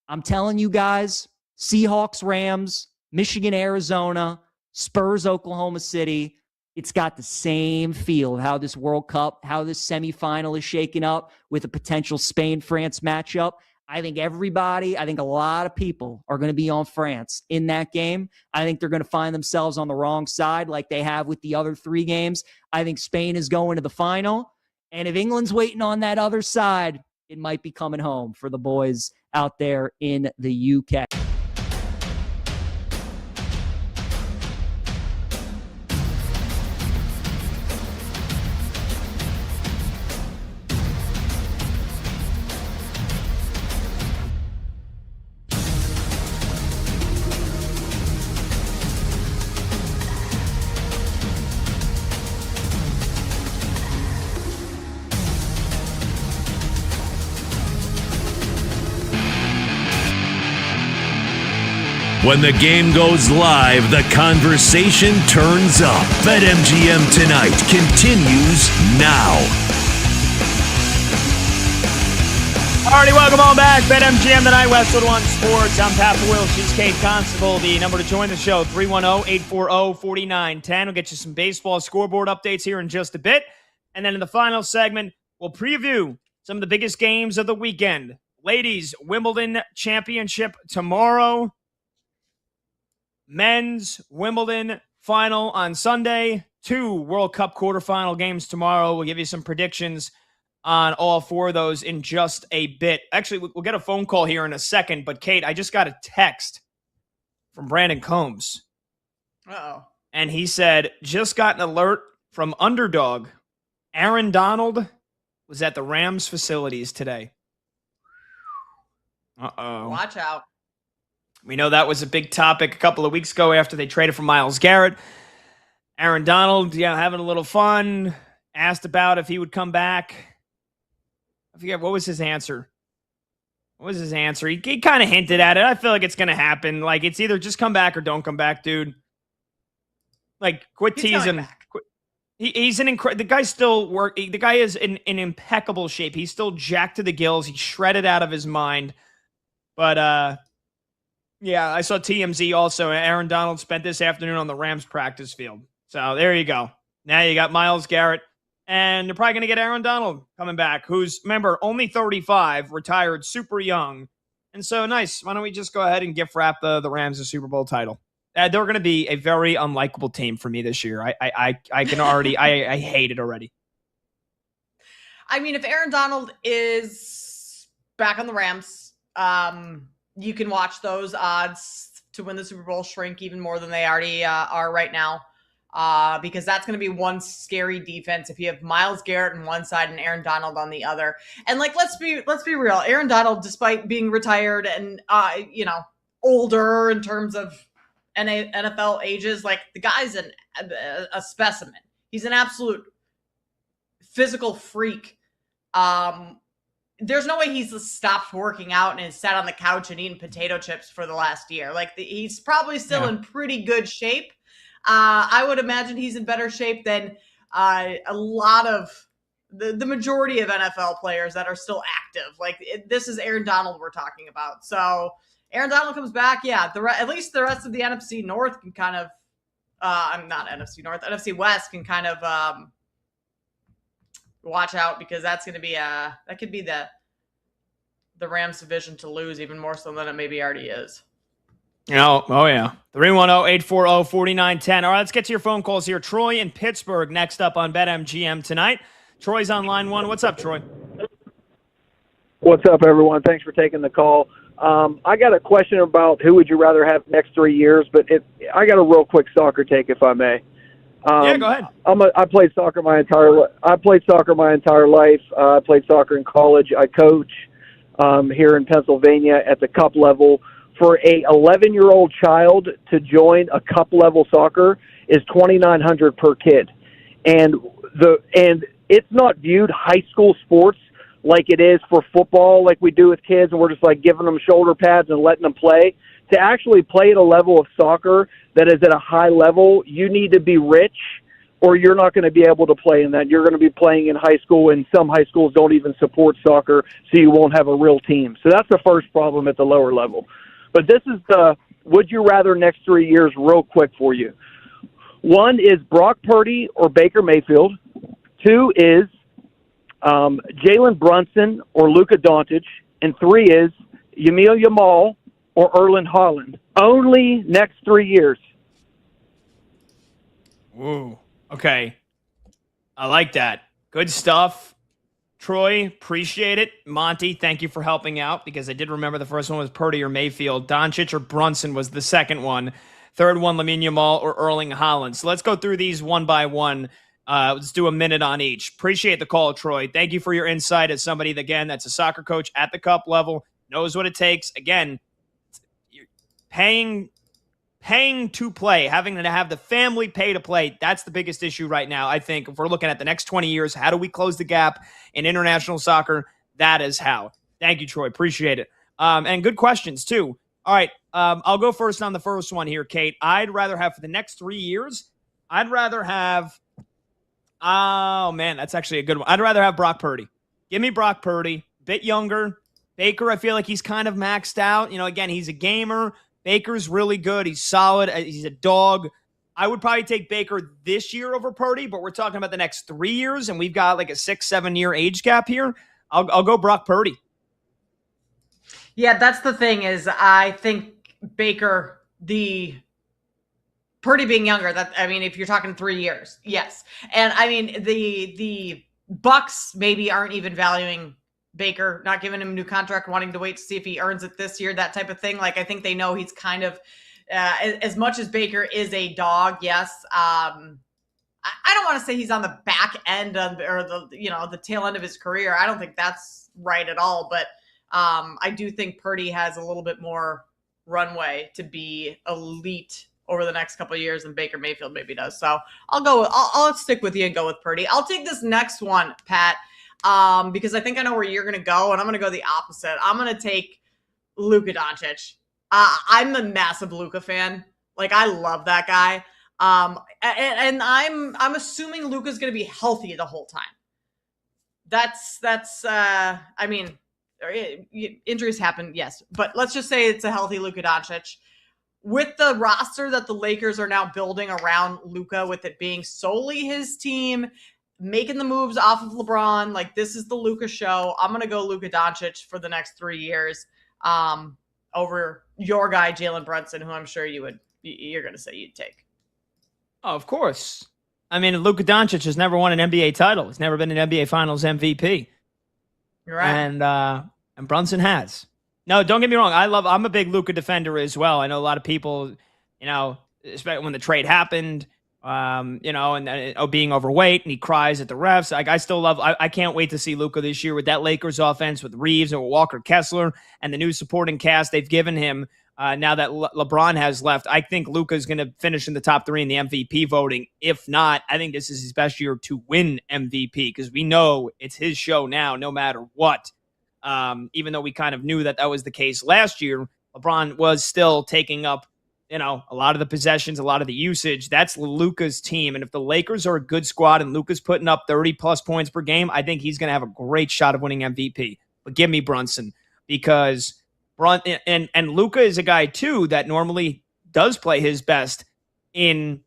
I'm telling you guys, Seahawks, Rams, Michigan, Arizona, Spurs, Oklahoma City, it's got the same feel of how this World Cup, how this semifinal is shaking up with a potential Spain-France matchup. I think a lot of people are going to be on France in that game. I think they're going to find themselves on the wrong side like they have with the other 3 games. I think Spain is going to the final. And if England's waiting on that other side, it might be coming home for the boys out there in the UK. When the game goes live, the conversation turns up. BetMGM Tonight continues now. Alrighty, welcome on back. BetMGM Tonight, Westwood One Sports. I'm Pat Boyle. She's Kate Constable. The number to join the show, 310-840-4910. We'll get you some baseball scoreboard updates here in just a bit. And then in the final segment, we'll preview some of the biggest games of the weekend. Ladies, Wimbledon Championship tomorrow. Men's Wimbledon final on Sunday. 2 World Cup quarterfinal games tomorrow. We'll give you some predictions on all 4 of those in just a bit. Actually, we'll get a phone call here in a second. But, Kate, I just got a text from Brandon Combs. Uh-oh. And he said, just got an alert from Underdog. Aaron Donald was at the Rams facilities today. Uh-oh. Watch out. We know that was a big topic a couple of weeks ago after they traded for Myles Garrett. Aaron Donald, having a little fun, asked about if he would come back. I forget, what was his answer? He kind of hinted at it. I feel like it's going to happen. Like, it's either just come back or don't come back, dude. Like, quit teasing. He's the guy's still working. The guy is in impeccable shape. He's still jacked to the gills. He's shredded out of his mind. But, yeah, I saw TMZ also. Aaron Donald spent this afternoon on the Rams practice field. So there you go. Now you got Myles Garrett. And they're probably going to get Aaron Donald coming back, who's, remember, only 35, retired super young. And so, nice. Why don't we just go ahead and gift wrap the Rams a Super Bowl title? They're going to be a very unlikable team for me this year. I can already, I hate it already. I mean, if Aaron Donald is back on the Rams, you can watch those odds to win the Super Bowl shrink even more than they already are right now, because that's going to be one scary defense if you have Myles Garrett on one side and Aaron Donald on the other. And like, let's be real. Aaron Donald, despite being retired and older in terms of NFL ages, like, the guy's a specimen. He's an absolute physical freak. There's no way he's stopped working out and has sat on the couch and eaten potato chips for the last year. Like, he's probably still in pretty good shape. I would imagine he's in better shape than a lot of the majority of NFL players that are still active. Like, this is Aaron Donald we're talking about. So Aaron Donald comes back. Yeah, at least the rest of the NFC North can kind of, not NFC North, NFC West can kind of, watch out, because that's going to be that could be the Rams division to lose even more so than it maybe already is. Oh yeah. 310-840-4910. All right, let's get to your phone calls here. Troy in Pittsburgh next up on BetMGM tonight. Troy's on line one. What's up, Troy? What's up, everyone? Thanks for taking the call. I got a question about who would you rather have next 3 years, but I got a real quick soccer take, if I may. Yeah, go ahead. I played soccer my entire life. I played soccer in college. I coach here in Pennsylvania at the cup level. For a 11-year-old child to join a cup level soccer is $2,900 per kid, and it's not viewed high school sports like it is for football, like we do with kids, and we're just like giving them shoulder pads and letting them play. To actually play at a level of soccer that is at a high level, you need to be rich, or you're not going to be able to play in that. You're going to be playing in high school, and some high schools don't even support soccer, so you won't have a real team. So that's the first problem at the lower level. But this is the would you rather next 3 years real quick for you. One is Brock Purdy or Baker Mayfield. Two is Jalen Brunson or Luka Doncic. And three is Yamil Yamal or Erling Haaland. Only next 3 years. Whoa. Okay. I like that. Good stuff. Troy, appreciate it. Monty, thank you for helping out because I did remember the first one was Purdy or Mayfield. Doncic or Brunson was the second one. Third one, Lamine Yamal or Erling Haaland. So let's go through these one by one. Let's do a minute on each. Appreciate the call, Troy. Thank you for your insight as somebody, again, that's a soccer coach at the cup level, knows what it takes. Again, you're paying to play, having to have the family pay to play, that's the biggest issue right now. I think if we're looking at the next 20 years, how do we close the gap in international soccer? That is how. Thank you, Troy. Appreciate it. And good questions, too. All right, I'll go first on the first one here, Kate. I'd rather have, for the next 3 years, oh, man, that's actually a good one. I'd rather have Brock Purdy. Give me Brock Purdy, bit younger. Baker, I feel like he's kind of maxed out. Again, he's a gamer. Baker's really good. He's solid. He's a dog. I would probably take Baker this year over Purdy, but we're talking about the next 3 years, and we've got like a 6-7 year age gap here. I'll go Brock Purdy. Yeah, that's the thing is I think Baker, Purdy being younger, if you're talking 3 years, yes. And I mean, the Bucks maybe aren't even valuing Baker, not giving him a new contract, wanting to wait to see if he earns it this year, that type of thing. Like, I think they know he's kind of, as much as Baker is a dog, yes. I don't want to say he's on the back end of, or the tail end of his career. I don't think that's right at all. But I do think Purdy has a little bit more runway to be elite over the next couple of years than Baker Mayfield maybe does. So I'll stick with you and go with Purdy. I'll take this next one, Pat. Because I think I know where you're going to go, and I'm going to go the opposite. I'm going to take Luka Doncic. I'm a massive Luka fan. Like, I love that guy. And I'm assuming Luka's going to be healthy the whole time. Injuries happen, yes. But let's just say it's a healthy Luka Doncic. With the roster that the Lakers are now building around Luka, with it being solely his team, making the moves off of LeBron, like this is the Luka show. I'm going to go Luka Doncic for the next 3 years over your guy, Jalen Brunson, who I'm sure you're going to say you'd take. Oh, of course. I mean, Luka Doncic has never won an NBA title. He's never been an NBA Finals MVP. You're right. And Brunson has. No, don't get me wrong. I'm a big Luka defender as well. I know a lot of people, especially when the trade happened, being overweight and he cries at the refs. Like, I can't wait to see Luka this year with that Lakers offense with Reeves and Walker Kessler and the new supporting cast they've given him. Now that LeBron has left, I think Luka is going to finish in the top 3 in the MVP voting. If not, I think this is his best year to win MVP because we know it's his show now, no matter what. Even though we kind of knew that was the case last year, LeBron was still taking up a lot of the possessions, a lot of the usage. That's Luka's team. And if the Lakers are a good squad and Luka's putting up 30-plus points per game, I think he's going to have a great shot of winning MVP. But give me Brunson because and Luka is a guy, too, that normally does play his best in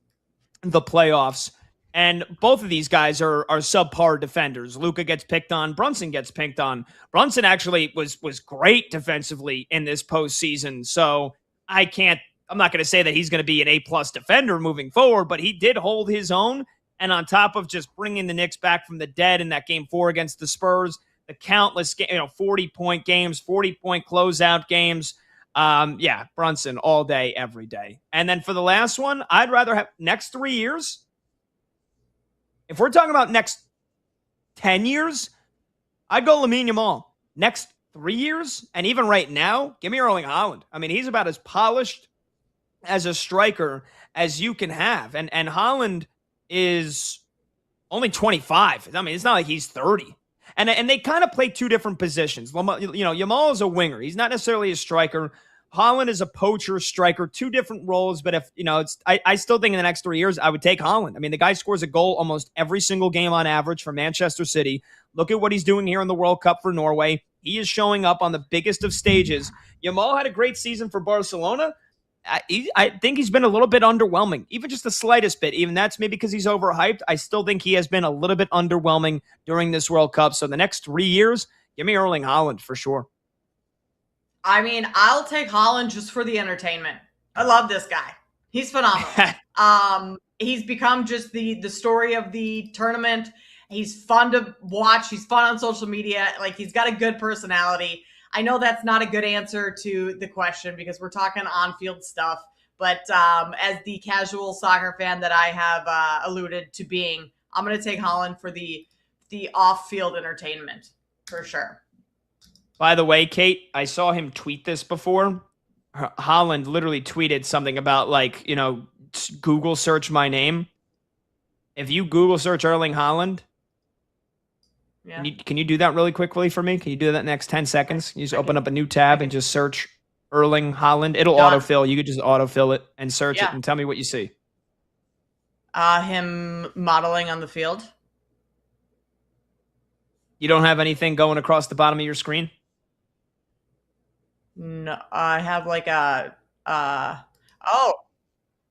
the playoffs. And both of these guys are subpar defenders. Luka gets picked on. Brunson gets picked on. Brunson actually was great defensively in this postseason. So I'm not going to say that he's going to be an A+ defender moving forward, but he did hold his own. And on top of just bringing the Knicks back from the dead in that game 4 against the Spurs, the countless 40-point games, 40-point closeout games. Brunson all day, every day. And then for the last one, I'd rather have next 3 years. If we're talking about next 10 years, I'd go Lamine Yamal. Next 3 years, and even right now, give me Erling Haaland. I mean, he's about as polished as a striker as you can have. And Haaland is only 25. I mean, it's not like he's 30. And they kind of play two different positions. Yamal is a winger. He's not necessarily a striker. Haaland is a poacher striker, two different roles. But if, I still think in the next 3 years, I would take Haaland. I mean, the guy scores a goal almost every single game on average for Manchester City. Look at what he's doing here in the World Cup for Norway. He is showing up on the biggest of stages. Yamal had a great season for Barcelona. I think he's been a little bit underwhelming, even just the slightest bit. Even that's maybe because he's overhyped. I still think he has been a little bit underwhelming during this World Cup. So the next 3 years, give me Erling Haaland for sure. I mean, I'll take Haaland just for the entertainment. I love this guy. He's phenomenal. He's become just the story of the tournament. He's fun to watch. He's fun on social media. Like, he's got a good personality. I know that's not a good answer to the question because we're talking on-field stuff. But as the casual soccer fan that I have alluded to being, I'm going to take Haaland for the off-field entertainment for sure. By the way, Kate, I saw him tweet this before. Haaland literally tweeted something about Google search my If you Google search Erling Haaland, yeah. Can you do that really quickly for me? Can you do that in the next 10 seconds? You just open up a new tab and just search Erling Haaland. It'll autofill. You could just autofill it and search it and tell me what you see. Him modeling on the field. You don't have anything going across the bottom of your screen? No, I have oh,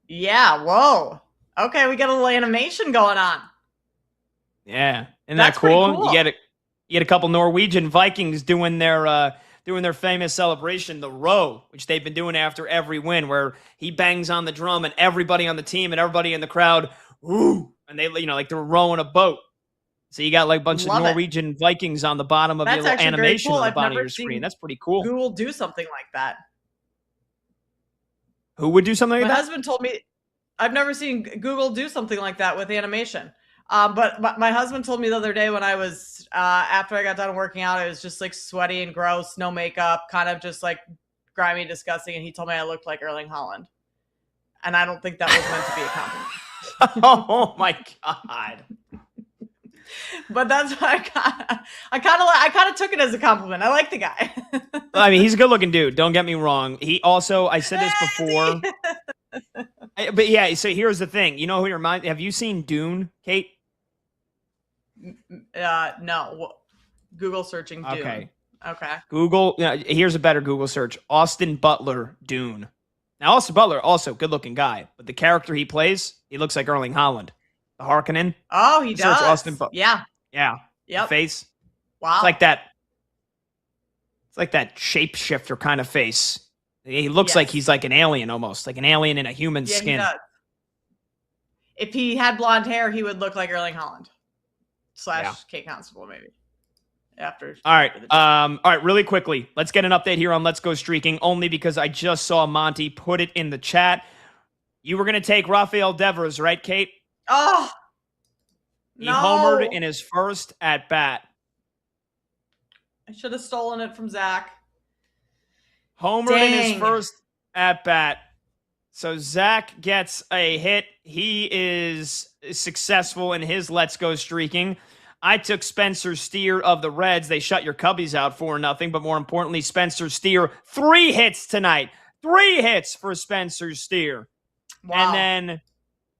yeah, whoa. Okay, we got a little animation going on. Yeah. Isn't that cool? You get a couple Norwegian Vikings doing their famous celebration, the row, which they've been doing after every win, where he bangs on the drum and everybody on the team and everybody in the crowd, ooh, and they like they're rowing a boat. So you got like a bunch of Norwegian Vikings on the bottom of your little animation on the bottom of your screen. That's pretty cool. Who will do something like that? Who would do something like that? My husband told me I've never seen Google do something like that with animation. But my husband told me the other day when I was, after I got done working out, I was just like sweaty and gross, no makeup, kind of just like grimy and disgusting. And he told me I looked like Erling Haaland. And I don't think that was meant to be a compliment. Oh my God. But that's what I kind of took it as a compliment. I like the guy. I mean, he's a good looking dude. Don't get me wrong. He also, I said this before. But yeah, so here's the thing. You know who your mind? Have you seen Dune, Kate? No. Google searching Dune. Okay. Google. Here's a better Google search: Austin Butler, Dune. Now, Austin Butler, also good looking guy, but the character he plays, he looks like Erling Haaland, the Harkonnen. Oh, he does. Search Austin Butler. Yeah. Yep. Face. Wow. It's like that. It's like that shapeshifter kind of face. He looks like he's like an alien almost, like an alien in a human skin. He does. If he had blonde hair, he would look like Erling Haaland / Kate Constable, maybe. All right. Really quickly, let's get an update here on Let's Go Streaking, only because I just saw Monty put it in the chat. You were going to take Rafael Devers, right, Kate? Oh, he homered in his first at bat. I should have stolen it from Zach. Homered in his first at bat. So Zach gets a hit. He is successful in his Let's Go Streaking. I took Spencer Steer of the Reds. They shut your Cubbies out 4-0. But more importantly, Spencer Steer, 3 hits tonight. 3 hits for Spencer Steer. Wow. And then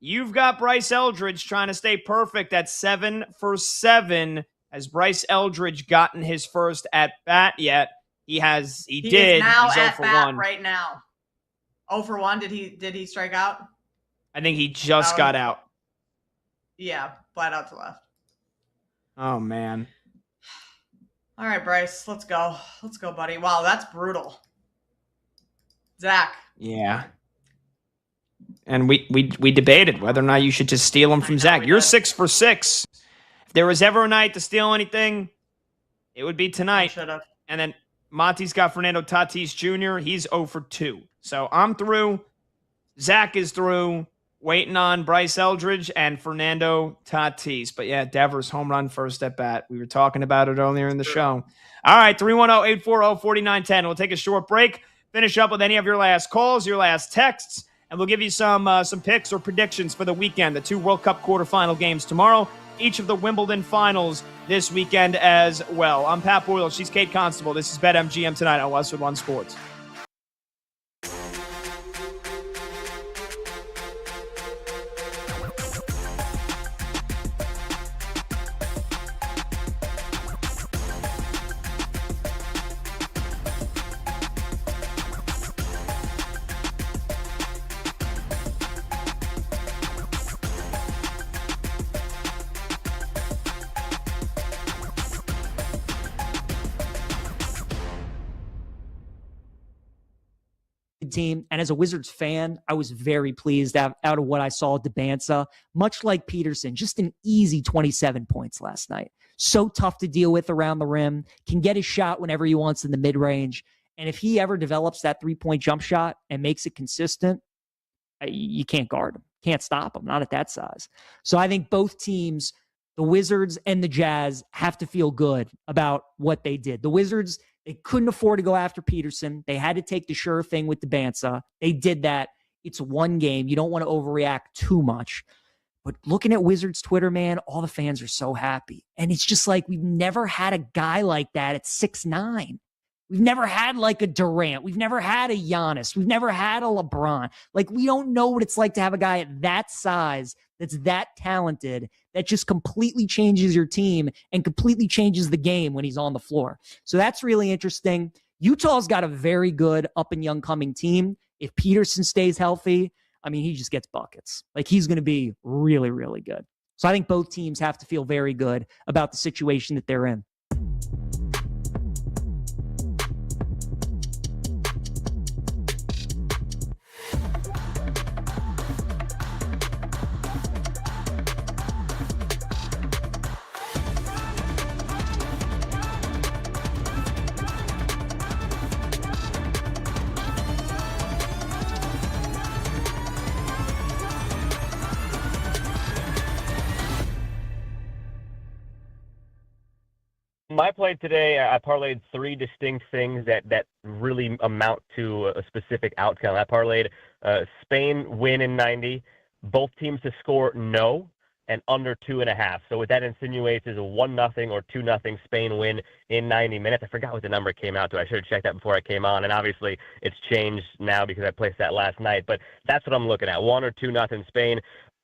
you've got Bryce Eldridge trying to stay perfect at 7 for 7. Has Bryce Eldridge gotten his first at bat yet? He did. Now He's at 0 for bat 1 right now. 0 for 1. Did he strike out? I think he just got out. Yeah, flat out to left. Oh man. All right, Bryce, let's go. Let's go, buddy. Wow, that's brutal. Zach. Yeah. And we debated whether or not you should just steal them from Zach. You're 6 for 6. If there was ever a night to steal anything, it would be tonight. Shut up. And then Monty's got Fernando Tatis Jr. He's 0 for 2. So I'm through. Zach is through. Waiting on Bryce Eldridge and Fernando Tatis. But yeah, Devers home run first at bat. We were talking about it earlier in the show. All right, 310-840-4910. We'll take a short break. Finish up with any of your last calls, your last texts, and we'll give you some picks or predictions for the weekend. The 2 World Cup quarterfinal games tomorrow, each of the Wimbledon finals this weekend as well. I'm Pat Boyle. She's Kate Constable. This is BetMGM tonight on Westwood One Sports. Team. And as a Wizards fan, I was very pleased out of what I saw at Debanza. Much like Peterson, just an easy 27 points last night. So tough to deal with around the rim, can get his shot whenever he wants in the mid-range. And if he ever develops that three-point jump shot and makes it consistent, you can't guard him. Can't stop him, not at that size. So I think both teams, the Wizards and the Jazz, have to feel good about what they did. The Wizards, they couldn't afford to go after Peterson. They had to take the sure thing with Debanza. They did that. It's one game. You don't want to overreact too much. But looking at Wizards Twitter, man, all the fans are so happy. And it's just like we've never had a guy like that at 6'9". We've never had like a Durant. We've never had a Giannis. We've never had a LeBron. Like, we don't know what it's like to have a guy at that size that's that talented, that just completely changes your team and completely changes the game when he's on the floor. So that's really interesting. Utah's got a very good up and young coming team. If Peterson stays healthy, I mean, he just gets buckets. Like, he's going to be really, really good. So I think both teams have to feel very good about the situation that they're in. My play today, I parlayed 3 distinct things that really amount to a specific outcome. I parlayed Spain win in 90, both teams to score no, and under 2.5. So what that insinuates is a 1-0 or 2-0 Spain win in 90 minutes. I forgot what the number came out to. I should have checked that before I came on, and obviously it's changed now because I placed that last night. But that's what I'm looking at, 1 or 2-0 Spain.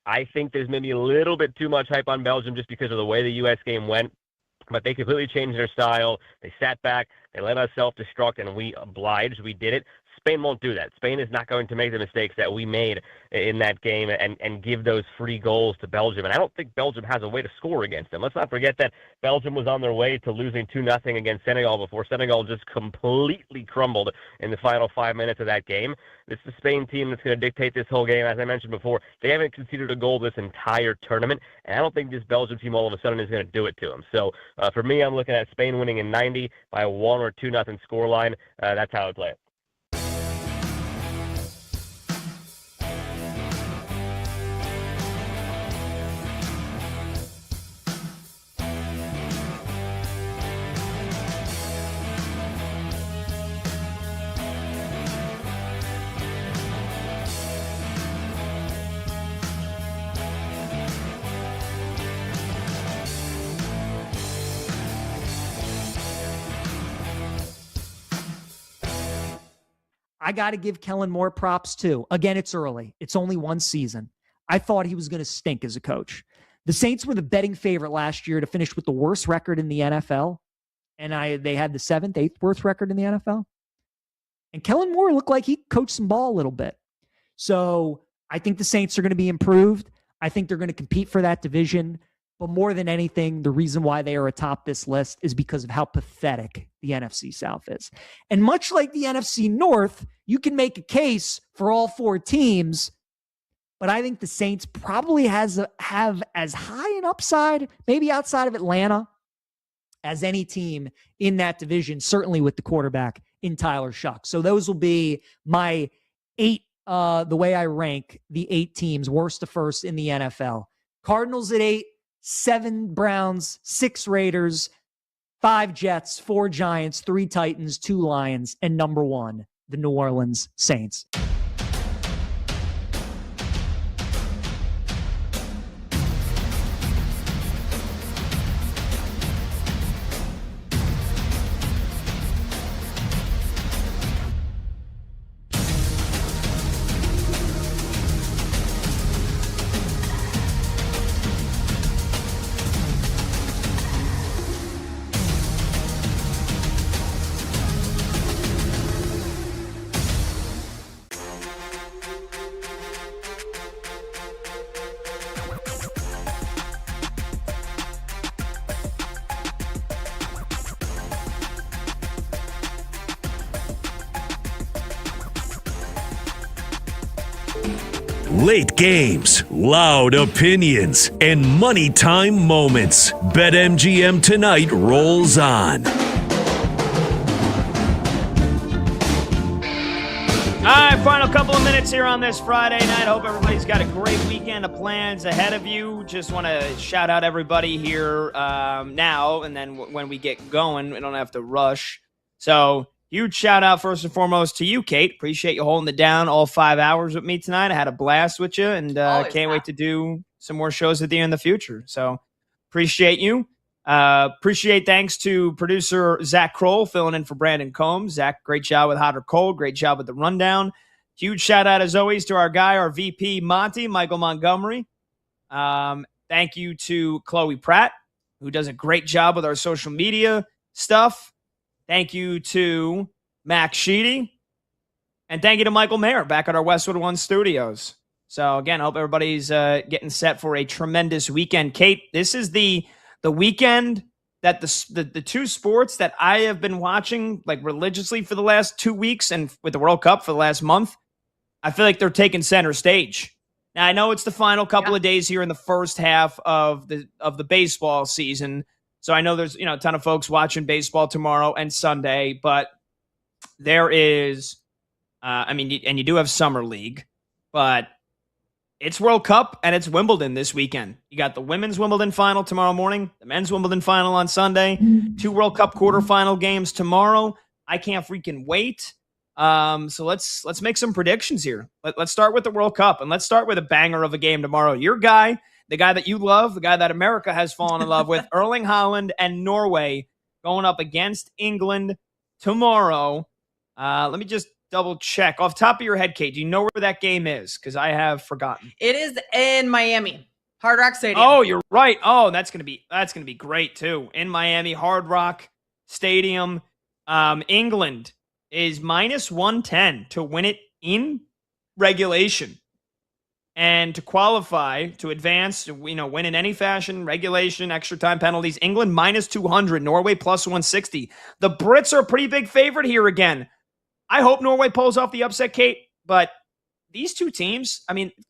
I think there's maybe a little bit too much hype on Belgium just because of the way the U.S. game went. But they completely changed their style. They sat back. They let us self-destruct, and we obliged. We did it. Spain won't do that. Spain is not going to make the mistakes that we made in that game and give those free goals to Belgium. And I don't think Belgium has a way to score against them. Let's not forget that Belgium was on their way to losing 2-0 against Senegal before Senegal just completely crumbled in the final 5 minutes of that game. This is the Spain team that's going to dictate this whole game. As I mentioned before, they haven't conceded a goal this entire tournament, and I don't think this Belgium team all of a sudden is going to do it to them. So for me, I'm looking at Spain winning in 90 by a 1 or 2-0 scoreline. That's how I play it. I got to give Kellen Moore props too. Again, it's early. It's only one season. I thought he was going to stink as a coach. The Saints were the betting favorite last year to finish with the worst record in the NFL. And they had the 7th, 8th worst record in the NFL. And Kellen Moore looked like he coached some ball a little bit. So I think the Saints are going to be improved. I think they're going to compete for that division. But more than anything, the reason why they are atop this list is because of how pathetic the NFC South is. And much like the NFC North, you can make a case for all 4 teams, but I think the Saints probably have as high an upside, maybe outside of Atlanta, as any team in that division, certainly with the quarterback in Tyler Shuck. So those will be my 8, the way I rank the 8 teams, worst to first in the NFL. Cardinals at 8, 7 Browns, 6 Raiders, 5 Jets, 4 Giants, 3 Titans, 2 Lions, and number 1, the New Orleans Saints. Late games, loud opinions, and money time moments. BetMGM Tonight rolls on. All right, final couple of minutes here on this Friday night. I hope everybody's got a great weekend of plans ahead of you. Just want to shout out everybody here now, and then when we get going, we don't have to rush. So huge shout out first and foremost to you, Kate. Appreciate you holding it down all 5 hours with me tonight. I had a blast with you, and can't wait to do some more shows with you in the future. So appreciate you. Appreciate thanks to producer Zach Kroll filling in for Brandon Combs. Zach, great job with Hot or Cold. Great job with the rundown. Huge shout out as always to our guy, our VP Monty, Michael Montgomery. Thank you to Chloe Pratt, who does a great job with our social media stuff. Thank you to Max Sheedy. And thank you to Michael Mayer back at our Westwood One studios. So again, I hope everybody's getting set for a tremendous weekend. Kate, this is the weekend that the 2 sports that I have been watching like religiously for the last 2 weeks, and with the World Cup for the last month, I feel like they're taking center stage. Now I know it's the final couple of days here in the first half of the baseball season. So I know there's a ton of folks watching baseball tomorrow and Sunday, but there is, and you do have Summer League, but it's World Cup and it's Wimbledon this weekend. You got the women's Wimbledon final tomorrow morning, the men's Wimbledon final on Sunday, 2 World Cup quarterfinal games tomorrow. I can't freaking wait. So let's make some predictions here. Let's start with the World Cup, and let's start with a banger of a game tomorrow. Your guy, the guy that you love, the guy that America has fallen in love with, Erling Haaland and Norway going up against England tomorrow. Let me just double check. Off the top of your head, Kate, do you know where that game is? Because I have forgotten. It is in Miami, Hard Rock Stadium. Oh, you're right. Oh, that's gonna be great too. In Miami, Hard Rock Stadium. England is minus 110 to win it in regulation. And to qualify, to advance, to win in any fashion, regulation, extra time penalties, England minus 200, Norway plus 160. The Brits are a pretty big favorite here again. I hope Norway pulls off the upset, Kate, but these 2 teams,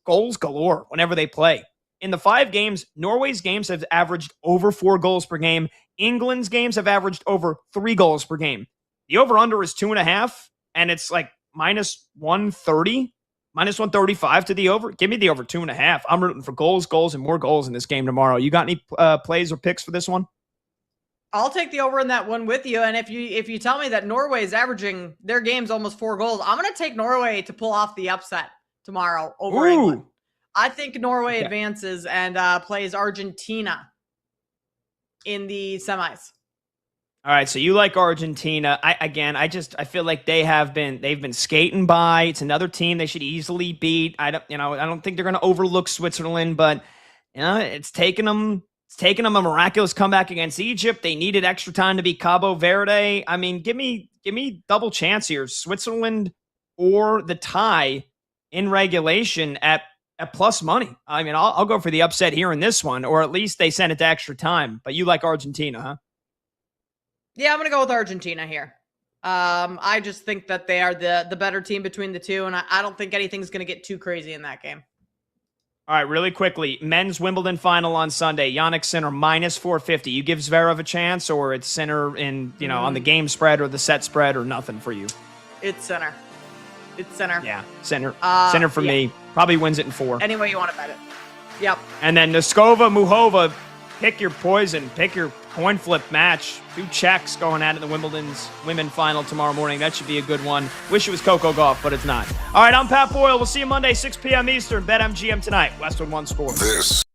goals galore whenever they play. In the 5 games, Norway's games have averaged over 4 goals per game. England's games have averaged over 3 goals per game. The over-under is 2.5, and it's like minus 130. Minus 135 to the over. Give me the over 2.5. I'm rooting for goals, and more goals in this game tomorrow. You got any plays or picks for this one? I'll take the over in that one with you. And if you tell me that Norway is averaging their games almost 4 goals, I'm going to take Norway to pull off the upset tomorrow over England. I think Norway advances and plays Argentina in the semis. All right, so you like Argentina. I feel like they've been skating by. It's another team they should easily beat. I don't think they're going to overlook Switzerland, but it's taken them a miraculous comeback against Egypt. They needed extra time to beat Cabo Verde. Give me double chance here. Switzerland or the tie in regulation at at plus money. I mean, I'll go for the upset here in this one, or at least they send it to extra time. But you like Argentina, huh? Yeah, I'm going to go with Argentina here. I just think that they are the better team between the two, and I don't think anything's going to get too crazy in that game. All right, really quickly, men's Wimbledon final on Sunday. Jannik Sinner minus 450. You give Zverev a chance, or it's Sinner in on the game spread or the set spread, or nothing for you? It's Sinner. It's Sinner. Yeah, Sinner. Sinner for me. Probably wins it in 4. Any way you want to bet it. Yep. And then Noskova, Muhova, pick your poison. Pick your coin flip match. 2 Czechs going at it in the Wimbledon's women final tomorrow morning. That should be a good one. Wish it was Coco Gauff, but it's not. All right, I'm Pat Boyle. We'll see you Monday, 6 p.m. Eastern. BetMGM tonight. Westwood One Sports. This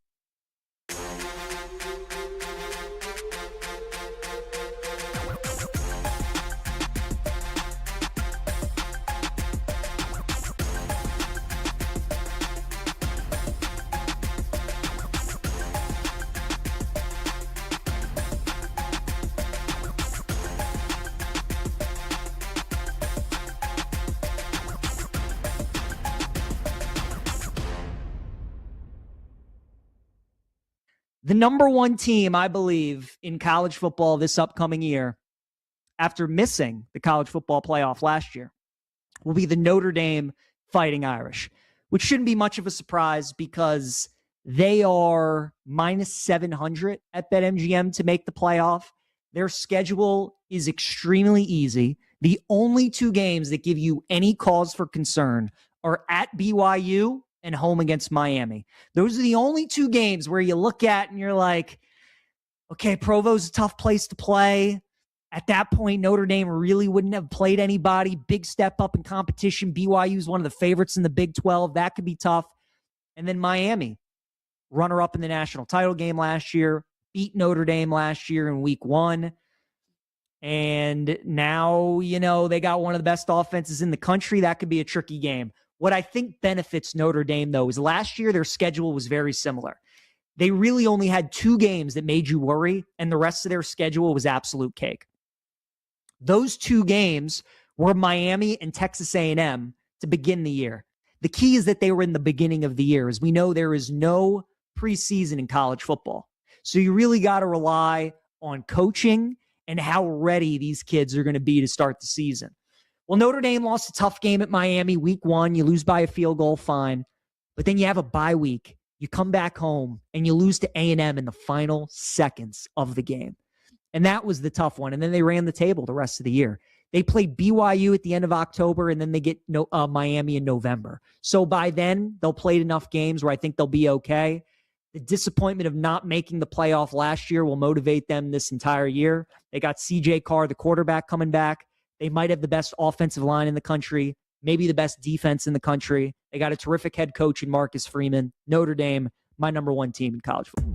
The number one team, I believe, in college football this upcoming year, after missing the college football playoff last year, will be the Notre Dame Fighting Irish, which shouldn't be much of a surprise because they are minus 700 at BetMGM to make the playoff. Their schedule is extremely easy. The only 2 games that give you any cause for concern are at BYU and home against Miami. Those are the only 2 games where you look at and you're like, okay, Provo's a tough place to play. At that point, Notre Dame really wouldn't have played anybody. Big step up in competition. BYU is one of the favorites in the Big 12. That could be tough. And then Miami, runner-up in the national title game last year, beat Notre Dame last year in week 1. And now, they got one of the best offenses in the country. That could be a tricky game. What I think benefits Notre Dame, though, is last year their schedule was very similar. They really only had 2 games that made you worry, and the rest of their schedule was absolute cake. Those 2 games were Miami and Texas A&M to begin the year. The key is that they were in the beginning of the year. As we know, there is no preseason in college football. So you really got to rely on coaching and how ready these kids are going to be to start the season. Well, Notre Dame lost a tough game at Miami week 1. You lose by a field goal, fine. But then you have a bye week. You come back home and you lose to A&M in the final seconds of the game. And that was the tough one. And then they ran the table the rest of the year. They played BYU at the end of October, and then they get Miami in November. So by then, they'll play enough games where I think they'll be okay. The disappointment of not making the playoff last year will motivate them this entire year. They got CJ Carr, the quarterback, coming back. They might have the best offensive line in the country, maybe the best defense in the country. They got a terrific head coach in Marcus Freeman. Notre Dame, my number 1 team in college football.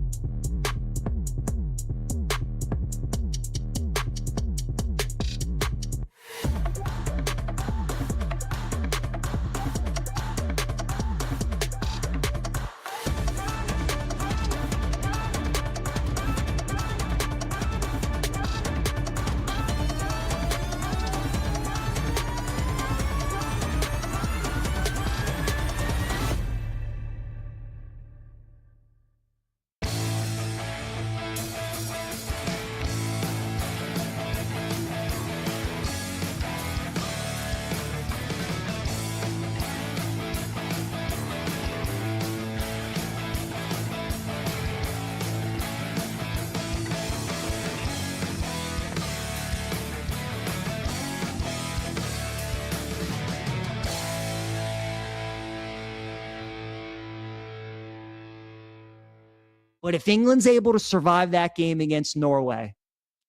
But if England's able to survive that game against Norway,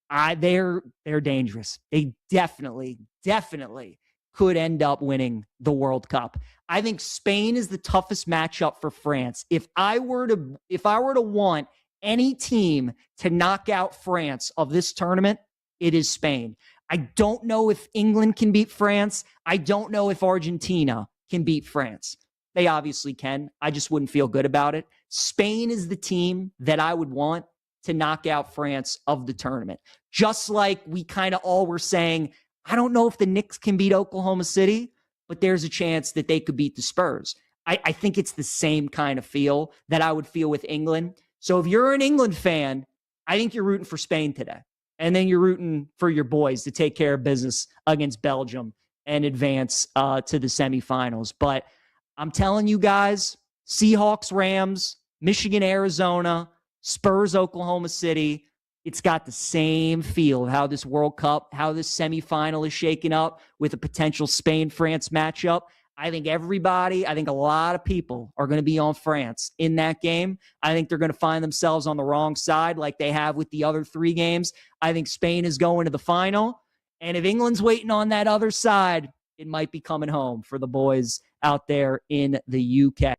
they're dangerous. They definitely could end up winning the World Cup. I think Spain is the toughest matchup for France. If I were to want any team to knock out France of this tournament, it is Spain. I don't know if England can beat France. I don't know if Argentina can beat France. They obviously can. I just wouldn't feel good about it. Spain is the team that I would want to knock out France of the tournament. Just like we kind of all were saying, I don't know if the Knicks can beat Oklahoma City, but there's a chance that they could beat the Spurs. I think it's the same kind of feel that I would feel with England. So if you're an England fan, I think you're rooting for Spain today. And then you're rooting for your boys to take care of business against Belgium and advance to the semifinals. But I'm telling you guys, Seahawks, Rams, Michigan, Arizona, Spurs, Oklahoma City, it's got the same feel of how this World Cup, how this semifinal is shaking up with a potential Spain-France matchup. I think a lot of people are going to be on France in that game. I think they're going to find themselves on the wrong side like they have with the other 3 games. I think Spain is going to the final. And if England's waiting on that other side, it might be coming home for the boys out there in the UK.